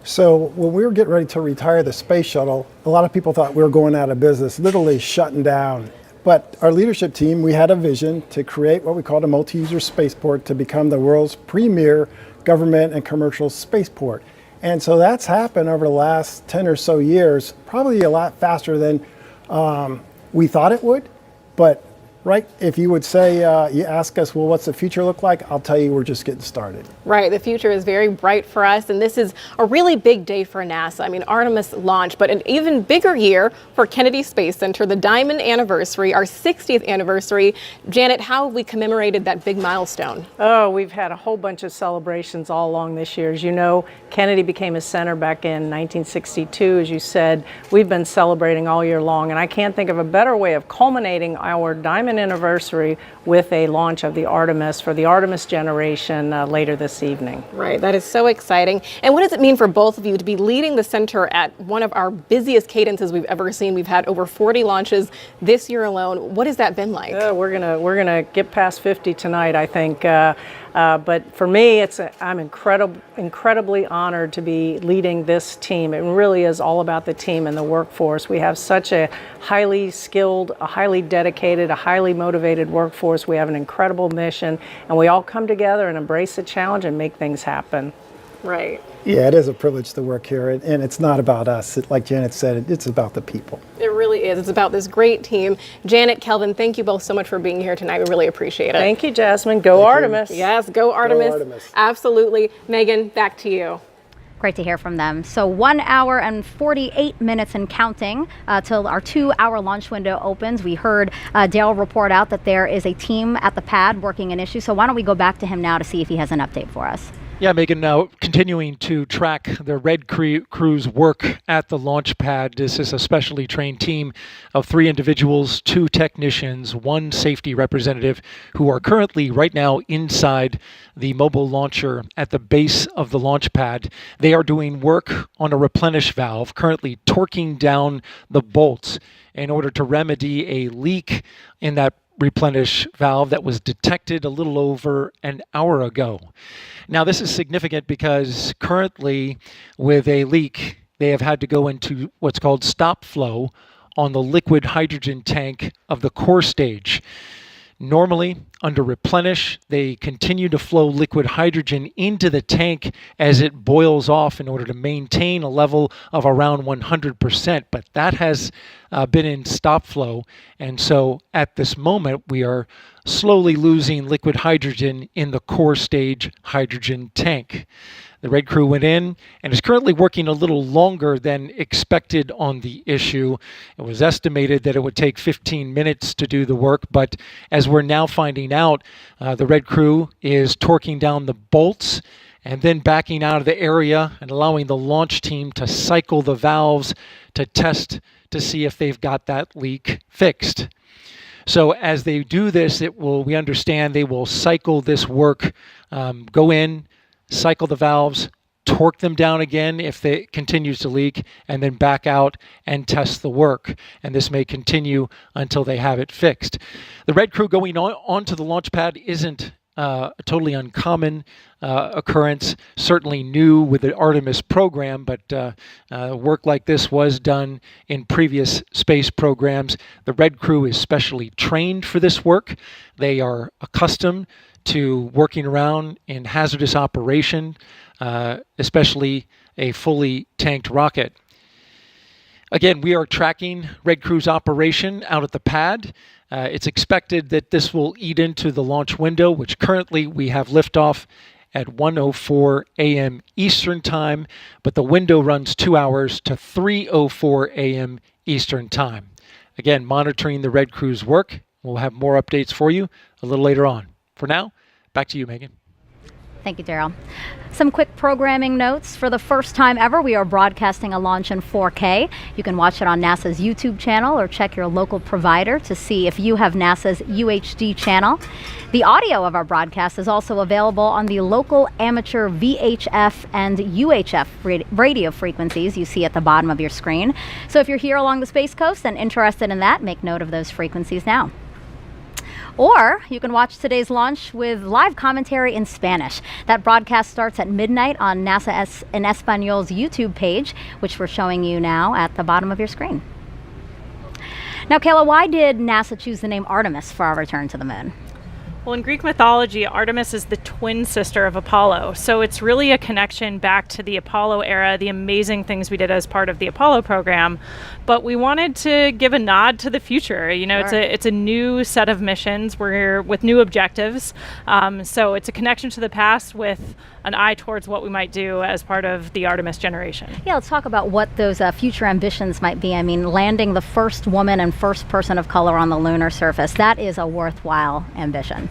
So when we were getting ready to retire the space shuttle, a lot of people thought we were going out of business, literally shutting down. But our leadership team, we had a vision to create what we called a multi-user spaceport to become the world's premier government and commercial spaceport. And so that's happened over the last 10 or so years, probably a lot faster than we thought it would. But right, if you would say, you ask us, well, what's the future look like? I'll tell you, we're just getting started. Right, the future is very bright for us, and this is a really big day for NASA. I mean, Artemis launched, but an even bigger year for Kennedy Space Center, the Diamond Anniversary, our 60th anniversary. Janet, how have we commemorated that big milestone? Oh, we've had a whole bunch of celebrations all along this year. As you know, Kennedy became a center back in 1962. As you said, we've been celebrating all year long, and I can't think of a better way of culminating our Diamond Anniversary with a launch of the Artemis for the Artemis generation later this evening. Right, that is so exciting. And what does it mean for both of you to be leading the center at one of our busiest cadences we've ever seen? We've had over 40 launches this year alone. What has that been like? We're gonna get past 50 tonight, I think. But for me, I'm incredibly honored to be leading this team. It really is all about the team and the workforce. We have such a highly skilled, a highly dedicated, a highly motivated workforce. We have an incredible mission, and we all come together and embrace the challenge and make things happen. Right. Yeah, it is a privilege to work here, and it's not about us. Like Janet said, it's about the people. It really is. It's about this great team. Janet, Kelvin, thank you both so much for being here tonight. We really appreciate it. Thank you, Jasmine. Go Artemis. Yes, go Artemis. Go Artemis. Absolutely. Megan, back to you. Great to hear from them. So 1 hour and 48 minutes and counting till our 2-hour launch window opens. We heard Dale report out that there is a team at the pad working an issue. So why don't we go back to him now to see if he has an update for us. Yeah, Megan, now continuing to track the Red Crew's work at the launch pad. This is a specially trained team of 3 individuals, 2 technicians, 1 safety representative who are currently right now inside the mobile launcher at the base of the launch pad. They are doing work on a replenish valve, currently torquing down the bolts in order to remedy a leak in that replenish valve that was detected a little over an hour ago. Now, this is significant because currently with a leak, they have had to go into what's called stop flow on the liquid hydrogen tank of the core stage. Normally, under replenish, they continue to flow liquid hydrogen into the tank as it boils off in order to maintain a level of around 100%, but that has been in stop flow, and so at this moment, we are slowly losing liquid hydrogen in the core stage hydrogen tank. The Red Crew went in and is currently working a little longer than expected on the issue. It was estimated that it would take 15 minutes to do the work, but as we're now finding out, the Red Crew is torquing down the bolts and then backing out of the area and allowing the launch team to cycle the valves to test to see if they've got that leak fixed. So as they do this, we understand they will cycle this work, go in, cycle the valves, torque them down again if it continues to leak, and then back out and test the work. And this may continue until they have it fixed. The red crew going onto the launch pad isn't a totally uncommon occurrence, certainly new with the Artemis program, but work like this was done in previous space programs. The red crew is specially trained for this work. They are accustomed to working around in hazardous operation, especially a fully tanked rocket. Again, we are tracking Red Crew's operation out at the pad. It's expected that this will eat into the launch window, which currently we have liftoff at 1:04 a.m. Eastern Time, but the window runs 2 hours to 3:04 a.m. Eastern Time. Again, monitoring the Red Crew's work. We'll have more updates for you a little later on. For now, back to you, Megan. Thank you, Daryl. Some quick programming notes. For the first time ever, we are broadcasting a launch in 4K. You can watch it on NASA's YouTube channel or check your local provider to see if you have NASA's UHD channel. The audio of our broadcast is also available on the local amateur VHF and UHF radio frequencies you see at the bottom of your screen. So if you're here along the Space Coast and interested in that, make note of those frequencies now. Or you can watch today's launch with live commentary in Spanish. That broadcast starts at midnight on NASA en Español's YouTube page, which we're showing you now at the bottom of your screen. Now, Kayla, why did NASA choose the name Artemis for our return to the moon? Well, in Greek mythology, Artemis is the twin sister of Apollo. So it's really a connection back to the Apollo era, the amazing things we did as part of the Apollo program. But we wanted to give a nod to the future. You know, Sure. it's a new set of missions. We're with new objectives. So it's a connection to the past with an eye towards what we might do as part of the Artemis generation. Yeah, let's talk about what those future ambitions might be. I mean, landing the first woman and first person of color on the lunar surface, that is a worthwhile ambition.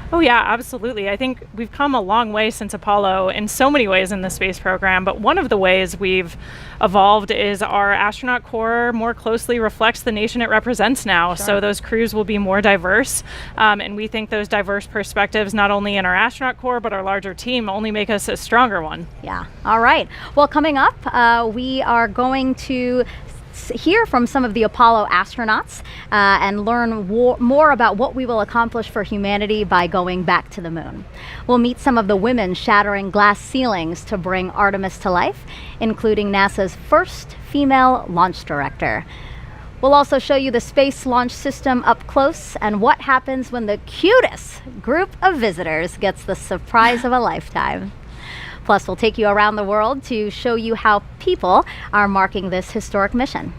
Oh yeah, absolutely. I think we've come a long way since Apollo in so many ways in the space program, but one of the ways we've evolved is our astronaut corps more closely reflects the nation it represents now. Sure. So those crews will be more diverse, and we think those diverse perspectives, not only in our astronaut corps, but our larger team, only make us a stronger one. Yeah, all right. Well, coming up, we are going to hear from some of the Apollo astronauts and learn more about what we will accomplish for humanity by going back to the moon. We'll meet some of the women shattering glass ceilings to bring Artemis to life, including NASA's first female launch director. We'll also show you the Space Launch System up close and what happens when the cutest group of visitors gets the surprise of a lifetime. Plus, we'll take you around the world to show you how people are marking this historic mission.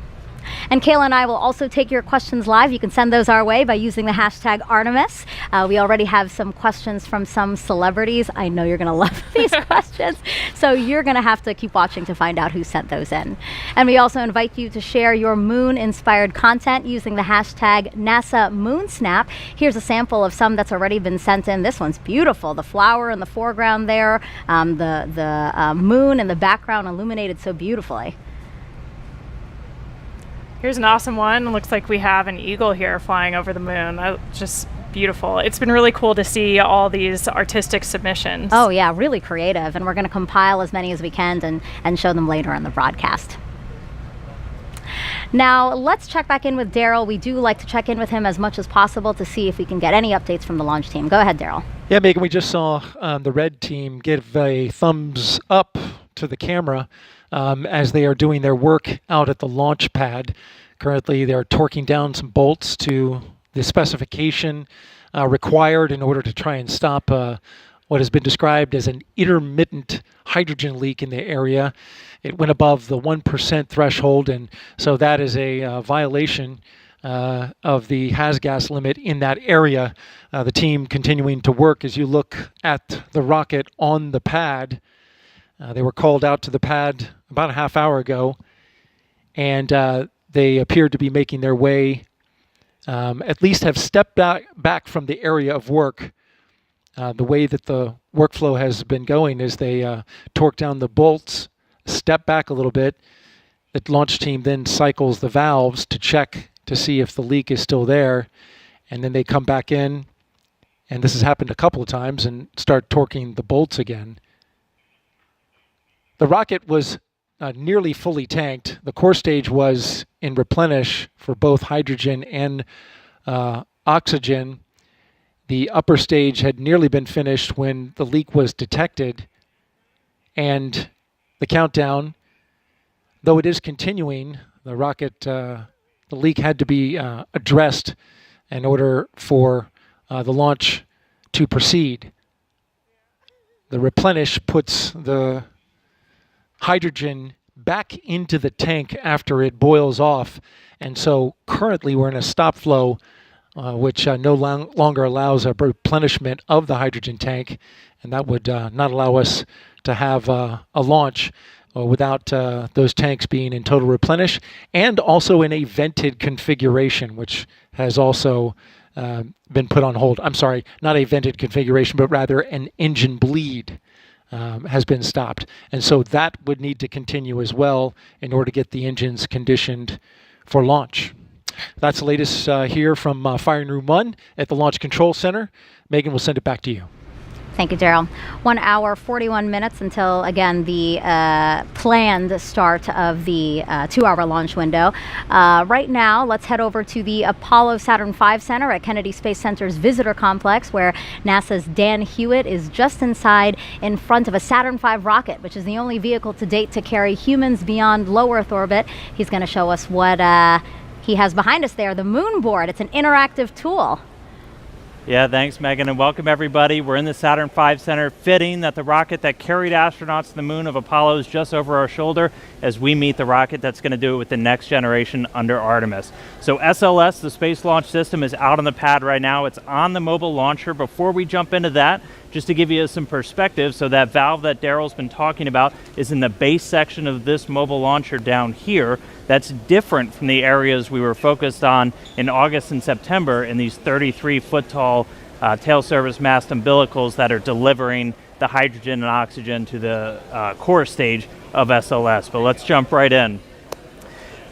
And Kayla and I will also take your questions live. You can send those our way by using the hashtag Artemis. We already have some questions from some celebrities. I know you're going to love these questions. So you're going to have to keep watching to find out who sent those in. And we also invite you to share your moon-inspired content using the hashtag NASA MoonSnap. Here's a sample of some that's already been sent in. This one's beautiful. The flower in the foreground there, the moon in the background illuminated so beautifully. Here's an awesome one. It looks like we have an eagle here flying over the moon. Just beautiful. It's been really cool to see all these artistic submissions. Oh yeah, really creative. And we're going to compile as many as we can and show them later in the broadcast. Now, let's check back in with Daryl. We do like to check in with him as much as possible to see if we can get any updates from the launch team. Go ahead, Daryl. Yeah, Megan, we just saw the red team give a thumbs up to the camera as they are doing their work out at the launch pad. Currently, they're torquing down some bolts to the specification required in order to try and stop what has been described as an intermittent hydrogen leak in the area. It went above the 1% threshold, and so that is a violation of the has gas limit in that area. The team continuing to work. As you look at the rocket on the pad, they were called out to the pad about a half hour ago, and they appeared to be making their way, at least have stepped back from the area of work. The way that the workflow has been going is they torque down the bolts, step back a little bit. The launch team then cycles the valves to check to see if the leak is still there, and then they come back in, and this has happened a couple of times, and start torquing the bolts again. The rocket was nearly fully tanked. The core stage was in replenish for both hydrogen and oxygen. The upper stage had nearly been finished when the leak was detected. And the countdown, though it is continuing, the rocket, the leak had to be addressed in order for the launch to proceed. The replenish puts the hydrogen back into the tank after it boils off, and so currently we're in a stop flow which no longer allows a replenishment of the hydrogen tank, and that would not allow us to have a launch without those tanks being in total replenish, and also in a vented configuration, which has also been put on hold. I'm sorry, not a vented configuration, but rather an engine bleed has been stopped. And so that would need to continue as well in order to get the engines conditioned for launch. That's the latest here from Firing Room 1 at the Launch Control Center. Megan, will send it back to you. Thank you, Daryl. 1 hour, 41 minutes until, again, the planned start of the 2-hour launch window. Right now, let's head over to the Apollo Saturn V Center at Kennedy Space Center's Visitor Complex, where NASA's Dan Hewitt is just inside in front of a Saturn V rocket, which is the only vehicle to date to carry humans beyond low Earth orbit. He's going to show us what he has behind us there, the moon board. It's an interactive tool. Yeah, thanks, Megan, and welcome everybody. We're in the Saturn V Center, fitting that the rocket that carried astronauts to the moon of Apollo is just over our shoulder as we meet the rocket that's going to do it with the next generation under Artemis. So SLS, the Space Launch System, is out on the pad right now. It's on the mobile launcher. Before we jump into that, just to give you some perspective, so that valve that Daryl's been talking about is in the base section of this mobile launcher down here. That's different from the areas we were focused on in August and September in these 33-foot-tall tail service mast umbilicals that are delivering the hydrogen and oxygen to the core stage of SLS. But let's jump right in.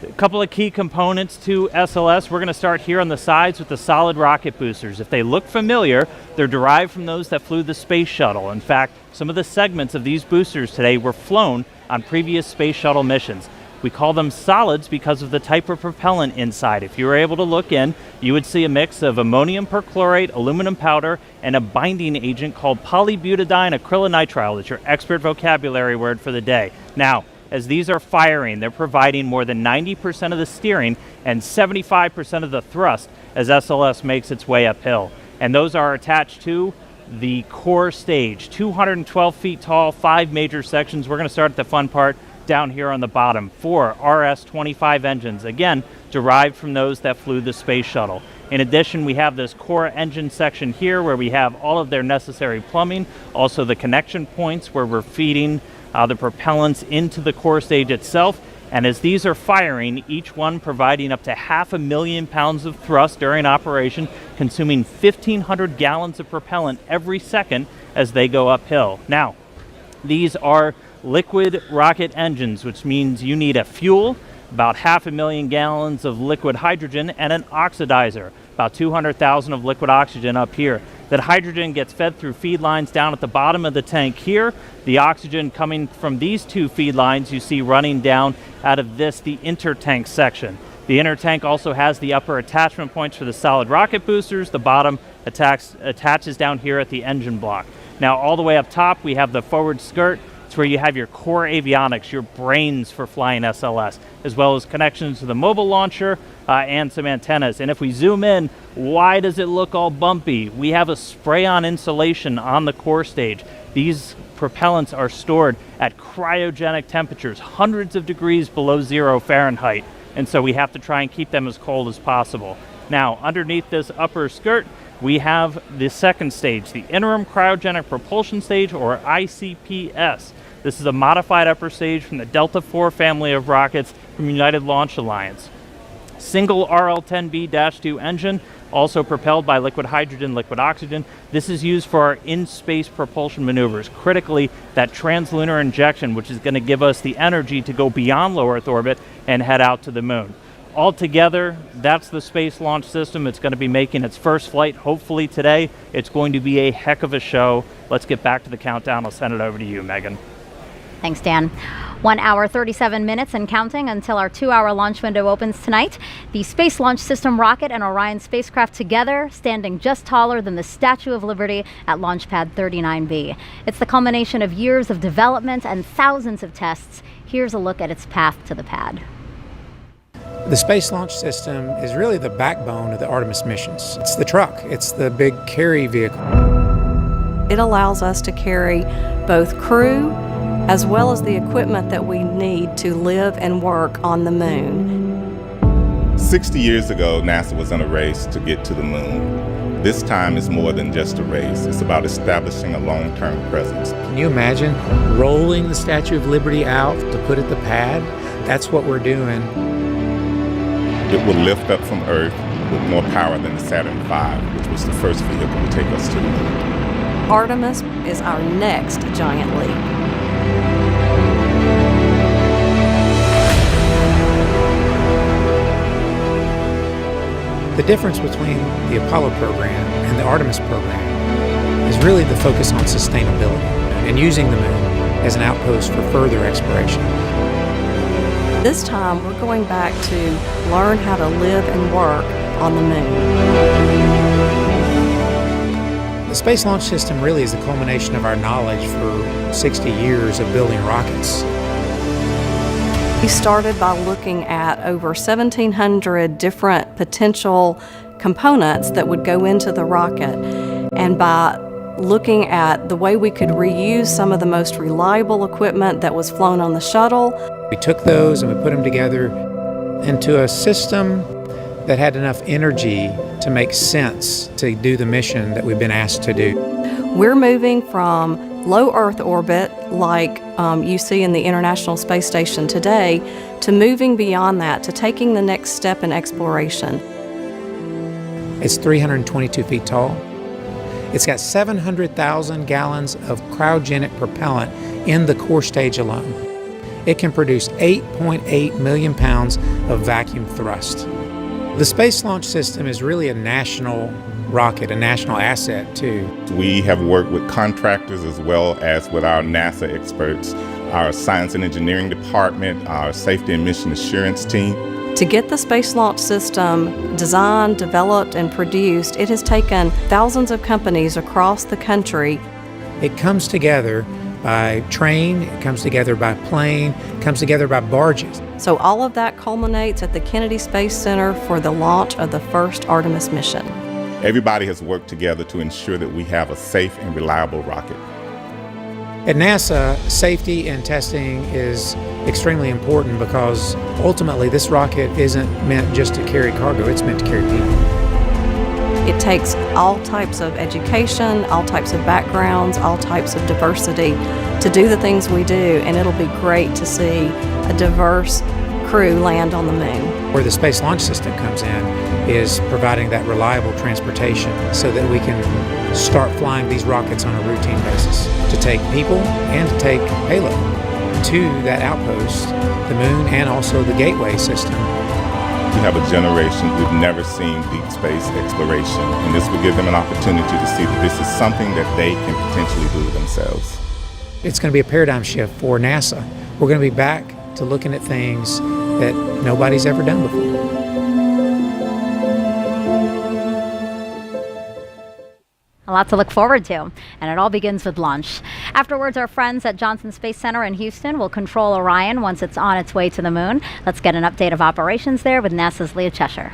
A couple of key components to SLS. We're going to start here on the sides with the solid rocket boosters. If they look familiar, they're derived from those that flew the space shuttle. In fact, some of the segments of these boosters today were flown on previous space shuttle missions. We call them solids because of the type of propellant inside. If you were able to look in, you would see a mix of ammonium perchlorate, aluminum powder, and a binding agent called polybutadiene acrylonitrile. That's your expert vocabulary word for the day. Now, as these are firing, they're providing more than 90% of the steering and 75% of the thrust as SLS makes its way uphill. And those are attached to the core stage, 212 feet tall, 5 major sections. We're going to start at the fun part down here on the bottom. 4 RS-25 engines, again, derived from those that flew the space shuttle. In addition, we have this core engine section here where we have all of their necessary plumbing, also the connection points where we're feeding the propellants into the core stage itself. And as these are firing, each one providing up to 500,000 pounds of thrust during operation, consuming 1,500 gallons of propellant every second as they go uphill. Now, these are liquid rocket engines, which means you need a fuel, about 500,000 gallons of liquid hydrogen, and an oxidizer, about 200,000 of liquid oxygen up here. That hydrogen gets fed through feed lines down at the bottom of the tank here. The oxygen coming from these 2 feed lines you see running down out of this, the intertank section. The intertank also has the upper attachment points for the solid rocket boosters. The bottom attaches down here at the engine block. Now all the way up top we have the forward skirt. It's where you have your core avionics, your brains for flying SLS, as well as connections to the mobile launcher and some antennas. And if we zoom in, why does it look all bumpy? We have a spray-on insulation on the core stage. These propellants are stored at cryogenic temperatures, hundreds of degrees below 0 Fahrenheit. And so we have to try and keep them as cold as possible. Now, underneath this upper skirt, we have the second stage, the Interim Cryogenic Propulsion Stage, or ICPS. This is a modified upper stage from the Delta IV family of rockets from United Launch Alliance. Single RL-10B-2 engine, also propelled by liquid hydrogen, liquid oxygen. This is used for our in-space propulsion maneuvers. Critically, that translunar injection, which is going to give us the energy to go beyond low Earth orbit and head out to the moon. Altogether, that's the Space Launch System. It's going to be making its first flight, hopefully today. It's going to be a heck of a show. Let's get back to the countdown. I'll send it over to you, Megan. Thanks, Dan. 1 hour, 37 minutes and counting until our 2-hour launch window opens tonight. The Space Launch System rocket and Orion spacecraft together, standing just taller than the Statue of Liberty at Launch Pad 39B. It's the culmination of years of development and thousands of tests. Here's a look at its path to the pad. The Space Launch System is really the backbone of the Artemis missions. It's the truck. It's the big carry vehicle. It allows us to carry both crew as well as the equipment that we need to live and work on the moon. 60 years ago, NASA was in a race to get to the moon. This time is more than just a race. It's about establishing a long-term presence. Can you imagine rolling the Statue of Liberty out to put at the pad? That's what we're doing. It will lift up from Earth with more power than the Saturn V, which was the first vehicle to take us to the moon. Artemis is our next giant leap. The difference between the Apollo program and the Artemis program is really the focus on sustainability and using the moon as an outpost for further exploration. This time, we're going back to learn how to live and work on the moon. The Space Launch System really is the culmination of our knowledge for 60 years of building rockets. We started by looking at over 1,700 different potential components that would go into the rocket, and by looking at the way we could reuse some of the most reliable equipment that was flown on the shuttle. We took those and we put them together into a system that had enough energy to make sense to do the mission that we've been asked to do. We're moving from low Earth orbit, like you see in the International Space Station today, to moving beyond that, to taking the next step in exploration. It's 322 feet tall. It's got 700,000 gallons of cryogenic propellant in the core stage alone. It can produce 8.8 million pounds of vacuum thrust. The Space Launch System is really a national rocket, a national asset too. We have worked with contractors as well as with our NASA experts, our science and engineering department, our safety and mission assurance team. To get the Space Launch System designed, developed, and produced, it has taken thousands of companies across the country. It comes together by train, it comes together by plane, it comes together by barges. So all of that culminates at the Kennedy Space Center for the launch of the first Artemis mission. Everybody has worked together to ensure that we have a safe and reliable rocket. At NASA, safety and testing is extremely important because ultimately this rocket isn't meant just to carry cargo, it's meant to carry people. It takes all types of education, all types of backgrounds, all types of diversity to do the things we do, and it'll be great to see a diverse crew land on the moon. Where the Space Launch System comes in is providing that reliable transportation so that we can start flying these rockets on a routine basis to take people and to take payload to that outpost, the moon, and also the gateway system. We have a generation who've never seen deep space exploration, and this will give them an opportunity to see that this is something that they can potentially do themselves. It's going to be a paradigm shift for NASA. We're going to be back to looking at things that nobody's ever done before. A lot to look forward to, and it all begins with launch. Afterwards, our friends at Johnson Space Center in Houston will control Orion once it's on its way to the moon. Let's get an update of operations there with NASA's Leah Cheshire.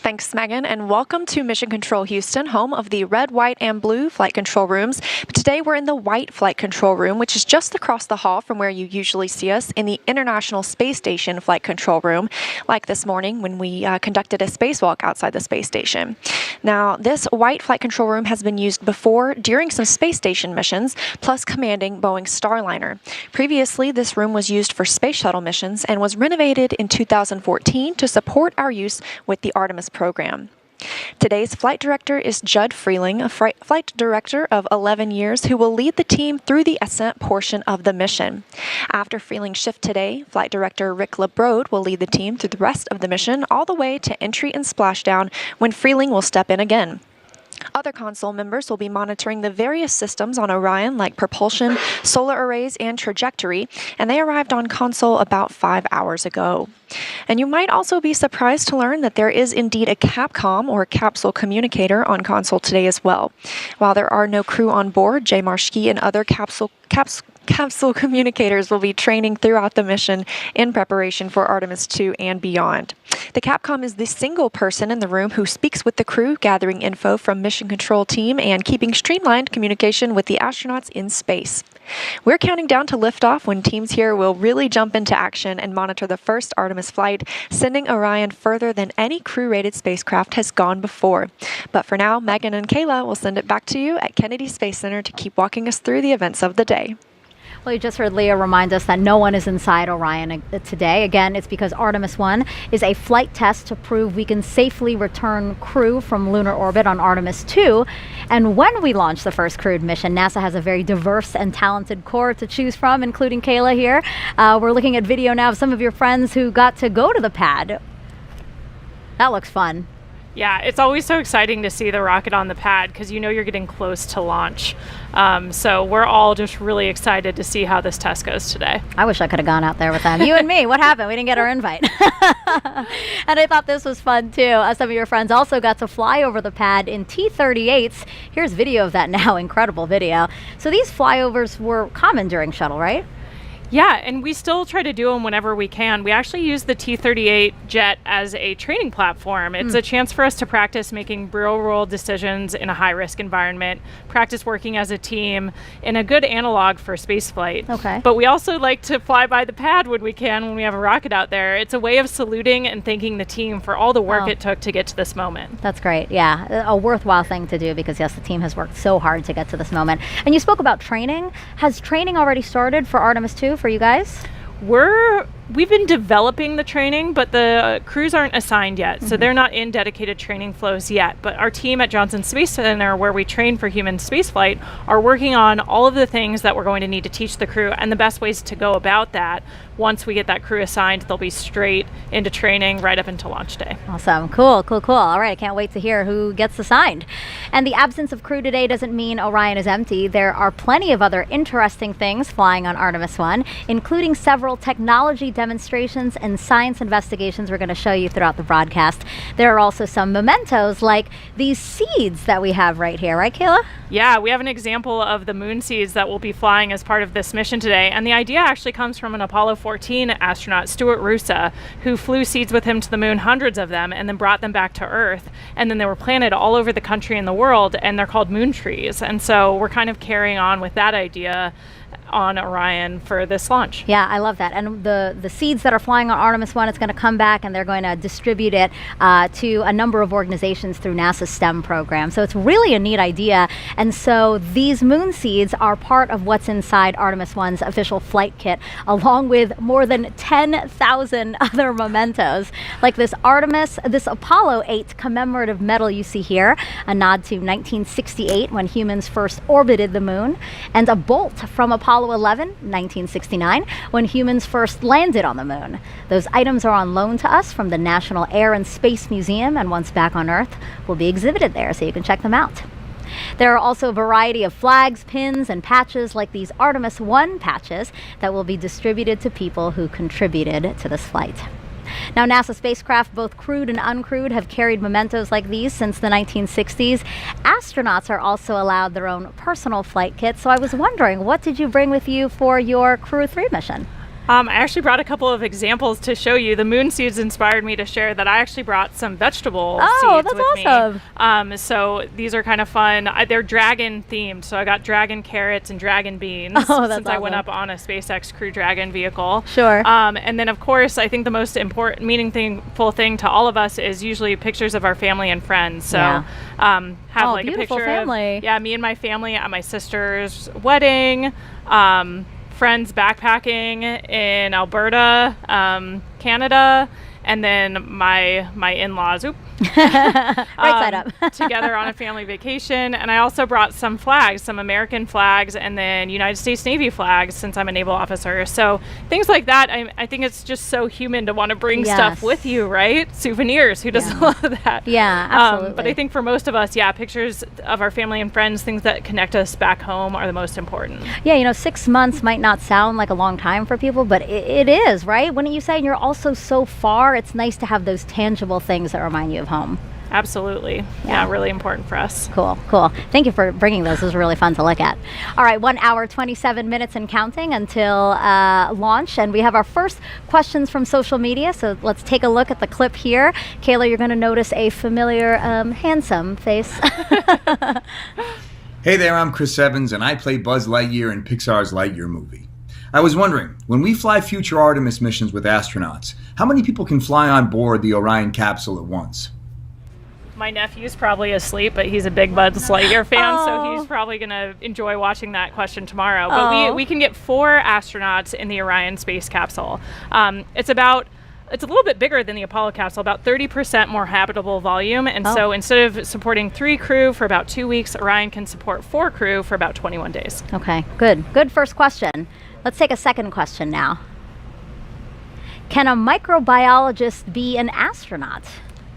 Thanks, Megan, and welcome to Mission Control Houston, home of the red, white, and blue flight control rooms. But today we're in the white flight control room, which is just across the hall from where you usually see us in the International Space Station flight control room, like this morning when we conducted a spacewalk outside the space station. Now, this white flight control room has been used before during some space station missions, plus commanding Boeing's Starliner. Previously, this room was used for space shuttle missions and was renovated in 2014 to support our use with the Artemis program. Today's flight director is Judd Freeling, a flight director of 11 years who will lead the team through the ascent portion of the mission. After Freeling's shift today, flight director Rick LeBrode will lead the team through the rest of the mission all the way to entry and splashdown when Freeling will step in again. Other console members will be monitoring the various systems on Orion like propulsion, solar arrays, and trajectory, and they arrived on console about 5 hours ago. And you might also be surprised to learn that there is indeed a Capcom or capsule communicator on console today as well. While there are no crew on board, Jay Marshke and other capsule communicators will be training throughout the mission in preparation for Artemis II and beyond. The Capcom is the single person in the room who speaks with the crew, gathering info from mission control team and keeping streamlined communication with the astronauts in space. We're counting down to liftoff when teams here will really jump into action and monitor the first Artemis flight, sending Orion further than any crew-rated spacecraft has gone before. But for now, Megan and Kayla will send it back to you at Kennedy Space Center to keep walking us through the events of the day. Well, you just heard Leah remind us that no one is inside Orion today. Again, it's because Artemis I is a flight test to prove we can safely return crew from lunar orbit on Artemis II. And when we launch the first crewed mission, NASA has a very diverse and talented core to choose from, including Kayla here. We're looking at video now of some of your friends who got to go to the pad. That looks fun. Yeah, it's always so exciting to see the rocket on the pad because you know you're getting close to launch. So we're all just really excited to see how this test goes today. I wish I could have gone out there with them. You and me, what happened? We didn't get our invite. And I thought this was fun too. Some of your friends also got to fly over the pad in T-38s. Here's video of that now, incredible video. So these flyovers were common during shuttle, right? Yeah, and we still try to do them whenever we can. We actually use the T-38 jet as a training platform. It's a chance for us to practice making real-world decisions in a high-risk environment, practice working as a team, and a good analog for spaceflight. Okay. But we also like to fly by the pad when we can, when we have a rocket out there. It's a way of saluting and thanking the team for all the work it took to get to this moment. That's great. Yeah, a worthwhile thing to do because, yes, the team has worked so hard to get to this moment. And you spoke about training. Has training already started for Artemis II for you guys? We've been developing the training, but the crews aren't assigned yet, so they're not in dedicated training flows yet. But our team at Johnson Space Center, where we train for human spaceflight, are working on all of the things that we're going to need to teach the crew and the best ways to go about that. Once we get that crew assigned, they'll be straight into training right up until launch day. Awesome. Cool. All right, I can't wait to hear who gets assigned. And the absence of crew today doesn't mean Orion is empty. There are plenty of other interesting things flying on Artemis I, including several technology demonstrations and science investigations we're going to show you throughout the broadcast. There are also some mementos like these seeds that we have right here, right, Kayla? Yeah, we have an example of the moon seeds that will be flying as part of this mission today. And the idea actually comes from an Apollo 14 astronaut, Stuart Roosa, who flew seeds with him to the moon, hundreds of them, and then brought them back to Earth. And then they were planted all over the country and the world, and they're called moon trees. And so we're kind of carrying on with that idea on Orion for this launch. Yeah, I love that. And the seeds that are flying on Artemis I, it's going to come back and they're going to distribute it to a number of organizations through NASA's STEM program. So it's really a neat idea. And so these moon seeds are part of what's inside Artemis I's official flight kit, along with more than 10,000 other mementos, like this Apollo 8 commemorative medal you see here, a nod to 1968 when humans first orbited the moon, and a bolt from Apollo 11, 1969, when humans first landed on the moon. Those items are on loan to us from the National Air and Space Museum, and once back on Earth, will be exhibited there, so you can check them out. There are also a variety of flags, pins, and patches like these Artemis I patches that will be distributed to people who contributed to this flight. Now, NASA spacecraft, both crewed and uncrewed, have carried mementos like these since the 1960s. Astronauts are also allowed their own personal flight kits. So I was wondering, what did you bring with you for your Crew 3 mission? I actually brought a couple of examples to show you. The moon seeds inspired me to share that I actually brought some vegetable seeds with me. Oh, that's awesome. So these are kind of fun. They're dragon themed. So I got dragon carrots and dragon beans since awesome. I went up on a SpaceX Crew Dragon vehicle. Sure. And then, of course, I think the most important, meaningful thing to all of us is usually pictures of our family and friends. So have like a picture family. of me and my family at my sister's wedding. Friends backpacking in Alberta, Canada, and then my in-laws Right side up. together on a family vacation. And I also brought some flags, some American flags, and then United States Navy flags, since I'm a naval officer. So things like that, I think it's just so human to want to bring stuff with you, right? Souvenirs. Who doesn't love that? Yeah, absolutely. But I think for most of us, pictures of our family and friends, things that connect us back home, are the most important. Yeah, 6 months might not sound like a long time for people, but it is, right? Wouldn't you say? And you're also so far, it's nice to have those tangible things that remind you of home. Absolutely. Yeah, really important for us. Cool. Thank you for bringing those. It was really fun to look at. All right, 1 hour, 27 minutes and counting until launch. And we have our first questions from social media. So let's take a look at the clip here. Kayla, you're going to notice a familiar, handsome face. Hey there, I'm Chris Evans, and I play Buzz Lightyear in Pixar's Lightyear movie. I was wondering, when we fly future Artemis missions with astronauts, how many people can fly on board the Orion capsule at once? My nephew's probably asleep, but he's a big Buzz Lightyear fan, so he's probably going to enjoy watching that question tomorrow. But we can get 4 astronauts in the Orion space capsule. It's a little bit bigger than the Apollo capsule, about 30% more habitable volume. And so instead of supporting 3 crew for about 2 weeks, Orion can support 4 crew for about 21 days. Okay, good. Good first question. Let's take a second question now. Can a microbiologist be an astronaut?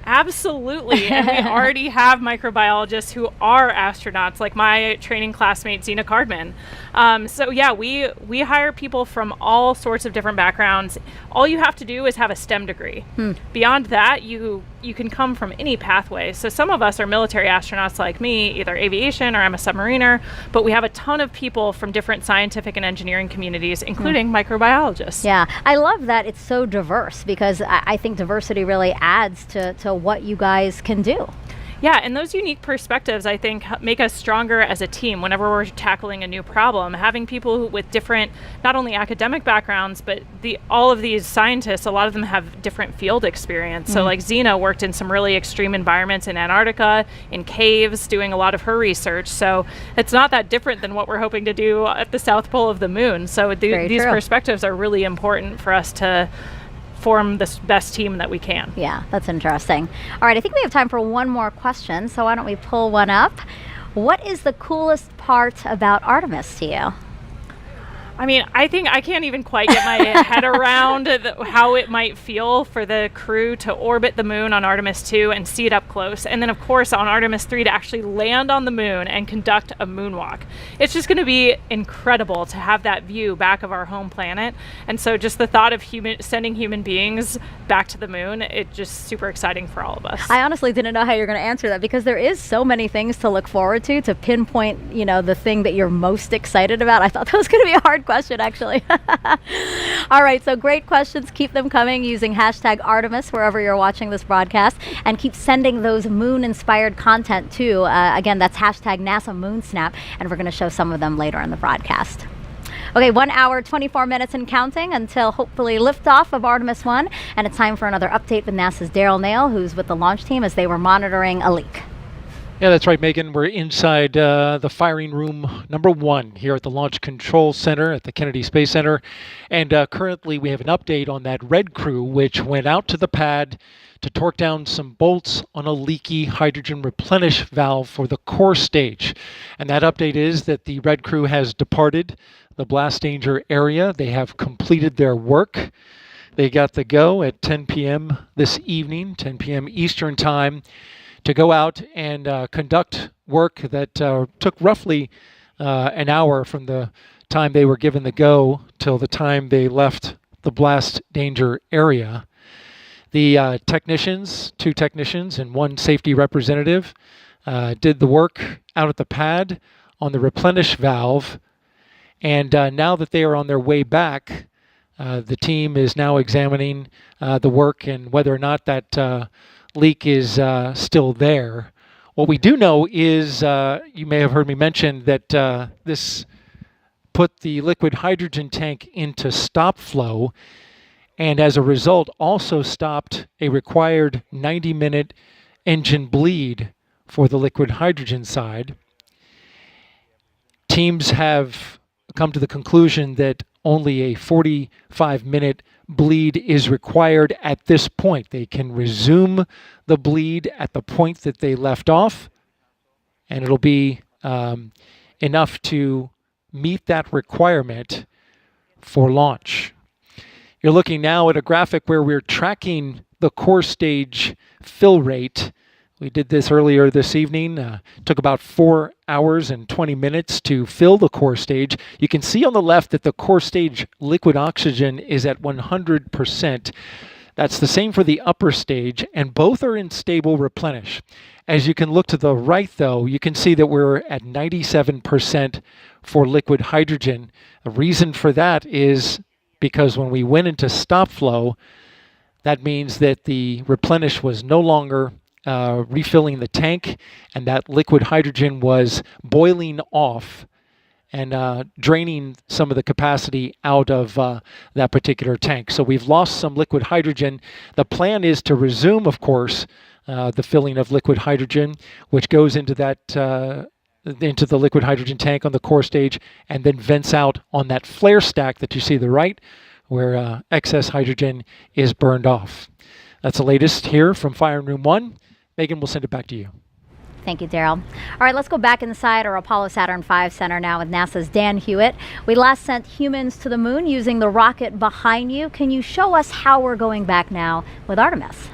Absolutely. And we already have microbiologists who are astronauts, like my training classmate, Zena Cardman. We hire people from all sorts of different backgrounds. All you have to do is have a STEM degree. Beyond that, you can come from any pathway. So some of us are military astronauts like me, either aviation or I'm a submariner, but we have a ton of people from different scientific and engineering communities, including microbiologists. Yeah, I love that it's so diverse, because I think diversity really adds to what you guys can do. Yeah, and those unique perspectives, I think, make us stronger as a team whenever we're tackling a new problem. Having people with different, not only academic backgrounds, but all of these scientists, a lot of them have different field experience. So like Zena worked in some really extreme environments in Antarctica, in caves, doing a lot of her research. So it's not that different than what we're hoping to do at the South Pole of the moon. So these perspectives are really important for us to form the best team that we can. Yeah, that's interesting. All right, I think we have time for one more question, so why don't we pull one up? What is the coolest part about Artemis to you? I mean, I think I can't even quite get my head around how it might feel for the crew to orbit the moon on Artemis II and see it up close. And then, of course, on Artemis III to actually land on the moon and conduct a moonwalk. It's just going to be incredible to have that view back of our home planet. And so just the thought of sending human beings back to the moon, it's just super exciting for all of us. I honestly didn't know how you're going to answer that, because there is so many things to look forward to pinpoint, the thing that you're most excited about. I thought that was going to be a hard question, actually. All right, so great questions. Keep them coming using hashtag Artemis wherever you're watching this broadcast, and keep sending those moon-inspired content too. Again, that's hashtag NASA MoonSnap, and we're going to show some of them later in the broadcast. Okay, 1 hour, 24 minutes and counting until hopefully liftoff of Artemis I, and it's time for another update with NASA's Daryl Nail, who's with the launch team as they were monitoring a leak. Yeah, that's right, Megan. We're inside the firing room number 1 here at the Launch Control Center at the Kennedy Space Center. And currently we have an update on that red crew, which went out to the pad to torque down some bolts on a leaky hydrogen replenish valve for the core stage. And that update is that the red crew has departed the blast danger area. They have completed their work. They got the go at 10 p.m. this evening, 10 p.m. Eastern Time, to go out and conduct work that took roughly an hour from the time they were given the go till the time they left the blast danger area. The technicians, 2 technicians and 1 safety representative, did the work out at the pad on the replenish valve. And now that they are on their way back, the team is now examining the work and whether or not that leak is still there. What we do know is, you may have heard me mention that this put the liquid hydrogen tank into stop flow, and as a result also stopped a required 90-minute engine bleed for the liquid hydrogen side. Teams have come to the conclusion that only a 45-minute bleed is required at this point. They can resume the bleed at the point that they left off, and it'll be enough to meet that requirement for launch. You're looking now at a graphic where we're tracking the core stage fill rate. We did this earlier this evening. Took about 4 hours and 20 minutes to fill the core stage. You can see on the left that the core stage liquid oxygen is at 100%. That's the same for the upper stage, and both are in stable replenish. As you can look to the right, though, you can see that we're at 97% for liquid hydrogen. The reason for that is because when we went into stop flow, that means that the replenish was no longer refilling the tank, and that liquid hydrogen was boiling off and draining some of the capacity out of that particular tank. So we've lost some liquid hydrogen. The plan is to resume, of course, the filling of liquid hydrogen, which goes into that into the liquid hydrogen tank on the core stage and then vents out on that flare stack that you see to the right, where excess hydrogen is burned off. That's the latest here from Fire Room 1. Megan, we'll send it back to you. Thank you, Daryl. All right, let's go back inside our Apollo Saturn V Center now with NASA's Dan Hewitt. We last sent humans to the moon using the rocket behind you. Can you show us how we're going back now with Artemis?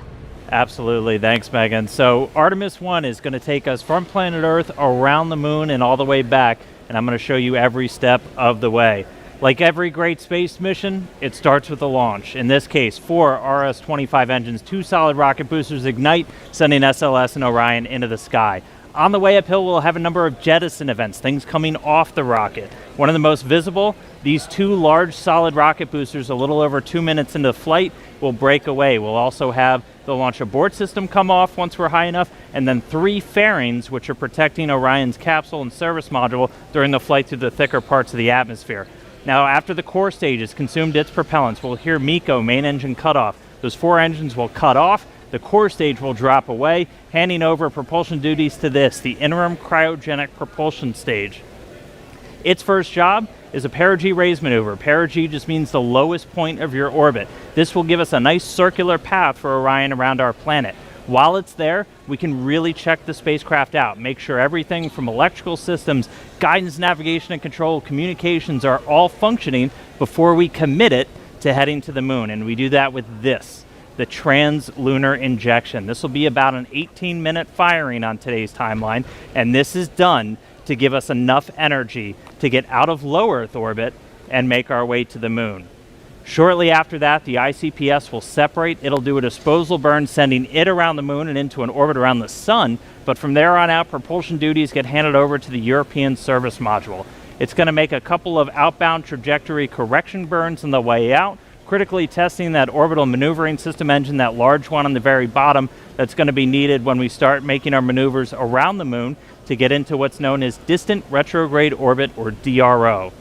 Absolutely. Thanks, Megan. So Artemis I is going to take us from planet Earth around the moon and all the way back, and I'm going to show you every step of the way. Like every great space mission, it starts with a launch. In this case, 4 RS-25 engines, 2 solid rocket boosters ignite, sending SLS and Orion into the sky. On the way uphill, we'll have a number of jettison events, things coming off the rocket. One of the most visible, these 2 large solid rocket boosters, a little over 2 minutes into flight, will break away. We'll also have the launch abort system come off once we're high enough, and then 3 fairings, which are protecting Orion's capsule and service module during the flight through the thicker parts of the atmosphere. Now, after the core stage has consumed its propellants, we'll hear MECO, main engine cutoff. Those 4 engines will cut off, the core stage will drop away, handing over propulsion duties to this, the interim cryogenic propulsion stage. Its first job is a perigee raise maneuver. Perigee just means the lowest point of your orbit. This will give us a nice circular path for Orion around our planet. While it's there, we can really check the spacecraft out, make sure everything from electrical systems, guidance, navigation, and control, communications are all functioning before we commit it to heading to the moon. And we do that with this, the translunar injection. This will be about an 18-minute firing on today's timeline, and this is done to give us enough energy to get out of low Earth orbit and make our way to the moon. Shortly after that, the ICPS will separate. It'll do a disposal burn, sending it around the moon and into an orbit around the sun. But from there on out, propulsion duties get handed over to the European service module. It's going to make a couple of outbound trajectory correction burns on the way out, critically testing that orbital maneuvering system engine, that large one on the very bottom that's going to be needed when we start making our maneuvers around the moon to get into what's known as distant retrograde orbit, or DRO.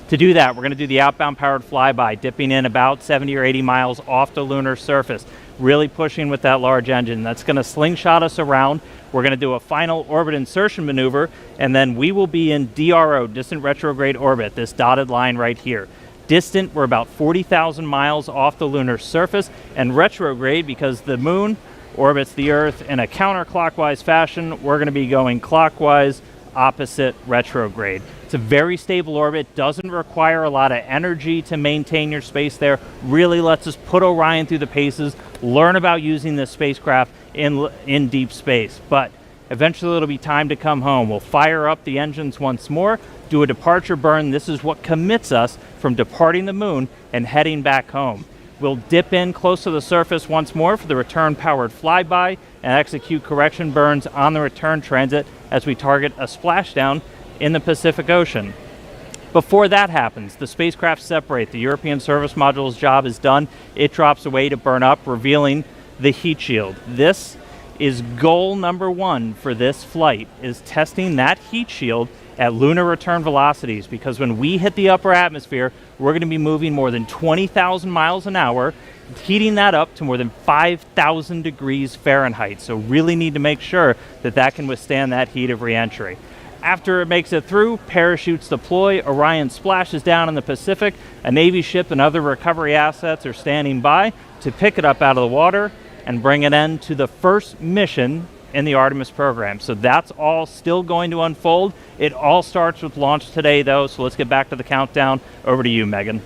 To do that, we're going to do the outbound powered flyby, dipping in about 70 or 80 miles off the lunar surface, really pushing with that large engine. That's going to slingshot us around. We're going to do a final orbit insertion maneuver, and then we will be in DRO, distant retrograde orbit, this dotted line right here. Distant, we're about 40,000 miles off the lunar surface, and retrograde, because the moon orbits the Earth in a counterclockwise fashion, we're going to be going clockwise, opposite retrograde. It's a very stable orbit, doesn't require a lot of energy to maintain your space there, really lets us put Orion through the paces, learn about using this spacecraft in deep space. But eventually it'll be time to come home. We'll fire up the engines once more, do a departure burn. This is what commits us from departing the moon and heading back home. We'll dip in close to the surface once more for the return powered flyby and execute correction burns on the return transit as we target a splashdown in the Pacific Ocean. Before that happens, the spacecraft separate. The European service module's job is done. It drops away to burn up, revealing the heat shield. This is goal number 1 for this flight, is testing that heat shield at lunar return velocities, because when we hit the upper atmosphere, we're going to be moving more than 20,000 miles an hour, heating that up to more than 5,000 degrees Fahrenheit. So really need to make sure that that can withstand that heat of reentry. After it makes it through, parachutes deploy, Orion splashes down in the Pacific, a Navy ship and other recovery assets are standing by to pick it up out of the water and bring it in to the first mission in the Artemis program. So that's all still going to unfold. It all starts with launch today though, so let's get back to the countdown. Over to you, Megan.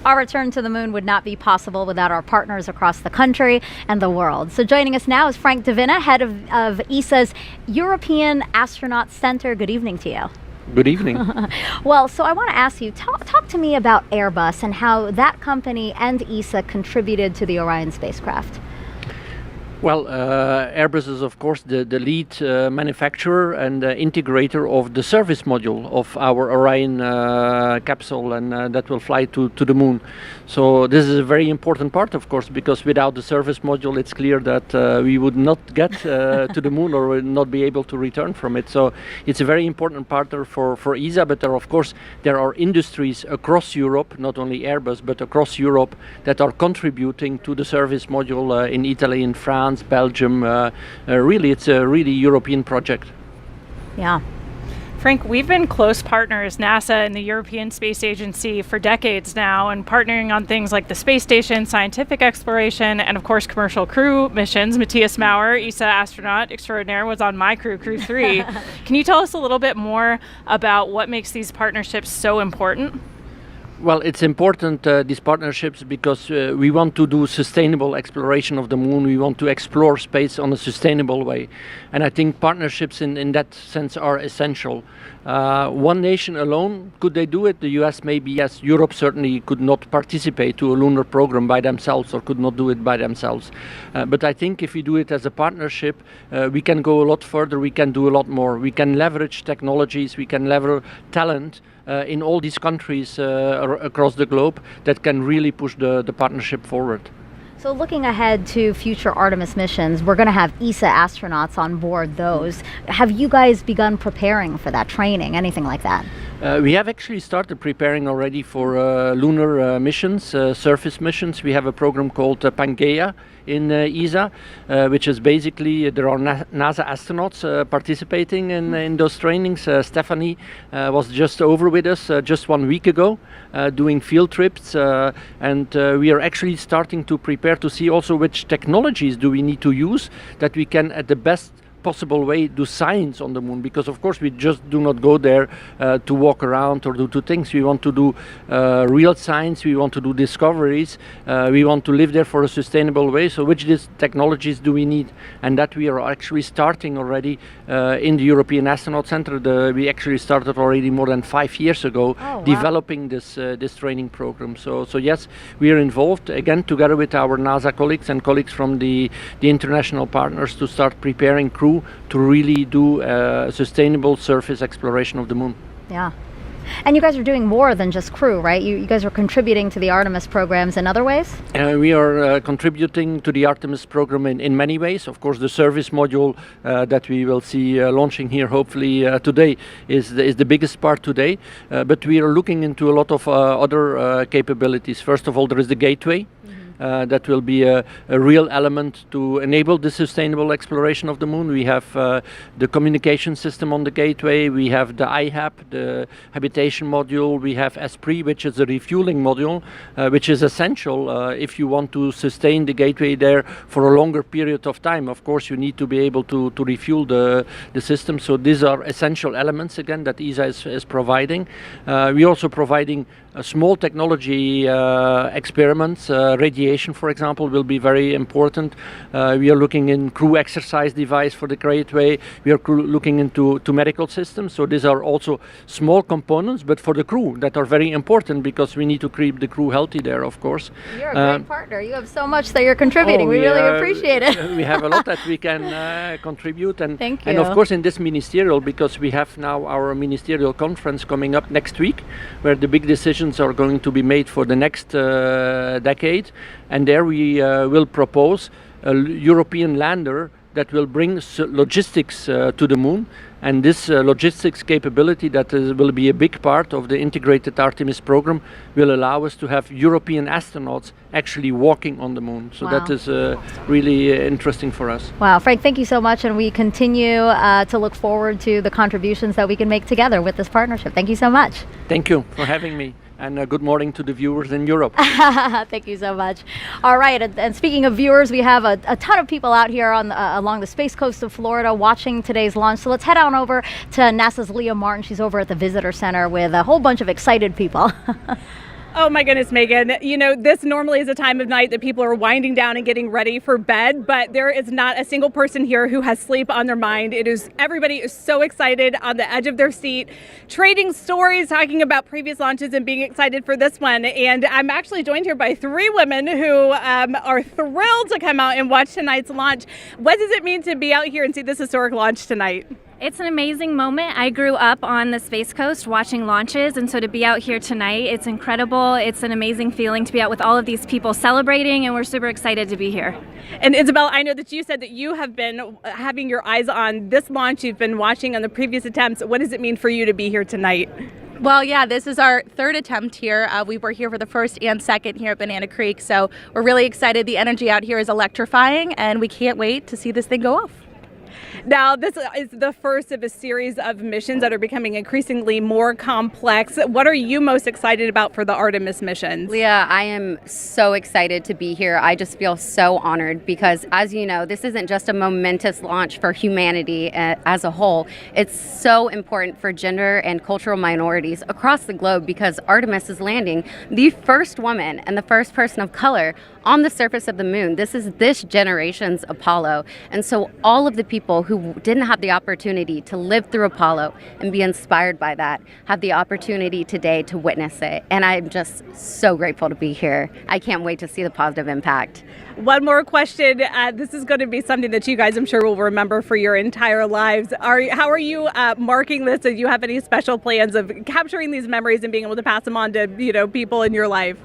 Our return to the moon would not be possible without our partners across the country and the world. So joining us now is Frank Davina, head of ESA's European Astronaut Center. Good evening to you. Good evening. Well, so I want to ask you, talk to me about Airbus and how that company and ESA contributed to the Orion spacecraft. Well, Airbus is of course the lead manufacturer and integrator of the service module of our Orion capsule, and that will fly to the moon. So this is a very important part, of course, because without the service module, it's clear that we would not get to the moon or would not be able to return from it. So it's a very important partner for ESA, but there are industries across Europe, not only Airbus, but across Europe, that are contributing to the service module in Italy, in France, Belgium. Really, it's a really European project. Yeah. Frank, we've been close partners, NASA and the European Space Agency, for decades now, and partnering on things like the space station, scientific exploration, and of course commercial crew missions. Matthias Maurer, ESA astronaut extraordinaire, was on my crew, Crew 3. Can you tell us a little bit more about what makes these partnerships so important? Well, it's important, these partnerships, because we want to do sustainable exploration of the moon. We want to explore space on a sustainable way. And I think partnerships in that sense are essential. One nation alone, could they do it? The US maybe, yes. Europe certainly could not participate to a lunar program by themselves or could not do it by themselves. But I think if we do it as a partnership, we can go a lot further, we can do a lot more. We can leverage technologies, we can leverage talent in all these countries across the globe that can really push the partnership forward. So looking ahead to future Artemis missions, we're going to have ESA astronauts on board those. Have you guys begun preparing for that training, anything like that? We have actually started preparing already for lunar missions, surface missions. We have a program called Pangaea in ESA, which is basically, there are NASA astronauts participating in those trainings. Stephanie was just over with us just 1 week ago, doing field trips, and we are actually starting to prepare to see also which technologies do we need to use that we can at the best possible way do science on the moon, because of course we just do not go there to walk around or do two things. We want to do real science, we want to do discoveries, we want to live there for a sustainable way. So which technologies do we need? And that we are actually starting already in the European Astronaut Center. We actually started already more than 5 years ago developing this training program. So yes, we are involved again together with our NASA colleagues and colleagues from the international partners to start preparing crew to really do sustainable surface exploration of the moon. Yeah. And you guys are doing more than just crew, right? You guys are contributing to the Artemis programs in other ways? We are contributing to the Artemis program in many ways. Of course, the service module that we will see launching here hopefully today is the biggest part today. But we are looking into a lot of other capabilities. First of all, there is the gateway. That will be a real element to enable the sustainable exploration of the moon. We have the communication system on the gateway, we have the IHAP, the habitation module, we have Esprit, which is a refueling module, which is essential if you want to sustain the gateway there for a longer period of time. Of course, you need to be able to refuel the system. So these are essential elements, again, that ESA is providing. We're also providing small technology experiments. Radiation, for example, will be very important. We are looking in crew exercise device for the gateway. We are looking into medical systems. So these are also small components, but for the crew that are very important because we need to keep the crew healthy there, of course. You're a great partner. You have so much that you're contributing. We really appreciate it. We have a lot that we can contribute. And, Thank you. And of course in this ministerial, because we have now our ministerial conference coming up next week, where the big decisions are going to be made for the next decade, and there we will propose a European lander that will bring logistics to the moon. And this logistics capability that will be a big part of the integrated Artemis program will allow us to have European astronauts actually walking on the moon. So that is really interesting for us. Wow, Frank, thank you so much. And we continue to look forward to the contributions that we can make together with this partnership. Thank you so much. Thank you for having me. And good morning to the viewers in Europe. Thank you so much. All right, and speaking of viewers, we have a ton of people out here on along the space coast of Florida watching today's launch. So let's head on over to NASA's Leah Martin. She's over at the Visitor Center with a whole bunch of excited people. Oh my goodness, Megan. You know, this normally is a time of night that people are winding down and getting ready for bed, but there is not a single person here who has sleep on their mind. Everybody is so excited, on the edge of their seat, trading stories, talking about previous launches and being excited for this one. And I'm actually joined here by 3 women who are thrilled to come out and watch tonight's launch. What does it mean to be out here and see this historic launch tonight? It's an amazing moment. I grew up on the Space Coast watching launches, and so to be out here tonight, it's incredible. It's an amazing feeling to be out with all of these people celebrating, and we're super excited to be here. And Isabel, I know that you said that you have been having your eyes on this launch. You've been watching on the previous attempts. What does it mean for you to be here tonight? Well, yeah, this is our 3rd attempt here. We were here for the 1st and 2nd here at Banana Creek, so we're really excited. The energy out here is electrifying, and we can't wait to see this thing go off. Now, this is the first of a series of missions that are becoming increasingly more complex. What are you most excited about for the Artemis missions? Leah, I am so excited to be here. I just feel so honored because, as you know, this isn't just a momentous launch for humanity as a whole. It's so important for gender and cultural minorities across the globe because Artemis is landing the first woman and the first person of color on the surface of the moon. This is this generation's Apollo. And so all of the people who didn't have the opportunity to live through Apollo and be inspired by that have the opportunity today to witness it. And I'm just so grateful to be here. I can't wait to see the positive impact. One more question. This is going to be something that you guys, I'm sure, will remember for your entire lives. How are you marking this? Do you have any special plans of capturing these memories and being able to pass them on to people in your life?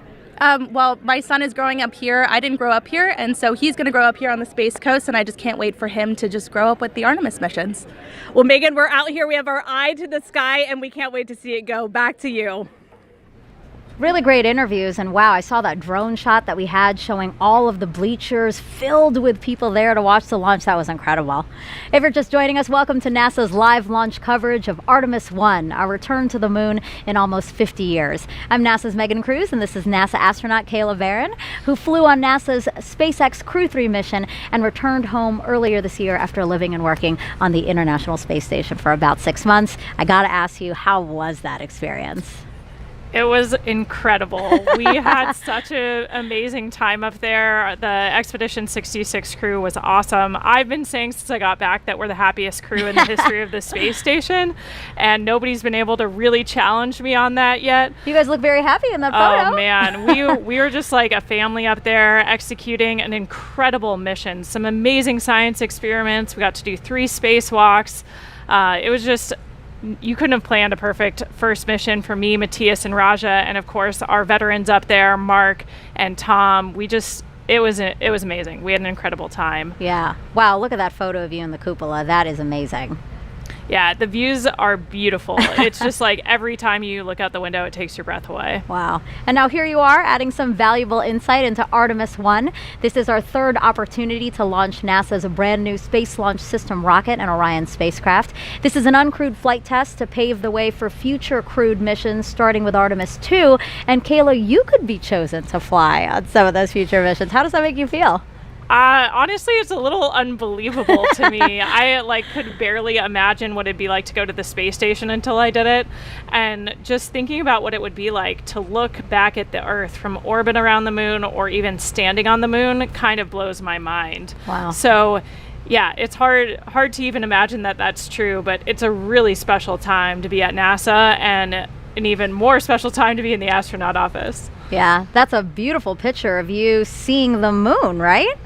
Well, my son is growing up here. I didn't grow up here, and so he's going to grow up here on the Space Coast, and I just can't wait for him to just grow up with the Artemis missions. Well, Megan, we're out here. We have our eye to the sky, and we can't wait to see it go. Back to you. Really great interviews, and wow, I saw that drone shot that we had showing all of the bleachers filled with people there to watch the launch. That was incredible. If you're just joining us, welcome to NASA's live launch coverage of Artemis I, our return to the moon in almost 50 years. I'm NASA's Megan Cruz, and this is NASA astronaut Kayla Barron, who flew on NASA's SpaceX Crew 3 mission and returned home earlier this year after living and working on the International Space Station for about 6 months. I gotta ask you, how was that experience? It was incredible. We had such an amazing time up there. The Expedition 66 crew was awesome. I've been saying since I got back that we're the happiest crew in the history of the space station, and nobody's been able to really challenge me on that yet. You guys look very happy in that photo. Oh man, we were just like a family up there executing an incredible mission. Some amazing science experiments. We got to do 3 spacewalks. It was just, you couldn't have planned a perfect first mission for me, Matthias, and Raja, and of course our veterans up there, Mark and Tom. It was amazing. We had an incredible time. Yeah. Wow, look at that photo of you in the cupola. That is amazing. Yeah, the views are beautiful. It's just like every time you look out the window, it takes your breath away. Wow. And now here you are adding some valuable insight into Artemis I. This is our 3rd opportunity to launch NASA's brand new Space Launch System rocket and Orion spacecraft. This is an uncrewed flight test to pave the way for future crewed missions, starting with Artemis II. And Kayla, you could be chosen to fly on some of those future missions. How does that make you feel? Honestly, it's a little unbelievable to me. I could barely imagine what it'd be like to go to the space station until I did it. And just thinking about what it would be like to look back at the Earth from orbit around the moon or even standing on the moon kind of blows my mind. Wow. So yeah, it's hard to even imagine that that's true, but it's a really special time to be at NASA and an even more special time to be in the astronaut office. Yeah, that's a beautiful picture of you seeing the moon, right?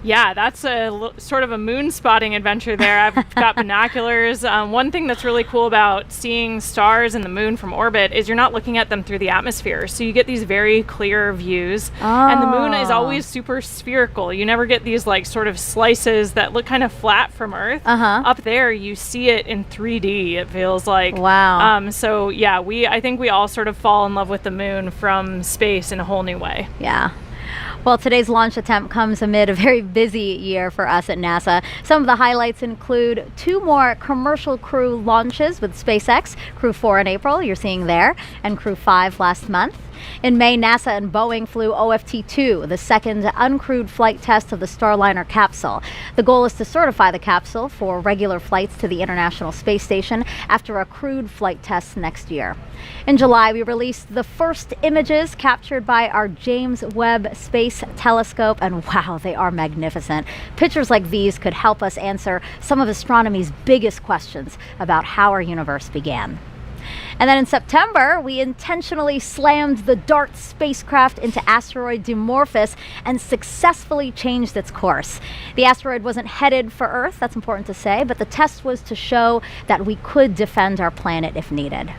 Yeah, that's sort of a moon spotting adventure there. I've got binoculars. One thing that's really cool about seeing stars and the moon from orbit is you're not looking at them through the atmosphere. So you get these very clear views. And the moon is always super spherical. You never get these like sort of slices that look kind of flat from Earth. Up there, you see it in 3D, it feels like. Wow. So yeah, I think we all sort of fall in love with the moon from space in a whole new way. Yeah. Well, today's launch attempt comes amid a very busy year for us at NASA. Some of the highlights include 2 more commercial crew launches with SpaceX, Crew 4 in April, you're seeing there, and Crew 5 last month. In May, NASA and Boeing flew OFT-2, the second uncrewed flight test of the Starliner capsule. The goal is to certify the capsule for regular flights to the International Space Station after a crewed flight test next year. In July, we released the first images captured by our James Webb Space Telescope, and wow, they are magnificent. Pictures like these could help us answer some of astronomy's biggest questions about how our universe began. And then in September, we intentionally slammed the DART spacecraft into asteroid Dimorphos and successfully changed its course. The asteroid wasn't headed for Earth, that's important to say, but the test was to show that we could defend our planet if needed.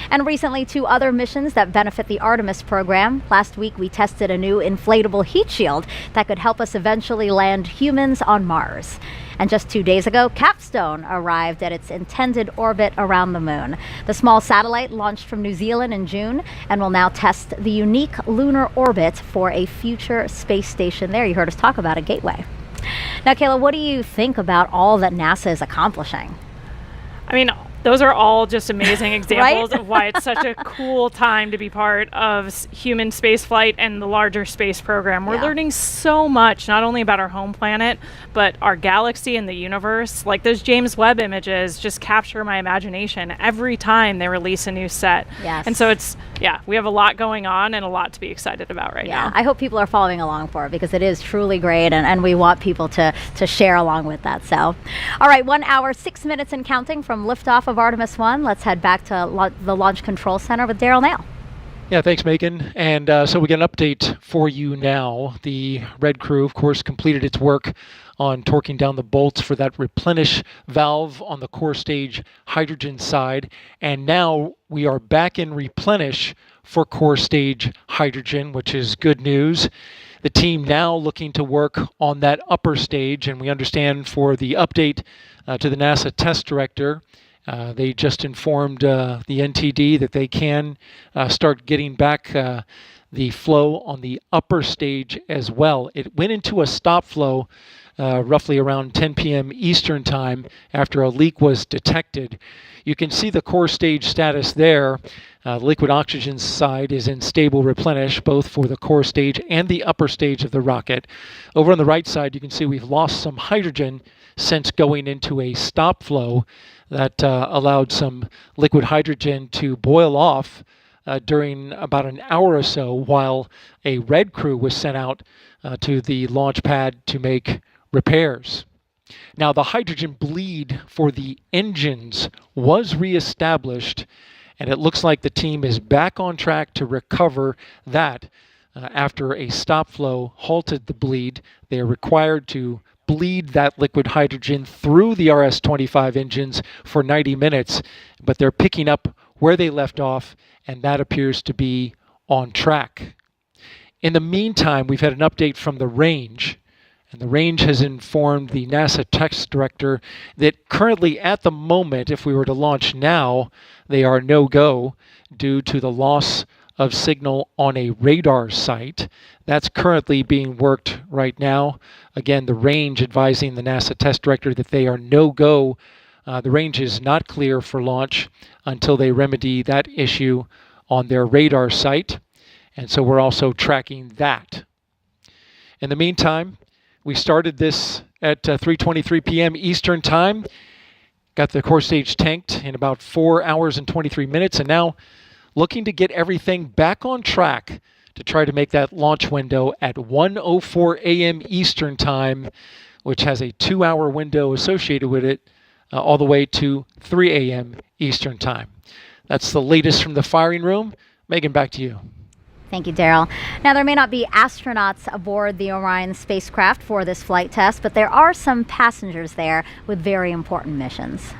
And recently, 2 other missions that benefit the Artemis program. Last week, we tested a new inflatable heat shield that could help us eventually land humans on Mars. And just 2 days ago, Capstone arrived at its intended orbit around the moon. The small satellite launched from New Zealand in June and will now test the unique lunar orbit for a future space station there. You heard us talk about it, Gateway. Now, Kayla, what do you think about all that NASA is accomplishing? I mean, those are all just amazing examples of why it's such a cool time to be part of human spaceflight and the larger space program. We're learning so much, not only about our home planet, but our galaxy and the universe. Like those James Webb images just capture my imagination every time they release a new set. Yes. And so we have a lot going on and a lot to be excited about right now. I hope people are following along for it because it is truly great, and we want people to share along with that. So, all right, 1 hour, 6 minutes and counting from liftoff of Artemis I. Let's head back to the Launch Control Center with Daryl Nail. Yeah, thanks, Megan. And so we get an update for you now. The Red Crew, of course, completed its work on torquing down the bolts for that replenish valve on the core stage hydrogen side. And now we are back in replenish for core stage hydrogen, which is good news. The team now looking to work on that upper stage, and we understand for the update to the NASA test director, they just informed the NTD that they can start getting back the flow on the upper stage as well. It went into a stop flow roughly around 10 p.m. Eastern time after a leak was detected. You can see the core stage status there. Liquid oxygen side is in stable replenish, both for the core stage and the upper stage of the rocket. Over on the right side, you can see we've lost some hydrogen since going into a stop flow that allowed some liquid hydrogen to boil off during about an hour or so while a Red Crew was sent out to the launch pad to make repairs. Now, the hydrogen bleed for the engines was reestablished, and it looks like the team is back on track to recover that after a stop flow halted the bleed. They are required to bleed that liquid hydrogen through the RS-25 engines for 90 minutes, but they're picking up where they left off, and that appears to be on track. In the meantime, we've had an update from the range, and the range has informed the NASA test director that currently at the moment, if we were to launch now, they are no-go due to the loss of signal on a radar site. That's currently being worked right now. Again, the range advising the NASA test director that they are no-go. The range is not clear for launch until they remedy that issue on their radar site. And so we're also tracking that. In the meantime, we started this at 3:23 p.m. Eastern Time. Got the core stage tanked in about 4 hours and 23 minutes, and now looking to get everything back on track to try to make that launch window at 1:04 a.m. Eastern Time, which has a 2-hour window associated with it, all the way to 3 a.m. Eastern Time. That's the latest from the firing room. Megan, back to you. Thank you, Daryl. Now, there may not be astronauts aboard the Orion spacecraft for this flight test, but there are some passengers there with very important missions.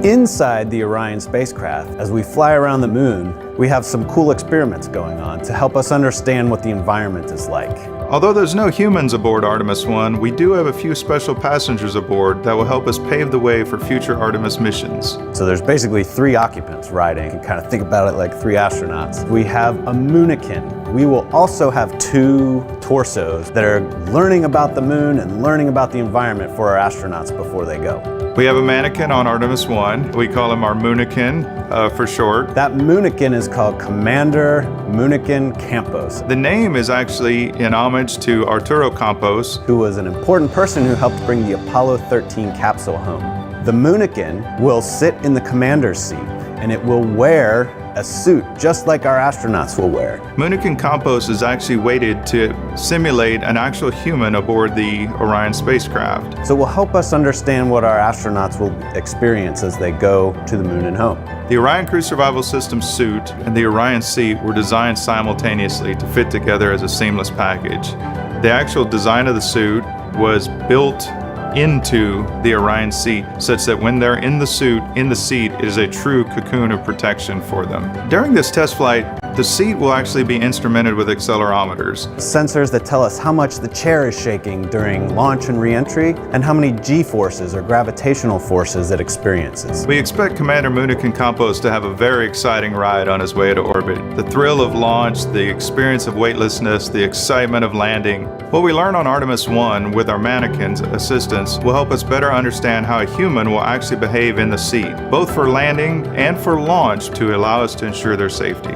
Inside the Orion spacecraft, as we fly around the moon, we have some cool experiments going on to help us understand what the environment is like. Although there's no humans aboard Artemis I, we do have a few special passengers aboard that will help us pave the way for future Artemis missions. So there's basically 3 occupants riding. You can kind of think about it like 3 astronauts. We have a moonican. We will also have 2 torsos that are learning about the moon and learning about the environment for our astronauts before they go. We have a mannequin on Artemis I. We call him our moonican for short. That moonican is called Commander Moonican Campos. The name is actually in homage to Arturo Campos, who was an important person who helped bring the Apollo 13 capsule home. The moonican will sit in the commander's seat, and it will wear a suit just like our astronauts will wear. Moonican Campos is actually weighted to simulate an actual human aboard the Orion spacecraft. So it will help us understand what our astronauts will experience as they go to the moon and home. The Orion Crew Survival System suit and the Orion seat were designed simultaneously to fit together as a seamless package. The actual design of the suit was built into the Orion seat such that when they're in the seat, it is a true cocoon of protection for them. During this test flight, the seat will actually be instrumented with accelerometers. Sensors that tell us how much the chair is shaking during launch and re-entry and how many G-forces or gravitational forces it experiences. We expect Commander Moonican Campos to have a very exciting ride on his way to orbit. The thrill of launch, the experience of weightlessness, the excitement of landing. What we learn on Artemis I with our mannequins assistants will help us better understand how a human will actually behave in the seat, both for landing and for launch to allow us to ensure their safety.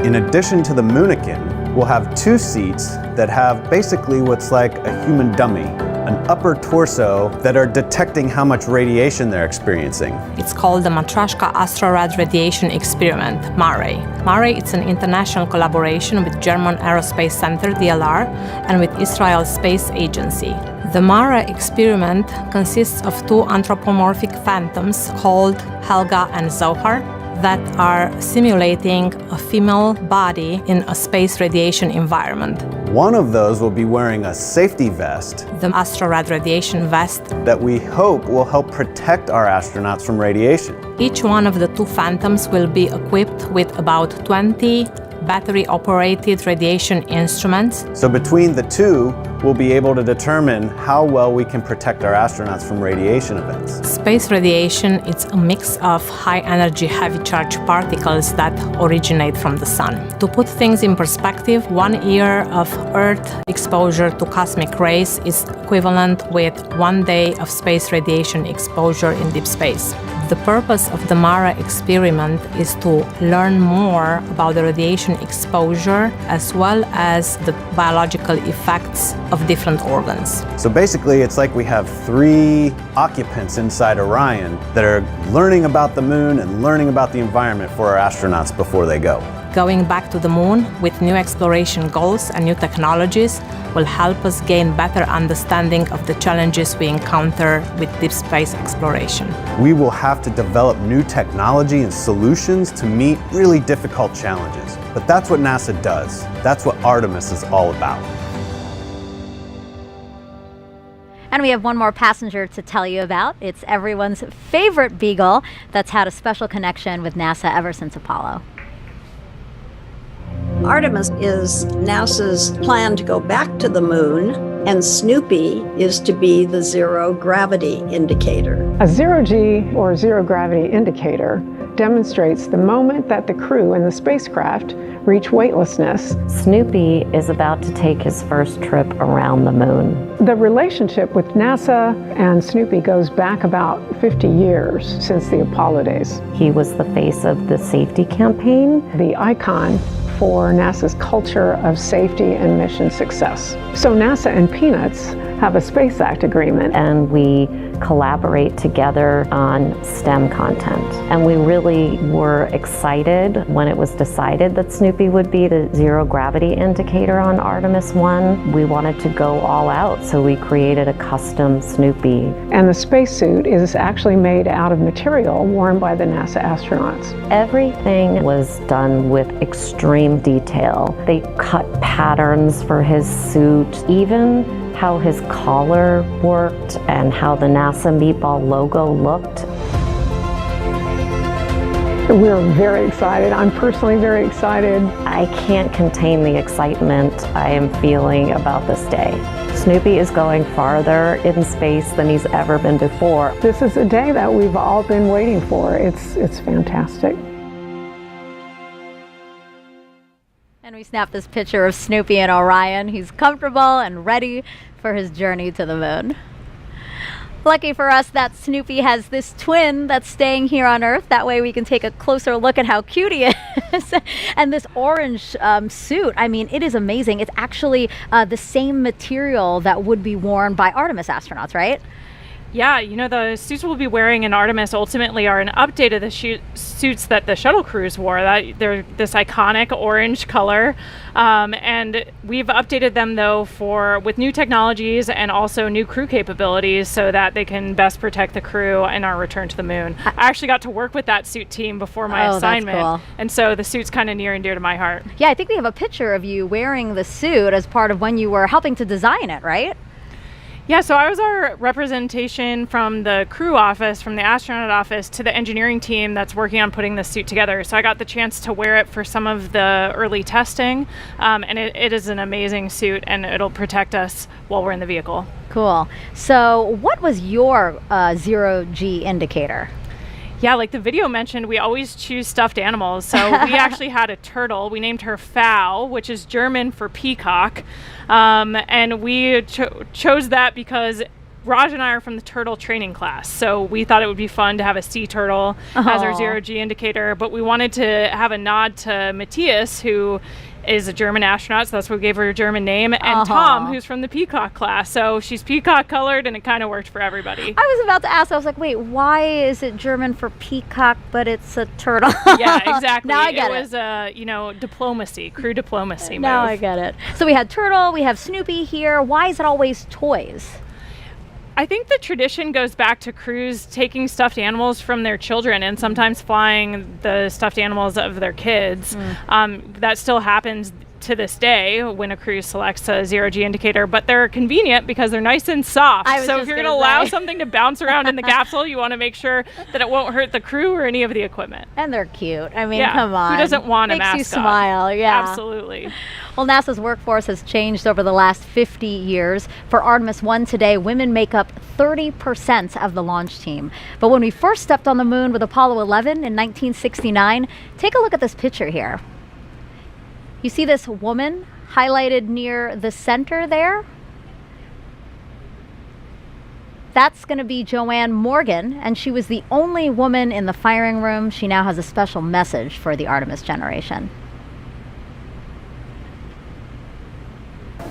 In addition to the moonican, we'll have 2 seats that have basically what's like a human dummy, an upper torso that are detecting how much radiation they're experiencing. It's called the Matryoshka Astrorad Radiation Experiment, MARE. MARE is an international collaboration with German Aerospace Center, DLR, and with Israel Space Agency. The MARE experiment consists of 2 anthropomorphic phantoms called Helga and Zohar that are simulating a female body in a space radiation environment. One of those will be wearing a safety vest, the Astrorad radiation vest, that we hope will help protect our astronauts from radiation. Each one of the 2 phantoms will be equipped with about 20 battery-operated radiation instruments. So between the 2, we'll be able to determine how well we can protect our astronauts from radiation events. Space radiation is a mix of high-energy heavy-charge particles that originate from the sun. To put things in perspective, 1 year of Earth exposure to cosmic rays is equivalent with 1 day of space radiation exposure in deep space. The purpose of the MARE experiment is to learn more about the radiation exposure as well as the biological effects of different organs. So basically, it's like we have 3 occupants inside Orion that are learning about the moon and learning about the environment for our astronauts before they go. Going back to the moon with new exploration goals and new technologies will help us gain better understanding of the challenges we encounter with deep space exploration. We will have to develop new technology and solutions to meet really difficult challenges. But that's what NASA does. That's what Artemis is all about. And we have one more passenger to tell you about. It's everyone's favorite beagle that's had a special connection with NASA ever since Apollo. Artemis is NASA's plan to go back to the moon, and Snoopy is to be the zero gravity indicator. A zero-G or zero gravity indicator demonstrates the moment that the crew in the spacecraft reach weightlessness. Snoopy is about to take his first trip around the moon. The relationship with NASA and Snoopy goes back about 50 years since the Apollo days. He was the face of the safety campaign, the icon for NASA's culture of safety and mission success. So NASA and Peanuts have a Space Act agreement. And we collaborate together on STEM content. And we really were excited when it was decided that Snoopy would be the zero gravity indicator on Artemis I. We wanted to go all out, so we created a custom Snoopy. And the spacesuit is actually made out of material worn by the NASA astronauts. Everything was done with extreme detail. They cut patterns for his suit, even how his collar worked and how the NASA Meatball logo looked. We're very excited. I'm personally very excited. I can't contain the excitement I am feeling about this day. Snoopy is going farther in space than he's ever been before. This is a day that we've all been waiting for. It's fantastic. And we snapped this picture of Snoopy and Orion. He's comfortable and ready for his journey to the moon. Lucky for us that Snoopy has this twin that's staying here on Earth. That way we can take a closer look at how cute he is. And this orange suit, I mean, it is amazing. It's actually the same material that would be worn by Artemis astronauts, right? Yeah, you know, the suits we'll be wearing in Artemis ultimately are an update of the suits that the shuttle crews wore. They're this iconic orange color, and we've updated them though with new technologies and also new crew capabilities so that they can best protect the crew in our return to the moon. I actually got to work with that suit team before my assignment, that's cool. And so the suit's kind of near and dear to my heart. Yeah, I think we have a picture of you wearing the suit as part of when you were helping to design it, right? Yeah, so I was our representation from the crew office, from the astronaut office, to the engineering team that's working on putting this suit together. So I got the chance to wear it for some of the early testing, and it is an amazing suit, and it'll protect us while we're in the vehicle. Cool. So what was your zero-G indicator? Yeah, like the video mentioned, we always choose stuffed animals. So we actually had a turtle. We named her Fowl, which is German for peacock. And we chose that because Raj and I are from the turtle training class. So we thought it would be fun to have a sea turtle as our zero-G indicator. But we wanted to have a nod to Matthias, who is a German astronaut, so that's what we gave her a German name, and Tom, who's from the peacock class. So she's peacock colored, and it kind of worked for everybody. I was about to ask, I was like, wait, why is it German for peacock, but it's a turtle? Yeah, exactly. Now I get it. It was, diplomacy, crew diplomacy. Now I get it. So we had Turtle, we have Snoopy here. Why is it always toys? I think the tradition goes back to crews taking stuffed animals from their children and sometimes flying the stuffed animals of their kids. That still happens to this day when a crew selects a zero-G indicator, but they're convenient because they're nice and soft. So if you're going to allow something to bounce around in the capsule, you want to make sure that it won't hurt the crew or any of the equipment. And they're cute. I mean, come on. Who doesn't want a mascot? Makes you smile, yeah. Absolutely. Well, NASA's workforce has changed over the last 50 years. For Artemis I today, women make up 30% of the launch team. But when we first stepped on the moon with Apollo 11 in 1969, take a look at this picture here. You see this woman highlighted near the center there? That's going to be Joanne Morgan, and she was the only woman in the firing room. She now has a special message for the Artemis generation.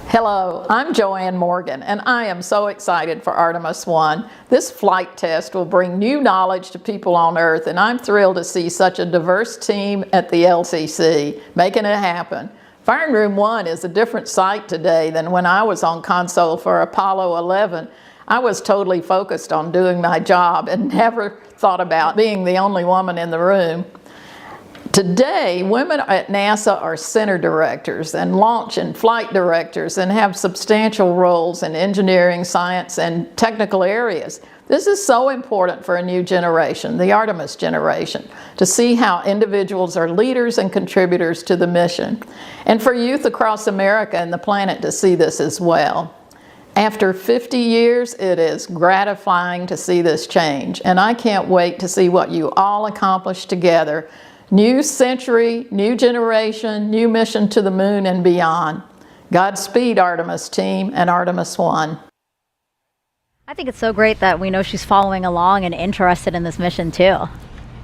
Hello, I'm Joanne Morgan, and I am so excited for Artemis I. This flight test will bring new knowledge to people on Earth, and I'm thrilled to see such a diverse team at the LCC making it happen. Firing Room 1 is a different sight today than when I was on console for Apollo 11. I was totally focused on doing my job and never thought about being the only woman in the room. Today, women at NASA are center directors and launch and flight directors and have substantial roles in engineering, science, and technical areas. This is so important for a new generation, the Artemis generation, to see how individuals are leaders and contributors to the mission, and for youth across America and the planet to see this as well. After 50 years, it is gratifying to see this change, and I can't wait to see what you all accomplish together. New century, new generation, new mission to the moon and beyond. Godspeed, Artemis team and Artemis I. I think it's so great that we know she's following along and interested in this mission too.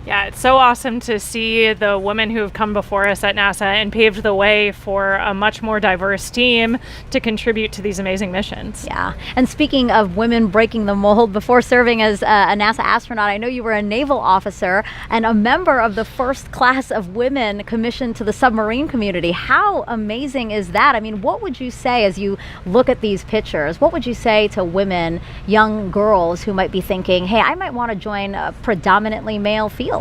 Yeah, it's so awesome to see the women who have come before us at NASA and paved the way for a much more diverse team to contribute to these amazing missions. Yeah, and speaking of women breaking the mold, before serving as a NASA astronaut, I know you were a naval officer and a member of the first class of women commissioned to the submarine community. How amazing is that? I mean, what would you say as you look at these pictures? What would you say to women, young girls who might be thinking, hey, I might want to join a predominantly male field?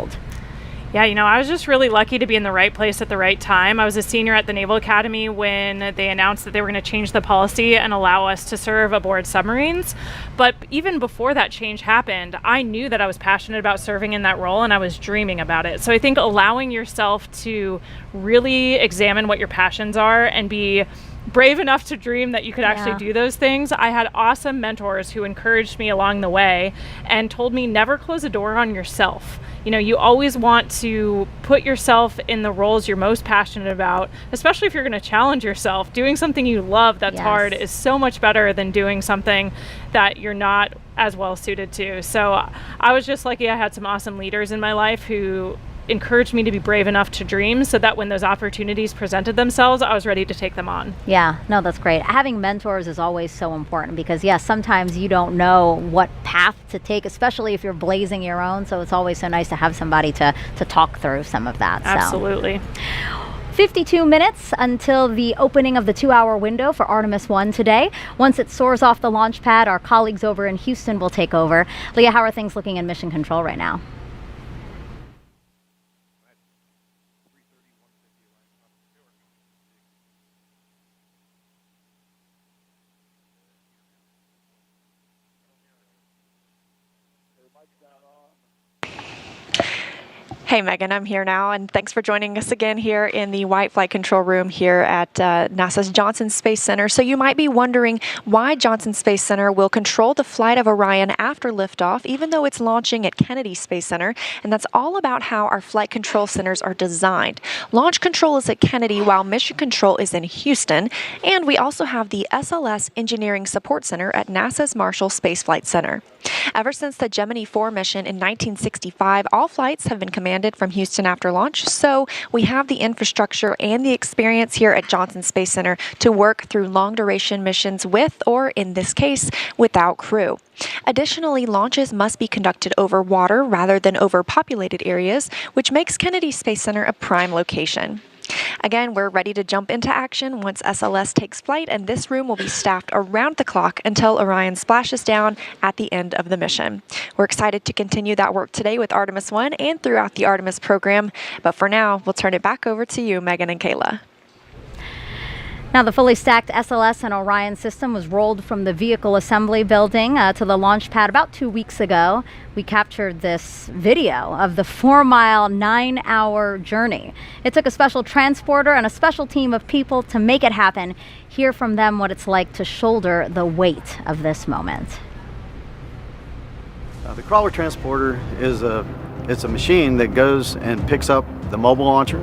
Yeah, I was just really lucky to be in the right place at the right time. I was a senior at the Naval Academy when they announced that they were going to change the policy and allow us to serve aboard submarines. But even before that change happened, I knew that I was passionate about serving in that role and I was dreaming about it. So I think allowing yourself to really examine what your passions are and be brave enough to dream that you could actually do those things. I had awesome mentors who encouraged me along the way and told me never close a door on yourself. You always want to put yourself in the roles you're most passionate about, especially if you're going to challenge yourself. Doing something you love that's hard is so much better than doing something that you're not as well suited to. So I was just lucky I had some awesome leaders in my life who encouraged me to be brave enough to dream so that when those opportunities presented themselves, I was ready to take them on. Yeah, no, that's great. Having mentors is always so important because, yes, sometimes you don't know what path to take, especially if you're blazing your own. So it's always so nice to have somebody to talk through some of that. Absolutely. 52 minutes until the opening of the 2-hour window for Artemis I today. Once it soars off the launch pad, our colleagues over in Houston will take over. Leah, how are things looking in mission control right now? Hey Megan, I'm here now, and thanks for joining us again here in the White Flight Control Room here at NASA's Johnson Space Center. So you might be wondering why Johnson Space Center will control the flight of Orion after liftoff, even though it's launching at Kennedy Space Center, and that's all about how our flight control centers are designed. Launch control is at Kennedy, while mission control is in Houston, and we also have the SLS Engineering Support Center at NASA's Marshall Space Flight Center. Ever since the Gemini 4 mission in 1965, all flights have been commanded from Houston after launch, so we have the infrastructure and the experience here at Johnson Space Center to work through long-duration missions with, or in this case, without crew. Additionally, launches must be conducted over water rather than over populated areas, which makes Kennedy Space Center a prime location. Again, we're ready to jump into action once SLS takes flight, and this room will be staffed around the clock until Orion splashes down at the end of the mission. We're excited to continue that work today with Artemis I and throughout the Artemis program, but for now, we'll turn it back over to you, Megan and Kayla. Now, the fully stacked SLS and Orion system was rolled from the vehicle assembly building to the launch pad about 2 weeks ago. We captured this video of the 4-mile, 9-hour journey. It took a special transporter and a special team of people to make it happen. Hear from them what it's like to shoulder the weight of this moment. The crawler transporter is it's a machine that goes and picks up the mobile launcher,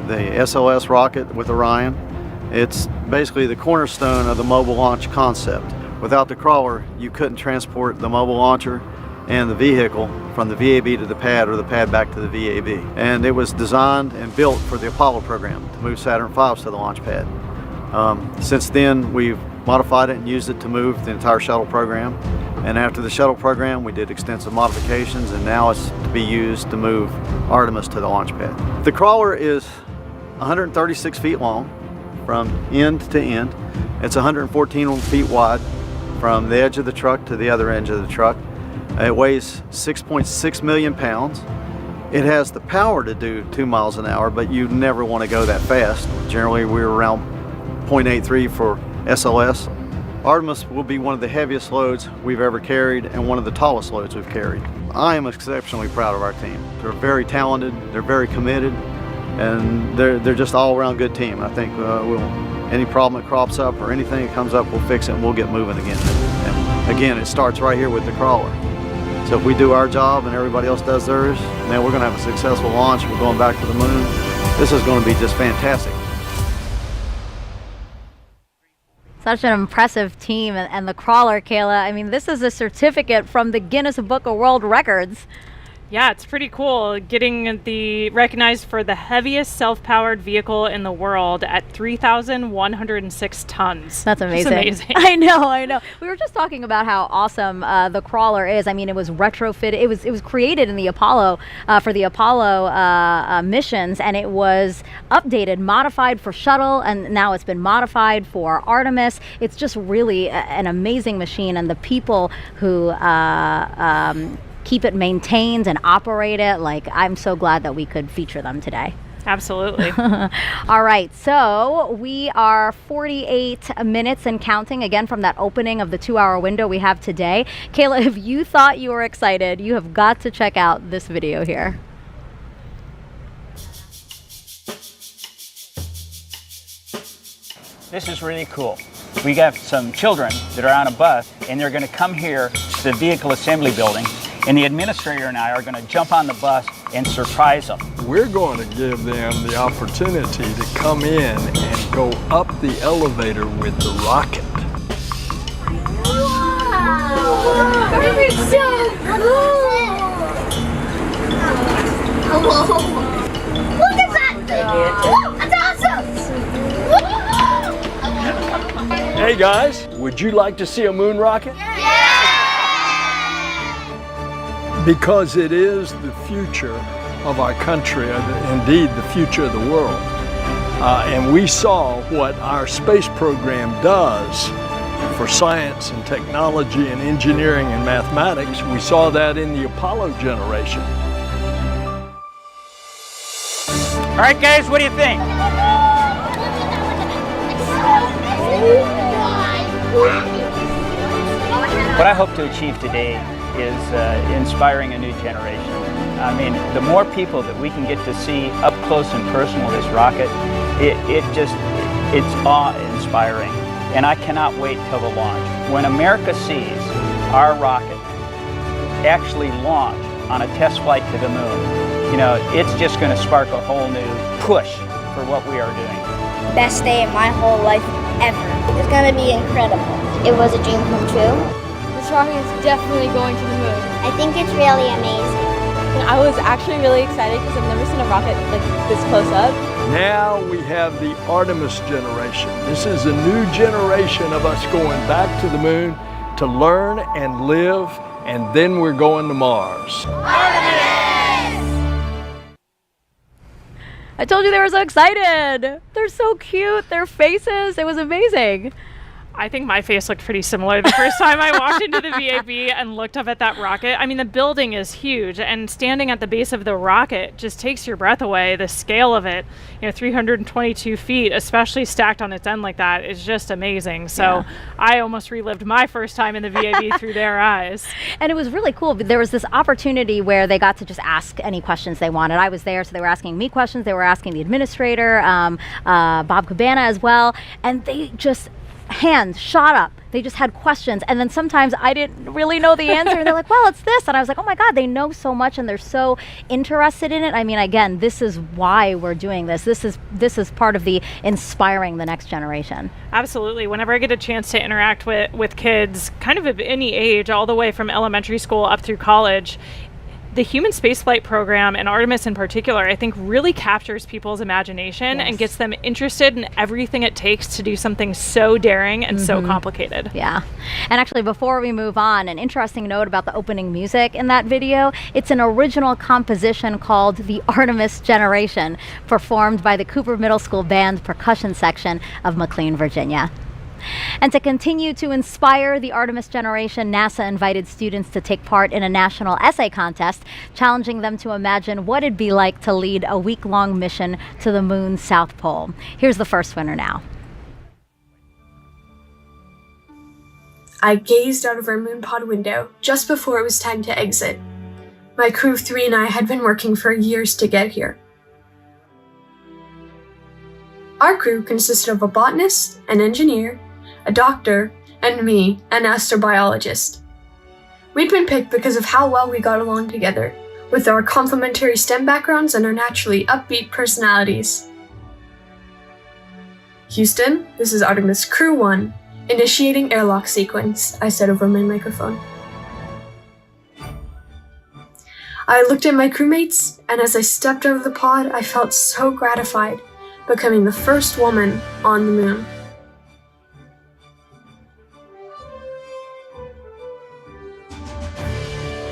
the SLS rocket with Orion. It's basically the cornerstone of the mobile launch concept. Without the crawler, you couldn't transport the mobile launcher and the vehicle from the VAB to the pad or the pad back to the VAB. And it was designed and built for the Apollo program to move Saturn V's to the launch pad. Since then, we've modified it and used it to move the entire shuttle program. And after the shuttle program, we did extensive modifications, and now it's to be used to move Artemis to the launch pad. The crawler is 136 feet long from end to end. It's 114 feet wide from the edge of the truck to the other edge of the truck. It weighs 6.6 million pounds. It has the power to do 2 miles an hour, but you never want to go that fast. Generally, we're around 0.83 for SLS. Artemis will be one of the heaviest loads we've ever carried and one of the tallest loads we've carried. I am exceptionally proud of our team. They're very talented, they're very committed, and they're just all around good team. I think any problem that crops up or anything that comes up, we'll fix it and we'll get moving again. And again, it starts right here with the crawler. So if we do our job and everybody else does theirs, then we're going to have a successful launch. We're going back to the moon. This is going to be just fantastic. Such an impressive team, and the crawler, Kayla. I mean, this is a certificate from the Guinness Book of World Records. Yeah, it's pretty cool getting recognized for the heaviest self-powered vehicle in the world at 3,106 tons. That's amazing. It's amazing. I know. We were just talking about how awesome the crawler is. I mean, it was retrofitted. It was created in the Apollo for the Apollo missions, and it was updated, modified for shuttle, and now it's been modified for Artemis. It's just really an amazing machine, and the people who keep it maintained and operate it. Like, I'm so glad that we could feature them today. Absolutely. All right, so we are 48 minutes and counting again from that opening of the 2-hour window we have today. Kayla, if you thought you were excited, you have got to check out this video here. This is really cool. We got some children that are on a bus, and they're going to come here to the vehicle assembly building, and the administrator and I are going to jump on the bus and surprise them. We're going to give them the opportunity to come in and go up the elevator with the rocket. Wow! It's so cool! Look at that thing! Whoa, that's awesome! Hey guys, would you like to see a moon rocket? Yeah! Because it is the future of our country, indeed the future of the world. And we saw what our space program does for science and technology and engineering and mathematics. We saw that in the Apollo generation. All right, guys, what do you think? What I hope to achieve today is inspiring a new generation. I mean, the more people that we can get to see up close and personal this rocket, it's awe-inspiring. And I cannot wait till the launch. When America sees our rocket actually launch on a test flight to the moon, you know, it's just going to spark a whole new push for what we are doing. Best day of my whole life ever. It's gonna be incredible. It was a dream come true. This rocket is definitely going to the moon. I think it's really amazing. And I was actually really excited because I've never seen a rocket like this close up. Now we have the Artemis generation. This is a new generation of us going back to the moon to learn and live, and then we're going to Mars. I told you they were so excited. They're so cute. Their faces, it was amazing. I think my face looked pretty similar the first time I walked into the VAB and looked up at that rocket. I mean, the building is huge, and standing at the base of the rocket just takes your breath away. The scale of it, 322 feet, especially stacked on its end like that, is just amazing. So yeah. I almost relived my first time in the VAB through their eyes. And it was really cool. There was this opportunity where they got to just ask any questions they wanted. I was there, so they were asking me questions. They were asking the administrator, Bob Cabana as well, and they just hands shot up. They just had questions, and then sometimes I didn't really know the answer, and they're like, well, it's this, and I was like, oh my God, they know so much and they're so interested in it. I mean, again, this is why we're doing this. This is part of the inspiring the next generation. Absolutely. Whenever I get a chance to interact with kids kind of any age, all the way from elementary school up through college, the human spaceflight program, and Artemis in particular, I think really captures people's imagination and gets them interested in everything it takes to do something so daring and so complicated. Yeah. And actually, before we move on, an interesting note about the opening music in that video. It's an original composition called The Artemis Generation, performed by the Cooper Middle School Band percussion section of McLean, Virginia. And to continue to inspire the Artemis generation, NASA invited students to take part in a national essay contest, challenging them to imagine what it'd be like to lead a week-long mission to the moon's South Pole. Here's the first winner now. I gazed out of our moon pod window just before it was time to exit. My crew of 3 and I had been working for years to get here. Our crew consisted of a botanist, an engineer, a doctor, and me, an astrobiologist. We'd been picked because of how well we got along together, with our complementary STEM backgrounds and our naturally upbeat personalities. Houston, this is Artemis Crew 1, initiating airlock sequence, I said over my microphone. I looked at my crewmates, and as I stepped over the pod, I felt so gratified, becoming the first woman on the moon.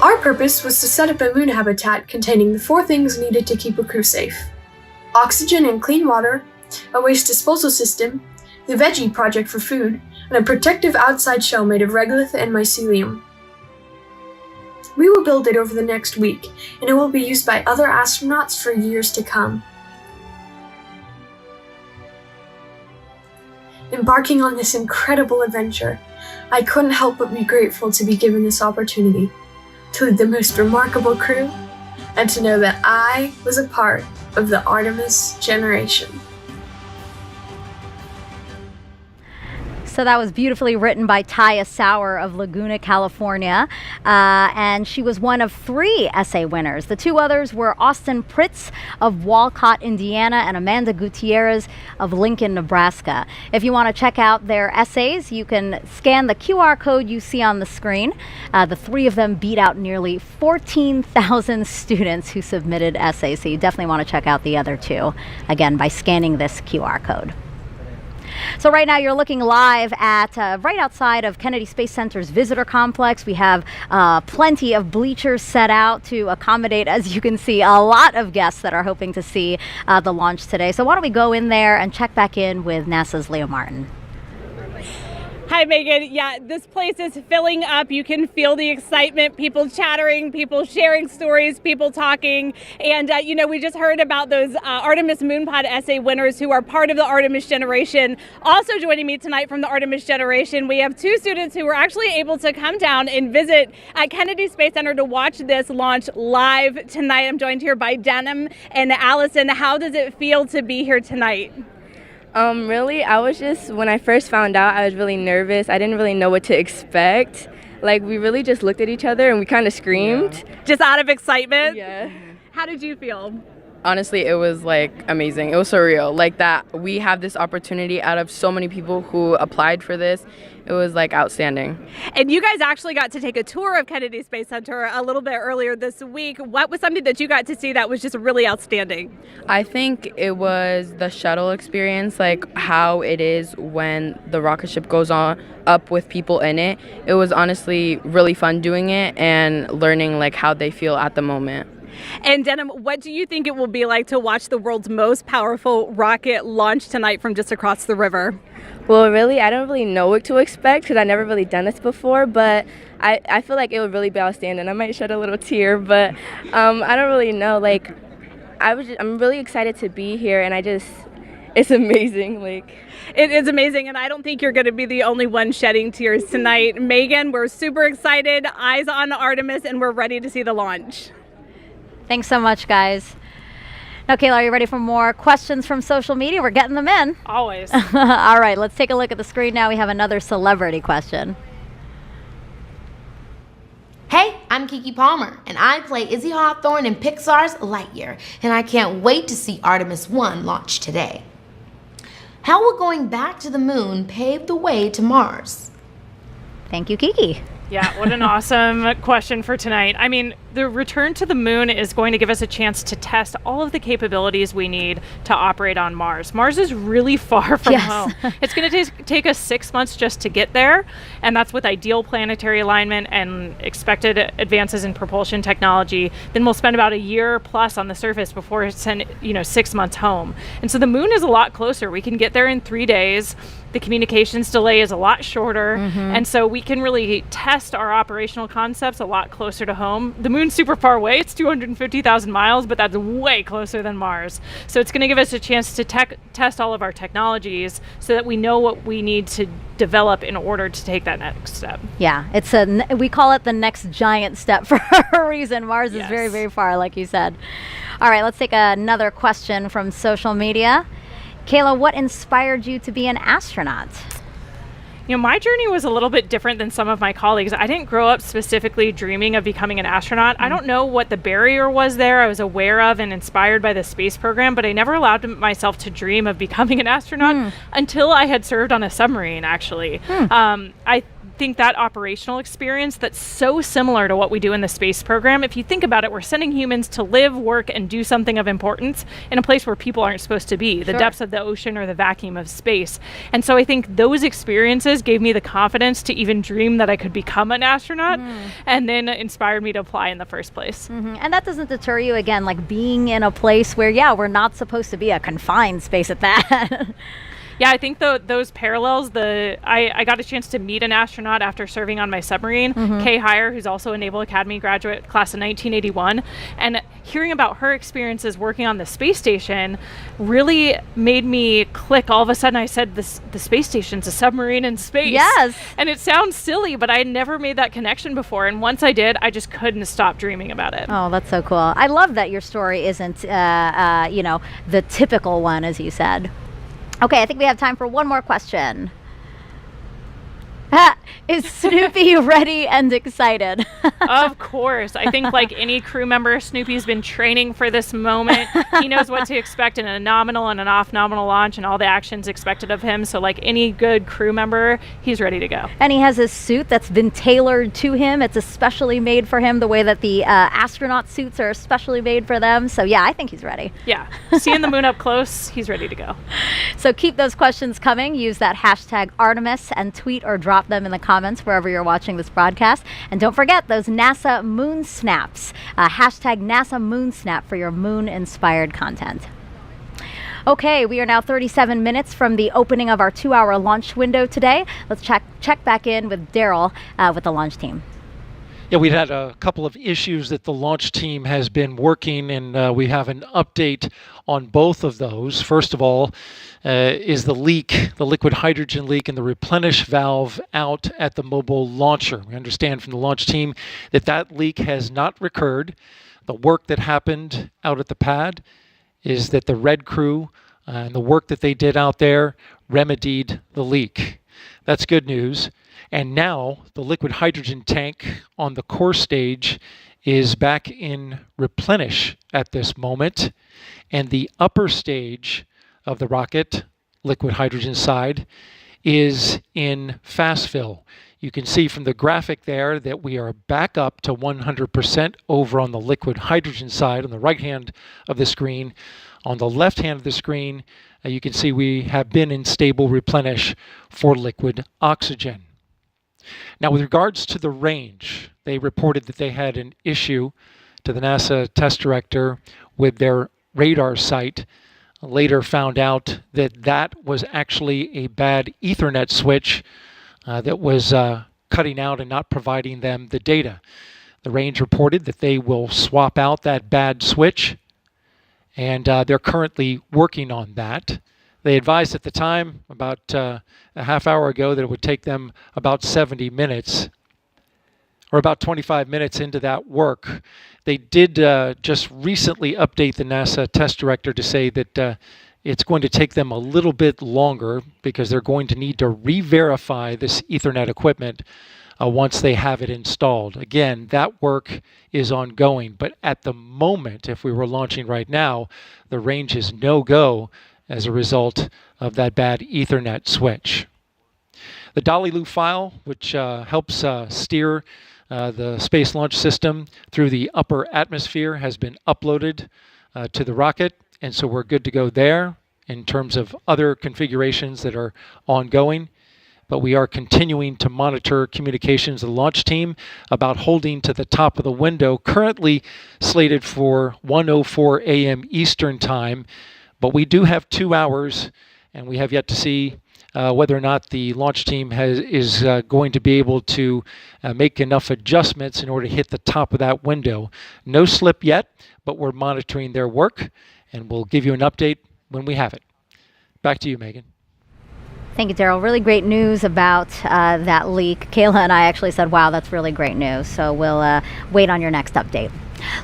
Our purpose was to set up a moon habitat containing the 4 things needed to keep a crew safe: oxygen and clean water, a waste disposal system, the veggie project for food, and a protective outside shell made of regolith and mycelium. We will build it over the next week, and it will be used by other astronauts for years to come. Embarking on this incredible adventure, I couldn't help but be grateful to be given this opportunity to lead the most remarkable crew and to know that I was a part of the Artemis generation. So that was beautifully written by Taya Sauer of Laguna, California, and she was one of 3 essay winners. The 2 others were Austin Pritz of Walcott, Indiana, and Amanda Gutierrez of Lincoln, Nebraska. If you want to check out their essays, you can scan the QR code you see on the screen. The 3 of them beat out nearly 14,000 students who submitted essays, so you definitely want to check out the other 2, again, by scanning this QR code. So right now you're looking live at right outside of Kennedy Space Center's visitor complex. We have plenty of bleachers set out to accommodate, as you can see, a lot of guests that are hoping to see the launch today. So why don't we go in there and check back in with NASA's Leo Martin. Hi, Megan. Yeah, this place is filling up. You can feel the excitement, people chattering, people sharing stories, people talking. And, we just heard about those Artemis Moonpod essay winners who are part of the Artemis generation. Also joining me tonight from the Artemis generation, we have 2 students who were actually able to come down and visit at Kennedy Space Center to watch this launch live tonight. I'm joined here by Denham and Allison. How does it feel to be here tonight? Really, when I first found out, I was really nervous. I didn't really know what to expect. Like, we really just looked at each other and we kind of screamed. Yeah. Just out of excitement? Yeah. How did you feel? Honestly, it was amazing. It was surreal. That we have this opportunity out of so many people who applied for this. It was outstanding. And you guys actually got to take a tour of Kennedy Space Center a little bit earlier this week. What was something that you got to see that was just really outstanding? I think it was the shuttle experience, how it is when the rocket ship goes on up with people in it. It was honestly really fun doing it and learning how they feel at the moment. And Denham, what do you think it will be like to watch the world's most powerful rocket launch tonight from just across the river? Well, really, I don't really know what to expect because I've never really done this before, but I feel like it would really be outstanding. I might shed a little tear, but I don't really know. I'm really excited to be here, and it's amazing. It is amazing, and I don't think you're going to be the only one shedding tears tonight. Megan, we're super excited, eyes on Artemis, and we're ready to see the launch. Thanks so much, guys. Now, Kayla, are you ready for more questions from social media? We're getting them in. Always. All right, let's take a look at the screen now. We have another celebrity question. Hey, I'm Keke Palmer, and I play Izzy Hawthorne in Pixar's Lightyear, and I can't wait to see Artemis I launch today. How will going back to the moon pave the way to Mars? Thank you, Keke. Yeah, what an awesome question for tonight. I mean, the return to the moon is going to give us a chance to test all of the capabilities we need to operate on Mars. Mars is really far from home. It's going to take us 6 months just to get there, and that's with ideal planetary alignment and expected advances in propulsion technology. Then we'll spend about a year plus on the surface before it's 6 months home. And so the moon is a lot closer. We can get there in 3 days. The communications delay is a lot shorter, and so we can really test our operational concepts a lot closer to home. The moon's super far away. It's 250,000 miles, but that's way closer than Mars. So it's going to give us a chance to test all of our technologies so that we know what we need to develop in order to take that next step. Yeah, we call it the next giant step for a reason. Mars is very, very far, like you said. All right, let's take another question from social media. Kayla, what inspired you to be an astronaut? My journey was a little bit different than some of my colleagues. I didn't grow up specifically dreaming of becoming an astronaut. I don't know what the barrier was there. I was aware of and inspired by the space program, but I never allowed myself to dream of becoming an astronaut until I had served on a submarine, actually. think that operational experience that's so similar to what we do in the space program, if you think about it, we're sending humans to live, work, and do something of importance in a place where people aren't supposed to be, the depths of the ocean or the vacuum of space. And so I think those experiences gave me the confidence to even dream that I could become an astronaut, and then inspired me to apply in the first place. And that doesn't deter you, again, like being in a place where, yeah, we're not supposed to be, a confined space at that. Yeah, I think those parallels, I got a chance to meet an astronaut after serving on my submarine, KHOU, who's also a Naval Academy graduate, class of 1981. And hearing about her experiences working on the space station really made me click. All of a sudden I said, the space station's a submarine in space. Yes. And it sounds silly, but I had never made that connection before. And once I did, I just couldn't stop dreaming about it. Oh, that's so cool. I love that your story isn't, the typical one, as you said. Okay, I think we have time for one more question. Is Snoopy ready and excited? Of course. I think like any crew member, Snoopy's been training for this moment. He knows what to expect in a nominal and an off-nominal launch and all the actions expected of him. So like any good crew member, he's ready to go. And he has his suit that's been tailored to him. It's especially made for him, the way that the astronaut suits are especially made for them. So yeah, I think he's ready. Yeah. Seeing the moon up close, he's ready to go. So keep those questions coming. Use that hashtag Artemis and tweet or drop them in the comments wherever you're watching this broadcast. And don't forget those NASA Moon Snaps. Hashtag NASA Moon Snap for your moon-inspired content. Okay, we are now 37 minutes from the opening of our 2-hour launch window today. Let's check back in with Daryl with the launch team. Yeah, we've had a couple of issues that the launch team has been working, and we have an update on both of those. First of all, is the leak, the liquid hydrogen leak in the replenish valve out at the mobile launcher. We understand from the launch team that that leak has not recurred. The work that happened out at the pad is that the Red Crew and the work that they did out there remedied the leak. That's good news. And now the liquid hydrogen tank on the core stage is back in replenish at this moment. And the upper stage of the rocket, liquid hydrogen side, is in fast fill. You can see from the graphic there that we are back up to 100% over on the liquid hydrogen side on the right hand of the screen. On the left hand of the screen, you can see we have been in stable replenish for liquid oxygen. Now, with regards to the range, they reported that they had an issue to the NASA test director with their radar sight. Later found out that that was actually a bad Ethernet switch that was cutting out and not providing them the data. The range reported that they will swap out that bad switch, and they're currently working on that. They advised at the time, about a half hour ago, that it would take them about 70 minutes, or about 25 minutes into that work. They did just recently update the NASA test director to say that it's going to take them a little bit longer because they're going to need to re-verify this Ethernet equipment once they have it installed. Again, that work is ongoing, but at the moment, if we were launching right now, the range is no-go as a result of that bad Ethernet switch. The Dolly Lou file, which helps steer the Space Launch System through the upper atmosphere, has been uploaded to the rocket, and so we're good to go there in terms of other configurations that are ongoing. But we are continuing to monitor communications of the launch team about holding to the top of the window, currently slated for 1:04 a.m. Eastern Time. But we do have 2 hours, and we have yet to see whether or not the launch team is going to be able to make enough adjustments in order to hit the top of that window. No slip yet, but we're monitoring their work, and we'll give you an update when we have it. Back to you, Megan. Thank you, Daryl. Really great news about that leak. Kayla and I actually said, wow, that's really great news. So we'll wait on your next update.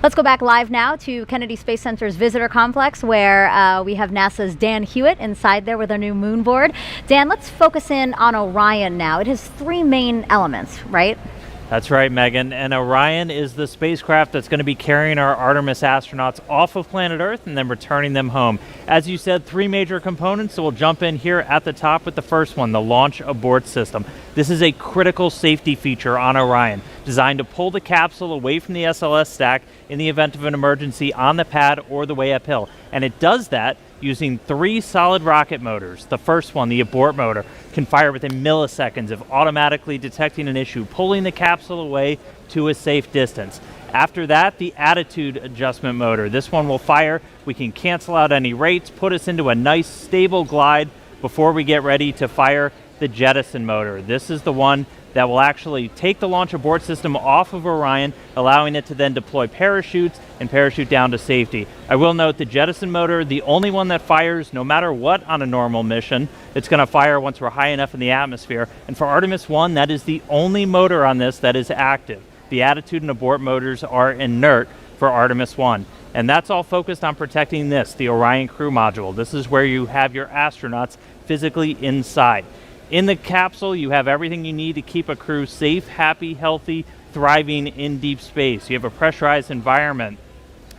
Let's go back live now to Kennedy Space Center's visitor complex, where we have NASA's Dan Hewitt inside there with our new moon board. Dan, let's focus in on Orion now. It has 3 main elements, right? That's right, Megan. And Orion is the spacecraft that's going to be carrying our Artemis astronauts off of planet Earth and then returning them home. As you said, 3 major components, so we'll jump in here at the top with the first one, the launch abort system. This is a critical safety feature on Orion, designed to pull the capsule away from the SLS stack in the event of an emergency on the pad or the way uphill. And it does that using 3 solid rocket motors. The first one, the abort motor, can fire within milliseconds of automatically detecting an issue, pulling the capsule away to a safe distance. After that, the attitude adjustment motor. This one will fire. We can cancel out any rates, put us into a nice stable glide before we get ready to fire the jettison motor. This is the one that will actually take the launch abort system off of Orion, allowing it to then deploy parachutes and parachute down to safety. I will note the jettison motor, the only one that fires no matter what on a normal mission. It's going to fire once we're high enough in the atmosphere. And for Artemis I, that is the only motor on this that is active. The attitude and abort motors are inert for Artemis I. And that's all focused on protecting this, the Orion crew module. This is where you have your astronauts physically inside. In the capsule, you have everything you need to keep a crew safe, happy, healthy, thriving in deep space. You have a pressurized environment,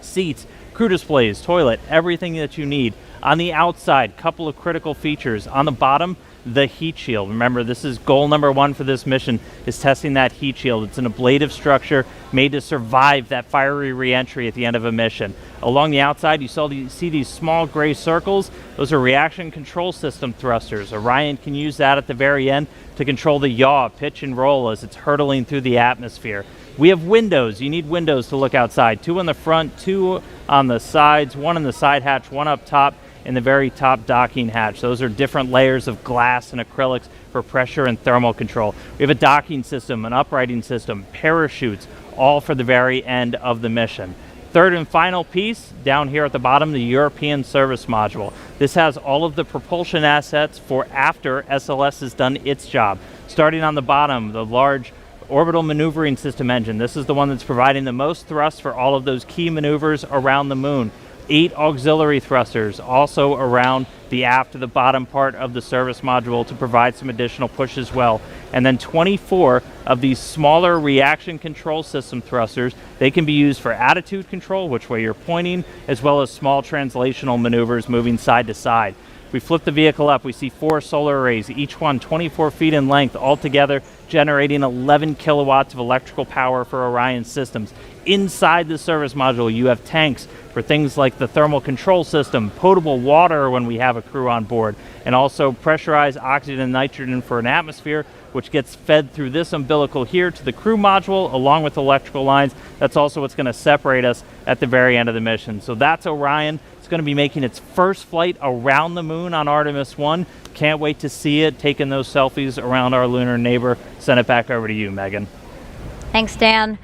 seats, crew displays, toilet, everything that you need. On the outside, couple of critical features. On the bottom, the heat shield. Remember, this is goal number 1 for this mission, is testing that heat shield. It's an ablative structure made to survive that fiery re-entry at the end of a mission. Along the outside, you see these small gray circles. Those are reaction control system thrusters. Orion can use that at the very end to control the yaw, pitch and roll as it's hurtling through the atmosphere. We have windows. You need windows to look outside. 2 on the front, 2 on the sides, 1 in the side hatch, 1 up top in the very top docking hatch. Those are different layers of glass and acrylics for pressure and thermal control. We have a docking system, an uprighting system, parachutes, all for the very end of the mission. Third and final piece, down here at the bottom, the European service module. This has all of the propulsion assets for after SLS has done its job. Starting on the bottom, the large orbital maneuvering system engine. This is the one that's providing the most thrust for all of those key maneuvers around the moon. 8 auxiliary thrusters also around the aft to the bottom part of the service module to provide some additional push as well. And then 24 of these smaller reaction control system thrusters. They can be used for attitude control, which way you're pointing, as well as small translational maneuvers moving side to side. We flip the vehicle up, we see 4 solar arrays, each one 24 feet in length, altogether generating 11 kilowatts of electrical power for Orion systems. Inside the service module, you have tanks for things like the thermal control system, potable water when we have a crew on board, and also pressurized oxygen and nitrogen for an atmosphere, which gets fed through this umbilical here to the crew module along with electrical lines. That's also what's going to separate us at the very end of the mission. So that's Orion. It's going to be making its first flight around the moon on Artemis I. Can't wait to see it, taking those selfies around our lunar neighbor. Send it back over to you, Megan. Thanks, Dan.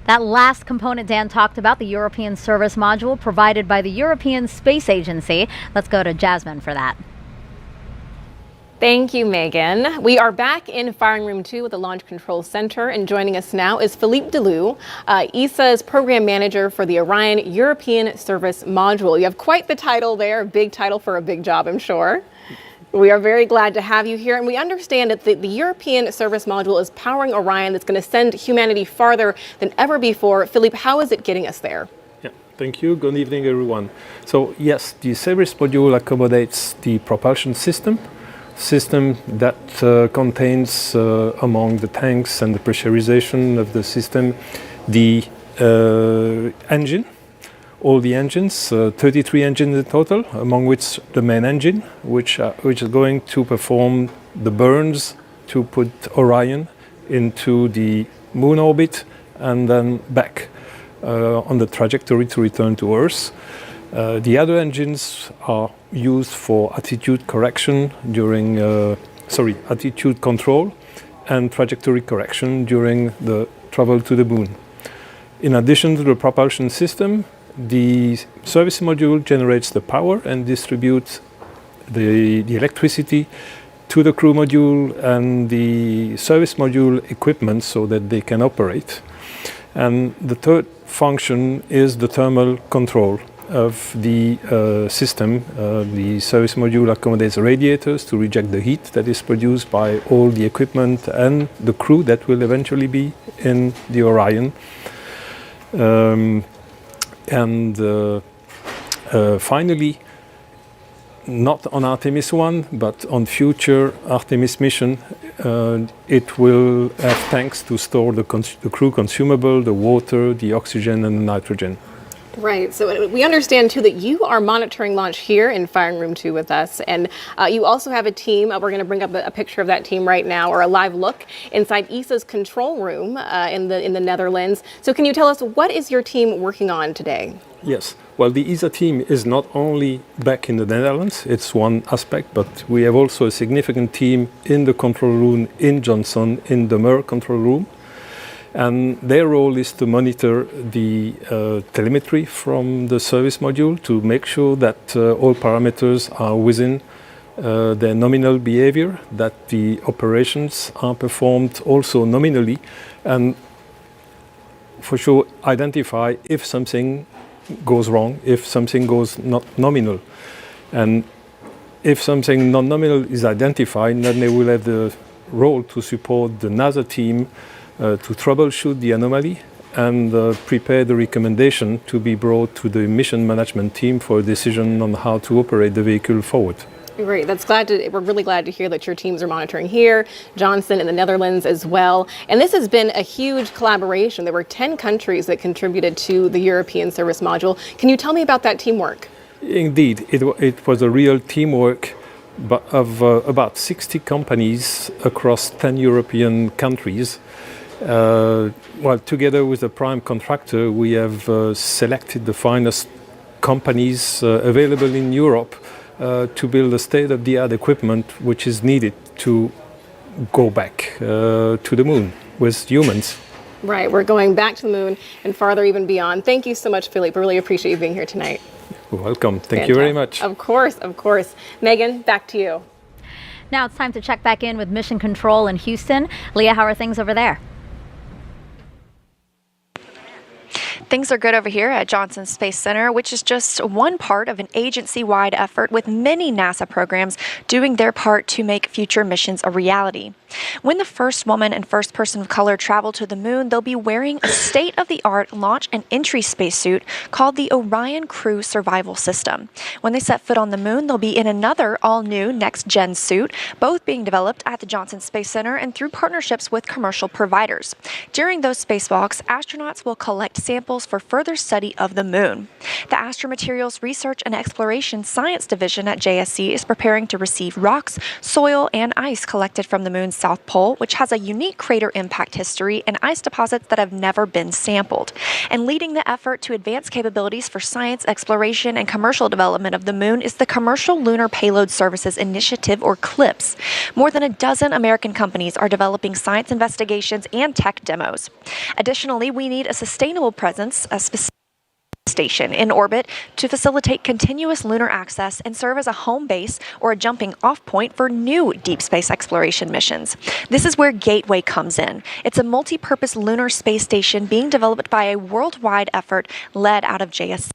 That last component Dan talked about, the European service module provided by the European Space Agency. Let's go to Jasmine for that. Thank you, Megan. We are back in Firing Room 2 with the Launch Control Center, and joining us now is Philippe Delou, ESA's program manager for the Orion European Service Module. You have quite the title there, a big title for a big job, I'm sure. We are very glad to have you here, and we understand that the European Service Module is powering Orion that's going to send humanity farther than ever before. Philippe, how is it getting us there? Yeah, thank you. Good evening, everyone. So yes, the service module accommodates the propulsion system that contains among the tanks and the pressurization of the system the engine, all the engines, 33 engines in total, among which the main engine, which is going to perform the burns to put Orion into the moon orbit and then back on the trajectory to return to Earth. The other engines are used for attitude correction during, attitude control and trajectory correction during the travel to the moon. In addition to the propulsion system, the service module generates the power and distributes the electricity to the crew module and the service module equipment so that they can operate. And the third function is the thermal control. of the system. The service module accommodates radiators to reject the heat that is produced by all the equipment and the crew that will eventually be in the Orion. Finally, not on Artemis I, but on future Artemis mission, it will have tanks to store the crew consumable, the water, the oxygen, and the nitrogen. Right. So we understand, too, that you are monitoring launch here in Firing Room 2 with us. And you also have a team. We're going to bring up a picture of that team right now, or a live look inside ESA's control room in the Netherlands. So can you tell us, what is your team working on today? Yes. Well, the ESA team is not only back in the Netherlands, it's one aspect, but we have also a significant team in the control room in Johnson, in the MER control room. And their role is to monitor the telemetry from the service module to make sure that all parameters are within their nominal behavior, that the operations are performed also nominally, and for sure identify if something goes wrong, if something goes not nominal. And if something non-nominal is identified, then they will have the role to support the NASA team to troubleshoot the anomaly and prepare the recommendation to be brought to the mission management team for a decision on how to operate the vehicle forward. Great. We're really glad to hear that your teams are monitoring here, Johnson in the Netherlands as well. And this has been a huge collaboration. There were 10 countries that contributed to the European service module. Can you tell me about that teamwork? Indeed, it was a real teamwork of about 60 companies across 10 European countries. Together with the prime contractor, we have selected the finest companies available in Europe to build the state-of-the-art equipment which is needed to go back to the moon with humans. Right, we're going back to the moon and farther even beyond. Thank you so much, Philippe. I really appreciate you being here tonight. You're welcome. Thank you very much. Of course, of course. Megan, back to you. Now it's time to check back in with Mission Control in Houston. Leah, how are things over there? Things are good over here at Johnson Space Center, which is just one part of an agency-wide effort with many NASA programs doing their part to make future missions a reality. When the first woman and first person of color travel to the moon, they'll be wearing a state-of-the-art launch and entry spacesuit called the Orion Crew Survival System. When they set foot on the moon, they'll be in another all-new next-gen suit, both being developed at the Johnson Space Center and through partnerships with commercial providers. During those spacewalks, astronauts will collect samples for further study of the moon. The Astromaterials Research and Exploration Science Division at JSC is preparing to receive rocks, soil, and ice collected from the moon's South Pole, which has a unique crater impact history and ice deposits that have never been sampled. And leading the effort to advance capabilities for science, exploration, and commercial development of the moon is the Commercial Lunar Payload Services Initiative, or CLPS. More than a dozen American companies are developing science investigations and tech demos. Additionally, we need a sustainable presence, a specific station in orbit to facilitate continuous lunar access and serve as a home base or a jumping off point for new deep space exploration missions. This is where Gateway comes in. It's a multi-purpose lunar space station being developed by a worldwide effort led out of JSC.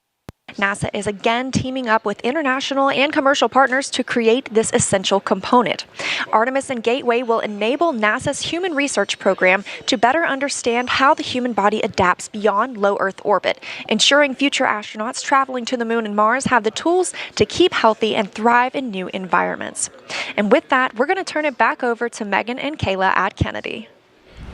NASA is again teaming up with international and commercial partners to create this essential component. Artemis and Gateway will enable NASA's Human Research Program to better understand how the human body adapts beyond low Earth orbit, ensuring future astronauts traveling to the moon and Mars have the tools to keep healthy and thrive in new environments. And with that, we're going to turn it back over to Megan and Kayla at Kennedy.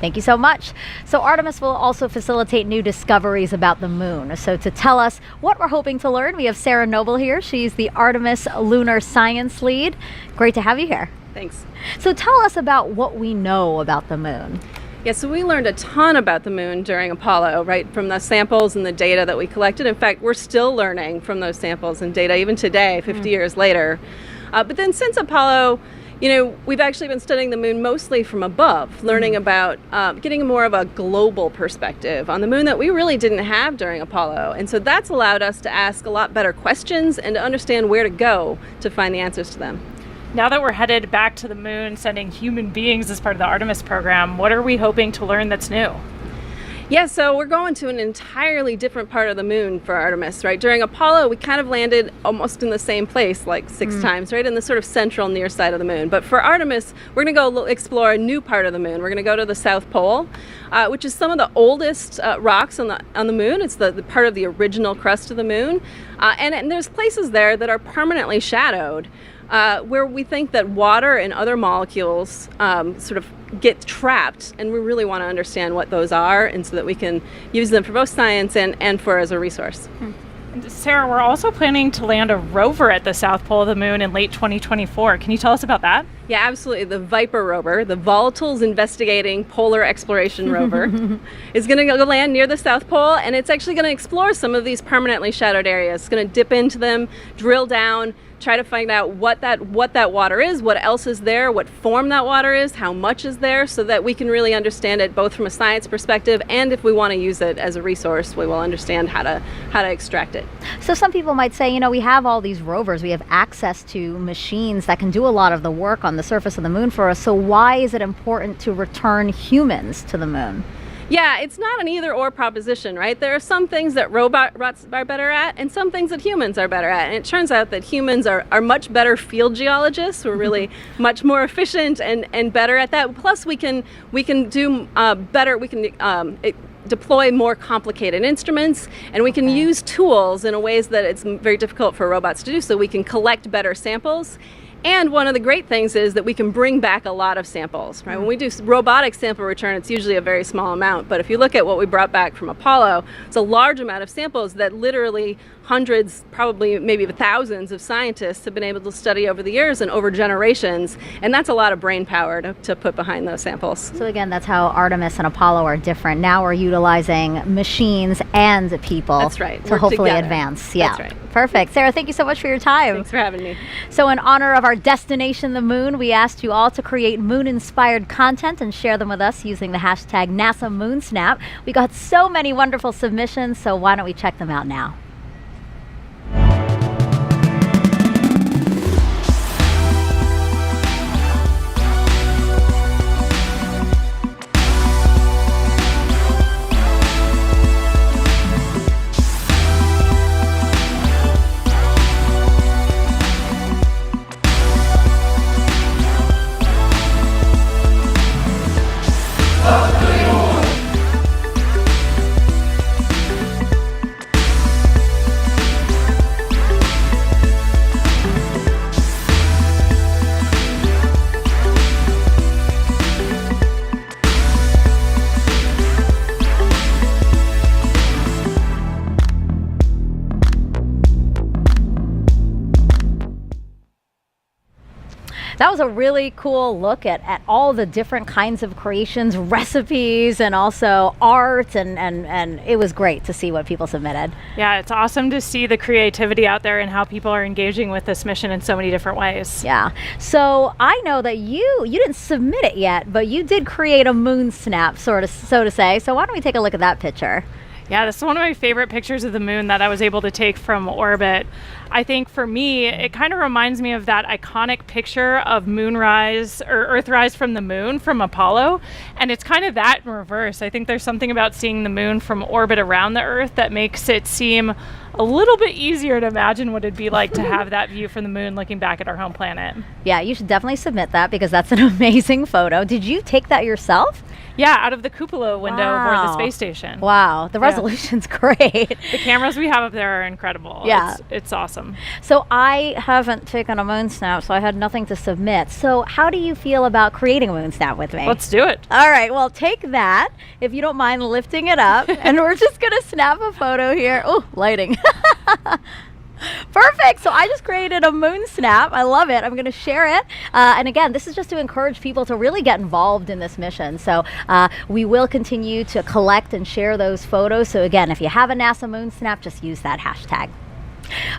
Thank you so much. So Artemis will also facilitate new discoveries about the moon. So to tell us what we're hoping to learn, we have Sarah Noble here. She's the Artemis Lunar Science Lead. Great to have you here. Thanks. So tell us about what we know about the moon. Yeah, so we learned a ton about the moon during Apollo, right, from the samples and the data that we collected. In fact, we're still learning from those samples and data even today, 50 years later. But then since Apollo, we've actually been studying the moon mostly from above, learning about getting more of a global perspective on the moon that we really didn't have during Apollo. And so that's allowed us to ask a lot better questions and to understand where to go to find the answers to them. Now that we're headed back to the moon, sending human beings as part of the Artemis program, what are we hoping to learn that's new? Yeah, so we're going to an entirely different part of the moon for Artemis, right? During Apollo, we kind of landed almost in the same place, like 6 times, right? In the sort of central near side of the moon. But for Artemis, we're going to go explore a new part of the moon. We're going to go to the South Pole, which is some of the oldest rocks on the moon. It's the part of the original crust of the moon. And there's places there that are permanently shadowed, where we think that water and other molecules sort of get trapped, and we really want to understand what those are, and so that we can use them for both science and for as a resource. Sarah, we're also planning to land a rover at the South Pole of the moon in late 2024. Can you tell us about that? Yeah, absolutely. The Viper rover, the Volatiles Investigating Polar Exploration Rover, is going to go land near the South Pole, and it's actually going to explore some of these permanently shadowed areas. It's going to dip into them, drill down, try to find out what that water is, what else is there, what form that water is, how much is there, so that we can really understand it both from a science perspective, and if we want to use it as a resource, we will understand how to extract it. So some people might say, you know, we have all these rovers, we have access to machines that can do a lot of the work on the surface of the moon for us, so why is it important to return humans to the moon? Yeah, it's not an either-or proposition, right? There are some things that robots are better at and some things that humans are better at. And it turns out that humans are much better field geologists. We're really much more efficient and better at that. Plus, we can do better. We can deploy more complicated instruments, and we can use tools in ways that it's very difficult for robots to do, so we can collect better samples. And one of the great things is that we can bring back a lot of samples, right? When we do robotic sample return, it's usually a very small amount. But if you look at what we brought back from Apollo, it's a large amount of samples that literally hundreds, probably maybe thousands of scientists have been able to study over the years and over generations. And that's a lot of brain power to put behind those samples. So again, that's how Artemis and Apollo are different. Now we're utilizing machines and people. That's right. To hopefully advance. Yeah. That's right. Perfect. Sarah, thank you so much for your time. Thanks for having me. So in honor of our destination, the moon, we asked you all to create moon-inspired content and share them with us using the hashtag NASA MoonSnap. We got so many wonderful submissions, so why don't we check them out now? That was a really cool look at all the different kinds of creations, recipes, and also art, and it was great to see what people submitted. Yeah, it's awesome to see the creativity out there and how people are engaging with this mission in so many different ways. Yeah. So I know that you didn't submit it yet, but you did create a moon snap, so to say. So why don't we take a look at that picture? Yeah, this is one of my favorite pictures of the moon that I was able to take from orbit. I think for me, it kind of reminds me of that iconic picture of moonrise or Earthrise from the moon from Apollo. And it's kind of that in reverse. I think there's something about seeing the moon from orbit around the Earth that makes it seem a little bit easier to imagine what it'd be like to have that view from the moon looking back at our home planet. Yeah, you should definitely submit that because that's an amazing photo. Did you take that yourself? Yeah, out of the cupola window aboard the space station. Wow, the resolution's great. The cameras we have up there are incredible. Yeah. It's awesome. So I haven't taken a moon snap, so I had nothing to submit. So how do you feel about creating a moon snap with me? Let's do it. All right, well, take that, if you don't mind lifting it up, and we're just going to snap a photo here. Oh, lighting. Perfect. So I just created a moon snap. I love it. I'm going to share it. And again, this is just to encourage people to really get involved in this mission. So we will continue to collect and share those photos. So again, if you have a NASA moon snap, just use that hashtag.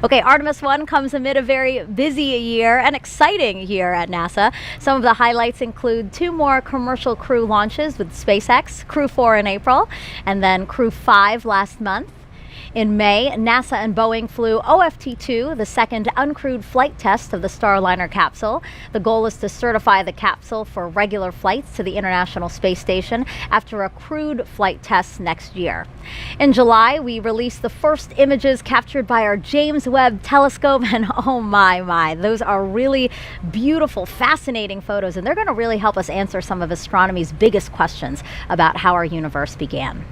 Okay, Artemis I comes amid a very busy year, an exciting year at NASA. Some of the highlights include 2 more commercial crew launches with SpaceX, Crew 4 in April, and then Crew 5 last month. In May, NASA and Boeing flew OFT-2, the second uncrewed flight test of the Starliner capsule. The goal is to certify the capsule for regular flights to the International Space Station after a crewed flight test next year. In July, we released the first images captured by our James Webb Telescope, and oh my, those are really beautiful, fascinating photos, and they're going to really help us answer some of astronomy's biggest questions about how our universe began.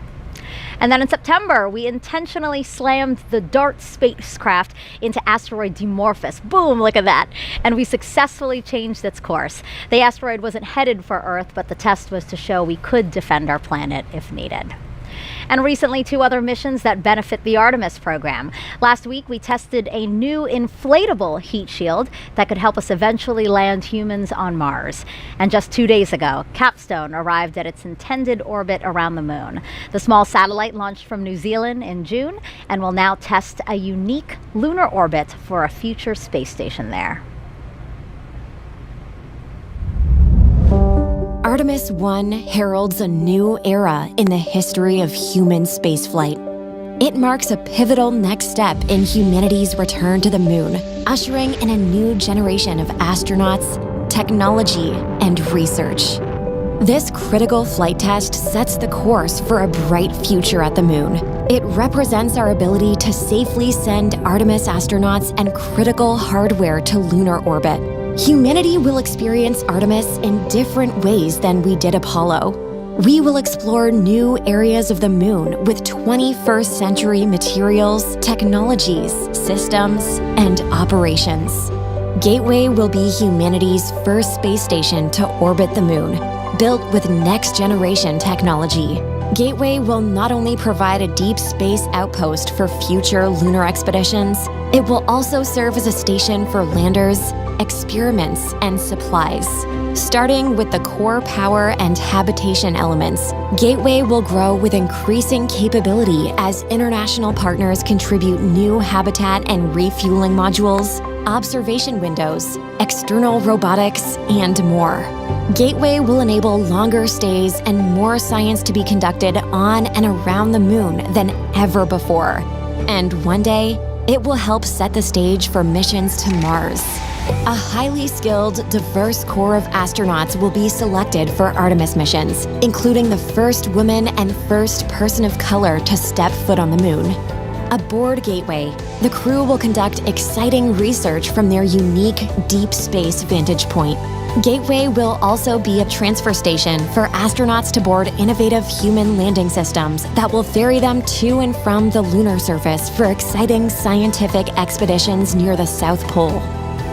And then in September, we intentionally slammed the DART spacecraft into asteroid Dimorphos. Boom, look at that. And we successfully changed its course. The asteroid wasn't headed for Earth, but the test was to show we could defend our planet if needed. And recently, 2 other missions that benefit the Artemis program. Last week, we tested a new inflatable heat shield that could help us eventually land humans on Mars. And just 2 days ago, Capstone arrived at its intended orbit around the moon. The small satellite launched from New Zealand in June and will now test a unique lunar orbit for a future space station there. Artemis I heralds a new era in the history of human spaceflight. It marks a pivotal next step in humanity's return to the moon, ushering in a new generation of astronauts, technology, and research. This critical flight test sets the course for a bright future at the moon. It represents our ability to safely send Artemis astronauts and critical hardware to lunar orbit. Humanity will experience Artemis in different ways than we did Apollo. We will explore new areas of the moon with 21st century materials, technologies, systems, and operations. Gateway will be humanity's first space station to orbit the moon, built with next-generation technology. Gateway will not only provide a deep space outpost for future lunar expeditions, it will also serve as a station for landers, experiments, and supplies. Starting with the core power and habitation elements, Gateway will grow with increasing capability as international partners contribute new habitat and refueling modules, observation windows, external robotics, and more. Gateway will enable longer stays and more science to be conducted on and around the moon than ever before. And one day, it will help set the stage for missions to Mars. A highly skilled, diverse core of astronauts will be selected for Artemis missions, including the first woman and first person of color to step foot on the moon. Aboard Gateway, the crew will conduct exciting research from their unique deep space vantage point. Gateway will also be a transfer station for astronauts to board innovative human landing systems that will ferry them to and from the lunar surface for exciting scientific expeditions near the South Pole.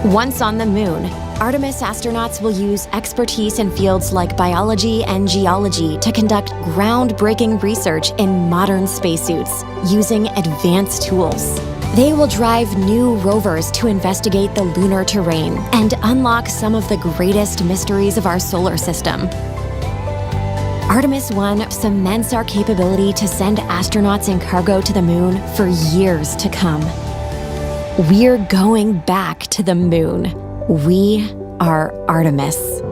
Once on the moon, Artemis astronauts will use expertise in fields like biology and geology to conduct groundbreaking research in modern spacesuits using advanced tools. They will drive new rovers to investigate the lunar terrain and unlock some of the greatest mysteries of our solar system. Artemis I cements our capability to send astronauts and cargo to the moon for years to come. We're going back to the moon. We are Artemis.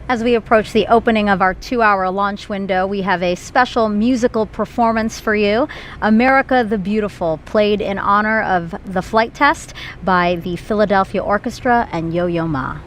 As we approach the opening of our 2-hour launch window, we have a special musical performance for you. America the Beautiful, played in honor of the flight test by the Philadelphia Orchestra and Yo-Yo Ma.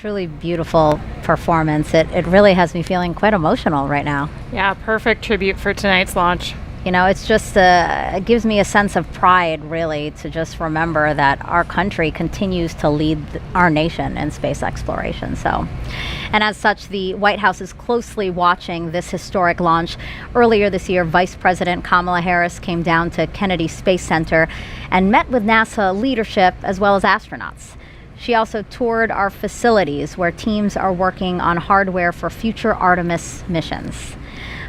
Truly beautiful performance. It really has me feeling quite emotional right now. Yeah, perfect tribute for tonight's launch. You know, it's just, it gives me a sense of pride, really, to just remember that our country continues to lead our nation in space exploration. So, and as such, the White House is closely watching this historic launch. Earlier this year, Vice President Kamala Harris came down to Kennedy Space Center and met with NASA leadership as well as astronauts. She also toured our facilities where teams are working on hardware for future Artemis missions.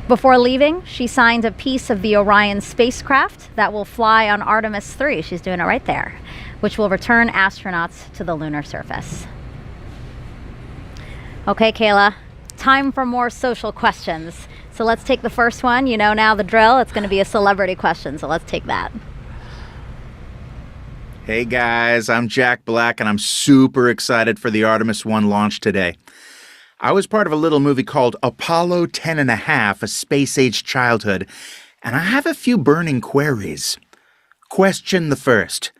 Before leaving, she signed a piece of the Orion spacecraft that will fly on Artemis III. She's doing it right there, which will return astronauts to the lunar surface. Okay, Kayla, time for more social questions. So let's take the first one. You know now the drill. It's going to be a celebrity question, so let's take that. Hey guys, I'm Jack Black and I'm super excited for the Artemis I launch today. I was part of a little movie called Apollo 10.5, A Space-Age Childhood, and I have a few burning queries. Question the first.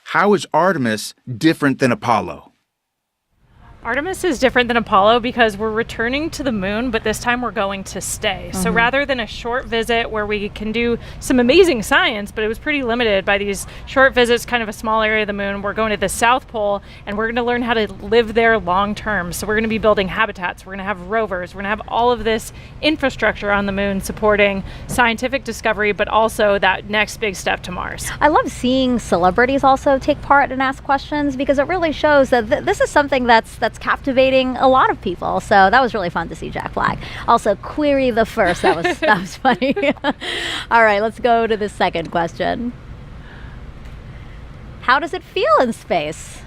How is Artemis different than Apollo? Artemis is different than Apollo because we're returning to the moon, but this time we're going to stay. So rather than a short visit where we can do some amazing science, but it was pretty limited by these short visits, kind of a small area of the moon, we're going to the South Pole and we're going to learn how to live there long term. So we're going to be building habitats, we're going to have rovers, we're going to have all of this infrastructure on the moon supporting scientific discovery, but also that next big step to Mars. I love seeing celebrities also take part and ask questions because it really shows that this is something that's captivating a lot of people. So that was really fun to see Jack Black. Also, query the first. That was funny. All right, let's go to the second question. How does it feel in space?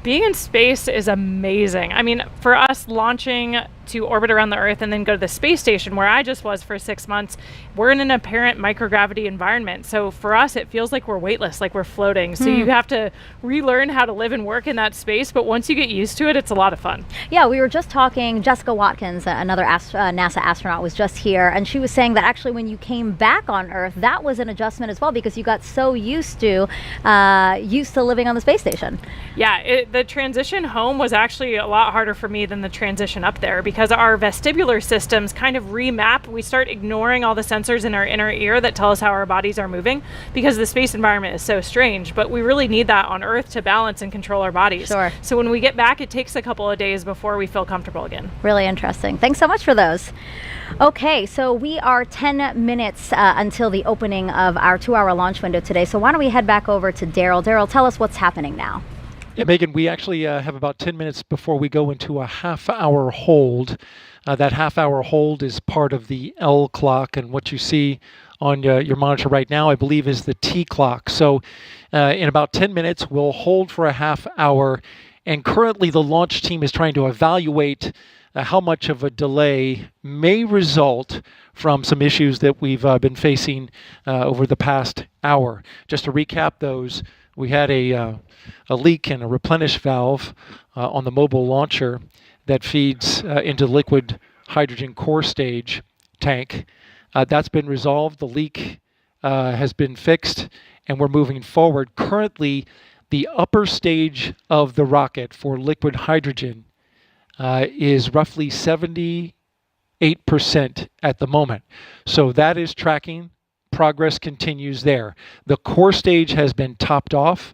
Being in space is amazing. I mean, for us launching to orbit around the Earth and then go to the space station where I just was for 6 months, we're in an apparent microgravity environment. So for us, it feels like we're weightless, like we're floating. So you have to relearn how to live and work in that space. But once you get used to it, it's a lot of fun. Yeah, we were just talking, Jessica Watkins, another NASA astronaut, was just here. And she was saying that actually when you came back on Earth, that was an adjustment as well because you got so used to living on the space station. Yeah, the transition home was actually a lot harder for me than the transition up there because our vestibular systems kind of remap. We start ignoring all the sensors in our inner ear that tell us how our bodies are moving because the space environment is so strange, but we really need that on Earth to balance and control our bodies. Sure. So when we get back, it takes a couple of days before we feel comfortable again. Really interesting. Thanks so much for those. Okay, so we are 10 minutes until the opening of our 2-hour launch window today. So why don't we head back over to Daryl. Daryl, tell us what's happening now. Yeah, Megan, we actually have about 10 minutes before we go into a half-hour hold. That half-hour hold is part of the L clock, and what you see on your monitor right now, I believe, is the T clock. So in about 10 minutes, we'll hold for a half hour, and currently the launch team is trying to evaluate how much of a delay may result from some issues that we've been facing over the past hour. Just to recap those, we had a leak in a replenish valve on the mobile launcher that feeds into the liquid hydrogen core stage tank. That's been resolved. The leak has been fixed, and we're moving forward. Currently, the upper stage of the rocket for liquid hydrogen is roughly 78% at the moment. So that is tracking. Progress continues there. The core stage has been topped off,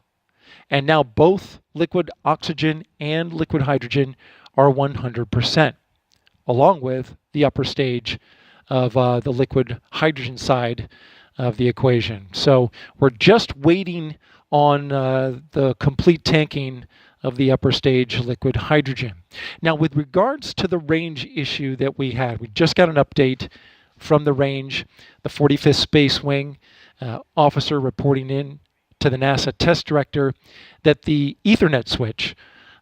and now both liquid oxygen and liquid hydrogen are 100%, along with the upper stage of the liquid hydrogen side of the equation. So we're just waiting on the complete tanking of the upper stage liquid hydrogen. Now, with regards to the range issue that we had, we just got an update from the range, the 45th Space Wing officer reporting in to the NASA test director that the Ethernet switch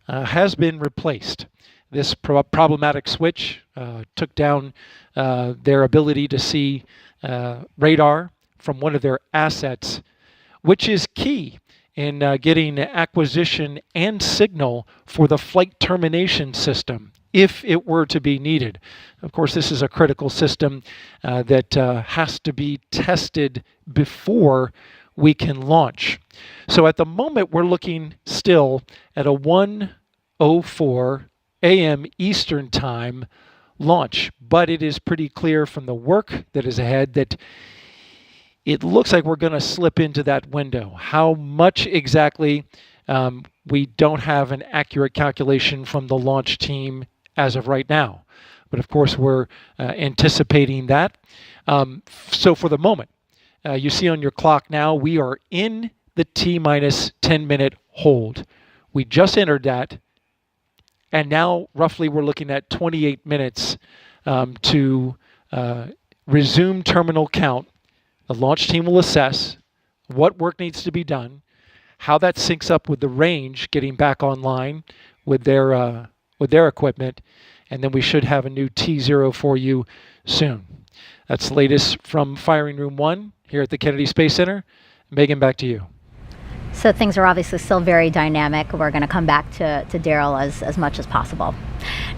has been replaced. This problematic switch took down their ability to see radar from one of their assets, which is key in getting acquisition and signal for the flight termination system if it were to be needed. Of course, this is a critical system that has to be tested before we can launch. So at the moment, we're looking still at a 1:04 a.m. Eastern Time launch. But it is pretty clear from the work that is ahead that it looks like we're going to slip into that window. How much exactly, we don't have an accurate calculation from the launch team as of right now. But of course, we're anticipating that. So for the moment, you see on your clock now, we are in the T-minus 10-minute hold. We just entered that, and now roughly we're looking at 28 minutes to resume terminal count. The launch team will assess what work needs to be done, how that syncs up with the range getting back online with their equipment, and then we should have a new T0 for you soon. That's the latest from Firing Room 1 here at the Kennedy Space Center. Megan, back to you. So things are obviously still very dynamic. We're going to come back to Daryl as much as possible.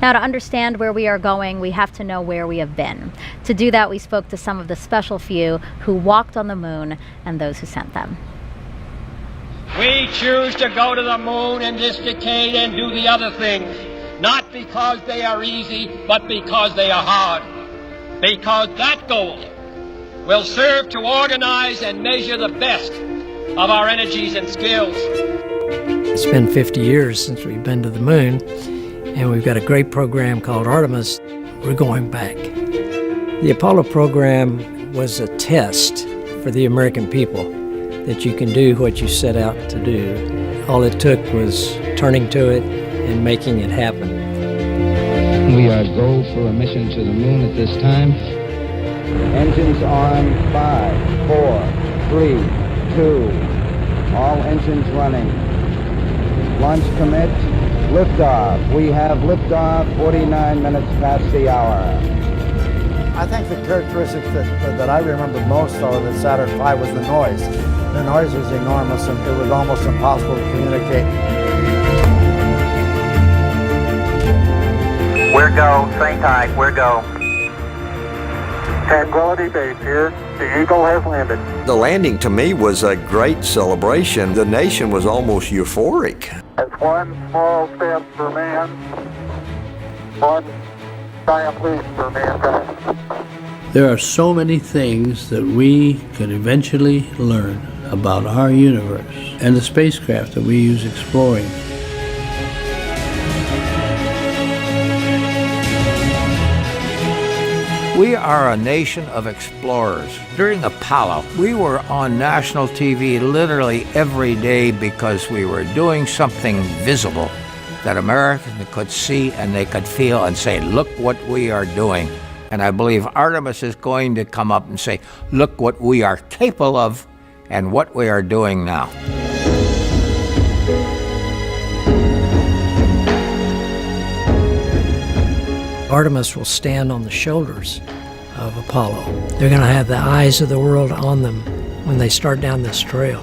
Now, to understand where we are going, we have to know where we have been. To do that, we spoke to some of the special few who walked on the moon and those who sent them. We choose to go to the moon in this decade and do the other things, not because they are easy, but because they are hard. Because that goal will serve to organize and measure the best of our energies and skills. It's been 50 years since we've been to the moon, and we've got a great program called Artemis. We're going back. The Apollo program was a test for the American people that you can do what you set out to do. All it took was turning to it and making it happen. We are go for a mission to the moon at this time. Engines on 5, 4, 3, 2. All engines running. Launch commit. Liftoff. We have liftoff 49 minutes past the hour. I think the characteristics that I remember most, though, that Saturn V was the noise. The noise was enormous, and it was almost impossible to communicate. We're go, think high, we're go. Tranquility Base here. The Eagle has landed. The landing to me was a great celebration. The nation was almost euphoric. That's one small step for man, one giant leap for mankind. There are so many things that we could eventually learn about our universe and the spacecraft that we use exploring. We are a nation of explorers. During Apollo, we were on national TV literally every day because we were doing something visible that Americans could see and they could feel and say, look what we are doing. And I believe Artemis is going to come up and say, look what we are capable of and what we are doing now. Artemis will stand on the shoulders of Apollo. They're going to have the eyes of the world on them when they start down this trail.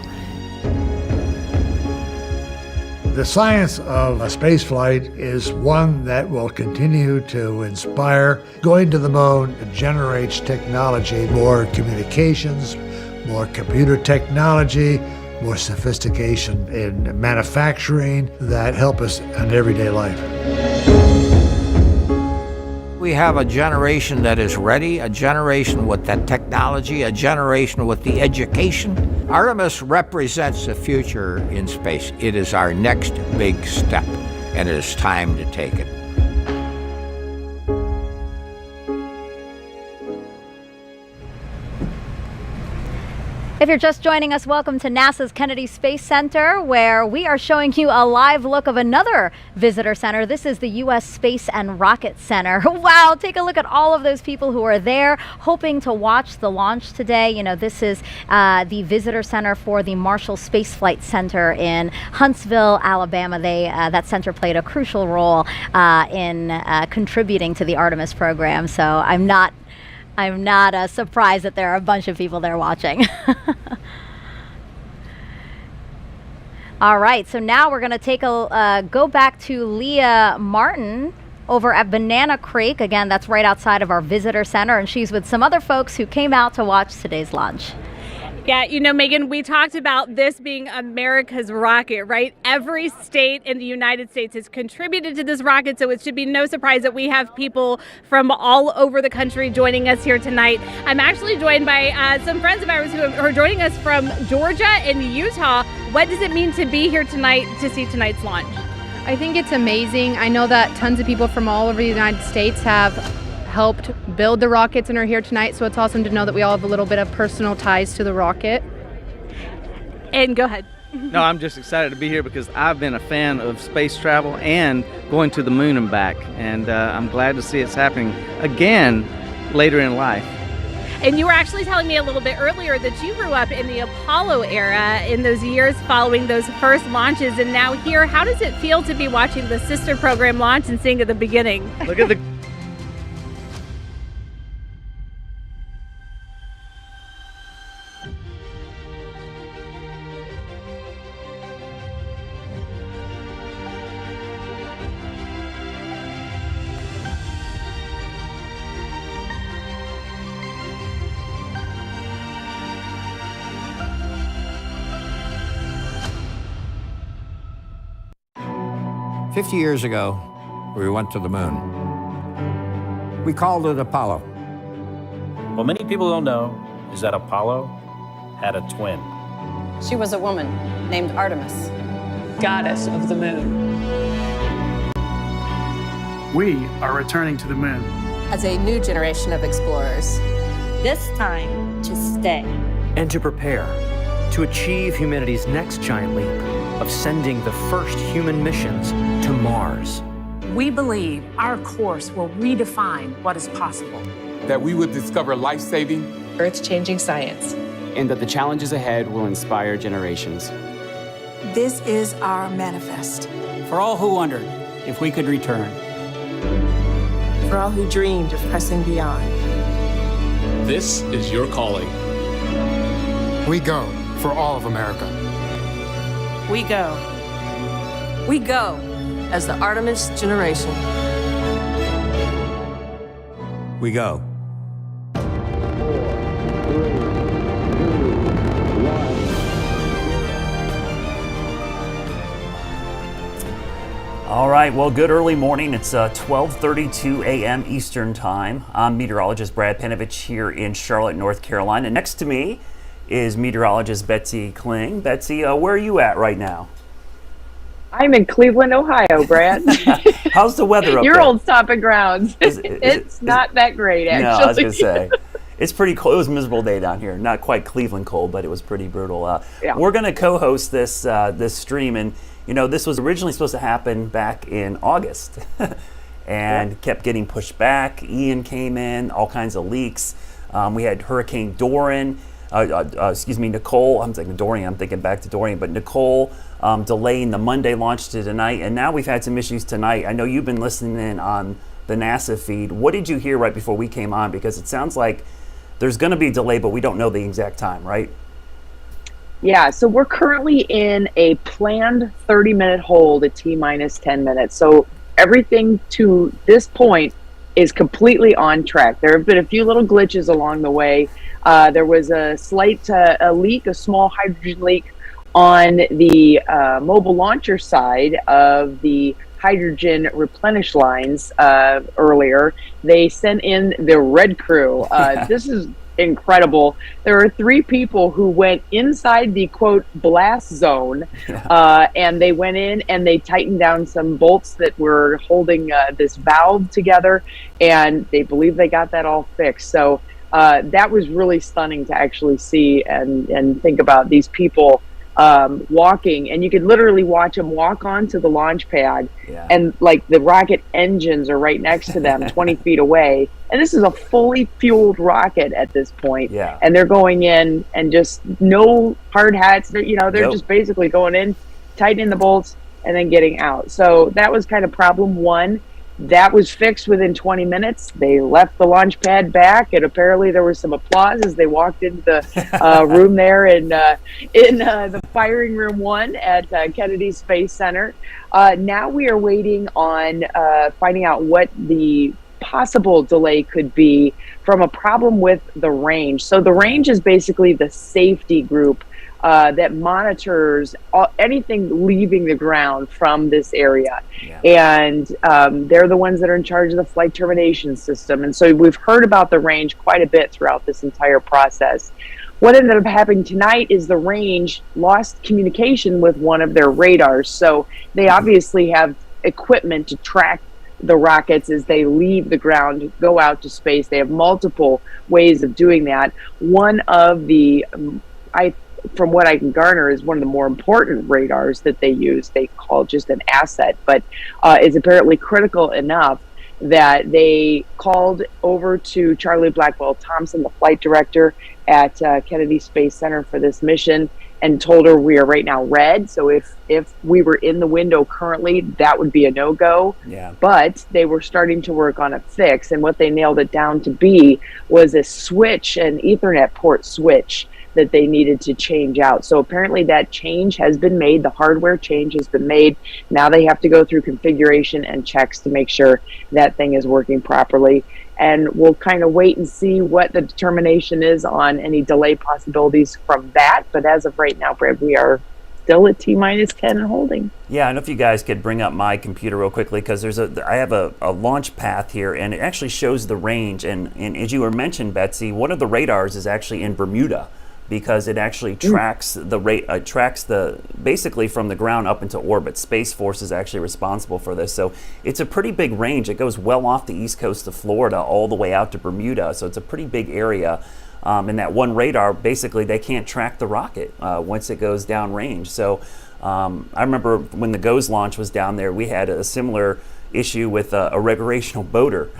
The science of spaceflight is one that will continue to inspire. Going to the moon generates technology, more communications, more computer technology, more sophistication in manufacturing that help us in everyday life. We have a generation that is ready, a generation with that technology, a generation with the education. Artemis represents the future in space. It is our next big step, and it is time to take it. If you're just joining us, welcome to NASA's Kennedy Space Center, where we are showing you a live look of another visitor center. This is the U.S. Space and Rocket Center. Wow, take a look at all of those people who are there hoping to watch the launch today. You know, this is the visitor center for the Marshall Space Flight Center in Huntsville, Alabama. That center played a crucial role in contributing to the Artemis program, so I'm not surprised that there are a bunch of people there watching. All right, so now we're going to take go back to Leah Martin over at Banana Creek. Again, that's right outside of our visitor center, and she's with some other folks who came out to watch today's launch. Yeah, you know, Megan, we talked about this being America's rocket, right? Every state in the United States has contributed to this rocket, so it should be no surprise that we have people from all over the country joining us here tonight. I'm actually joined by some friends of ours who are joining us from Georgia and Utah. What does it mean to be here tonight to see tonight's launch? I think it's amazing. I know that tons of people from all over the United States have helped build the rockets and are here tonight, so it's awesome to know that we all have a little bit of personal ties to the rocket. And go ahead. No, I'm just excited to be here because I've been a fan of space travel and going to the moon and back, and I'm glad to see it's happening again later in life. And you were actually telling me a little bit earlier that you grew up in the Apollo era in those years following those first launches, and now here, how does it feel to be watching the sister program launch and seeing at the beginning? Look at the 50 years ago, we went to the moon. We called it Apollo. What many people don't know is that Apollo had a twin. She was a woman named Artemis, goddess of the moon. We are returning to the moon. As a new generation of explorers. This time to stay. And to prepare to achieve humanity's next giant leap of sending the first human missions to Mars. We believe our course will redefine what is possible. That we would discover life-saving, earth-changing science. And that the challenges ahead will inspire generations. This is our manifest. For all who wondered if we could return. For all who dreamed of pressing beyond. This is your calling. We go for all of America. We go. We go as the Artemis generation. We go. 4, 3, 2, 1. All right, well, good early morning. It's 12:32 a.m. Eastern Time. I'm meteorologist Brad Panovich here in Charlotte, North Carolina. Next to me is meteorologist Betsy Kling. Betsy, where are you at right now? I'm in Cleveland, Ohio, Brad. How's the weather up Your there? old stomping grounds. It's not that great, actually. No, I was going to say. It's pretty cold. It was a miserable day down here. Not quite Cleveland cold, but it was pretty brutal. Yeah. We're going to co-host this this stream, and you know this was originally supposed to happen back in August, and kept getting pushed back. Ian came in, all kinds of leaks. We had Hurricane Dorian. Nicole. I'm thinking Dorian. I'm thinking back to Dorian, but Nicole delaying the Monday launch to tonight, and now we've had some issues tonight. I know you've been listening in on the NASA feed. What did you hear right before we came on? Because it sounds like there's going to be a delay, but we don't know the exact time, right? Yeah, so we're currently in a planned 30-minute hold at T-minus 10 minutes. So everything to this point is completely on track. There have been a few little glitches along the way. There was a slight leak, a small hydrogen leak on the mobile launcher side of the hydrogen replenish lines earlier. They sent in the red crew. This is incredible. There are 3 people who went inside the quote blast zone, and they went in and they tightened down some bolts that were holding this valve together, and they believe they got that all fixed. So that was really stunning to actually see and think about these people walking, and you could literally watch them walk onto the launch pad, and like the rocket engines are right next to them 20 feet away, and this is a fully fueled rocket at this point, and they're going in and just no hard hats. They're just basically going in, tightening the bolts, and then getting out. So that was kind of problem 1. That was fixed within 20 minutes. They left the launch pad back, and apparently there was some applause as they walked into the room there in the firing room 1 at Kennedy Space Center. Now we are waiting on finding out what the possible delay could be from a problem with the range. So the range is basically the safety group that monitors anything leaving the ground from this area. And they're the ones that are in charge of the flight termination system. And so we've heard about the range quite a bit throughout this entire process. What ended up happening tonight is the range lost communication with one of their radars. So they obviously have equipment to track the rockets as they leave the ground, go out to space. They have multiple ways of doing that. One of the, from what I can garner, is one of the more important radars that they use. They call just an Ascent, but is apparently critical enough that they called over to Charlie Blackwell Thompson, the flight director at Kennedy Space Center for this mission, and told her we are right now red. So if we were in the window currently, that would be a no-go. But they were starting to work on a fix, and what they nailed it down to be was a switch, an Ethernet port switch that they needed to change out. So apparently that change has been made. The hardware change has been made. Now they have to go through configuration and checks to make sure that thing is working properly. And we'll kind of wait and see what the determination is on any delay possibilities from that. But as of right now, Brad, we are still at T-10 and holding. Yeah, I don't know if you guys could bring up my computer real quickly, because I have a launch path here, and it actually shows the range. And as you were mentioned, Betsy, one of the radars is actually in Bermuda, because it actually tracks the basically from the ground up into orbit. Space Force is actually responsible for this. So it's a pretty big range. It goes well off the east coast of Florida all the way out to Bermuda. So it's a pretty big area. And that one radar, basically they can't track the rocket once it goes downrange. So I remember when the GOES launch was down there, we had a similar issue with a recreational boater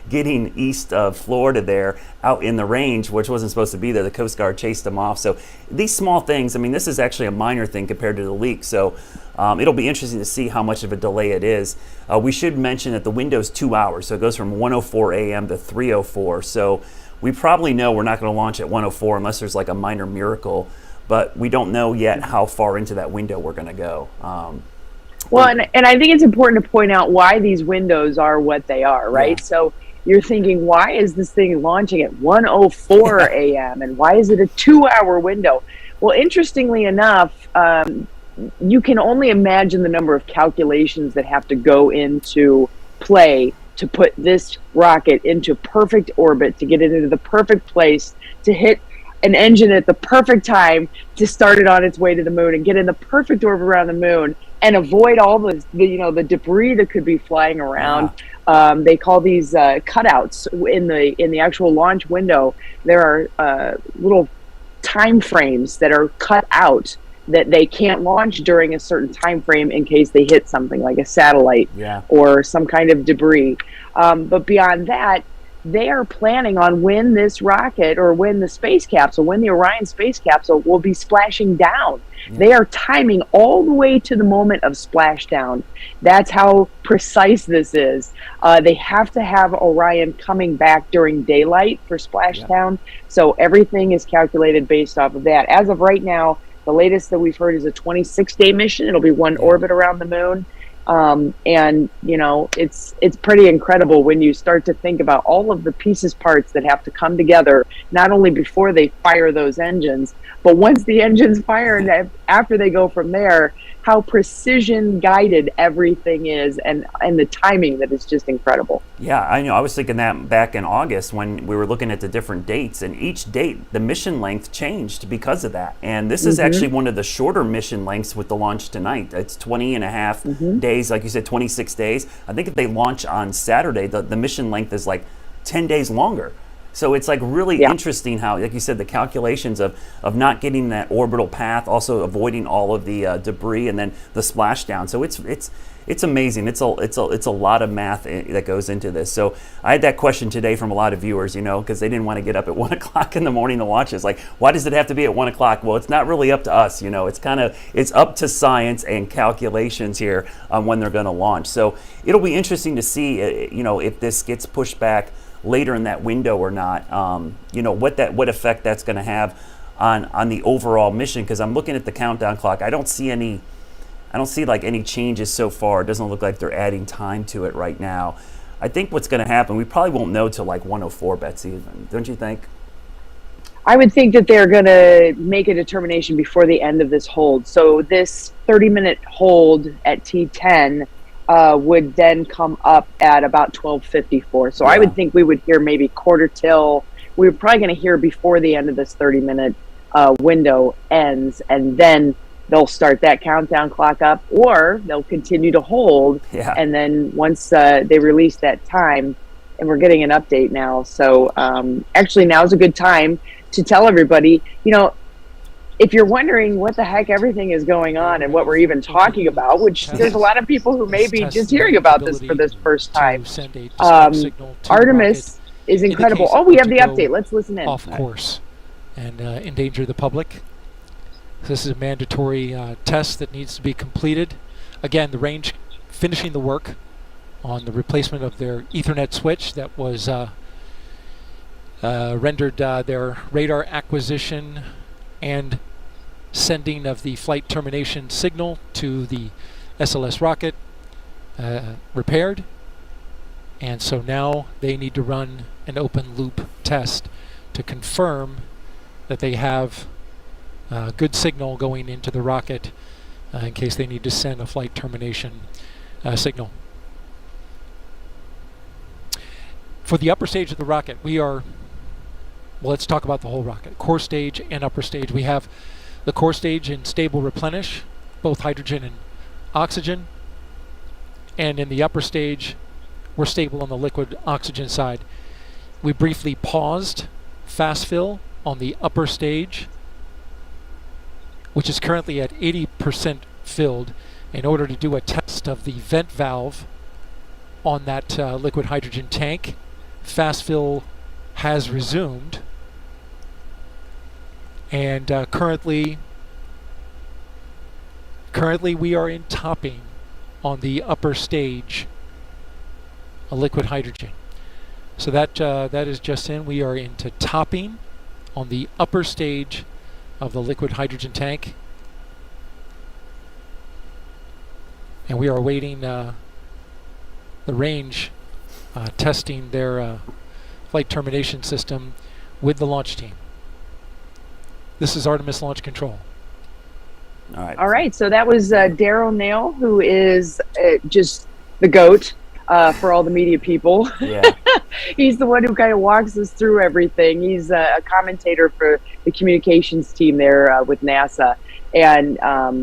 getting east of Florida there out in the range, which wasn't supposed to be there. The Coast Guard chased them off. So these small things, I mean, this is actually a minor thing compared to the leak. So it'll be interesting to see how much of a delay it is. We should mention that the window's 2 hours. So it goes from 1:04 a.m. to 3:04. So we probably know we're not going to launch at 1:04 unless there's like a minor miracle, but we don't know yet how far into that window we're going to go. Well, and I think it's important to point out why these windows are what they are, right? Yeah. So you're thinking, why is this thing launching at 1:04 a.m. and why is it a 2-hour window? Well, interestingly enough, you can only imagine the number of calculations that have to go into play to put this rocket into perfect orbit, to get it into the perfect place, to hit an engine at the perfect time, to start it on its way to the moon and get in the perfect orbit around the moon and avoid all the debris that could be flying around. Yeah. They call these cutouts in the actual launch window. There are little time frames that are cut out that they can't launch during a certain time frame in case they hit something like a satellite or some kind of debris. But beyond that, they are planning on when this rocket, or when the space capsule, when the Orion space capsule will be splashing down. Yeah. They are timing all the way to the moment of splashdown. That's how precise this is. They have to have Orion coming back during daylight for splashdown. Yeah. So everything is calculated based off of that. As of right now, the latest that we've heard is a 26-day mission. It'll be one orbit around the moon. And you know, it's pretty incredible when you start to think about all of the parts that have to come together, not only before they fire those engines, but once the engines fire and after they go from there, how precision guided everything is, and the timing that is just incredible. Yeah, I know. I was thinking that back in August when we were looking at the different dates, and each date, the mission length changed because of that. And this is actually one of the shorter mission lengths with the launch tonight. It's 20 and a half days, like you said, 26 days. I think if they launch on Saturday, the mission length is like 10 days longer. So it's like really interesting how, like you said, the calculations of not getting that orbital path, also avoiding all of the debris, and then the splashdown. So it's amazing. It's a lot of math that goes into this. So I had that question today from a lot of viewers, you know, because they didn't want to get up at 1 o'clock in the morning to watch this. Like, why does it have to be at 1 o'clock? Well, it's not really up to us, you know. It's up to science and calculations here on when they're going to launch. So it'll be interesting to see, you know, if this gets pushed back later in that window or not, you know, what effect that's going to have on the overall mission. Because I'm looking at the countdown clock, I don't see like any changes so far. It doesn't look like they're adding time to it right now. I think what's going to happen, we probably won't know till like 104, Betsy, don't you think? I would think that they're going to make a determination before the end of this hold. So this 30-minute hold at T10 would then come up at about 12:54. So I would think we would hear maybe quarter till. We're probably going to hear before the end of this 30-minute window ends, and then they'll start that countdown clock up, or they'll continue to hold. And then once they release that time, and we're getting an update now. So actually now is a good time to tell everybody, if you're wondering what the heck everything is going on and what we're even talking about, which there's a lot of people who may be just hearing about this for this first time. Artemis is incredible. Oh, we have the update. Let's listen in. Off course and endanger the public. This is a mandatory test that needs to be completed. Again, the range finishing the work on the replacement of their Ethernet switch that was rendered their radar acquisition and sending of the flight termination signal to the SLS rocket repaired. And so now they need to run an open loop test to confirm that they have good signal going into the rocket in case they need to send a flight termination signal. For the upper stage of the rocket, we are, well, let's talk about the whole rocket, core stage and upper stage. We have the core stage in stable replenish, both hydrogen and oxygen. And in the upper stage, we're stable on the liquid oxygen side. We briefly paused fast fill on the upper stage, which is currently at 80% filled, in order to do a test of the vent valve on that liquid hydrogen tank. Fast fill has resumed, and currently we are in topping on the upper stage of liquid hydrogen. So that is just in. We are into topping on the upper stage of the liquid hydrogen tank, and we are awaiting the range testing their flight termination system with the launch team. This is Artemis Launch Control. All right. So that was Daryl Nail, who is just the GOAT for all the media people. Yeah. He's the one who kind of walks us through everything. He's a commentator for the communications team there with NASA. And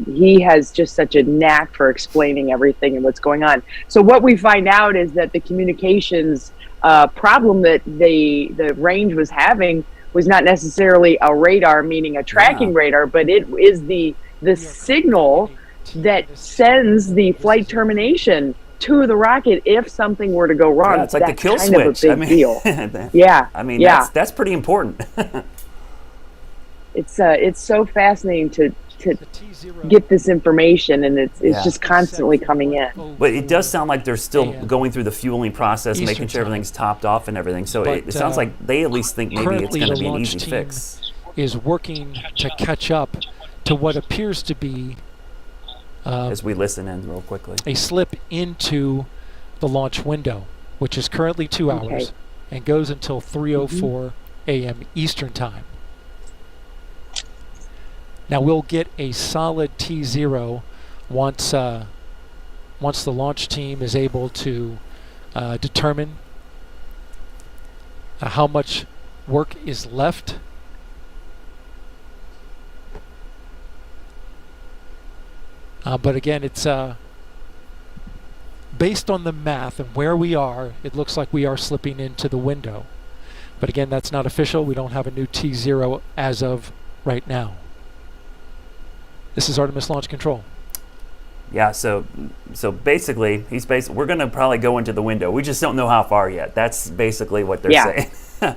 he has just such a knack for explaining everything and what's going on. So what we find out is that the communications problem that the range was having was not necessarily a radar, meaning a tracking radar, but it is the signal that sends the flight termination to the rocket if something were to go wrong. Yeah, it's like the kill kind switch. Of a big deal. Yeah. I mean, that's pretty important. It's so fascinating to get this information, and it's just constantly coming in. But it does sound like they're still going through the fueling process, making sure everything's topped off and everything. So it sounds like they at least think maybe it's going to be an easy fix. Is working to catch up to what appears to be as we listen in real quickly, a slip into the launch window, which is currently 2 hours and goes until 3:04 a.m. Eastern time. Now we'll get a solid T0 once the launch team is able to determine how much work is left. But again, it's based on the math and where we are, it looks like we are slipping into the window. But again, that's not official. We don't have a new T0 as of right now. This is Artemis Launch Control. Yeah, so basically, we're going to probably go into the window. We just don't know how far yet. That's basically what they're saying.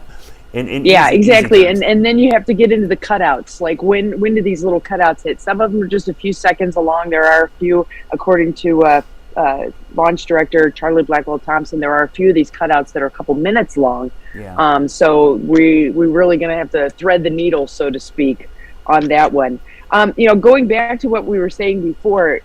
Exactly. And then you have to get into the cutouts. Like when do these little cutouts hit? Some of them are just a few seconds along. There are a few, according to launch director Charlie Blackwell Thompson, there are a few of these cutouts that are a couple minutes long. Yeah. So we're really going to have to thread the needle, so to speak, on that one. Going back to what we were saying before,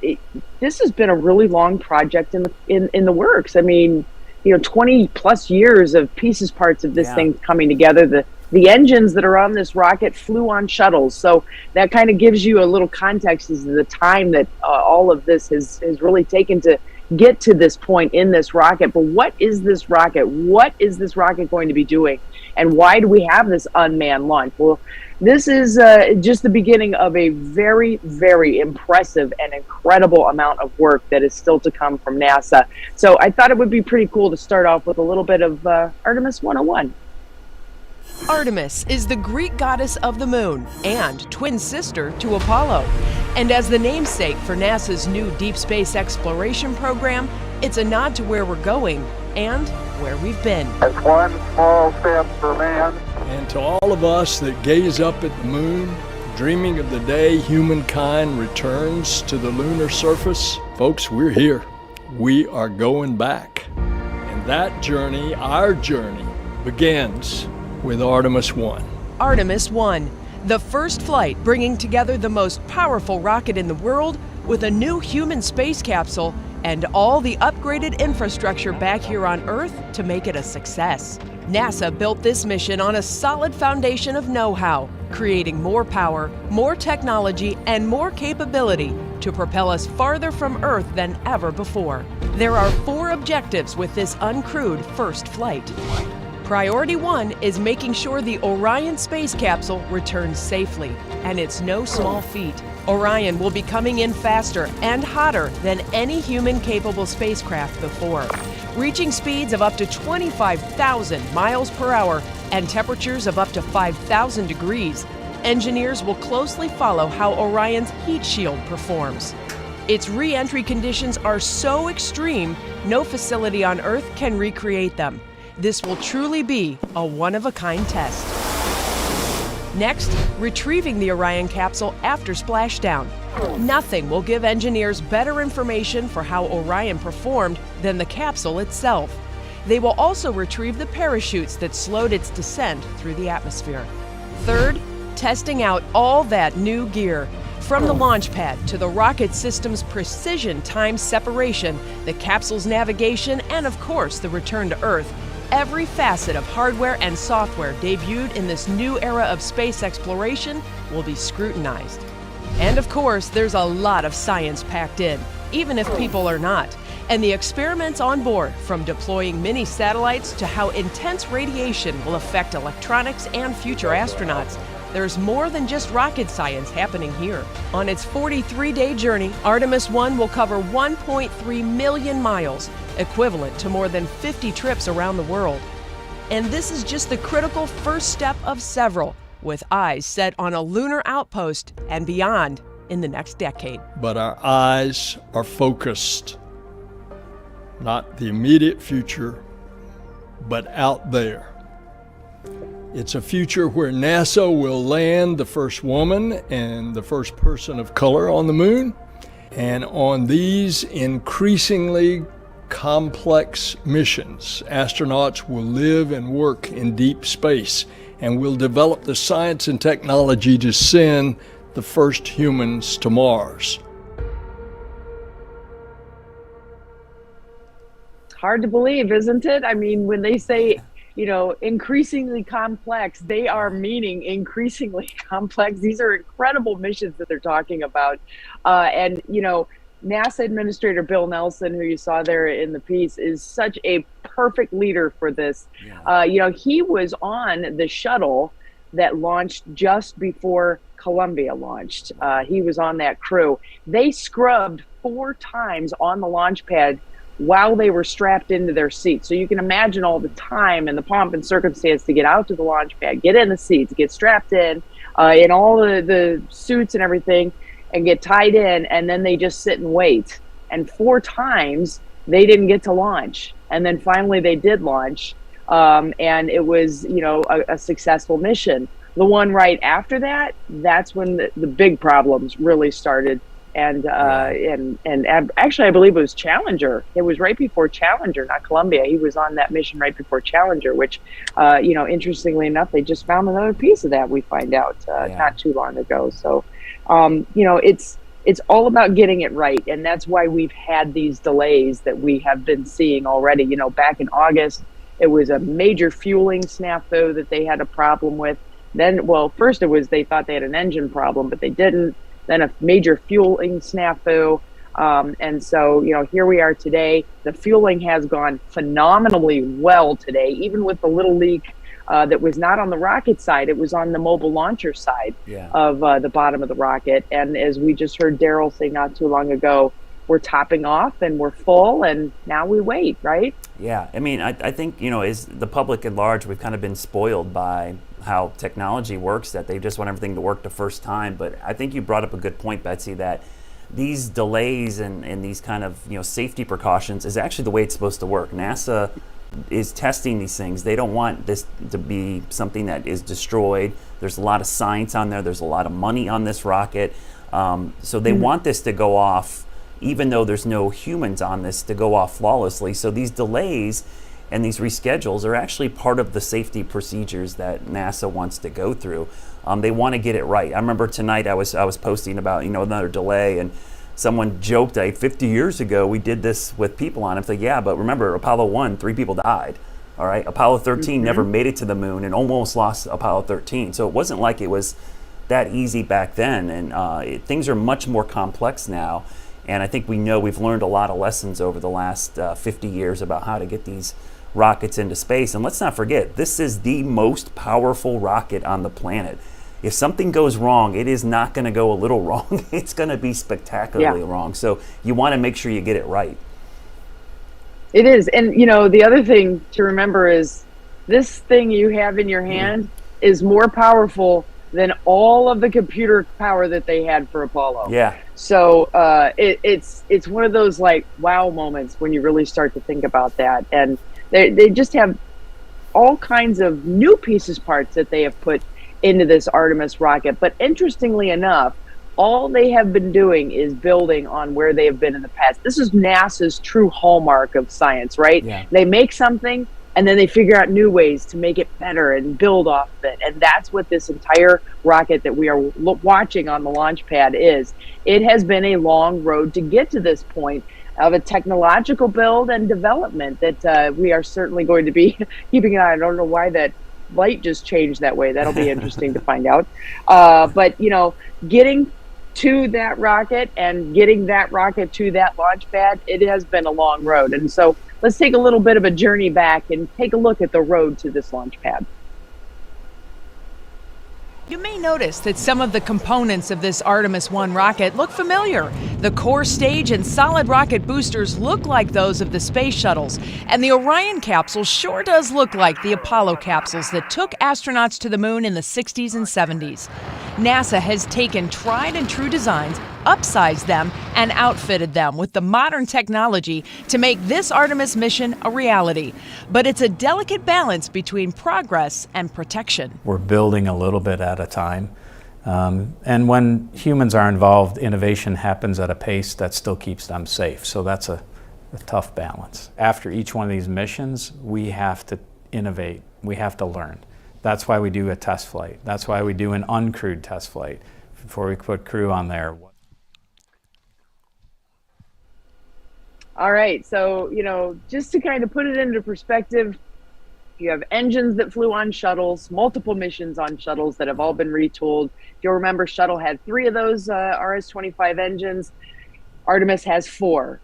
this has been a really long project in the works. I mean, 20 plus years of pieces, parts of this thing coming together. The engines that are on this rocket flew on shuttles. So that kind of gives you a little context as to the time that all of this has really taken to get to this point in this rocket. But what is this rocket? What is this rocket going to be doing? And why do we have this unmanned launch? Well, this is just the beginning of a very, very impressive and incredible amount of work that is still to come from NASA. So I thought it would be pretty cool to start off with a little bit of Artemis 101. Artemis is the Greek goddess of the moon and twin sister to Apollo. And as the namesake for NASA's new deep space exploration program, it's a nod to where we're going and where we've been. That's one small step for man. And to all of us that gaze up at the moon, dreaming of the day humankind returns to the lunar surface, folks, we're here. We are going back. And that journey, our journey, begins with Artemis I. Artemis I, the first flight bringing together the most powerful rocket in the world with a new human space capsule and all the upgraded infrastructure back here on Earth to make it a success. NASA built this mission on a solid foundation of know-how, creating more power, more technology, and more capability to propel us farther from Earth than ever before. There are 4 objectives with this uncrewed first flight. Priority 1 is making sure the Orion space capsule returns safely, and it's no small feat. Orion will be coming in faster and hotter than any human-capable spacecraft before, reaching speeds of up to 25,000 miles per hour and temperatures of up to 5,000 degrees. Engineers will closely follow how Orion's heat shield performs. Its re-entry conditions are so extreme, no facility on Earth can recreate them. This will truly be a one-of-a-kind test. Next, retrieving the Orion capsule after splashdown. Nothing will give engineers better information for how Orion performed than the capsule itself. They will also retrieve the parachutes that slowed its descent through the atmosphere. Third, testing out all that new gear. From the launch pad to the rocket system's precision time separation, the capsule's navigation, and of course the return to Earth, every facet of hardware and software debuted in this new era of space exploration will be scrutinized. And of course, there's a lot of science packed in, even if people are not. And the experiments on board, from deploying mini satellites to how intense radiation will affect electronics and future astronauts, there's more than just rocket science happening here. On its 43-day journey, Artemis I will cover 1.3 million miles, equivalent to more than 50 trips around the world. And this is just the critical first step of several, with eyes set on a lunar outpost and beyond in the next decade. But our eyes are focused, not the immediate future, but out there. It's a future where NASA will land the first woman and the first person of color on the moon. And on these increasingly complex missions, astronauts will live and work in deep space and will develop the science and technology to send the first humans to Mars. Hard to believe, isn't it? I mean, when they say, increasingly complex, they are meaning increasingly complex. These are incredible missions that they're talking about. And NASA Administrator Bill Nelson, who you saw there in the piece, is such a perfect leader for this. Yeah. He was on the shuttle that launched just before Columbia launched. He was on that crew. They scrubbed 4 times on the launch pad while they were strapped into their seats. So you can imagine all the time and the pomp and circumstance to get out to the launch pad, get in the seats, get strapped in all the suits and everything, and get tied in, and then they just sit and wait. And 4 times they didn't get to launch. And then finally they did launch, and it was, a successful mission. The one right after that, that's when the big problems really started. And actually, I believe it was Challenger. It was right before Challenger, not Columbia. He was on that mission right before Challenger, which, interestingly enough, they just found another piece of that, we find out not too long ago. So, it's all about getting it right. And that's why we've had these delays that we have been seeing already. You know, back in August, it was a major fueling snafu that they had a problem with. Then, well, first it was they thought they had an engine problem, but they didn't. Then a major fueling snafu. And so, you know, here we are today. The fueling has gone phenomenally well today, even with the little leak that was not on the rocket side. It was on the mobile launcher side of the bottom of the rocket. And as we just heard Daryl say not too long ago, we're topping off and we're full, and now we wait, right? Yeah, I mean, I think, you know, as the public at large, we've kind of been spoiled by how technology works, that they just want everything to work the first time. But I think you brought up a good point, Betsy, that these delays and these kind of, you know, safety precautions is actually the way it's supposed to work. NASA is testing these things. They don't want this to be something that is destroyed. There's a lot of science on there. There's a lot of money on this rocket. So they want this to go off, even though there's no humans on this, to go off flawlessly. So these delays and these reschedules are actually part of the safety procedures that NASA wants to go through. They want to get it right. I remember tonight I was posting about, you know, another delay, and someone joked, 50 years ago we did this with people on it. It's like, yeah, but remember Apollo 1, 3 people died. All right, Apollo 13 never made it to the moon and almost lost Apollo 13. So it wasn't like it was that easy back then, and things are much more complex now. And I think we've learned a lot of lessons over the last 50 years about how to get these rockets into space. And let's not forget, this is the most powerful rocket on the planet. If something goes wrong, it is not going to go a little wrong. It's going to be spectacularly wrong. So you want to make sure you get it right. It is. And, you know, the other thing to remember is this thing you have in your hand is more powerful than all of the computer power that they had for Apollo. Yeah. So it's one of those like wow moments when you really start to think about that. And they just have all kinds of new parts that they have put into this Artemis rocket. But interestingly enough, all they have been doing is building on where they have been in the past. This is NASA's true hallmark of science, right? Yeah. They make something and then they figure out new ways to make it better and build off of it. And that's what this entire rocket that we are watching on the launch pad is. It has been a long road to get to this point of a technological build and development that we are certainly going to be keeping an eye on. I don't know why that light just changed that way. That'll be interesting to find out. But, you know, getting to that rocket and getting that rocket to that launch pad, it has been a long road. And so let's take a little bit of a journey back and take a look at the road to this launch pad. You may notice that some of the components of this Artemis I rocket look familiar. The core stage and solid rocket boosters look like those of the space shuttles, and the Orion capsule sure does look like the Apollo capsules that took astronauts to the moon in the 60s and 70s. NASA has taken tried and true designs, upsized them, and outfitted them with the modern technology to make this Artemis mission a reality. But it's a delicate balance between progress and protection. We're building a little bit at a time. And when humans are involved, innovation happens at a pace that still keeps them safe. So that's a tough balance. After each one of these missions, we have to innovate. We have to learn. That's why we do a test flight. That's why we do an uncrewed test flight before we put crew on there. All right, so, you know, just to kind of put it into perspective, you have engines that flew on shuttles, multiple missions on shuttles that have all been retooled. If you'll remember, Shuttle had 3 of those RS-25 engines. Artemis has 4.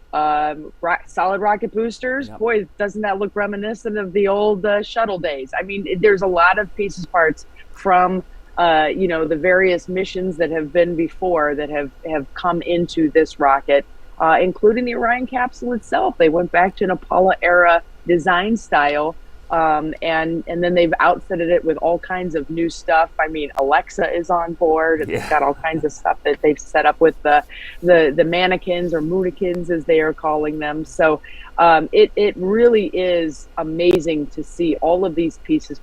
Solid rocket boosters, yep. Boy, doesn't that look reminiscent of the old shuttle days? I mean, there's a lot of parts from, you know, the various missions that have been before that have come into this rocket, including the Orion capsule itself. They went back to an Apollo era design style. And then they've outfitted it with all kinds of new stuff. I mean, Alexa is on board, and they've got all kinds of stuff that they've set up with the mannequins, or moonikins as they are calling them. So it really is amazing to see all of these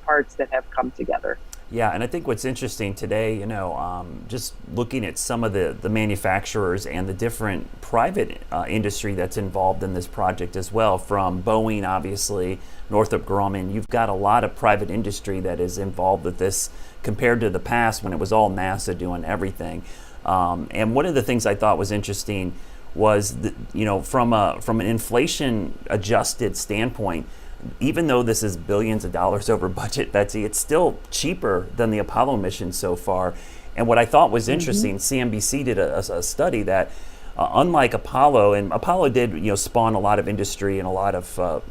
parts that have come together. Yeah, and I think what's interesting today, you know, just looking at some of the manufacturers and the different private industry that's involved in this project as well, from Boeing, obviously, Northrop Grumman. You've got a lot of private industry that is involved with this compared to the past when it was all NASA doing everything. And one of the things I thought was interesting was, from an inflation adjusted standpoint, even though this is billions of dollars over budget, Betsy, it's still cheaper than the Apollo mission so far. And what I thought was interesting, CNBC did a study that, unlike Apollo, and Apollo did spawn a lot of industry and a lot of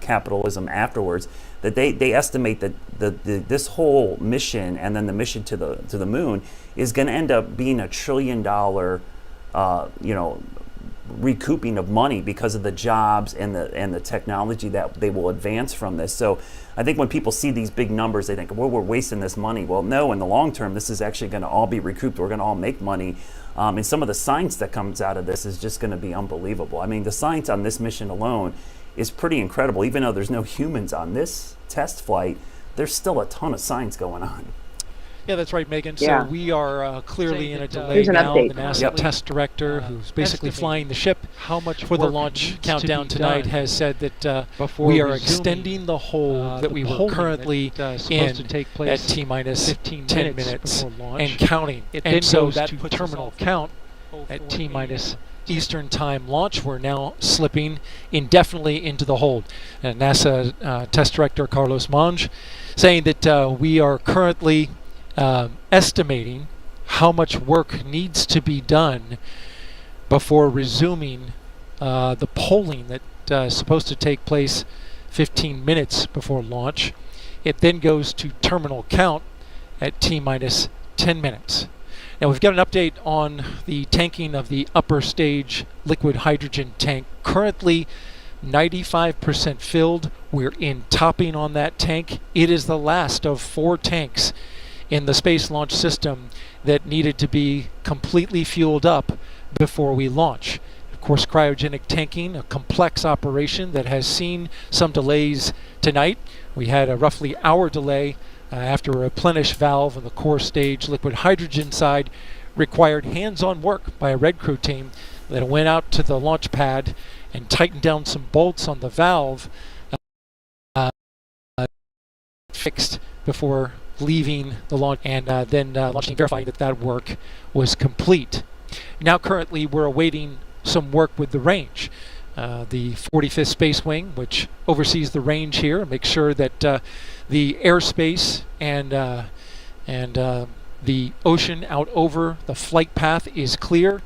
capitalism afterwards, that they estimate that this whole mission and then the mission to the moon is going to end up being $1 trillion recouping of money because of the jobs and the technology that they will advance from this. So I think when people see these big numbers, they think, well, we're wasting this money. Well, no, in the long term, this is actually going to all be recouped. We're going to all make money. And some of the science that comes out of this is just going to be unbelievable. I mean, the science on this mission alone is pretty incredible. Even though there's no humans on this test flight, there's still a ton of science going on. Yeah, that's right, Megan. Yeah. So we are clearly in a delay now. The NASA test director, who's basically flying the ship for the launch countdown tonight, has said that we are extending the hold that we were currently in at T-minus 10 minutes and counting. And so that puts terminal count at T-minus Eastern Time launch. We're now slipping indefinitely into the hold. NASA test director Carlos Monge saying that we are currently estimating how much work needs to be done before resuming the polling that is supposed to take place 15 minutes before launch. It then goes to terminal count at T-minus 10 minutes. Now we've got an update on the tanking of the upper stage liquid hydrogen tank. Currently 95% filled. We're in topping on that tank. It is the last of 4 tanks in the Space Launch System that needed to be completely fueled up before we launch. Of course, cryogenic tanking, a complex operation that has seen some delays tonight. We had a roughly hour delay after a replenish valve on the core stage liquid hydrogen side required hands-on work by a red crew team that went out to the launch pad and tightened down some bolts on the valve fixed before leaving the launch, and then launching, verifying that work was complete. Now currently we're awaiting some work with the range. The 45th Space Wing, which oversees the range here, makes sure that the airspace and the ocean out over the flight path is clear,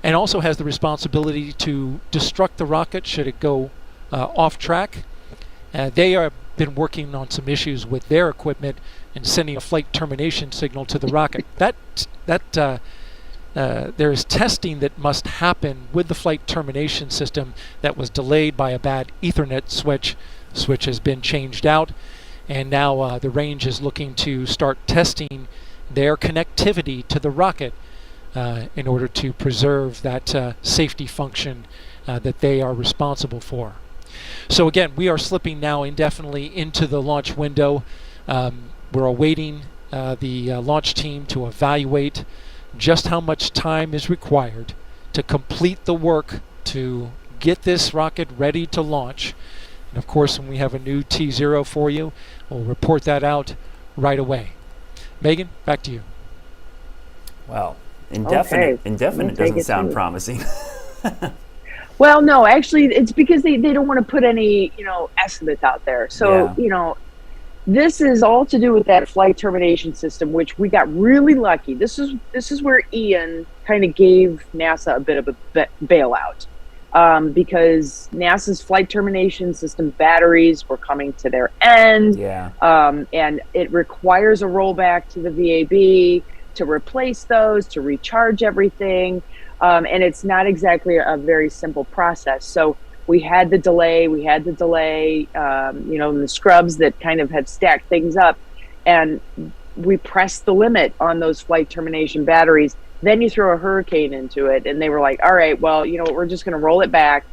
and also has the responsibility to destruct the rocket should it go off track. They have been working on some issues with their equipment and sending a flight termination signal to the rocket. There is testing that must happen with the flight termination system that was delayed by a bad Ethernet switch. Switch has been changed out, and now the range is looking to start testing their connectivity to the rocket in order to preserve that safety function that they are responsible for. So again, we are slipping now indefinitely into the launch window. We're awaiting the launch team to evaluate just how much time is required to complete the work to get this rocket ready to launch. And of course, when we have a new T0 for you, we'll report that out right away. Megan, back to you. Wow. Indefinite doesn't sound promising. Well, no, actually, it's because they don't want to put any, estimates out there. So, this is all to do with that flight termination system, which we got really lucky. This is where Ian kind of gave NASA a bit of a bailout, because NASA's flight termination system batteries were coming to their end. And it requires a rollback to the VAB to replace those, to recharge everything. And it's not exactly a very simple process. So we had the delay, and the scrubs that kind of had stacked things up, and we pressed the limit on those flight termination batteries. Then you throw a hurricane into it, and they were like, all right, well, we're just going to roll it back.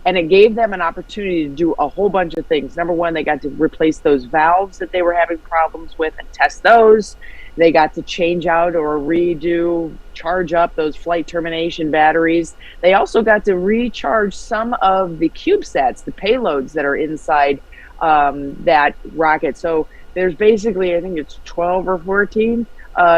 And it gave them an opportunity to do a whole bunch of things. Number one, they got to replace those valves that they were having problems with and test those. They got to change out or charge up those flight termination batteries. They also got to recharge some of the CubeSats, the payloads that are inside that rocket. So there's basically, I think it's 12 or 14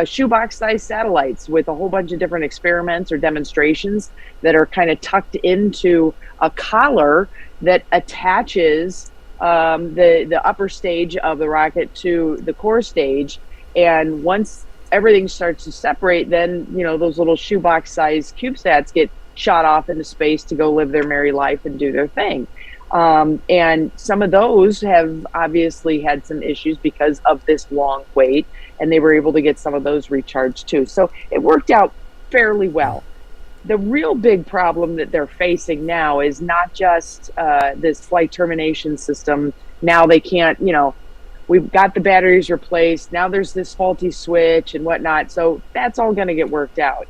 shoebox-sized satellites with a whole bunch of different experiments or demonstrations that are kind of tucked into a collar that attaches the upper stage of the rocket to the core stage. And once everything starts to separate, then, you know, those little shoebox-sized CubeSats get shot off into space to go live their merry life and do their thing. And some of those have obviously had some issues because of this long wait, and they were able to get some of those recharged too. So it worked out fairly well. The real big problem that they're facing now is not just this flight termination system. Now they can't, you know, we've got the batteries replaced. Now there's this faulty switch and whatnot. So that's all going to get worked out.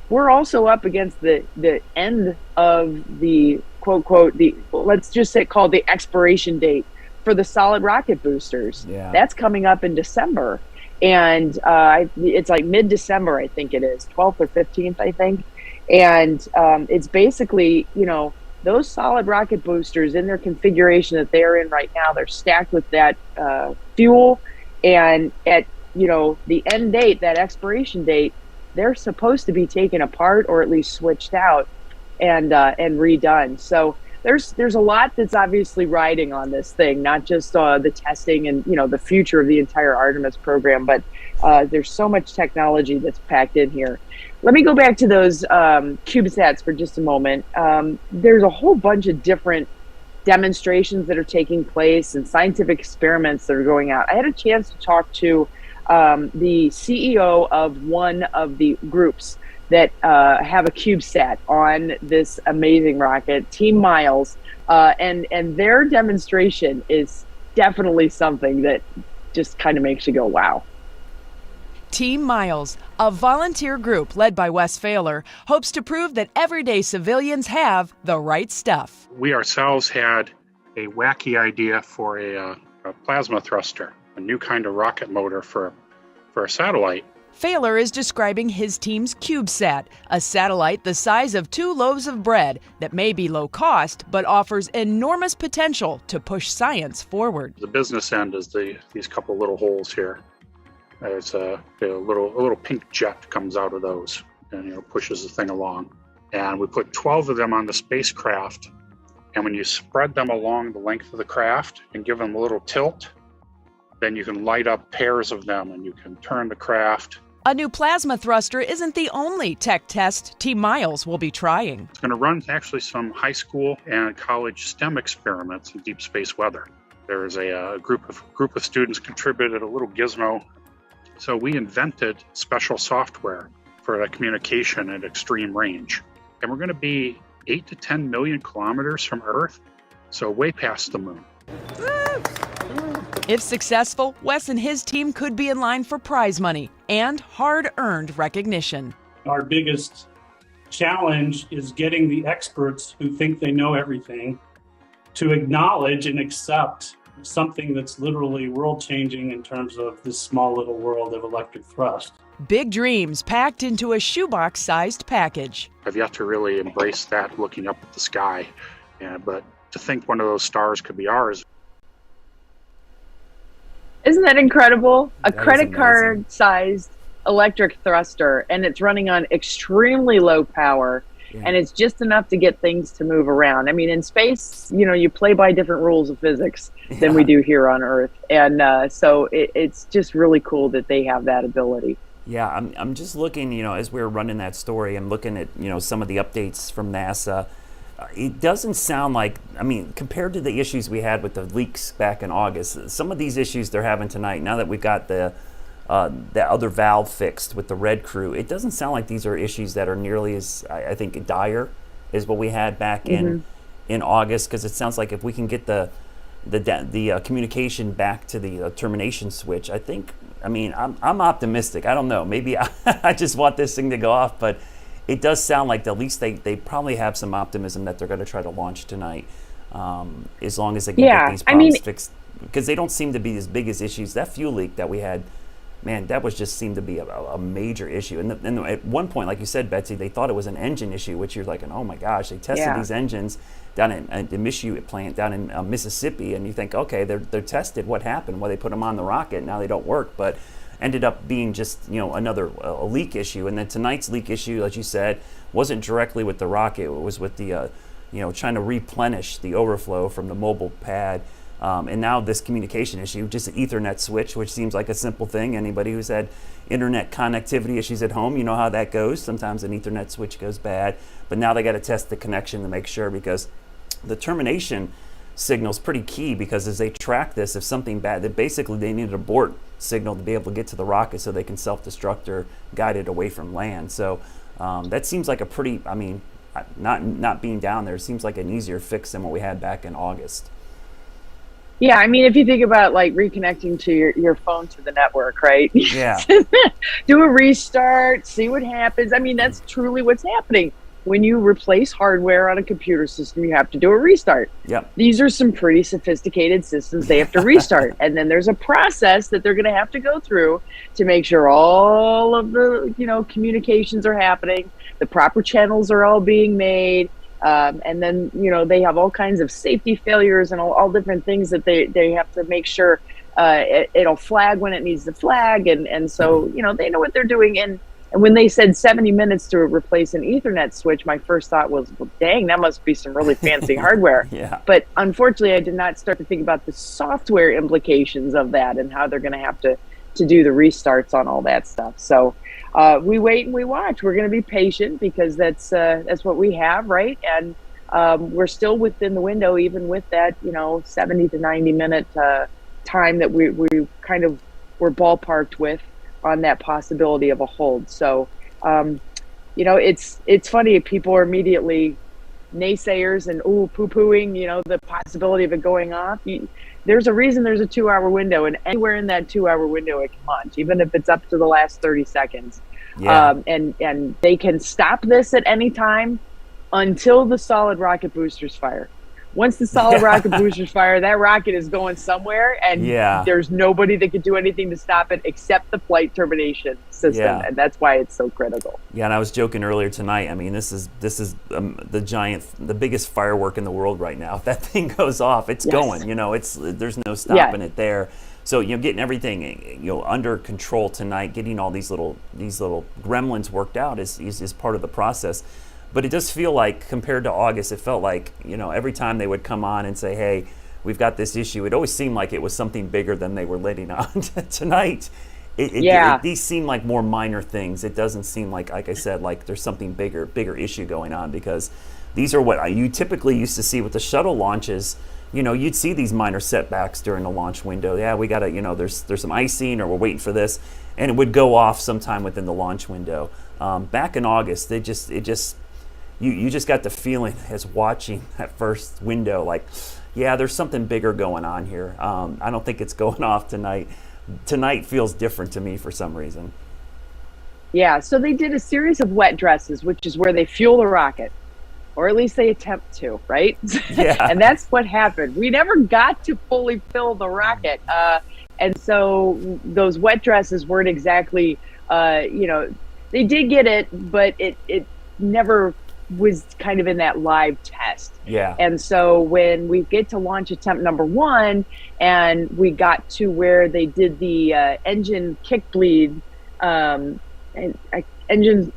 We're also up against the end of the quote, let's just say called the expiration date for the solid rocket boosters. Yeah. That's coming up in December. And it's like mid-December, I think it is, 12th or 15th, I think. And it's basically, you know, those solid rocket boosters in their configuration that they're in right now, they're stacked with that fuel. And at, you know, the end date, that expiration date, they're supposed to be taken apart or at least switched out and redone. So there's a lot that's obviously riding on this thing, not just the testing and, you know, the future of the entire Artemis program, but there's so much technology that's packed in here. Let me go back to those CubeSats for just a moment. There's a whole bunch of different demonstrations that are taking place and scientific experiments that are going out. I had a chance to talk to the CEO of one of the groups that have a CubeSat on this amazing rocket, Team Miles, and their demonstration is definitely something that just kind of makes you go, wow. Team Miles, a volunteer group led by Wes Failer, hopes to prove that everyday civilians have the right stuff. We ourselves had a wacky idea for a plasma thruster, a new kind of rocket motor for a satellite. Failer is describing his team's CubeSat, a satellite the size of 2 loaves of bread that may be low cost, but offers enormous potential to push science forward. The business end is these couple little holes here. It's a little pink jet comes out of those and, you know, pushes the thing along. And we put 12 of them on the spacecraft. And when you spread them along the length of the craft and give them a little tilt, then you can light up pairs of them and you can turn the craft. A new plasma thruster isn't the only tech test Team Miles will be trying. It's going to run actually some high school and college STEM experiments in deep space weather. There is a group of students contributed a little gizmo. So we invented special software for that communication at extreme range. And we're going to be 8 to 10 million kilometers from Earth, so way past the moon. If successful, Wes and his team could be in line for prize money and hard-earned recognition. Our biggest challenge is getting the experts who think they know everything to acknowledge and accept something that's literally world-changing in terms of this small little world of electric thrust. Big dreams packed into a shoebox-sized package. I've yet to really embrace that looking up at the sky, but to think one of those stars could be ours. Isn't that incredible? A That credit is card sized electric thruster, and it's running on extremely low power. Yeah. And it's just enough to get things to move around. I mean, in space, you know, you play by different rules of physics than we do here on Earth. And so it's just really cool that they have that ability. Yeah, I'm just looking, you know, as we were running that story, I'm looking at, you know, some of the updates from NASA. It doesn't sound like, I mean, compared to the issues we had with the leaks back in August, some of these issues they're having tonight, now that we've got the other valve fixed with the red crew, it doesn't sound like these are issues that are nearly as, I think, dire as what we had back in August, because it sounds like if we can get the communication back to the termination switch, I think, I mean, I'm optimistic. I don't know, maybe I just want this thing to go off, but it does sound like at least they probably have some optimism that they're going to try to launch tonight, as long as they can get these problems fixed, because they don't seem to be as big as issues. That fuel leak that we had, man, that was just seemed to be a major issue. And at one point, like you said, Betsy, they thought it was an engine issue, which you're like, oh my gosh, they tested these engines down at the Michigan plant down in Mississippi, and you think, okay, they're tested. What happened? Well, they put them on the rocket. Now they don't work. But ended up being just another a leak issue. And then tonight's leak issue, as you said, wasn't directly with the rocket. It was with the trying to replenish the overflow from the mobile pad. And now this communication issue, just an Ethernet switch, which seems like a simple thing. Anybody who's had internet connectivity issues at home, you know how that goes. Sometimes an Ethernet switch goes bad, but now they got to test the connection to make sure, because the termination signal is pretty key, because as they track this, if something bad, that basically they need an abort signal to be able to get to the rocket so they can self-destruct or guide it away from land. So that seems like a pretty, not being down there seems like an easier fix than what we had back in August. Yeah, I mean, if you think about like reconnecting to your phone to the network, right? Yeah. Do a restart, see what happens. I mean, that's truly what's happening. When you replace hardware on a computer system, you have to do a restart. Yep. These are some pretty sophisticated systems. They have to restart. And then there's a process that they're going to have to go through to make sure all of the, communications are happening. The proper channels are all being made. And then, they have all kinds of safety failures and all different things that they have to make sure it'll flag when it needs to flag. And so, they know what they're doing. And when they said 70 minutes to replace an Ethernet switch, my first thought was, well, dang, that must be some really fancy hardware. Yeah. But unfortunately, I did not start to think about the software implications of that and how they're going to have to do the restarts on all that stuff. So we wait and we watch. We're going to be patient, because that's what we have, right? And we're still within the window, even with that 70 to 90 minute time that we kind of were ballparked with on that possibility of a hold. So it's funny, people are immediately naysayers and poo-pooing the possibility of it going off. There's a reason there's a 2-hour window, and anywhere in that 2-hour window it can launch, even if it's up to the last 30 seconds. Yeah. And they can stop this at any time until the solid rocket boosters fire. Once the solid rocket boosters fire, that rocket is going somewhere, and there's nobody that could do anything to stop it except the flight termination system, and that's why it's so critical. Yeah, and I was joking earlier tonight. I mean, this is the biggest firework in the world right now. If that thing goes off, it's going. There's no stopping it there. So getting everything under control tonight, getting all these little gremlins worked out is part of the process. But it does feel like, compared to August, it felt like, every time they would come on and say, hey, we've got this issue, it always seemed like it was something bigger than they were letting on. Tonight, these seem like more minor things. It doesn't seem like I said, like there's something bigger issue going on, because these are what you typically used to see with the shuttle launches. You'd see these minor setbacks during the launch window. Yeah, we got to, there's some icing, or we're waiting for this, and it would go off sometime within the launch window. Back in August, you just got the feeling as watching that first window, like, yeah, there's something bigger going on here. I don't think it's going off tonight. Tonight feels different to me for some reason. Yeah, so they did a series of wet dresses, which is where they fuel the rocket, or at least they attempt to, right? Yeah. And that's what happened. We never got to fully fill the rocket. And so those wet dresses weren't exactly, they did get it, but it never was kind of in that live test. Yeah. And so when we get to launch attempt number 1, and we got to where they did the engine kick bleed, engine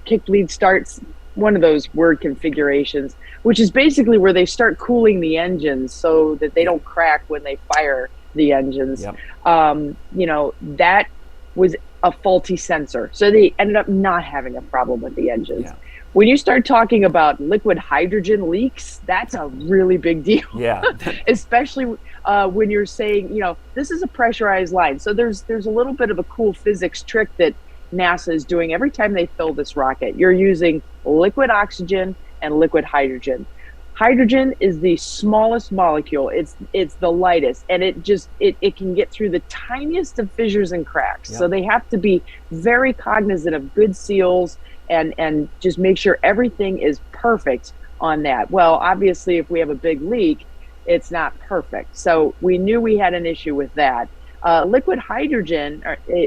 kick bleed starts, one of those word configurations, which is basically where they start cooling the engines so that they don't crack when they fire the engines. Yep. That was a faulty sensor. So they ended up not having a problem with the engines. Yeah. When you start talking about liquid hydrogen leaks, that's a really big deal. Yeah. Especially when you're saying, this is a pressurized line. So there's a little bit of a cool physics trick that NASA is doing every time they fill this rocket. You're using liquid oxygen and liquid hydrogen. Hydrogen is the smallest molecule. It's the lightest, and it can get through the tiniest of fissures and cracks. Yep. So they have to be very cognizant of good seals and just make sure everything is perfect on that. Well, obviously, if we have a big leak, it's not perfect. So we knew we had an issue with that. Liquid hydrogen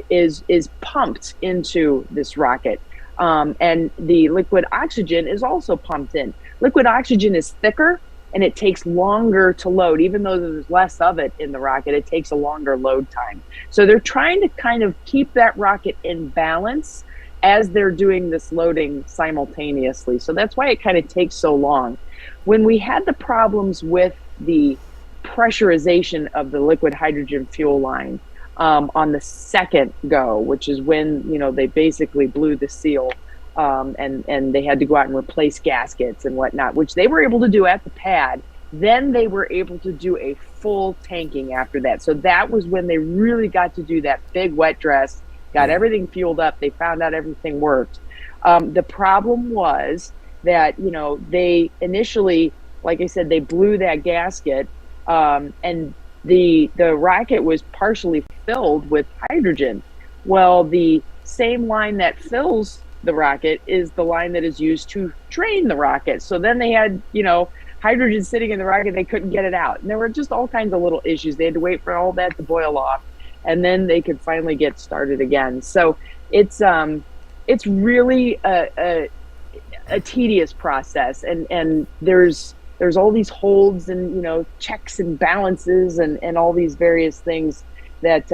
is pumped into this rocket, and the liquid oxygen is also pumped in. Liquid oxygen is thicker, and it takes longer to load. Even though there's less of it in the rocket, it takes a longer load time. So they're trying to kind of keep that rocket in balance as they're doing this loading simultaneously. So that's why it kind of takes so long. When we had the problems with the pressurization of the liquid hydrogen fuel line on the second go, which is when, you know, they basically blew the seal, and they had to go out and replace gaskets and whatnot, which they were able to do at the pad. Then they were able to do a full tanking after that. So that was when they really got to do that big wet dress, got everything fueled up. They found out everything worked. The problem was that, you know, they initially, like I said, they blew that gasket, and the rocket was partially filled with hydrogen. Well, the same line that fills the rocket is the line that is used to drain the rocket. So then they had, you know, hydrogen sitting in the rocket, they couldn't get it out. And there were just all kinds of little issues. They had to wait for all that to boil off, and then they could finally get started again. So it's really a tedious process, and there's all these holds and, you know, checks and balances and all these various things that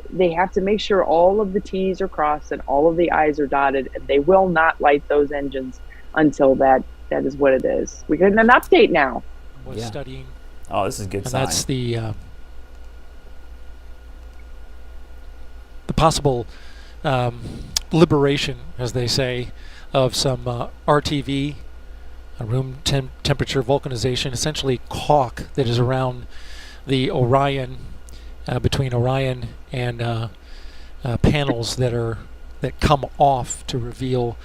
they have to make sure all of the T's are crossed and all of the I's are dotted, and they will not light those engines until that is what it is. We're getting an update now. Was studying. Oh, this is a good sign. And that's the possible liberation, as they say, of some RTV, room temperature vulcanization, essentially caulk that is around the Orion, between Orion and panels that come off to reveal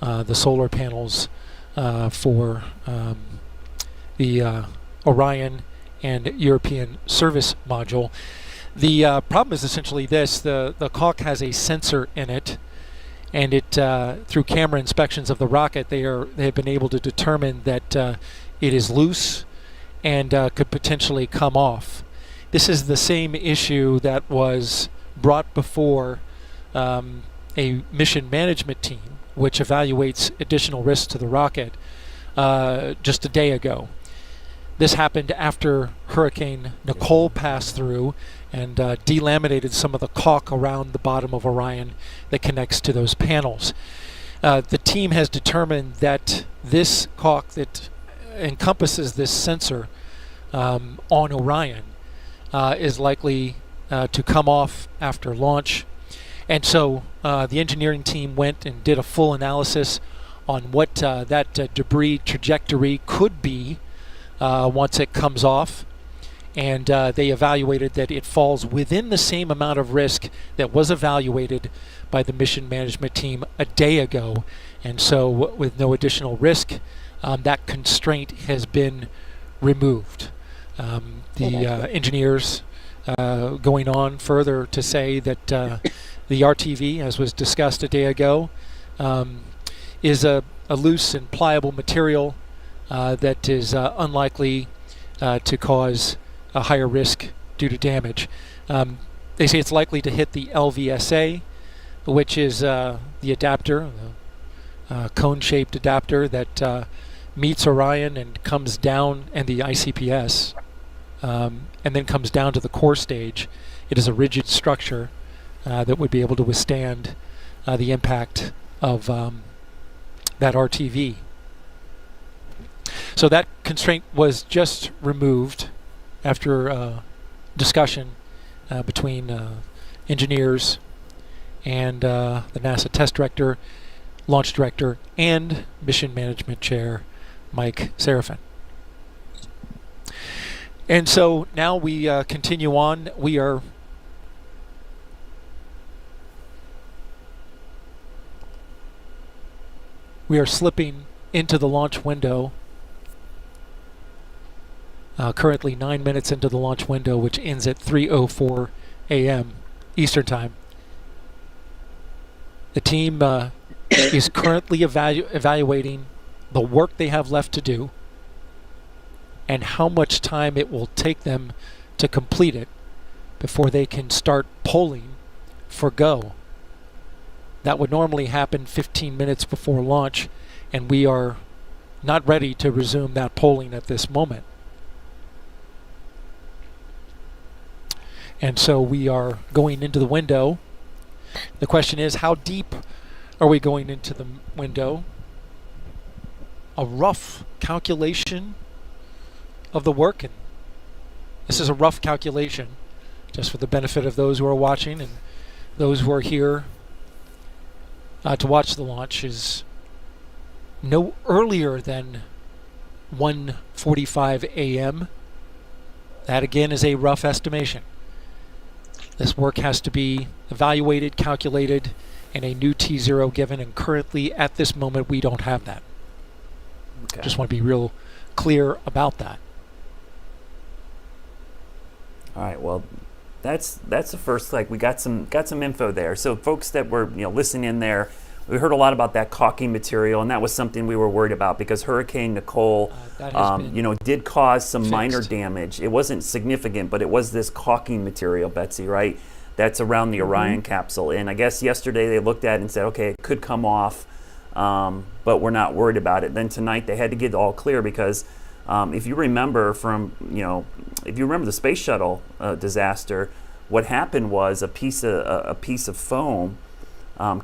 the solar panels for the Orion and European service module. The problem is essentially this: the caulk has a sensor in it, and it through camera inspections of the rocket, they have been able to determine that it is loose and could potentially come off. This is the same issue that was brought before a mission management team, which evaluates additional risks to the rocket, just a day ago. This happened after Hurricane Nicole passed through and delaminated some of the caulk around the bottom of Orion that connects to those panels. The team has determined that this caulk that encompasses this sensor on Orion is likely to come off after launch. And so the engineering team went and did a full analysis on what that debris trajectory could be once it comes off. And they evaluated that it falls within the same amount of risk that was evaluated by the mission management team a day ago. And so with no additional risk, that constraint has been removed. The engineers going on further to say that the RTV, as was discussed a day ago, is a loose and pliable material that is unlikely to cause a higher risk due to damage. They say it's likely to hit the LVSA, which is the adapter, the cone-shaped adapter that meets Orion and comes down, and the ICPS, and then comes down to the core stage. It is a rigid structure that would be able to withstand the impact of that RTV. So that constraint was just removed after discussion between engineers and the NASA test director, launch director, and mission management chair Mike Sarafin. And so now we continue on. We are slipping into the launch window. Currently 9 minutes into the launch window, which ends at 3:04 a.m. Eastern Time. The team is currently evaluating the work they have left to do and how much time it will take them to complete it before they can start polling for go. That would normally happen 15 minutes before launch, and we are not ready to resume that polling at this moment. And so we are going into the window. The question is, how deep are we going into the window? A rough calculation of the work, and this is a rough calculation just for the benefit of those who are watching and those who are here to watch the launch, is no earlier than 1:45 a.m. That again is a rough estimation. This work has to be evaluated, calculated, and a new T0 given, and currently at this moment we don't have that. Okay. Just want to be real clear about that. All right, well, that's the first, like, we got some info there. So folks that were listening in there, we heard a lot about that caulking material, and that was something we were worried about because Hurricane Nicole did cause some minor damage. It wasn't significant, but it was this caulking material, Betsy, right? That's around the Orion capsule. And I guess yesterday they looked at it and said, okay, it could come off, but we're not worried about it. Then tonight they had to get all clear because if you remember the space shuttle disaster, what happened was a piece of foam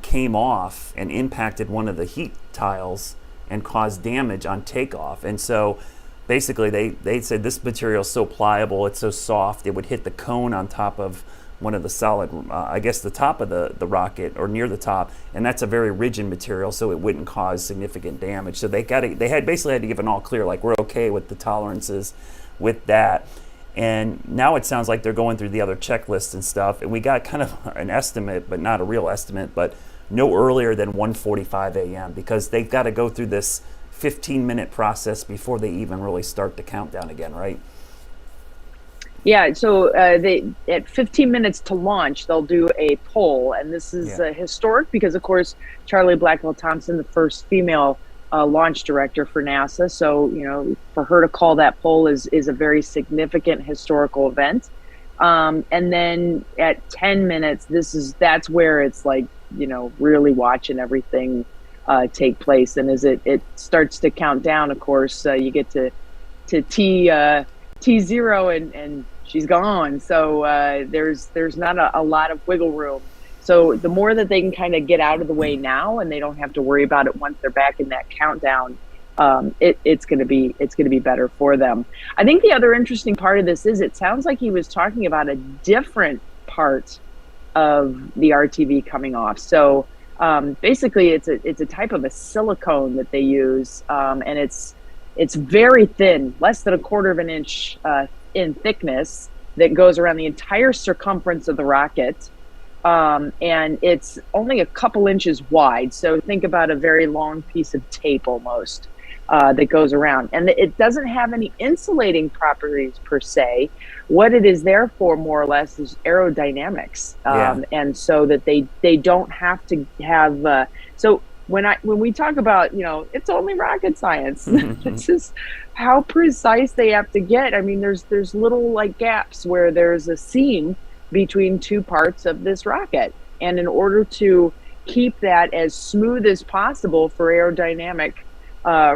came off and impacted one of the heat tiles and caused damage on takeoff. And so basically they said this material is so pliable, it's so soft, it would hit the cone on top of one of the solid, I guess the top of the rocket or near the top, and that's a very rigid material, so it wouldn't cause significant damage. So they basically had to give an all clear, like we're okay with the tolerances with that. And now it sounds like they're going through the other checklists and stuff, and we got kind of an estimate, but not a real estimate, but no earlier than 1:45 a.m. because they've got to go through this 15-minute process before they even really start the countdown again, right? Yeah, so they at 15 minutes to launch, they'll do a poll, and this is historic because, of course, Charlie Blackwell Thompson, the first female launch director for NASA, so for her to call that poll is a very significant historical event. And then at 10 minutes, that's where it's like really watching everything take place, and as it starts to count down, of course, you get to T0 and she's gone. So there's not a lot of wiggle room. So the more that they can kind of get out of the way now, and they don't have to worry about it once they're back in that countdown, it's going to be better for them. I think the other interesting part of this is it sounds like he was talking about a different part of the RTV coming off. So basically, it's a type of a silicone that they use, and it's very thin, less than 1/4 of an inch in thickness, that goes around the entire circumference of the rocket. And it's only a couple inches wide. So think about a very long piece of tape almost that goes around. And it doesn't have any insulating properties per se. What it is there for, more or less, is aerodynamics. And so that they don't have to have... so when we talk about, it's only rocket science. This is how precise they have to get. I mean, there's little like gaps where there's a seam between two parts of this rocket, and in order to keep that as smooth as possible for aerodynamic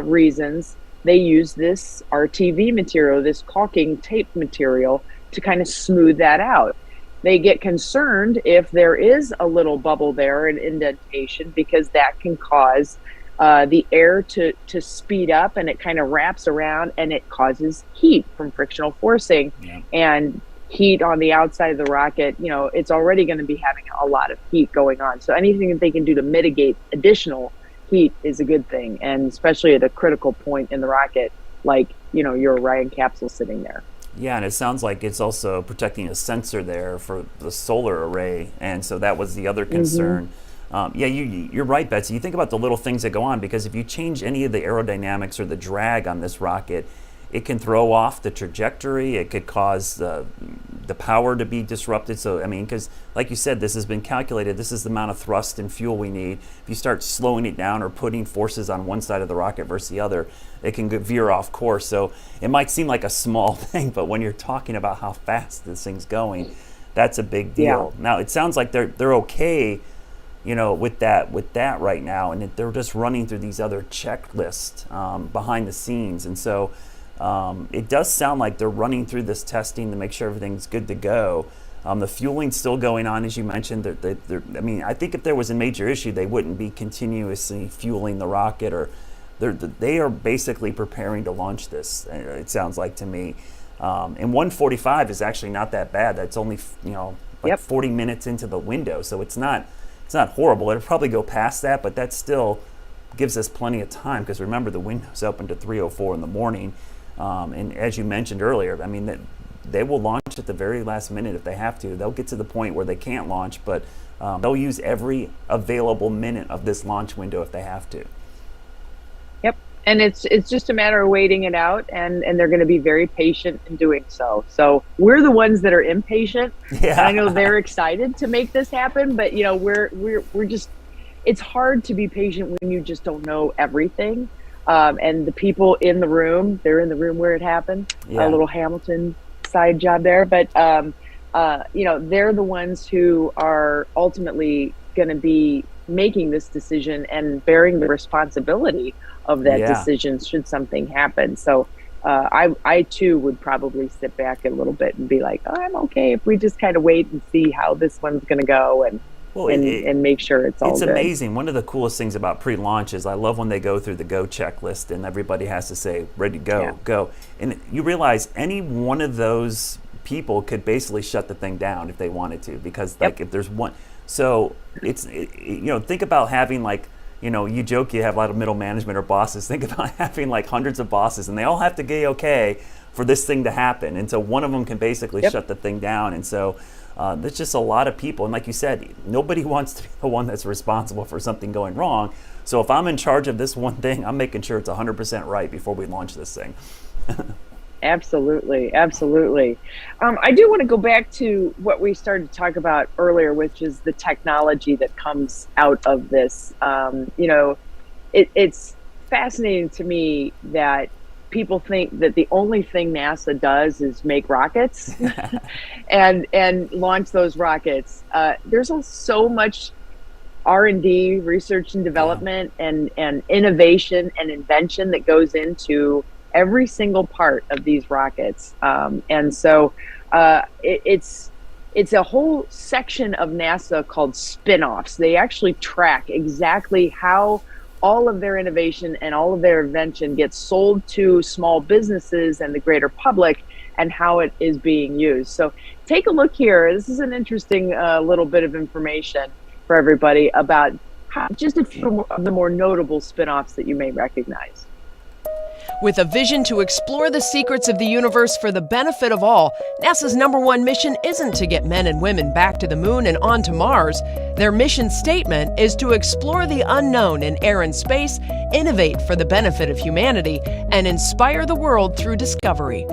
reasons, they use this RTV material, this caulking tape material, to kind of smooth that out. They get concerned if there is a little bubble there, an indentation, because that can cause the air to speed up, and it kind of wraps around and it causes heat from frictional forcing. And heat on the outside of the rocket, it's already going to be having a lot of heat going on. So anything that they can do to mitigate additional heat is a good thing, and especially at a critical point in the rocket, like your Orion capsule sitting there. Yeah, and it sounds like it's also protecting a sensor there for the solar array, and so that was the other concern. You're right, Betsy. You think about the little things that go on, because if you change any of the aerodynamics or the drag on this rocket, it can throw off the trajectory. It could cause the power to be disrupted. So, I mean, because like you said, this has been calculated. This is the amount of thrust and fuel we need. If you start slowing it down or putting forces on one side of the rocket versus the other, it can veer off course. So it might seem like a small thing, but when you're talking about how fast this thing's going, that's a big deal. Now, it sounds like they're okay, with that right now, and they're just running through these other checklists behind the scenes. And so it does sound like they're running through this testing to make sure everything's good to go. The fueling's still going on, as you mentioned. I mean, I think if there was a major issue, they wouldn't be continuously fueling the rocket, or they are basically preparing to launch this. It sounds like to me. And 1:45 is actually not that bad. That's only 40 minutes into the window, so it's not horrible. It'll probably go past that, but that still gives us plenty of time, because remember, the window's open to 3:04 in the morning. And as you mentioned earlier, I mean, they will launch at the very last minute if they have to. They'll get to the point where they can't launch, but they'll use every available minute of this launch window if they have to. Yep, and it's just a matter of waiting it out, and they're going to be very patient in doing so. So we're the ones that are impatient. Yeah. I know they're excited to make this happen, but we're just, it's hard to be patient when you just don't know everything. And the people in the room, they're in the room where it happened. Yeah. A little Hamilton side job there, but they're the ones who are ultimately going to be making this decision and bearing the responsibility of that decision should something happen. So I too would probably sit back a little bit and be like, oh, I'm okay if we just kind of wait and see how this one's going to go, and make sure it's all good. It's amazing. One of the coolest things about pre-launch is I love when they go through the go checklist and everybody has to say, ready to go, go. And you realize any one of those people could basically shut the thing down if they wanted to, because if there's one. So it's, think about having you joke you have a lot of middle management or bosses. Think about having hundreds of bosses, and they all have to get okay for this thing to happen. And so one of them can basically shut the thing down. And so there's just a lot of people, and like you said, nobody wants to be the one that's responsible for something going wrong. So if I'm in charge of this one thing, I'm making sure it's 100% right before we launch this thing. Absolutely. I do want to go back to what we started to talk about earlier, which is the technology that comes out of this. It's fascinating to me that people think that the only thing NASA does is make rockets and launch those rockets. There's so much R&D, research and development, and innovation and invention that goes into every single part of these rockets. And so it's a whole section of NASA called spin-offs. They actually track exactly how all of their innovation and all of their invention gets sold to small businesses and the greater public, and how it is being used. So take a look here. This is an interesting little bit of information for everybody about just a few of the more notable spin-offs that you may recognize. With a vision to explore the secrets of the universe for the benefit of all, NASA's #1 mission isn't to get men and women back to the moon and on to Mars. Their mission statement is to explore the unknown in air and space, innovate for the benefit of humanity, and inspire the world through discovery.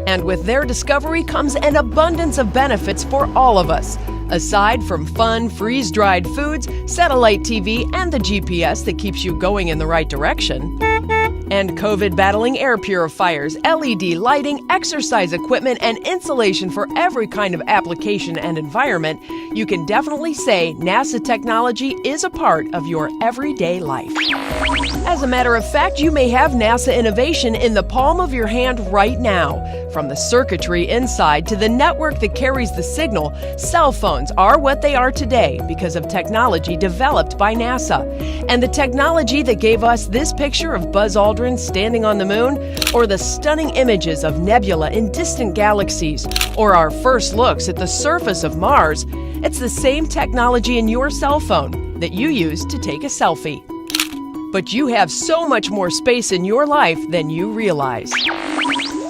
And with their discovery comes an abundance of benefits for all of us. Aside from fun, freeze-dried foods, satellite TV, and the GPS that keeps you going in the right direction, and COVID-battling air purifiers, LED lighting, exercise equipment, and insulation for every kind of application and environment, you can definitely say NASA technology is a part of your everyday life. As a matter of fact, you may have NASA innovation in the palm of your hand right now. From the circuitry inside to the network that carries the signal, cell phones are what they are today because of technology developed by NASA. And the technology that gave us this picture of Buzz Aldrin standing on the moon, or the stunning images of nebula in distant galaxies, or our first looks at the surface of Mars, it's the same technology in your cell phone that you use to take a selfie. But you have so much more space in your life than you realize.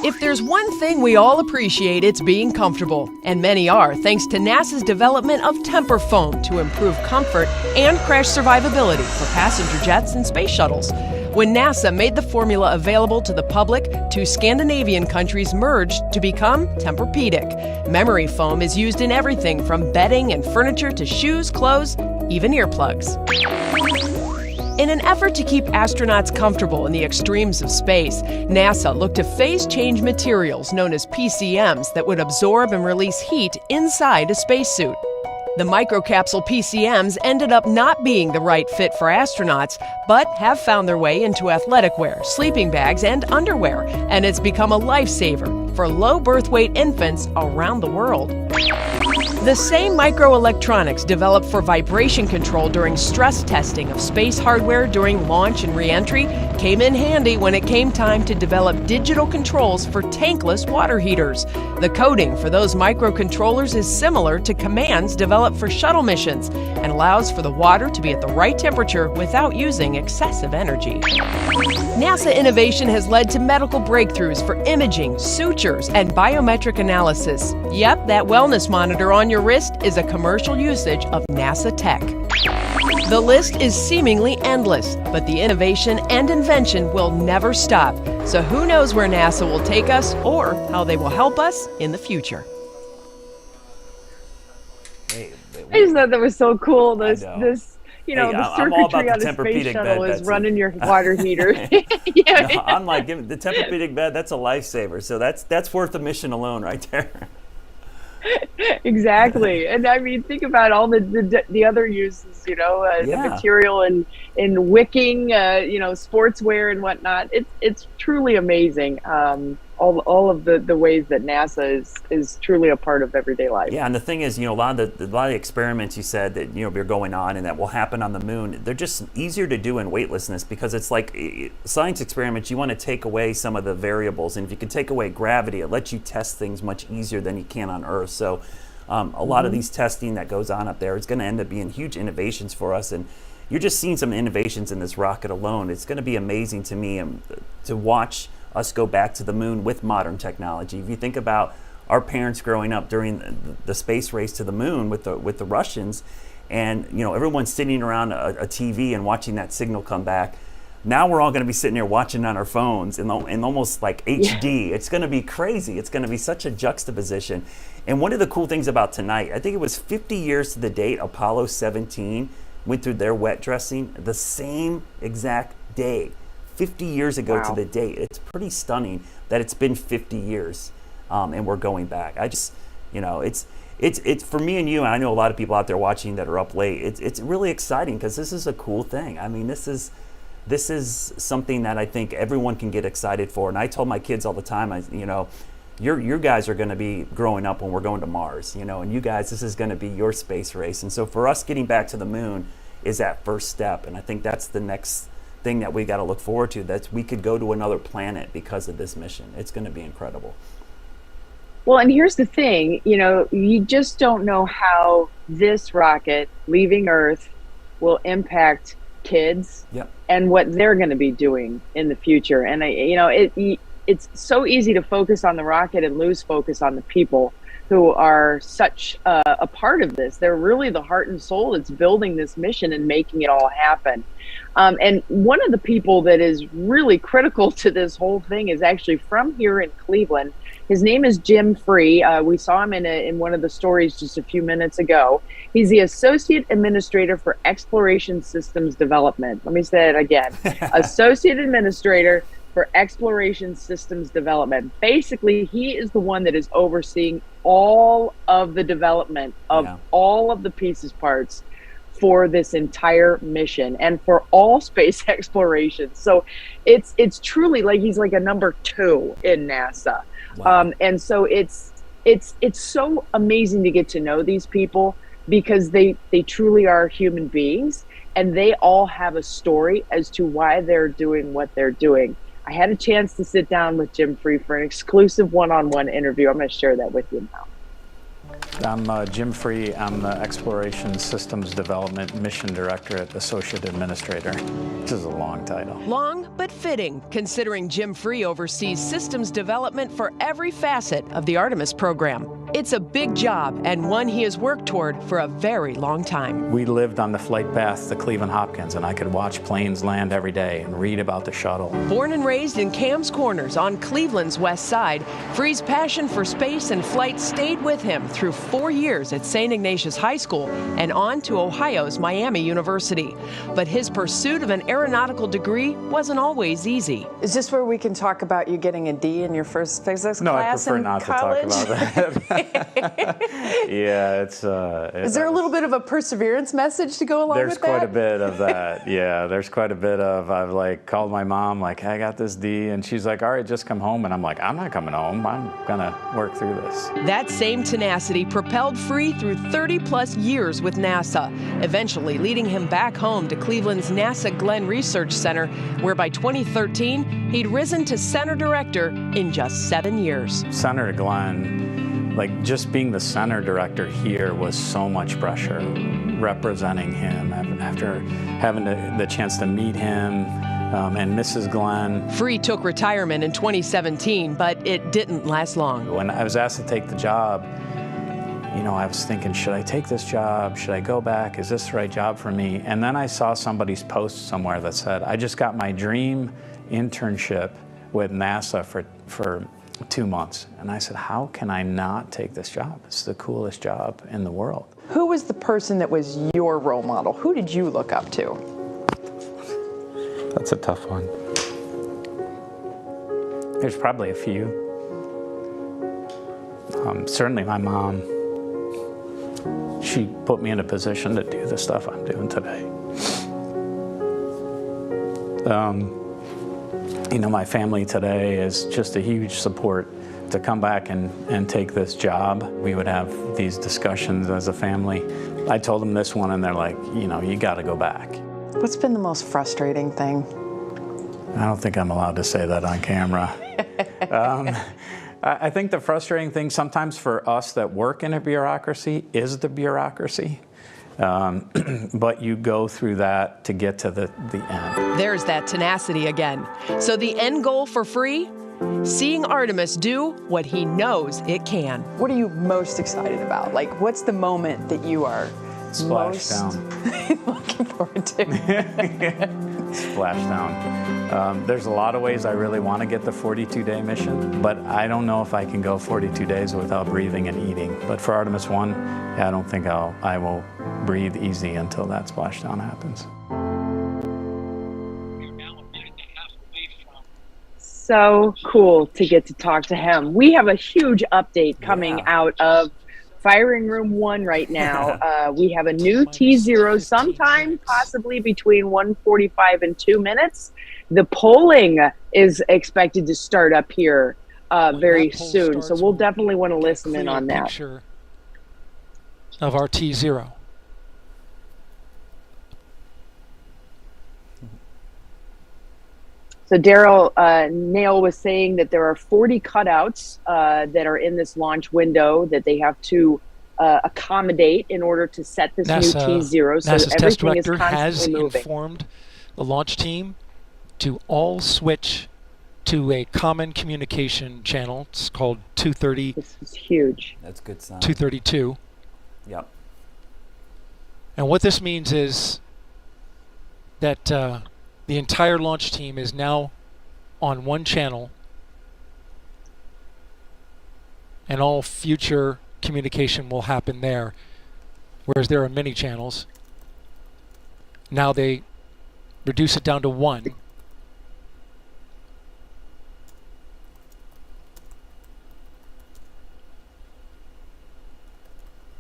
If there's one thing we all appreciate, it's being comfortable. And many are, thanks to NASA's development of temper foam to improve comfort and crash survivability for passenger jets and space shuttles. When NASA made the formula available to the public, 2 Scandinavian countries merged to become Tempur-Pedic. Memory foam is used in everything from bedding and furniture to shoes, clothes, even earplugs. In an effort to keep astronauts comfortable in the extremes of space, NASA looked to phase-change materials known as PCMs that would absorb and release heat inside a spacesuit. The microcapsule PCMs ended up not being the right fit for astronauts, but have found their way into athletic wear, sleeping bags, and underwear, and it's become a lifesaver for low birth weight infants around the world. The same microelectronics developed for vibration control during stress testing of space hardware during launch and re-entry came in handy when it came time to develop digital controls for tankless water heaters. The coding for those microcontrollers is similar to commands developed for shuttle missions and allows for the water to be at the right temperature without using excessive energy. NASA innovation has led to medical breakthroughs for imaging, sutures, and biometric analysis. Yep, that wellness monitor on your wrist is a commercial usage of NASA tech. The list is seemingly endless, but the innovation and invention will never stop. So who knows where NASA will take us or how they will help us in the future. I just thought that was so cool. The circuitry on the space shuttle is running your water heater. No, I'm like, the Tempur-Pedic bed, that's a lifesaver. So that's worth the mission alone right there. Exactly. And I mean, think about all the other uses, the material in wicking, sportswear and whatnot. It's truly amazing. All of the ways that NASA is truly a part of everyday life. Yeah, and the thing is, a lot of the experiments you said that are going on and that will happen on the moon, they're just easier to do in weightlessness because it's like science experiments. You want to take away some of the variables, and if you can take away gravity, it lets you test things much easier than you can on Earth. So, a lot of these testing that goes on up there is going to end up being huge innovations for us, and you're just seeing some innovations in this rocket alone. It's going to be amazing to me to watch us go back to the moon with modern technology. If you think about our parents growing up during the space race to the moon with the Russians, and everyone's sitting around a TV and watching that signal come back. Now we're all going to be sitting there watching on our phones in almost like HD. It's going to be crazy. It's going to be such a juxtaposition. And one of the cool things about tonight, I think it was 50 years to the date Apollo 17 went through their wet dressing, the same exact day. 50 years ago to the date. It's pretty stunning that it's been 50 years and we're going back. I just, it's for me and you, and I know a lot of people out there watching that are up late, it's really exciting because this is a cool thing. I mean, this is something that I think everyone can get excited for. And I told my kids all the time, you guys are going to be growing up when we're going to Mars, and you guys, this is going to be your space race. And so for us getting back to the moon is that first step. And I think that's the next thing that we got to look forward to, that we could go to another planet because of this mission. It's going to be incredible. Well, and here's the thing, you just don't know how this rocket leaving Earth will impact kids and what they're going to be doing in the future. And it's so easy to focus on the rocket and lose focus on the people who are such a part of this. They're really the heart and soul that's building this mission and making it all happen. And one of the people that is really critical to this whole thing is actually from here in Cleveland. His name is Jim Free. We saw him in one of the stories just a few minutes ago. He's the Associate Administrator for Exploration Systems Development. Let me say it again. Associate Administrator for Exploration Systems Development. Basically, he is the one that is overseeing all of the development of all of the pieces parts for this entire mission and for all space exploration. So it's truly like he's like a number 2 in NASA. Wow. And so it's so amazing to get to know these people because they truly are human beings and they all have a story as to why they're doing what they're doing. I had a chance to sit down with Jim Free for an exclusive one-on-one interview. I'm going to share that with you now. I'm Jim Free. I'm the Exploration Systems Development Mission Director at Associate Administrator. This is a long title. Long but fitting, considering Jim Free oversees systems development for every facet of the Artemis program. It's a big job and one he has worked toward for a very long time. We lived on the flight path to Cleveland Hopkins, and I could watch planes land every day and read about the shuttle. Born and raised in Cam's Corners on Cleveland's west side, Free's passion for space and flight stayed with him through 4 years at St. Ignatius High School and on to Ohio's Miami University. But his pursuit of an aeronautical degree wasn't always easy. Is this where we can talk about you getting a D in your first physics class in college? No, I prefer not to talk about that. Yeah, it's. Is there a little bit of a perseverance message to go along There's with that? quite a bit of that. Yeah, there's quite a bit of. I've like called my mom, like, hey, I got this D, and she's like, all right, just come home, and I'm like, I'm not coming home. I'm gonna work through this. That same tenacity propelled Free through 30-plus years with NASA, eventually leading him back home to Cleveland's NASA Glenn Research Center, where by 2013, he'd risen to center director in just 7 years. Senator Glenn, like just being the center director here was so much pressure, representing him after having the chance to meet him and Mrs. Glenn. Free took retirement in 2017, but it didn't last long. When I was asked to take the job, you know, I was thinking, should I take this job? Should I go back? Is this the right job for me? And then I saw somebody's post somewhere that said, I just got my dream internship with NASA for 2 months. And I said, how can I not take this job? It's the coolest job in the world. Who was the person that was your role model? Who did you look up to? That's a tough one. There's probably a few. Certainly my mom. She put me in a position to do the stuff I'm doing today. You know, my family today is just a huge support to come back and take this job. We would have these discussions as a family. I told them this one and they're like, you know, you gotta go back. What's been the most frustrating thing? I don't think I'm allowed to say that on camera. I think the frustrating thing sometimes for us that work in a bureaucracy is the bureaucracy. But you go through that to get to the end. There's that tenacity again. So the end goal for Free? Seeing Artemis do what he knows it can. What are you most excited about? Like, what's the moment that you are Splashdown. looking forward to? Splashdown. There's a lot of ways I really want to get the 42-day mission, but I don't know if I can go 42 days without breathing and eating. But for Artemis I, I don't think I will breathe easy until that splashdown happens. So cool to get to talk to him. We have a huge update coming out of Firing Room 1 right now. We have a new T0 sometime possibly between 1:45 and 2 minutes. The polling is expected to start up here very soon, so we'll definitely want to listen in on that. Picture of our T0. So Daryl Nail was saying that there are 40 cutouts that are in this launch window that they have to accommodate in order to set this new T0. So NASA's test everything is director has constantly moving. informed the launch team to all switch to a common communication channel. It's called 230. This is huge. That's a good sign. 232. Yep. And what this means is that the entire launch team is now on one channel, and all future communication will happen there, whereas there are many channels. Now they reduce it down to one.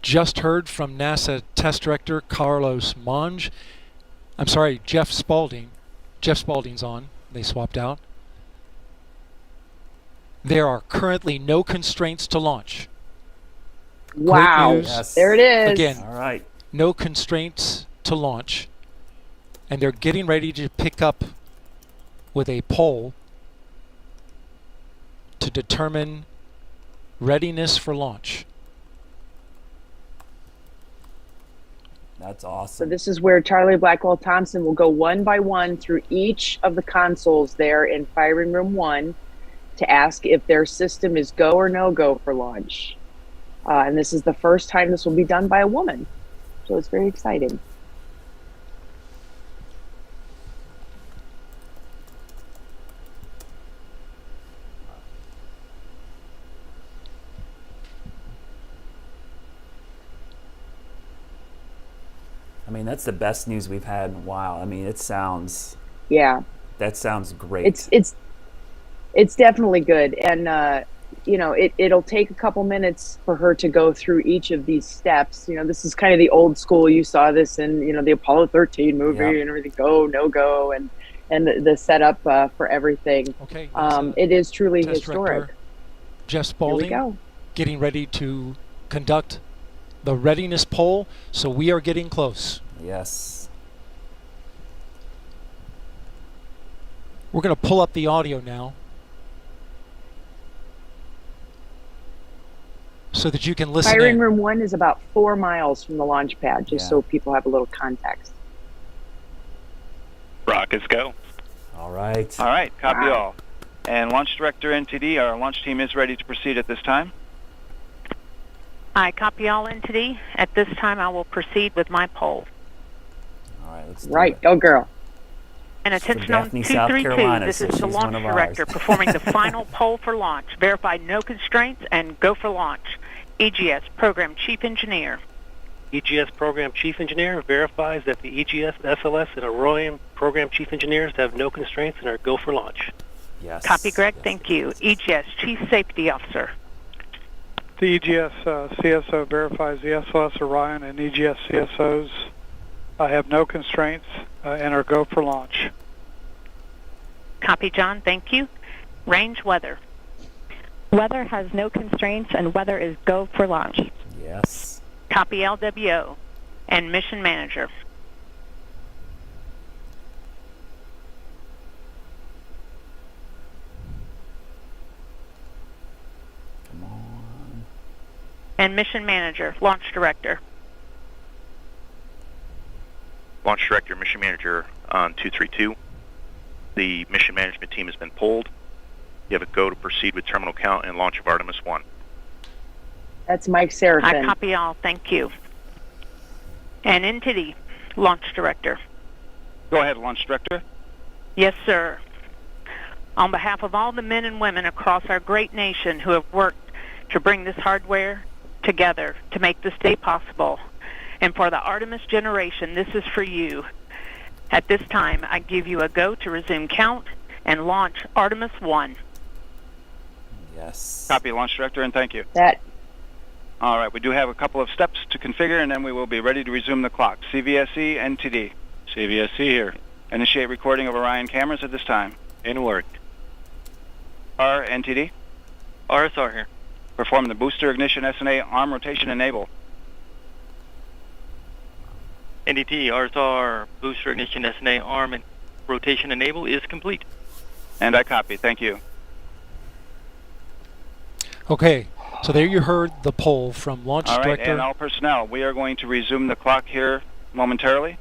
Just heard from NASA Test Director Carlos Monge. I'm sorry, Jeff Spaulding. Jeff Spaulding's on. They swapped out. There are currently no constraints to launch. Wow. Great news. Yes. There it is. Again, all right. No constraints to launch. And they're getting ready to pick up with a poll to determine readiness for launch. That's awesome. So this is where Charlie Blackwell Thompson will go one by one through each of the consoles there in Firing Room 1 to ask if their system is go or no go for launch. And this is the first time this will be done by a woman. So it's very exciting. I mean, that's the best news we've had in a while. I mean, it sounds. Yeah. That sounds great. It's definitely good. And it'll take a couple minutes for her to go through each of these steps. This is kind of the old school. You saw this in, the Apollo 13 movie and everything, go, no go, and the setup for everything. Okay. It is truly Test historic. Director Jeff Spaulding getting ready to conduct the readiness poll, so we are getting close. Yes. We're going to pull up the audio now so that you can listen Firing in. room 1 is about 4 miles from the launch pad, just so people have a little context. Rockets go. All right. All right, copy all. And Launch Director NTD, our launch team is ready to proceed at this time. I copy all NTD. At this time, I will proceed with my poll. All right, let's do it. Go girl. And attention on Daphne, South 232, Carolina, this so is the she's launch one of ours. director performing the final poll for launch. Verify no constraints and go for launch. EGS Program Chief Engineer. EGS Program Chief Engineer verifies that the EGS, SLS, and Orion Program Chief Engineers have no constraints and are go for launch. Yes. Copy, Greg. Thank you. EGS Chief Safety Officer. The EGS CSO verifies the SLS, Orion, and EGS CSOs have no constraints and are go for launch. Copy, John. Thank you. Range weather. Weather has no constraints and weather is go for launch. Yes. Copy, LWO. And mission manager. Come on. And mission manager, launch director. Launch Director, Mission Manager on 232. The mission management team has been pulled. You have a go to proceed with terminal count and launch of Artemis I. That's Mike Sarafin. I copy all. Thank you. And NTD, launch director. Go ahead, Launch Director. Yes, sir. On behalf of all the men and women across our great nation who have worked to bring this hardware together to make this day possible, and for the Artemis generation, this is for you. At this time, I give you a go to resume count and launch Artemis I. Yes. Copy, Launch Director, and thank you. All right, we do have a couple of steps to configure, and then we will be ready to resume the clock. CVSE, NTD. CVSC here. Initiate recording of Orion cameras at this time. In work. R, NTD. RSR here. Perform the booster ignition SNA arm rotation enable. NDT, RSR, booster ignition SNA arm and rotation enable is complete. And I copy. Thank you. Okay, so there you heard the poll from Launch All right, Director. and all personnel, we are going to resume the clock here momentarily.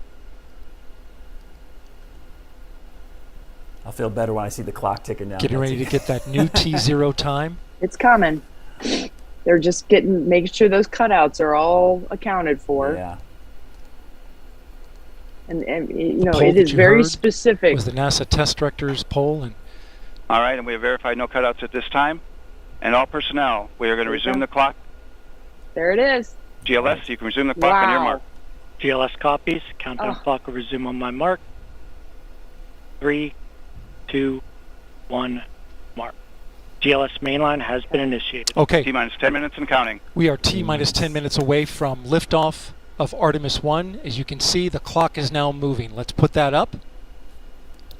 I'll feel better when I see the clock ticking down. Getting ready to get that new T0 time. It's coming. They're just making sure those cutouts are all accounted for. Yeah. And The poll it that is you very heard specific. was the NASA test director's poll, and All right, and we have verified no cutouts at this time. And all personnel, we are going to resume the clock. There it is. GLS, you can resume the clock on your mark. GLS copies. Countdown clock will resume on my mark. 3, 2, 1, mark. GLS mainline has been initiated. Okay. T-minus 10 minutes and counting. we are T-minus 10 minutes away from liftoff of Artemis I. As you can see, the clock is now moving. Let's put that up.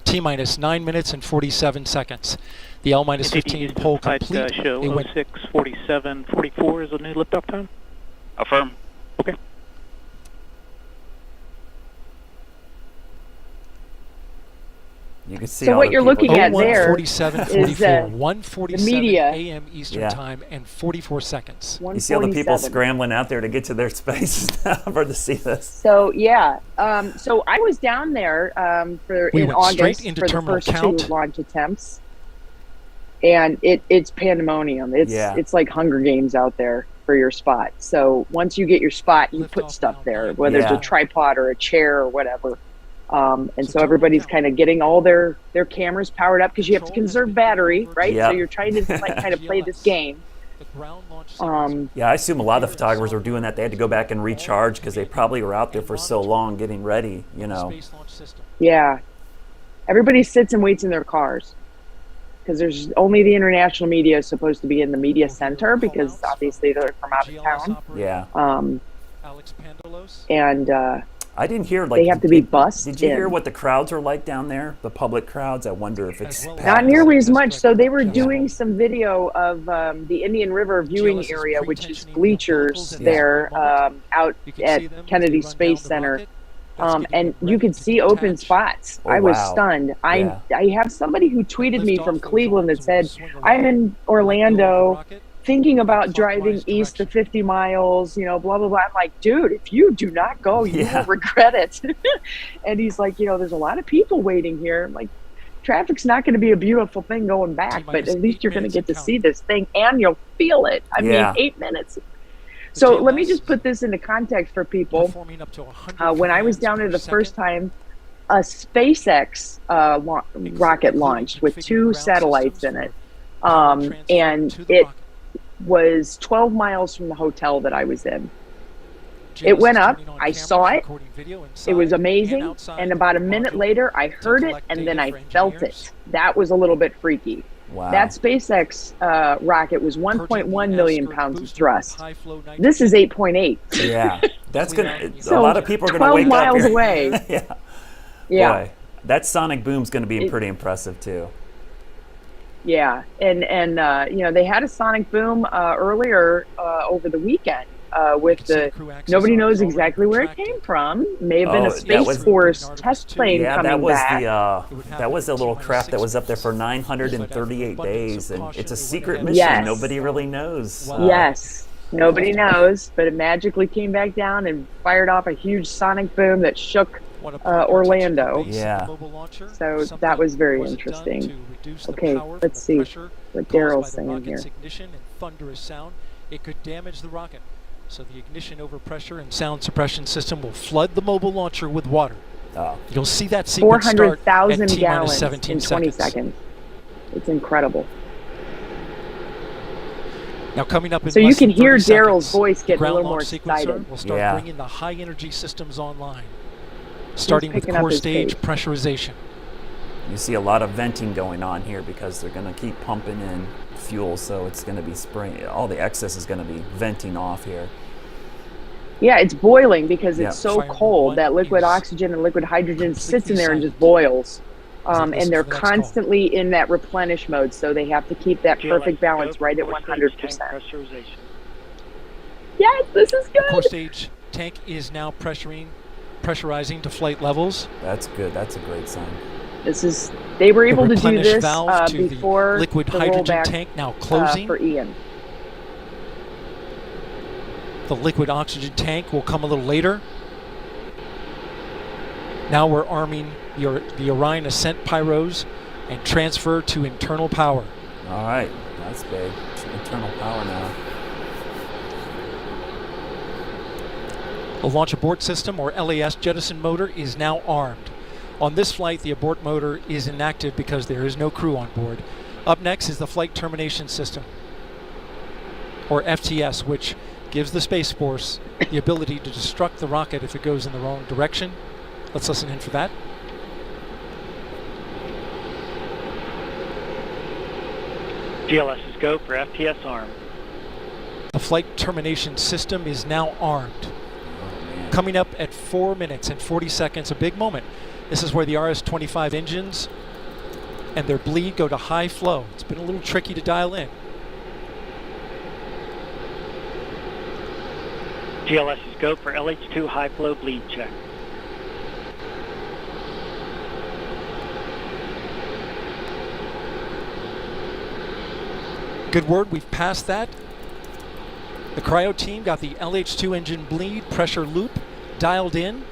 T-minus 9 minutes and 47 seconds. The L-minus 15 poll complete. Show It went 06:47:44 is the new liftoff time. Affirm. Okay. You can see So all what Oh, you're looking at there 1:47:44, is 1:47 media. a.m. Eastern Yeah. time, and 44 seconds. You see all the people 1:47. scrambling out there to get to their spaces now for to see this. So yeah, so I was down there We in went August straight into for the terminal first count. 2 launch attempts, and it's pandemonium. It's like Hunger Games out there for your spot. So once you get your spot, you put stuff there, whether it's a tripod or a chair or whatever. And so everybody's kind of getting all their cameras powered up because you have to conserve battery, right? Yep. So you're trying to kind of play this game. Yeah, I assume a lot of the photographers were doing that. They had to go back and recharge because they probably were out there for so long getting ready, you know. Yeah. Everybody sits and waits in their cars. because there's only the international media is supposed to be in the media center because obviously they're from out of town. Yeah. And I didn't hear they have to be bussed. Did you hear what the crowds are like down there? The public crowds. I wonder if it's not nearly as much. So they were doing some video of the Indian River viewing area, which is bleachers there out at Kennedy Space Center. And you could see open spots. Oh, I was wow. stunned. Yeah. I have somebody who tweeted me from Cleveland that said, I'm in Orlando thinking about driving east to 50 miles, blah, blah, blah. I'm like, dude, if you do not go, you will regret it. And he's like, there's a lot of people waiting here. I'm like, traffic's not going to be a beautiful thing going back, but at least you're going to get to see this thing and you'll feel it. I mean, 8 minutes. So let me just put this into context for people. When I was down there the first time, a SpaceX rocket launched with 2 satellites in it. And it was 12 miles from the hotel that I was in. It went up, I saw it, it was amazing, and about a minute later I heard it and then I felt it. That was a little bit freaky. Wow. That SpaceX rocket was 1.1 million pounds of thrust. This is 8.8. Yeah, that's good. So a lot of people are going to wake 12 miles up here. away. Yeah. Boy, that sonic boom's going to be pretty impressive too. Yeah, and they had a sonic boom earlier over the weekend with the nobody knows exactly where it came from. May have been a Space Force test plane coming back. That was the little craft that was up there for 938 days, and it's a secret mission. Yes. Nobody really knows. Yes, nobody knows, but it magically came back down and fired off a huge sonic boom that shook Orlando. Yeah. So that was very interesting. Okay, let's see what Daryl's saying here. Ignition and thunderous sound, it could damage the rocket. So the ignition overpressure and sound suppression system will flood the mobile launcher with water. You'll see that sequence start at 400,000 gallons 17 in 20 seconds. It's incredible. Now coming up in so you less can than hear 30 Daryl's seconds, voice the getting a ground little more launch excited. sequencer will start bringing the high energy systems online, starting with picking up core his stage pace. pressurization. You see a lot of venting going on here because they're going to keep pumping in fuel, so it's going to be spraying. All the excess is going to be venting off here. Yeah, it's boiling because it's so Fire cold that liquid is oxygen and liquid hydrogen sits in there and silent. just boils. And listen they're for the next call. constantly in that replenish mode, so they have to keep that perfect balance right at 100%. Yes, this is The core good. stage tank is now pressurizing to flight levels. That's good. That's a great sign. They were able The to do replenish this valve to before the liquid the hydrogen rollback, tank now closing. for Ian. The liquid oxygen tank will come a little later. Now we're arming the Orion Ascent pyros and transfer to internal power. All right, that's big. Internal power now. The launch abort system, or LAS jettison motor, is now armed. On this flight, the abort motor is inactive because there is no crew on board. Up next is the flight termination system, or FTS, which gives the Space Force the ability to destruct the rocket if it goes in the wrong direction. Let's listen in for that. GLS is go for FTS arm. The flight termination system is now armed. Coming up at 4 minutes and 40 seconds, a big moment. This is where the RS-25 engines and their bleed go to high flow. It's been a little tricky to dial in. GLS is go for LH2 high flow bleed check. Good word, we've passed that. The cryo team got the LH2 engine bleed pressure loop dialed in.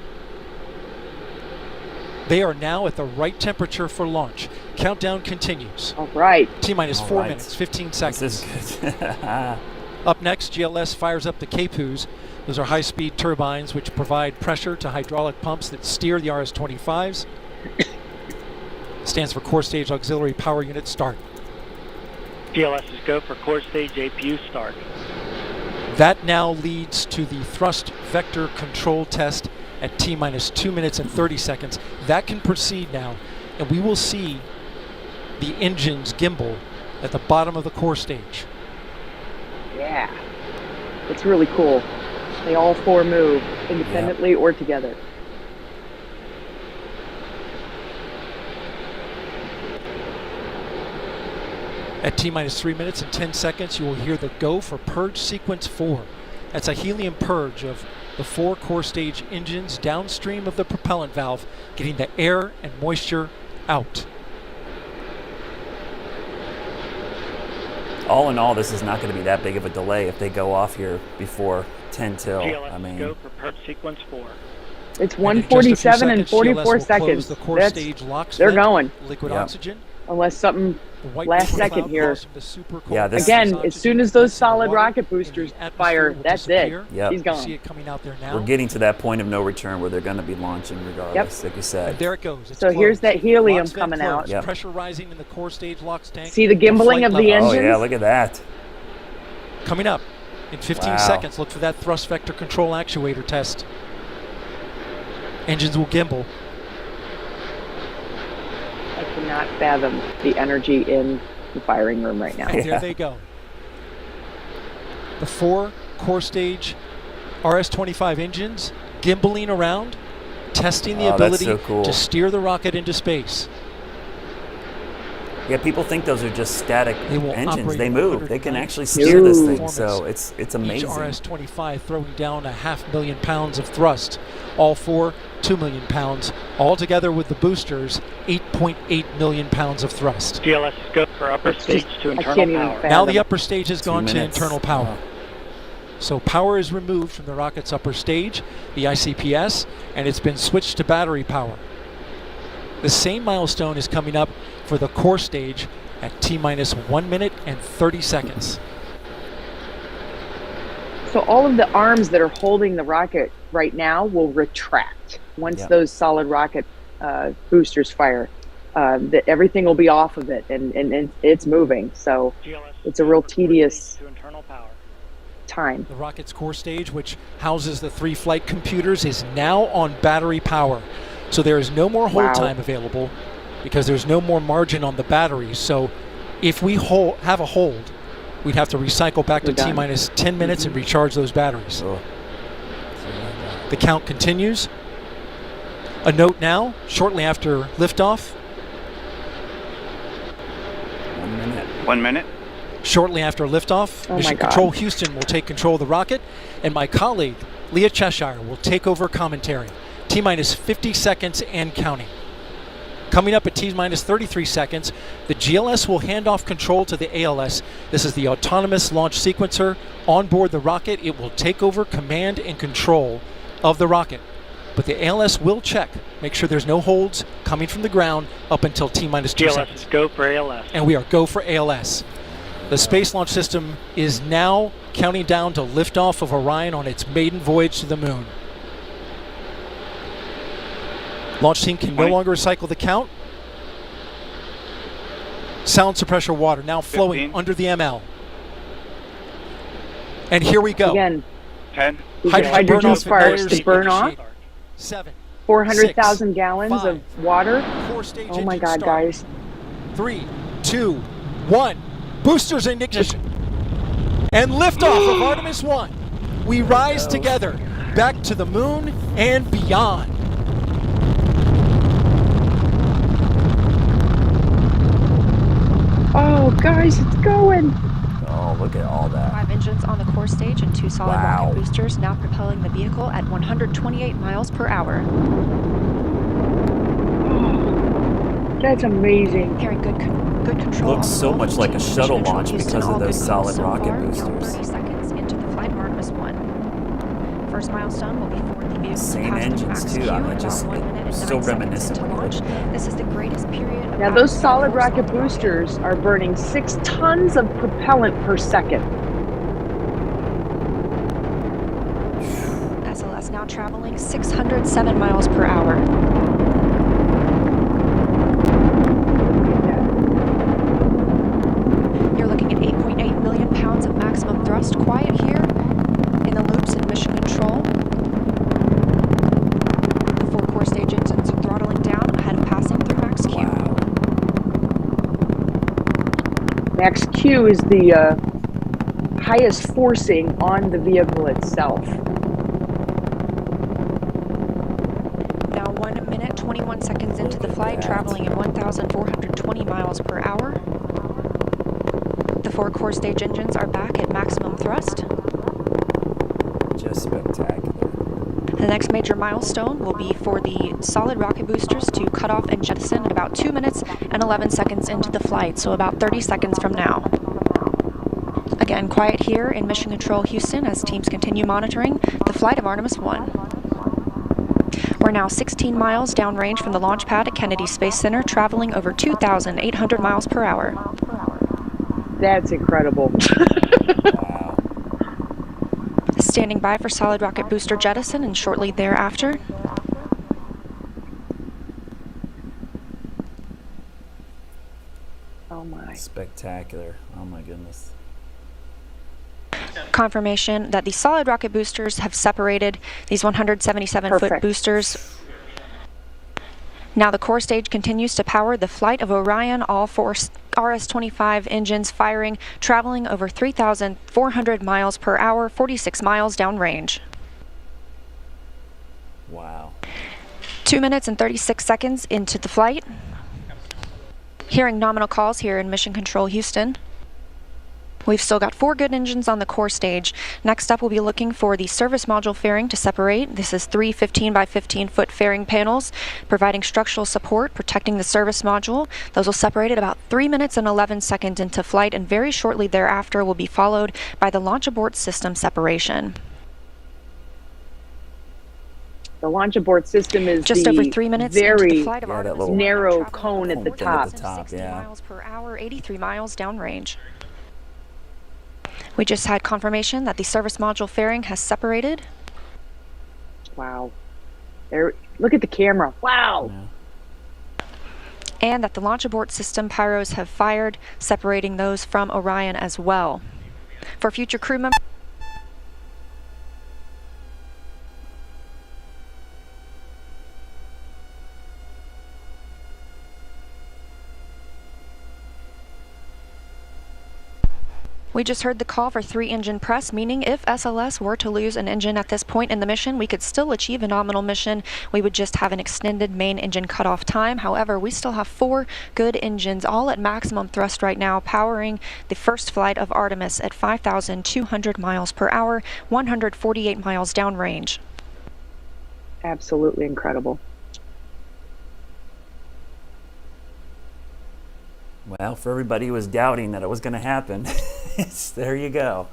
They are now at the right temperature for launch. Countdown continues. All right. T-minus All 4 right. minutes, 15 seconds. This is good. Up next, GLS fires up the KHOUs. Those are high-speed turbines which provide pressure to hydraulic pumps that steer the RS-25s. Stands for Core Stage Auxiliary Power Unit Start. GLS is go for core stage APU start. That now leads to the thrust vector control test at T-minus 2 minutes and 30 seconds. That can proceed now, and we will see the engines gimbal at the bottom of the core stage. Yeah. It's really cool. They all four move independently or together. At T-minus 3 minutes and 10 seconds, you will hear the go for purge sequence 4. That's a helium purge of the 4 core stage engines downstream of the propellant valve, getting the air and moisture out. All in all, this is not going to be that big of a delay if they go off here before 10 till. GLS I mean, go for purge sequence 4. It's 1:47 and 44 seconds. The core stage locks they're vent, going. Liquid oxygen. Unless something last second here. Yeah, this Again, as soon as those solid rocket boosters fire, that's it. Yep. He's gone. See it coming out there now. we're getting to that point of no return where they're going to be launching regardless, like you said. And there it goes. It's So closed. here's that helium Locks vent coming closed. out. Yep. Pressure rising in the core stage locks tank. See the gimbling of the level. engines? Oh yeah, look at that. Coming up in 15 Wow. seconds. Look for that thrust vector control actuator test. Engines will gimbal. I cannot fathom the energy in the firing room right now. And there they go. The 4 core stage RS-25 engines gimbaling around, testing the Oh, that's ability so cool. to steer the rocket into space. Yeah, people think those are just static They will engines. operate They at move. They can 190 actually steer this thing. performance. So it's amazing. Each RS-25 throwing down 500,000 pounds of thrust. All 4, 2 million pounds. All together with the boosters, 8.8 million pounds of thrust. GLS go for upper stage to internal power. Now the upper stage has 2 gone to minutes. internal power. So power is removed from the rocket's upper stage, the ICPS, and it's been switched to battery power. The same milestone is coming up for the core stage at T-minus 1 minute and 30 seconds. So all of the arms that are holding the rocket right now will retract once Yep. those solid rocket boosters fire. That everything will be off of it, and it's moving. So it's a real tedious to internal power. time. The rocket's core stage, which houses the 3 flight computers, is now on battery power. So there is no more hold Wow. time available because there's no more margin on the batteries. So if we have a hold, we'd have to recycle back to We're done. T-minus 10 minutes and recharge those batteries. Oh. The count continues. A note now, shortly after liftoff. 1 minute. 1 minute. Shortly after liftoff, Oh my Mission God. Control Houston will take control of the rocket, and my colleague, Leah Cheshire, will take over commentary. T-minus 50 seconds and counting. Coming up at T-minus 33 seconds, the GLS will hand off control to the ALS. This is the autonomous launch sequencer. On board the rocket, it will take over command and control of the rocket. But the ALS will check, make sure there's no holds coming from the ground up until T-minus 2 seconds. GLS go for ALS. And we are go for ALS. The Space Launch System is now counting down to liftoff of Orion on its maiden voyage to the moon. Launch team can no longer recycle the count. Sound suppressor water now flowing 15. under the ML. And here we go. Again, 10. hydrogen burn-off sparks igniters to burn off. initiated. 7, 400,000 gallons 5, of water. core stage Oh my engine God, start. guys. 3, 2, 1. Boosters in ignition. And liftoff of Artemis I. We rise together back to the moon and beyond. Oh, guys, it's going. Oh, look at all that. 5 engines on the core stage and 2 solid Wow. rocket boosters now propelling the vehicle at 128 miles per hour. That's amazing. Carrying good control. Looks on the so roll. much like a Mission shuttle Control launch Houston, because all of those good calls solid so rocket far. We're boosters. 30 seconds into the flight of Artemis I. First milestone will be for the vehicle Same to pass engines, the max too. Q I'm about just 1 minute and so 9 seconds reminiscent into of launch. it. This is the greatest period of Now, those active solid force on rocket the rocket. boosters are burning 6 tons of propellant per second. SLS now traveling 607 miles per hour. You're looking at 8.8 million pounds of maximum thrust. Quiet here in the loops in mission control. The 4 core stage engines are throttling down ahead of passing through max Q. Max Q is the highest forcing on the vehicle itself. Now 1 minute, 21 seconds into the flight, traveling at 1,420 miles per hour. The 4 core stage engines are back at maximum thrust. Just spectacular. The next major milestone will be for the solid rocket boosters to cut off and jettison at about 2 minutes and 11 seconds into the flight, so about 30 seconds from now. Again, quiet here in Mission Control Houston as teams continue monitoring the flight of Artemis I. We're now 16 miles downrange from the launch pad at Kennedy Space Center, traveling over 2,800 miles per hour. That's incredible. Standing by for solid rocket booster jettison and shortly thereafter. Oh my. Spectacular. Oh my goodness. Confirmation that the solid rocket boosters have separated these 177-foot boosters. Now the core stage continues to power the flight of Orion, all 4 RS-25 engines firing, traveling over 3,400 miles per hour, 46 miles downrange. Wow. 2 minutes and 36 seconds into the flight. Hearing nominal calls here in Mission Control Houston. We've still got 4 good engines on the core stage. Next up, we'll be looking for the service module fairing to separate. This is 3 15 by 15 foot fairing panels, providing structural support, protecting the service module. Those will separate at about 3 minutes and 11 seconds into flight, and very shortly thereafter will be followed by the launch abort system separation. The launch abort system is just over 3 minutes very into the flight of Artemis I, narrow cone at the top. 60 miles per hour, 83 miles downrange. We just had confirmation that the service module fairing has separated. Wow. There, look at the camera. Wow. Yeah. And that the launch abort system pyros have fired, separating those from Orion as well. For future crew members, we just heard the call for 3 engine press, meaning if SLS were to lose an engine at this point in the mission, we could still achieve a nominal mission. We would just have an extended main engine cutoff time. However, we still have 4 good engines, all at maximum thrust right now, powering the first flight of Artemis at 5,200 miles per hour, 148 miles downrange. Absolutely incredible. Well, for everybody who was doubting that it was going to happen, there you go.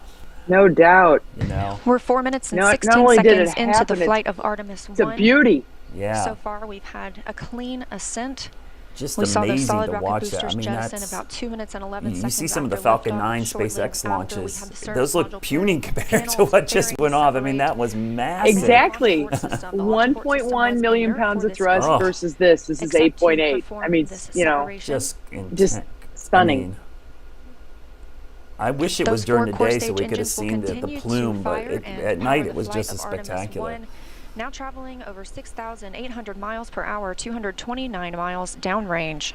No doubt. You know. We're 4 minutes and 16 seconds into the flight of Artemis I. It's a beauty. Yeah. So far, we've had a clean ascent. Just we saw amazing those solid to rocket watch boosters that. I mean, jettison about 2 minutes and 11 seconds. You see some of the after Falcon liftoff. 9 Shortly SpaceX launches. those look puny compared to what just went off. I mean, that was massive. Exactly. 1.1 million pounds of thrust versus this. This is 8.8. I mean, you know, just stunning. I wish it was during the day so we could have seen the plume, but at night it was just as spectacular. Now traveling over 6,800 miles per hour, 229 miles downrange.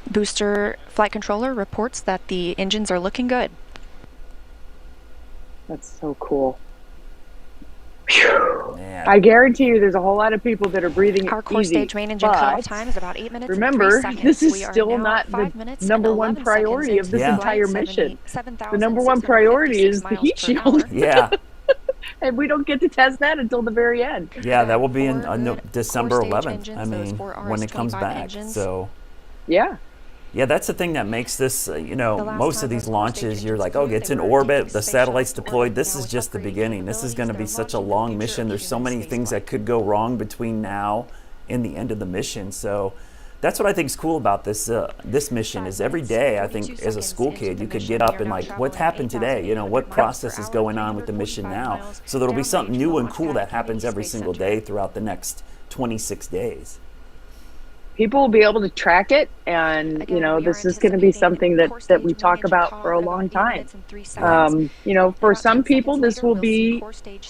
Booster flight controller reports that the engines are looking good. That's so cool. Man. I guarantee you there's a whole lot of people that are breathing Our core easy, stage main engine cutoff time is about 8 minutes remember, and 3 seconds. This is we still not the number one priority of this entire mission. The number one priority is the heat shield. Yeah. And we don't get to test that until the very end. Yeah, that will be in December 11th. I mean, when it comes back. So. Yeah. Yeah, that's the thing that makes this, you know, most of these launches, you're like, oh, it's in orbit, the satellite's deployed. This is just the beginning. This is going to be such a long mission. There's so many things that could go wrong between now and the end of the mission. So that's what I think is cool about this this mission is every day, I think, as a school kid, you could get up and like, what happened today? You know, what process is going on with the mission now? So there'll be something new and cool that happens every single day throughout the next 26 days. People will be able to track it, and you know, this is going to be something that we talk about for a long time. You know, for some people this will be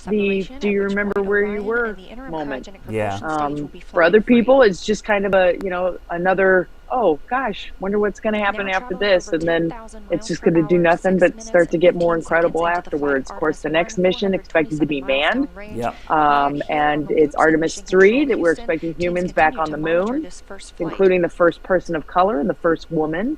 the do you remember where you were moment. Yeah. For other people it's just kind of a, you know, another oh gosh, wonder what's going to happen after this, and then it's just going to do nothing but start to get more incredible afterwards. Of course, the next mission expected to be manned, and it's Artemis III that we're expecting humans back on the moon, including the first person of color and the first woman.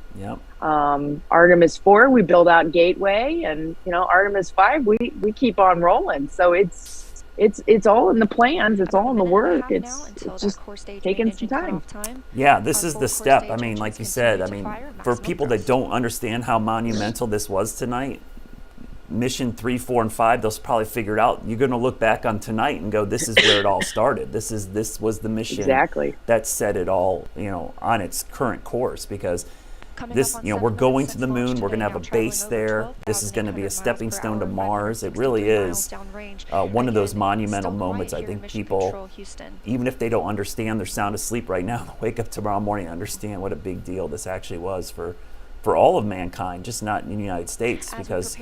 Artemis IV, we build out Gateway, and Artemis V, we keep on rolling. So it's all in the plans, it's all in the work. It's just taking some time. Yeah, this is the step. I mean, like you said, I mean, for people that don't understand how monumental this was tonight, mission 3, 4, and 5, they'll probably figure it out. You're going to look back on tonight and go, this is where it all started. This was the mission that set it all, on its current course, because this, we're going to the moon. We're going to have a base there. This is going to be a stepping stone to Mars. It really is one of those monumental moments. I think people, even if they don't understand, they're sound asleep right now, they'll wake up tomorrow morning and understand what a big deal this actually was for all of mankind, just not in the United States, because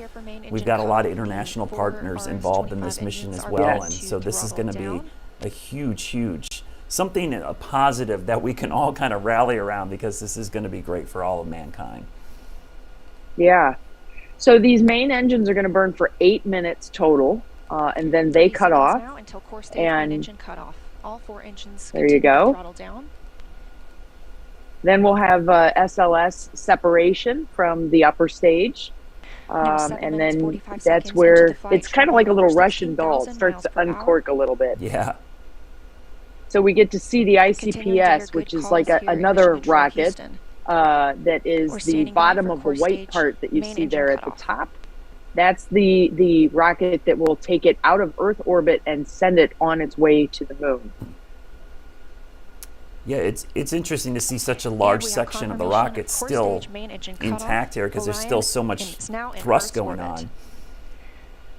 we've got a lot of international partners involved in this mission as well. And so this is going to be a huge something, a positive that we can all kind of rally around, because this is going to be great for all of mankind. Yeah. So these main engines are going to burn for 8 minutes total, and then they cut off. And engine cut off. All 4 engines there you go. Throttle down. Then we'll have SLS separation from the upper stage. And then that's where it's kind of like a little Russian doll. It starts to uncork a little bit. Yeah. So we get to see the ICPS, which is like another rocket that is the bottom of the white part that you see there at the top. That's the rocket that will take it out of Earth orbit and send it on its way to the moon. Yeah, it's interesting to see such a large section of the rocket still intact here, because there's still so much thrust going on.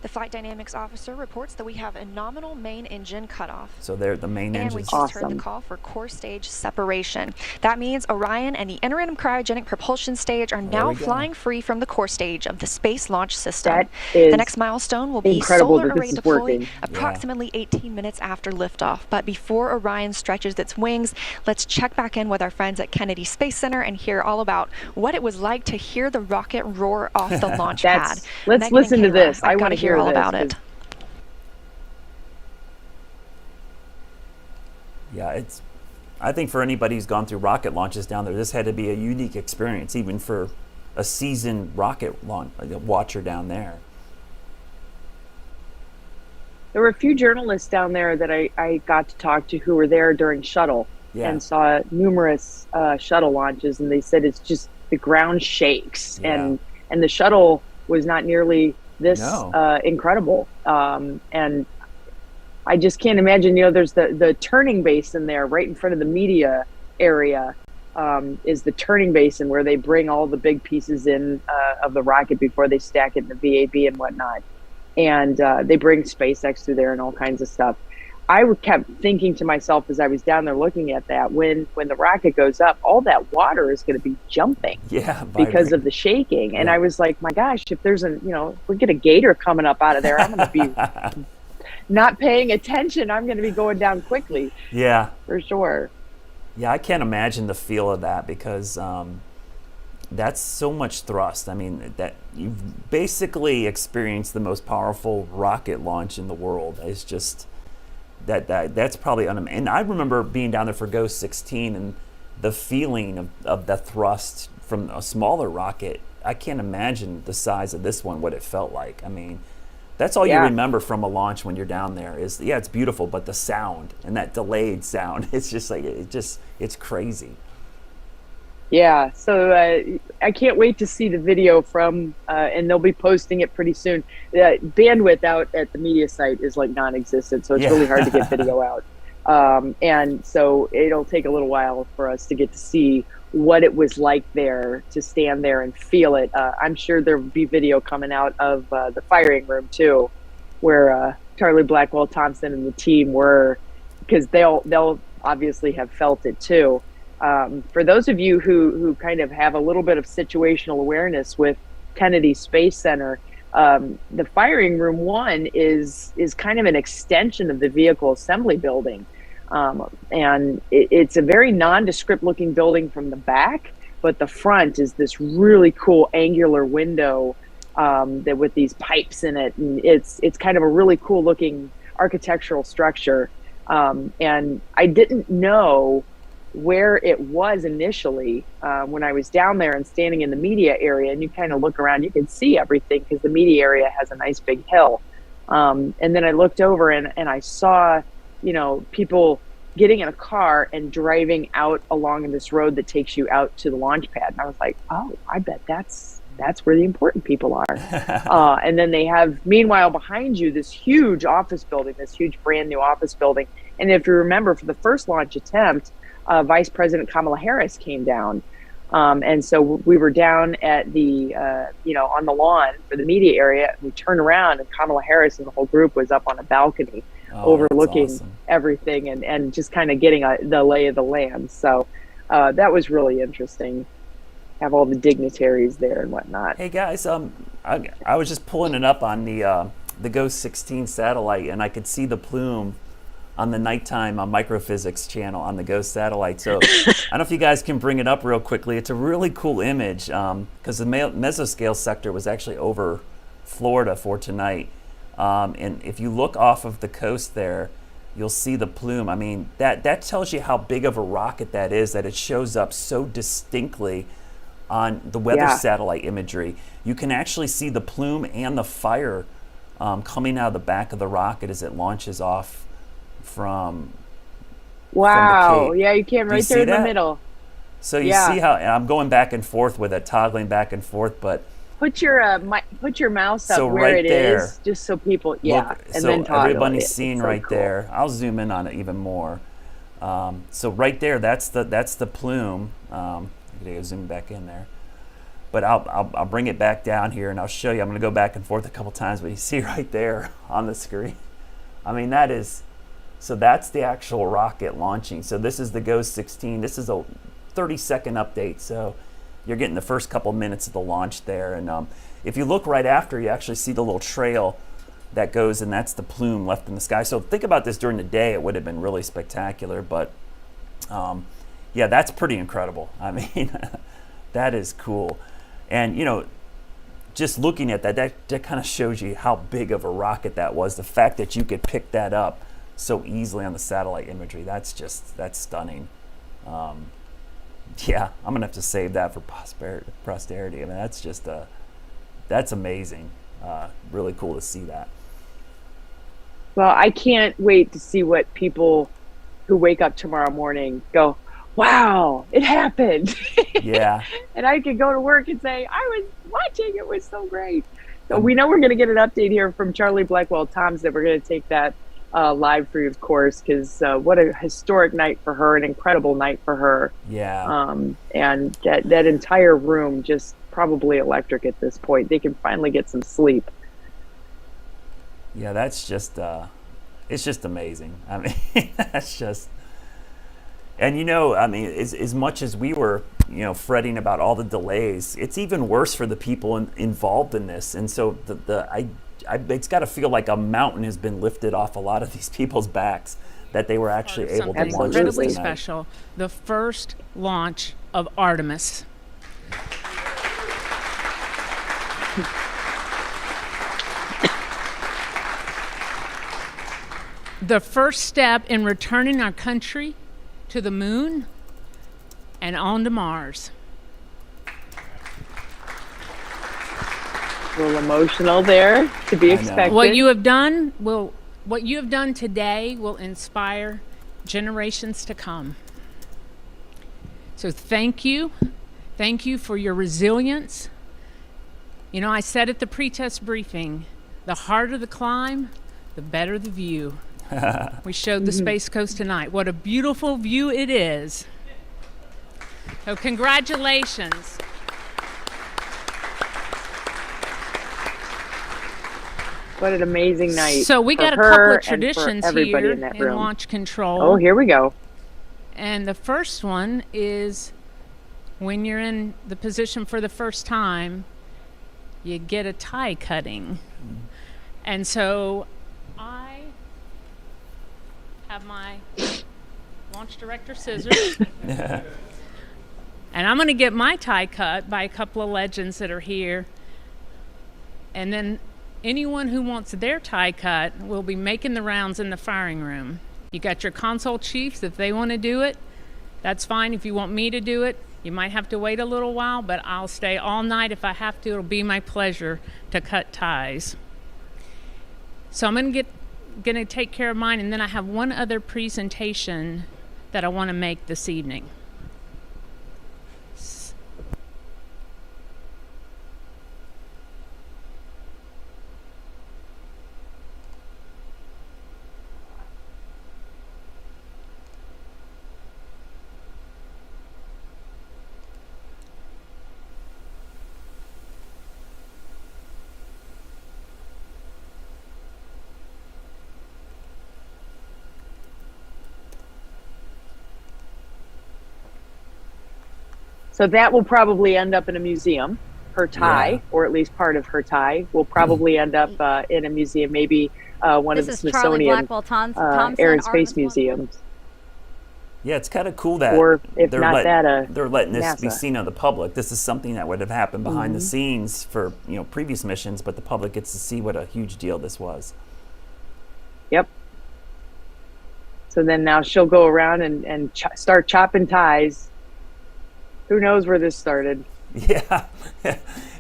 The flight dynamics officer reports that we have a nominal main engine cutoff. So they're the main engines. And we just heard the call for core stage separation. That means Orion and the interim cryogenic propulsion stage are now flying free from the core stage of the Space Launch System. The next milestone will be solar array deploy approximately 18 minutes after liftoff. But before Orion stretches its wings, let's check back in with our friends at Kennedy Space Center and hear all about what it was like to hear the rocket roar off the launch pad. Let's listen to this. I want to hear all about it. Yeah, I think for anybody who's gone through rocket launches down there, this had to be a unique experience, even for a seasoned rocket watcher down there. There were a few journalists down there that I got to talk to who were there during shuttle and saw numerous shuttle launches, and they said it's just the ground shakes, and the shuttle was not nearly this incredible, and I just can't imagine. There's the turning basin there right in front of the media area, is the turning basin where they bring all the big pieces in of the rocket before they stack it in the VAB and whatnot, and they bring SpaceX through there and all kinds of stuff. I kept thinking to myself as I was down there looking at that, when the rocket goes up, all that water is going to be jumping because of the shaking. And I was like, my gosh, if there's if we get a gator coming up out of there, I'm going to be not paying attention. I'm going to be going down quickly. Yeah. For sure. Yeah, I can't imagine the feel of that, because that's so much thrust. I mean, that you've basically experienced the most powerful rocket launch in the world. It's just... That's probably and I remember being down there for Ghost 16 and the feeling of the thrust from a smaller rocket. I can't imagine the size of this one, what it felt like. I mean, that's all you remember from a launch when you're down there is, it's beautiful, but the sound and that delayed sound, it's just like, it's crazy. Yeah, so I can't wait to see the video from, and they'll be posting it pretty soon. Bandwidth out at the media site is like non-existent, so it's really hard to get video out. And so it'll take a little while for us to get to see what it was like there, to stand there and feel it. I'm sure there'll be video coming out of the firing room too, where Charlie Blackwell Thompson and the team were, because they'll obviously have felt it too. For those of you who kind of have a little bit of situational awareness with Kennedy Space Center, the firing room 1 is kind of an extension of the vehicle assembly building. And it's a very nondescript looking building from the back, but the front is this really cool angular window that with these pipes in it, and it's kind of a really cool looking architectural structure. And I didn't know where it was initially when I was down there and standing in the media area, and you kind of look around, you can see everything because the media area has a nice big hill. And then I looked over and I saw, people getting in a car and driving out along this road that takes you out to the launch pad. And I was like, oh, I bet that's where the important people are. And then they have, meanwhile, behind you, this huge office building, this huge brand new office building. And if you remember, for the first launch attempt, Vice President Kamala Harris came down. And so we were down at the, on the lawn for the media area. We turned around and Kamala Harris and the whole group was up on a balcony overlooking everything and just kind of getting the lay of the land. So that was really interesting. Have all the dignitaries there and whatnot. Hey guys, I was just pulling it up on the Ghost 16 satellite, and I could see the plume on the nighttime microphysics channel on the Ghost satellite. So I don't know if you guys can bring it up real quickly. It's a really cool image because the mesoscale sector was actually over Florida for tonight. And if you look off of the coast there, you'll see the plume. I mean, that tells you how big of a rocket that is, that it shows up so distinctly on the weather satellite imagery. You can actually see the plume and the fire coming out of the back of the rocket as it launches off from Wow. from the Cape. Yeah, you came right there in the middle. So you see how, and I'm going back and forth with it, toggling back and forth, but Put your mouse up So where right it there. is, just so people, look, and so then toggle everybody's it. seeing It's so right cool. there. I'll zoom in on it even more. So right there, that's the plume. I gotta zoom back in there. But I'll bring it back down here and I'll show you. I'm going to go back and forth a couple times, but you see right there on the screen. I mean, that's the actual rocket launching. So this is the Ghost 16. This is a 30-second update. So you're getting the first couple minutes of the launch there. And if you look right after, you actually see the little trail that goes, and that's the plume left in the sky. So think about this during the day. It would have been really spectacular. But yeah, that's pretty incredible. I mean, that is cool. And, just looking at that kind of shows you how big of a rocket that was. The fact that you could pick that up so easily on the satellite imagery, that's stunning. Yeah, I'm going to have to save that for posterity. I mean, that's amazing. Really cool to see that. Well, I can't wait to see what people who wake up tomorrow morning go, wow, it happened. Yeah. And I could go to work and say, I was watching, it was so great. So we know we're going to get an update here from Charlie Blackwell Toms that we're going to take that live for you, of course, because what a historic night for her, an incredible night for her. Yeah. And that entire room just probably electric at this point. They can finally get some sleep. Yeah, that's just, it's just amazing. I mean, that's just... And I mean, as much as we were, fretting about all the delays, it's even worse for the people involved in this. And so it's got to feel like a mountain has been lifted off a lot of these people's backs that they were actually able to launch this incredibly tonight. special. The first launch of Artemis. The first step in returning our country to the moon and on to Mars. A little emotional there, to be expected. What you have done today will inspire generations to come. So thank you. Thank you for your resilience. I said at the pre-test briefing, the harder the climb, the better the view. We showed the Space Coast tonight. What a beautiful view it is. So congratulations. What an amazing night. So we for got a her couple of and for traditions everybody here in that in room. launch control. Oh, here we go. And the first one is when you're in the position for the first time, you get a tie cutting. And so I have my launch director scissors. And I'm going to get my tie cut by a couple of legends that are here. And then anyone who wants their tie cut will be making the rounds in the firing room. You got your console chiefs, if they want to do it, that's fine. If you want me to do it, you might have to wait a little while, but I'll stay all night if I have to. It'll be my pleasure to cut ties. So I'm going to take care of mine, and then I have one other presentation that I want to make this evening. So that will probably end up in a museum. Her tie, or at least part of her tie, will probably end up in a museum, maybe one of the Smithsonian Air and Space Museums. Yeah, it's kind of cool that or if they're not they're letting this be NASA. seen of the public. This is something that would have happened behind the scenes for previous missions, but the public gets to see what a huge deal this was. Yep. So then now she'll go around and start chopping ties. Who knows where this started? Yeah,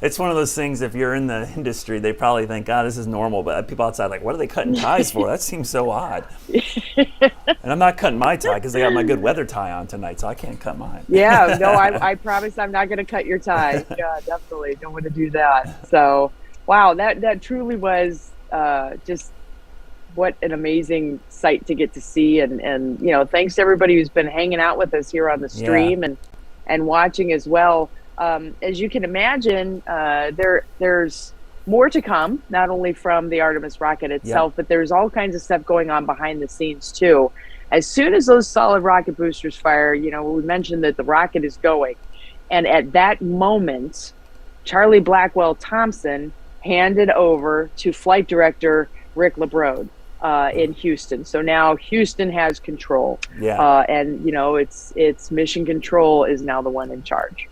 it's one of those things. If you're in the industry, they probably think, "God, this is normal." But people outside, like, what are they cutting ties for? That seems so odd. And I'm not cutting my tie because they got my good weather tie on tonight, so I can't cut mine. Yeah, no, I promise I'm not going to cut your tie. Yeah, definitely don't want to do that. So, wow, that truly was just what an amazing sight to get to see, and thanks to everybody who's been hanging out with us here on the stream and watching as well. As you can imagine, there's more to come, not only from the Artemis rocket itself, but there's all kinds of stuff going on behind the scenes too. As soon as those solid rocket boosters fire, we mentioned that the rocket is going. And at that moment, Charlie Blackwell Thompson handed over to Flight Director Rick LeBrode in Houston. So now Houston has control. And it's Mission Control is now the one in charge.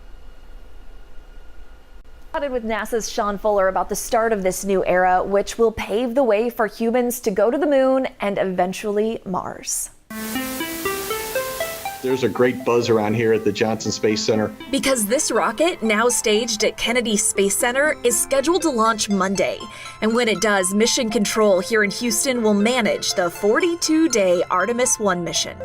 Chatted with NASA's Sean Fuller about the start of this new era, which will pave the way for humans to go to the moon and eventually Mars. There's a great buzz around here at the Johnson Space Center. Because this rocket, now staged at Kennedy Space Center, is scheduled to launch Monday. And when it does, Mission Control here in Houston will manage the 42-day Artemis I mission.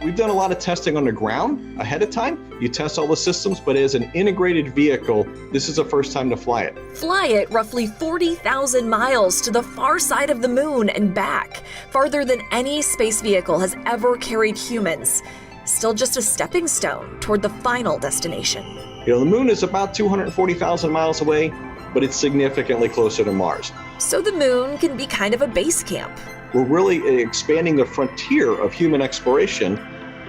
We've done a lot of testing on the ground ahead of time. You test all the systems, but as an integrated vehicle, this is the first time to fly it. Fly it roughly 40,000 miles to the far side of the moon and back, farther than any space vehicle has ever carried humans. Still just a stepping stone toward the final destination. The moon is about 240,000 miles away, but it's significantly closer to Mars. So the moon can be kind of a base camp. We're really expanding the frontier of human exploration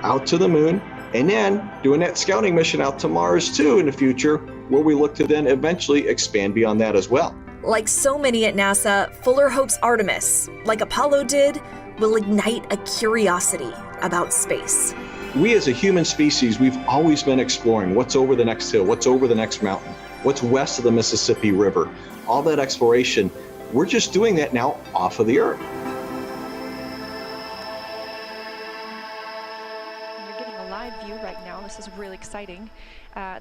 out to the moon, and then doing that scouting mission out to Mars too in the future, where we look to then eventually expand beyond that as well. Like so many at NASA, Fuller hopes Artemis, like Apollo did, will ignite a curiosity about space. We as a human species, we've always been exploring what's over the next hill, what's over the next mountain, what's west of the Mississippi River. All that exploration, we're just doing that now off of the Earth. This is really exciting.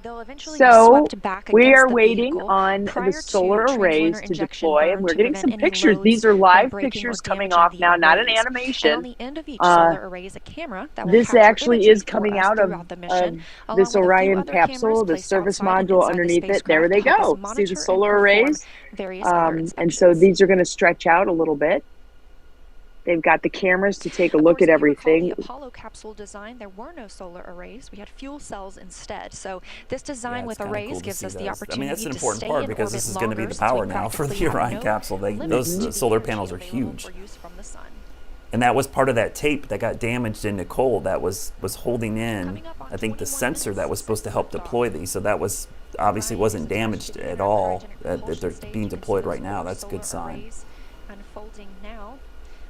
They'll eventually be So swept back we against are the waiting vehicle on prior the to solar arrays translator to injection deploy, burn and we're to getting prevent some any pictures. loads These are from live breaking pictures or coming damaging off the now, not an arrays. animation. And on the end of each solar array is a camera that will This capture actually images is for coming us out of throughout the mission, along this with a few Orion other capsule, cameras the placed service outside and module inside the underneath it. There spacecraft they to help us go. See monitor the and solar perform arrays? various other And so these are going to stretch out a little bit. They've got the cameras to take a look at everything. The Apollo capsule design, there were no solar arrays. We had fuel cells instead. So this design with arrays Cool gives us the those. opportunity I mean, that's an to important stay part in because orbit this is going to be longer, the since we power now for the practically have Orion no capsule. limits Those to the solar energy panels are available huge. for use from the sun. And that was part of that tape that got damaged in Nicole that was holding in, I think, the sensor that was supposed to help deploy these. So that was obviously wasn't damaged at all. That they're being deployed right now. That's a good sign. Unfolding now.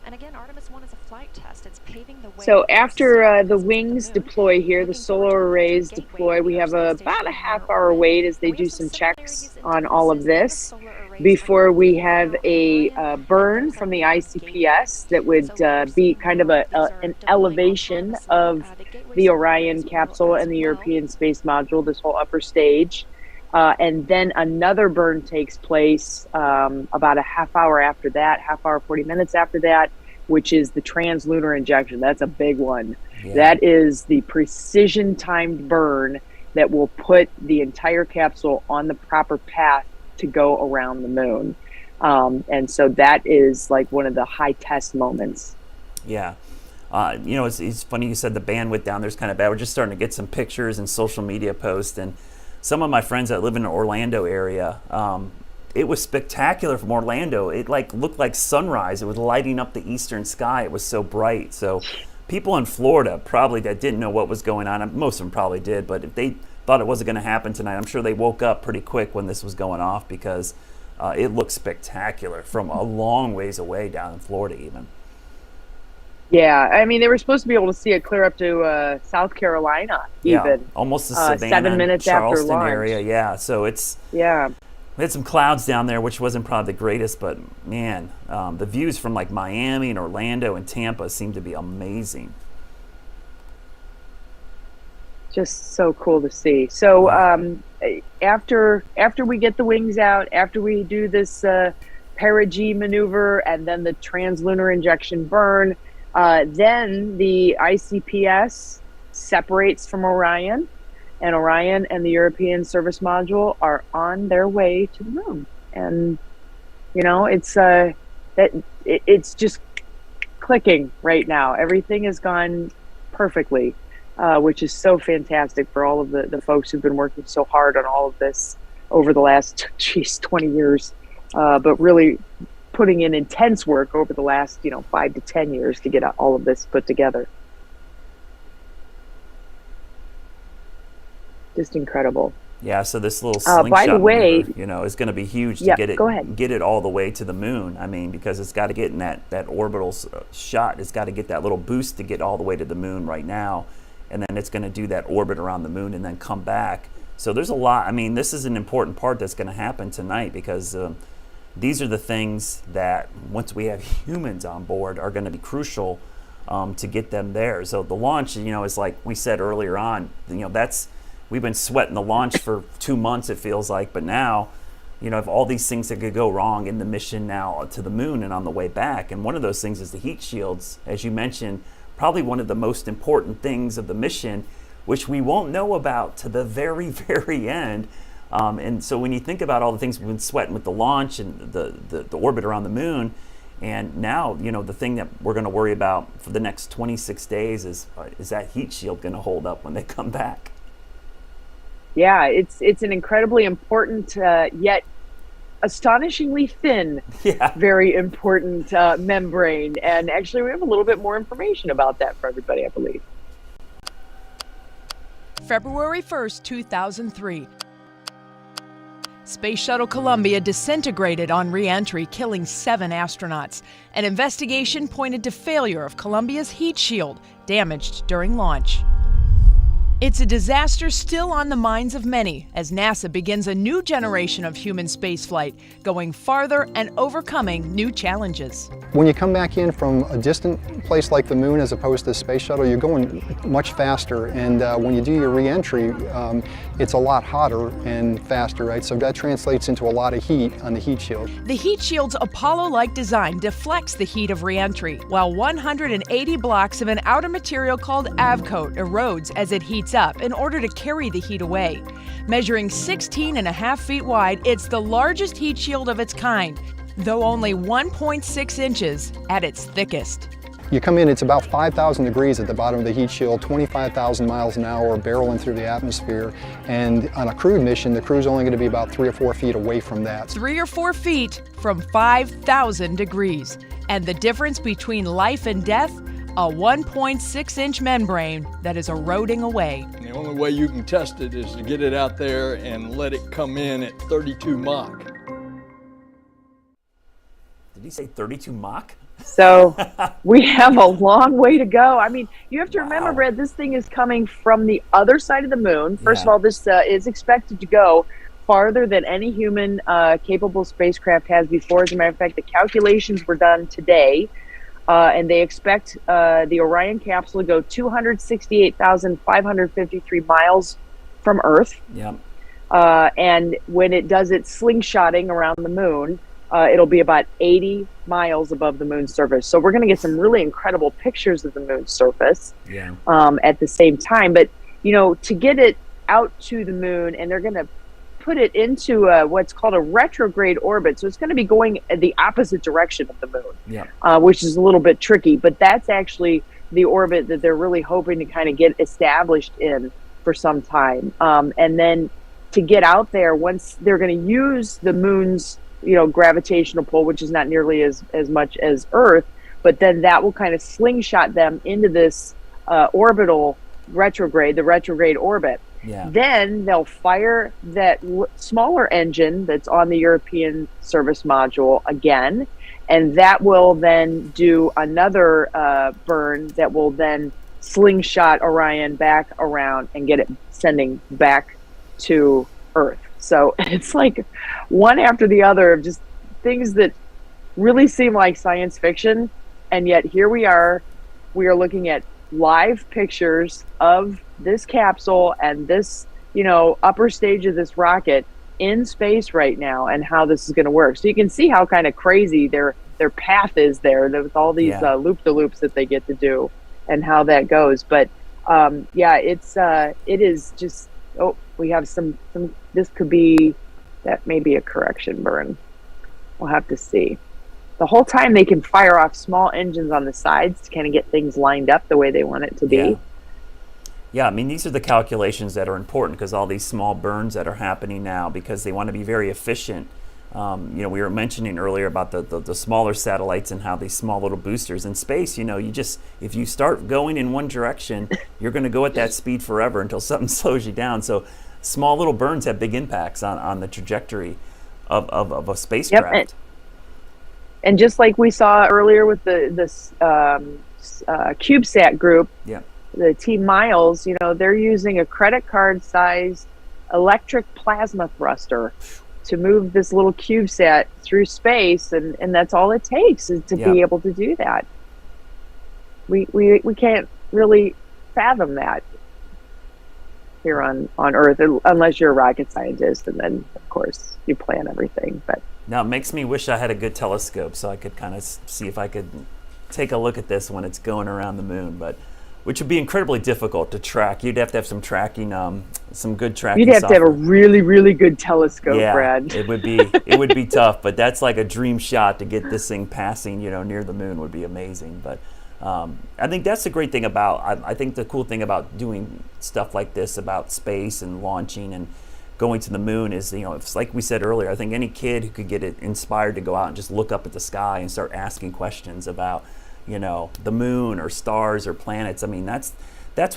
And again, Artemis I is a flight test. It's paving the way. So after the wings deploy here, the solar arrays deploy, we have about a half-hour wait as they do some checks on all of this before we have a burn from the ICPS that would be kind of an elevation of the Orion capsule and the European Space Module, this whole upper stage. And then another burn takes place about a half hour after that, half hour, 40 minutes after that, which is the translunar injection. That's a big one. Yeah. That is the precision timed burn that will put the entire capsule on the proper path to go around the moon. And so that is like one of the high test moments. Yeah. You know, it's funny you said the bandwidth down there's kind of bad. We're just starting to get some pictures and social media posts, and some of my friends that live in the Orlando area, it was spectacular from Orlando. It like looked like sunrise. It was lighting up the eastern sky. It was so bright. So people in Florida probably that didn't know what was going on, most of them probably did, but if they thought it wasn't going to happen tonight, I'm sure they woke up pretty quick when this was going off, because it looked spectacular from a long ways away down in Florida even. Yeah, I mean, they were supposed to be able to see it clear up to South Carolina, even. Yeah, almost the Savannah, 7 minutes Charleston after launch. area. Yeah, so it's. Yeah. We had some clouds down there, which wasn't probably the greatest, but man, the views from like Miami and Orlando and Tampa seem to be amazing. Just so cool to see. So after we get the wings out, after we do this perigee maneuver and then the translunar injection burn, then the ICPS separates from Orion, and Orion and the European Service Module are on their way to the moon. And you know, it's just clicking right now. Everything has gone perfectly, which is so fantastic for all of the folks who've been working so hard on all of this over the last 20 years, but really putting in intense work over the last 5 to 10 years to get all of this put together. Just incredible. Yeah, so this little slingshot by the way, maneuver, is going to be huge to get it all the way to the moon. I mean, because it's got to get in that orbital shot. It's got to get that little boost to get all the way to the moon right now, and then it's going to do that orbit around the moon and then come back. So there's a lot. I mean, this is an important part that's going to happen tonight, because these are the things that, once we have humans on board, are going to be crucial to get them there. So the launch, is like we said earlier on, we've been sweating the launch for 2 months, it feels like, but now, if all these things that could go wrong in the mission now to the moon and on the way back, and one of those things is the heat shields, as you mentioned, probably one of the most important things of the mission, which we won't know about to the very, very end. And so when you think about all the things we've been sweating with the launch and the orbit around the moon, and now, the thing that we're going to worry about for the next 26 days is that heat shield going to hold up when they come back? Yeah, it's an incredibly important yet astonishingly thin, very important membrane. And actually, we have a little bit more information about that for everybody, I believe. February 1st, 2003. Space Shuttle Columbia disintegrated on re-entry, killing 7 astronauts. An investigation pointed to failure of Columbia's heat shield, damaged during launch. It's a disaster still on the minds of many as NASA begins a new generation of human spaceflight, going farther and overcoming new challenges. When you come back in from a distant place like the moon as opposed to the space shuttle, you're going much faster, and when you do your re-entry, it's a lot hotter and faster, right? So that translates into a lot of heat on the heat shield. The heat shield's Apollo-like design deflects the heat of re-entry, while 180 blocks of an outer material called Avcoat erodes as it heats up in order to carry the heat away. Measuring 16.5 feet wide, it's the largest heat shield of its kind, though only 1.6 inches at its thickest. You come in, it's about 5,000 degrees at the bottom of the heat shield, 25,000 miles an hour barreling through the atmosphere. And on a crewed mission, the crew's only going to be about 3 or 4 feet away from that. 3 or 4 feet from 5,000 degrees. And the difference between life and death? A 1.6-inch membrane that is eroding away. And the only way you can test it is to get it out there and let it come in at 32 Mach. Did he say 32 Mach? So we have a long way to go. I mean, you have to remember, Brad, this thing is coming from the other side of the moon. First of all, this is expected to go farther than any human capable spacecraft has before. As a matter of fact, the calculations were done today, and they expect the Orion capsule to go 268,553 miles from Earth. Yep. And when it does its slingshotting around the moon, it'll be about 80 miles above the moon's surface. So we're going to get some really incredible pictures of the moon's surface at the same time. But, you know, to get it out to the moon, and they're going to put it into what's called a retrograde orbit. So it's going to be going the opposite direction of the moon, which is a little bit tricky. But that's actually the orbit that they're really hoping to kind of get established in for some time. And then to get out there, once they're going to use the moon's, you know, gravitational pull, which is not nearly as much as Earth, but then that will kind of slingshot them into this orbital retrograde, the retrograde orbit. Then they'll fire that smaller engine that's on the European service module again, and that will then do another burn that will then slingshot Orion back around and get it sending back to Earth. So it's like one after the other of just things that really seem like science fiction, and yet here we are looking at live pictures of this capsule and this, you know, upper stage of this rocket in space right now, and how this is going to work. So you can see how kind of crazy their path is there with all these loop-de-loops that they get to do and how that goes. But it is just, we have some, this could be, that may be a correction burn. We'll have to see. The whole time they can fire off small engines on the sides to kind of get things lined up the way they want it to be. Yeah, I mean, these are the calculations that are important, because all these small burns that are happening now, because they want to be very efficient. You know, we were mentioning earlier about the smaller satellites and how these small little boosters in space, you know, if you start going in one direction, you're going to go at that speed forever until something slows you down. So small little burns have big impacts on the trajectory of a spacecraft. Yep. And just like we saw earlier with this CubeSat group, the Team Miles, you know, they're using a credit card sized electric plasma thruster to move this little CubeSat through space, and that's all it takes is to be able to do that. We can't really fathom that here on Earth, unless you're a rocket scientist, and then of course you plan everything. But now it makes me wish I had a good telescope so I could kind of see if I could take a look at this when it's going around the moon, but which would be incredibly difficult to track. You'd have to have some tracking, some good tracking. You'd have to have a really, really good telescope, Brad. it would be tough, but that's like a dream shot to get this thing passing, you know, near the moon would be amazing. But I think that's the great thing about, I think the cool thing about doing stuff like this about space and launching and going to the moon is, you know, it's like we said earlier, I think any kid who could get it inspired to go out and just look up at the sky and start asking questions about, you know, the moon or stars or planets. I mean, that's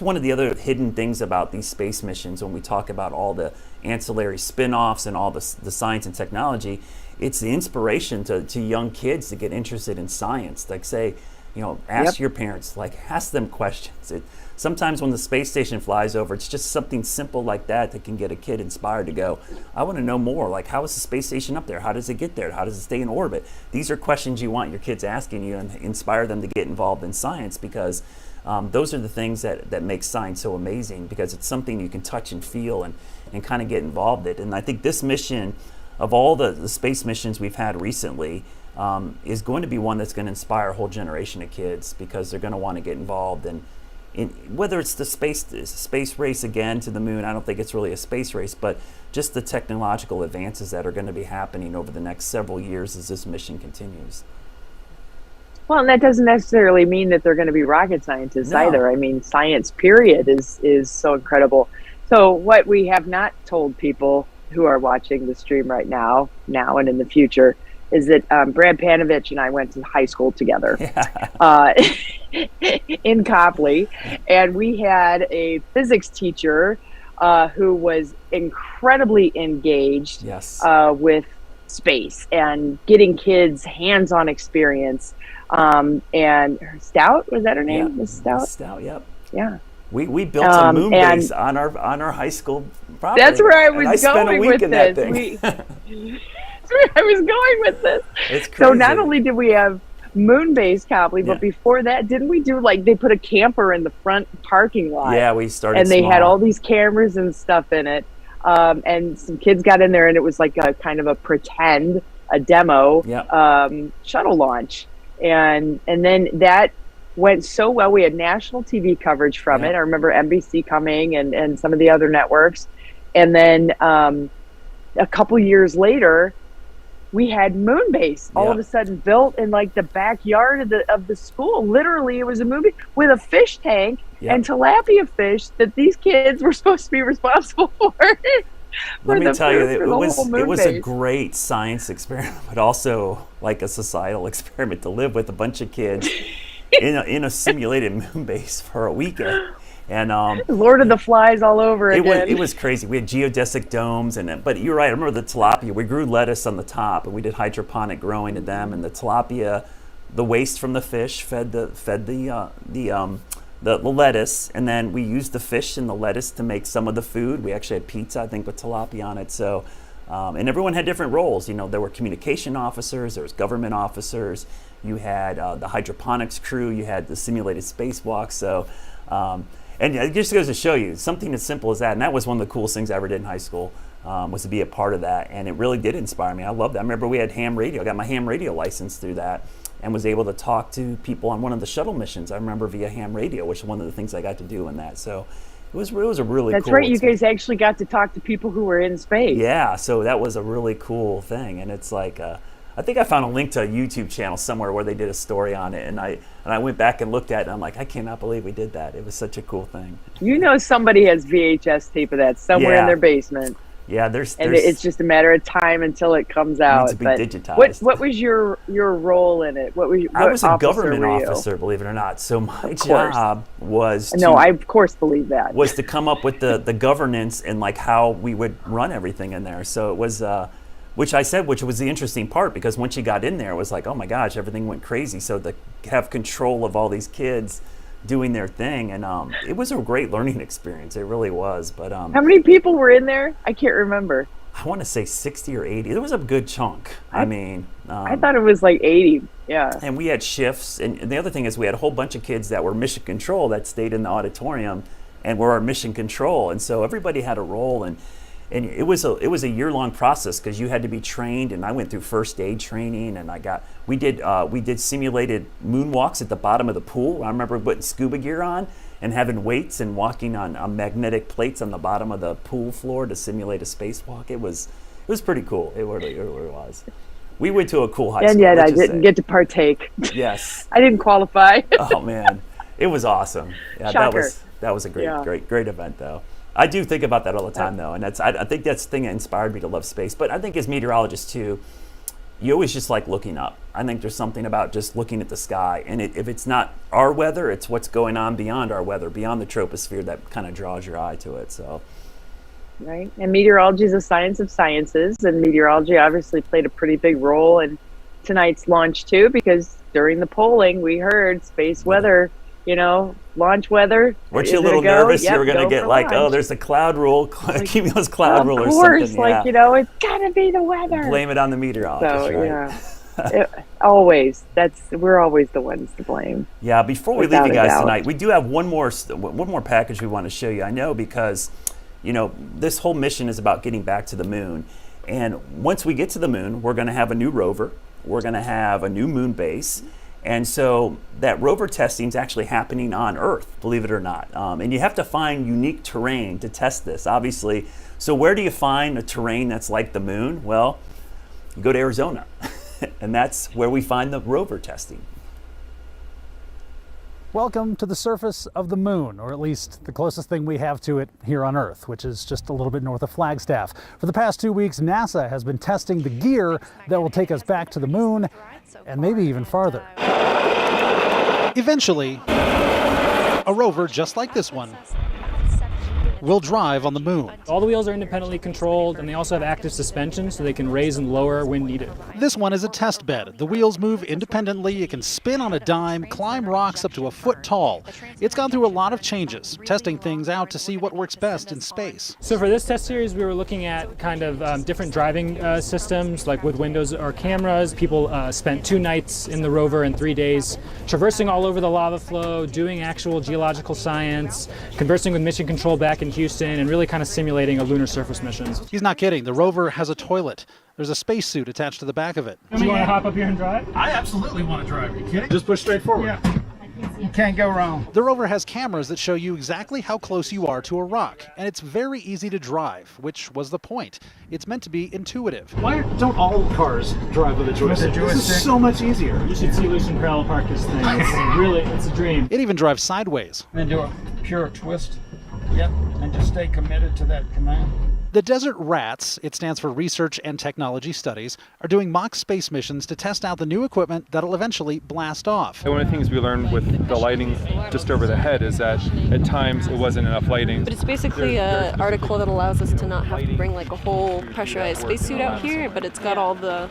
one of the other hidden things about these space missions when we talk about all the ancillary spin-offs and all the science and technology. It's the inspiration to young kids to get interested in science. Like, say, you know, ask your parents, like, ask them questions. Sometimes when the space station flies over, it's just something simple like that can get a kid inspired to go, I want to know more. Like, how is the space station up there? How does it get there? How does it stay in orbit? These are questions you want your kids asking you and inspire them to get involved in science, because those are the things that make science so amazing, because it's something you can touch and feel and kind of get involved in. And I think this mission, of all the space missions we've had recently, is going to be one that's going to inspire a whole generation of kids, because they're going to want to get involved in whether it's the space race again to the moon. I don't think it's really a space race, but just the technological advances that are going to be happening over the next several years as this mission continues. Well, and that doesn't necessarily mean that they're going to be rocket scientists either. I mean, science period is so incredible. So what we have not told people who are watching the stream right now and in the future, is that Brad Panovich and I went to high school together in Copley, and we had a physics teacher who was incredibly engaged with space and getting kids hands-on experience. And Stout, was that her name? Yeah, Miss Stout? Stout, yep. Yeah. We built a moon base on our high school property. That's where I was and I spent going a week with in this. that thing. That's where I was going with this. It's crazy. So not only did we have moon base, Copley, but before that, didn't we do like they put a camper in the front parking lot? Yeah, we started and they small. had all these cameras and stuff in it. And some kids got in there, and it was like a kind of a demo shuttle launch, and then that went so well. We had national TV coverage from it. I remember NBC coming and some of the other networks, and then a couple years later, we had Moonbase all of a sudden built in like the backyard of the school. Literally, it was a movie with a fish tank and tilapia fish that these kids were supposed to be responsible for. Let me tell you, it was a great science experiment, but also like a societal experiment to live with a bunch of kids in a simulated moon base for a weekend. And Lord of the Flies all over again. It was crazy. We had geodesic domes, but you're right. I remember the tilapia. We grew lettuce on the top, and we did hydroponic growing of them. And the tilapia, the waste from the fish fed the lettuce, and then we used the fish and the lettuce to make some of the food. We actually had pizza, I think, with tilapia on it. So, and everyone had different roles. You know, there were communication officers, there was government officers. You had the hydroponics crew. You had the simulated spacewalk. So. And it just goes to show you something as simple as that. And that was one of the coolest things I ever did in high school, was to be a part of that. And it really did inspire me. I loved that. I remember we had ham radio. I got my ham radio license through that and was able to talk to people on one of the shuttle missions. I remember via ham radio, which is one of the things I got to do in that. So it was a really cool That's right. You guys actually got to talk to people who were in space. Yeah. So that was a really cool thing. And it's like, I think I found a link to a YouTube channel somewhere where they did a story on it, and I went back and looked at it, and I'm like, I cannot believe we did that. It was such a cool thing. You know, somebody has VHS tape of that somewhere in their basement. Yeah, there's it's just a matter of time until it comes out. It needs to be digitized. What was your role in it? I was a government officer, believe it or not. So my job was I of course believe that. Was to come up with the governance and like how we would run everything in there. So it was. Which was the interesting part, because once you got in there, it was like, oh my gosh, everything went crazy. So to have control of all these kids doing their thing, and it was a great learning experience. It really was. But how many people were in there? I can't remember. I want to say 60 or 80. There was a good chunk. I thought it was like 80. Yeah. And we had shifts, and the other thing is we had a whole bunch of kids that were mission control that stayed in the auditorium and were our mission control, and so everybody had a role. And it was a year-long process, because you had to be trained, and I went through first aid training, and we did simulated moonwalks at the bottom of the pool. I remember putting scuba gear on and having weights and walking on magnetic plates on the bottom of the pool floor to simulate a spacewalk. It was pretty cool. It really was. We went to a cool high school. And yet I didn't get to partake. Yes. I didn't qualify. Oh man, it was awesome. Yeah, Shocker. that was a great event though. I do think about that all the time, though, and I think that's the thing that inspired me to love space. But I think as meteorologists, too, you always just like looking up. I think there's something about just looking at the sky, and if it's not our weather, it's what's going on beyond our weather, beyond the troposphere, that kind of draws your eye to it. So, right, and meteorology is a science of sciences, and meteorology obviously played a pretty big role in tonight's launch, too, because during the polling, we heard space weather, launch weather. Weren't you a little nervous you were going to get like, oh, there's a cloud rule, cumulus cloud rule or something? Of course, it's got to be the weather. Blame it on the meteorologist, right? Always. We're always the ones to blame. Yeah, before we leave you guys tonight, we do have one more package we want to show you. I know because, this whole mission is about getting back to the moon. And once we get to the moon, we're going to have a new rover. We're going to have a new moon base. And so that rover testing is actually happening on Earth, believe it or not. And you have to find unique terrain to test this, obviously. So where do you find a terrain that's like the moon? Well, you go to Arizona, and that's where we find the rover testing. Welcome to the surface of the moon, or at least the closest thing we have to it here on Earth, which is just a little bit north of Flagstaff. For the past 2 weeks, NASA has been testing the gear that will take us back to the moon and maybe even farther. Eventually, a rover just like this one will drive on the moon. All the wheels are independently controlled, and they also have active suspension so they can raise and lower when needed. This one is a test bed. The wheels move independently. It can spin on a dime, climb rocks up to a foot tall. It's gone through a lot of changes, testing things out to see what works best in space. So for this test series, we were looking at kind of different driving systems, like with windows or cameras. People spent 2 nights in the rover and 3 days traversing all over the lava flow, doing actual geological science, conversing with mission control back in Houston, and really kind of simulating a lunar surface mission. He's not kidding. The rover has a toilet. There's a spacesuit attached to the back of it. Do you want to hop up here and drive? I absolutely want to drive. Are you kidding? Just push straight forward. Yeah. You can't go wrong. The rover has cameras that show you exactly how close you are to a rock, and it's very easy to drive, which was the point. It's meant to be intuitive. Why don't all cars drive with a joystick? This is so much easier. You should see Lucian parallel park this thing. It's a dream. It even drives sideways. Then do a pure twist. Yep, and just stay committed to that command. The Desert Rats, it stands for Research and Technology Studies, are doing mock space missions to test out the new equipment that'll eventually blast off. One of the things we learned with the lighting just over the head is that at times it wasn't enough lighting. But it's basically an article that allows us to not have to bring like a whole pressurized spacesuit out here, but it's got all the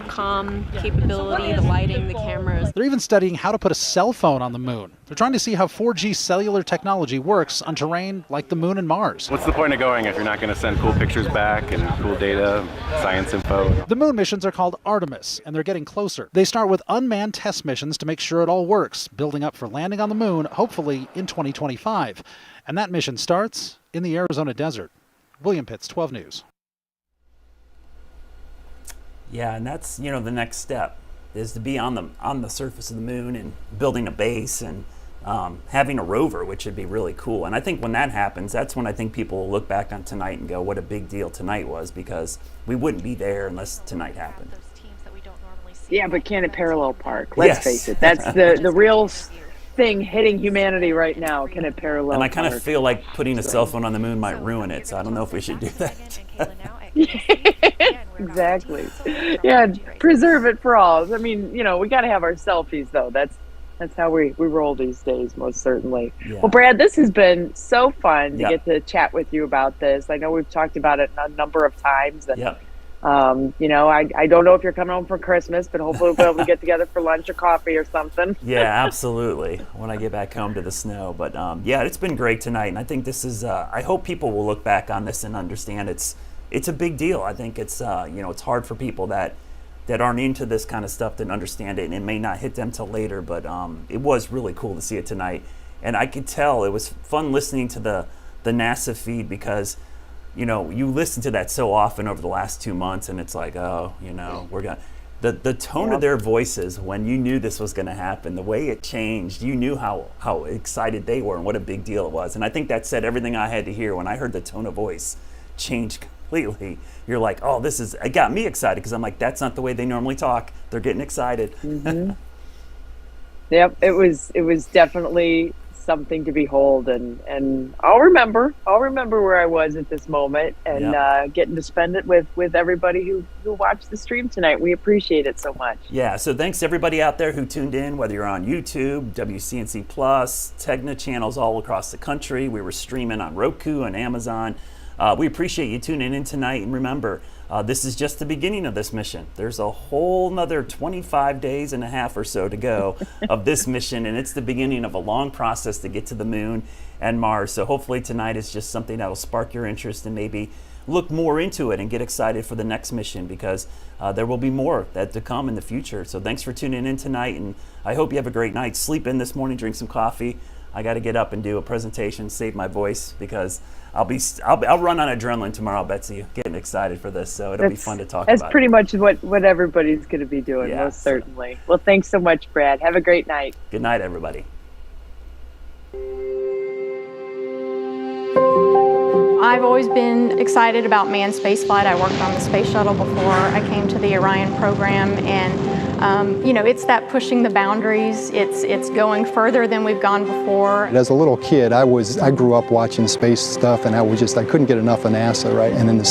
comm capability, the lighting, the cameras. They're even studying how to put a cell phone on the moon. They're trying to see how 4G cellular technology works on terrain like the moon and Mars. What's the point of going if you're not going to send cool pictures back and cool data, science info? The moon missions are called Artemis, and they're getting closer. They start with unmanned test missions to make sure it all works, building up for landing on the moon, hopefully in 2025. And that mission starts in the Arizona desert. William Pitts, 12 News. Yeah, and that's, the next step is to be on the surface of the moon and building a base and having a rover, which would be really cool. And I think when that happens, that's when I think people will look back on tonight and go, what a big deal tonight was, because we wouldn't be there unless tonight happened. Yeah, but can it parallel park? Let's face it. That's the real thing hitting humanity right now. Can it parallel And I kind park? of feel like putting a cell phone on the moon might ruin it, so I don't know if we should do that. Exactly. Yeah, preserve it for all. I mean, we got to have our selfies, though. That's how we roll these days, most certainly. Yeah. Well, Brad, this has been so fun to Yeah. get to chat with you about this. I know we've talked about it a number of times. And, Yeah. I don't know if you're coming home for Christmas, but hopefully we'll be able to get together for lunch or coffee or something. Yeah, absolutely. When I get back home to the snow. But yeah, it's been great tonight. And I think this is, I hope people will look back on this and understand it's a big deal. I think it's, it's hard for people that aren't into this kind of stuff to understand it, and it may not hit them till later, but it was really cool to see it tonight. And I could tell it was fun listening to the NASA feed, because you listen to that so often over the last 2 months, and it's like, we're gonna the tone of their voices when you knew this was going to happen, the way it changed, you knew how excited they were and what a big deal it was. And I think that said everything I had to hear when I heard the tone of voice change completely. You're like, oh, it got me excited, because I'm like, that's not the way they normally talk. They're getting excited. Mm-hmm. Yep, it was definitely something to behold, and I'll remember where I was at this moment, and getting to spend it with everybody who watched the stream tonight. We appreciate it so much. Yeah, so thanks to everybody out there who tuned in, whether you're on YouTube, WCNC Plus, Tegna channels all across the country. We were streaming on Roku and Amazon. We appreciate you tuning in tonight, and remember, this is just the beginning of this mission. There's a whole nother 25 days and a half or so to go of this mission, and it's the beginning of a long process to get to the moon and Mars. So hopefully tonight is just something that'll spark your interest and maybe look more into it and get excited for the next mission, because there will be more to come in the future. So thanks for tuning in tonight, and I hope you have a great night. Sleep in this morning, drink some coffee. I got to get up and do a presentation, save my voice, because I'll run on adrenaline tomorrow, Betsy. Getting excited for this, so it'll be fun to talk about. That's pretty much what everybody's going to be doing, most certainly. Well, thanks so much, Brad. Have a great night. Good night, everybody. I've always been excited about manned spaceflight. I worked on the space shuttle before I came to the Orion program, and it's that pushing the boundaries. It's going further than we've gone before. As a little kid, I grew up watching space stuff, and I couldn't get enough of NASA, right? And then the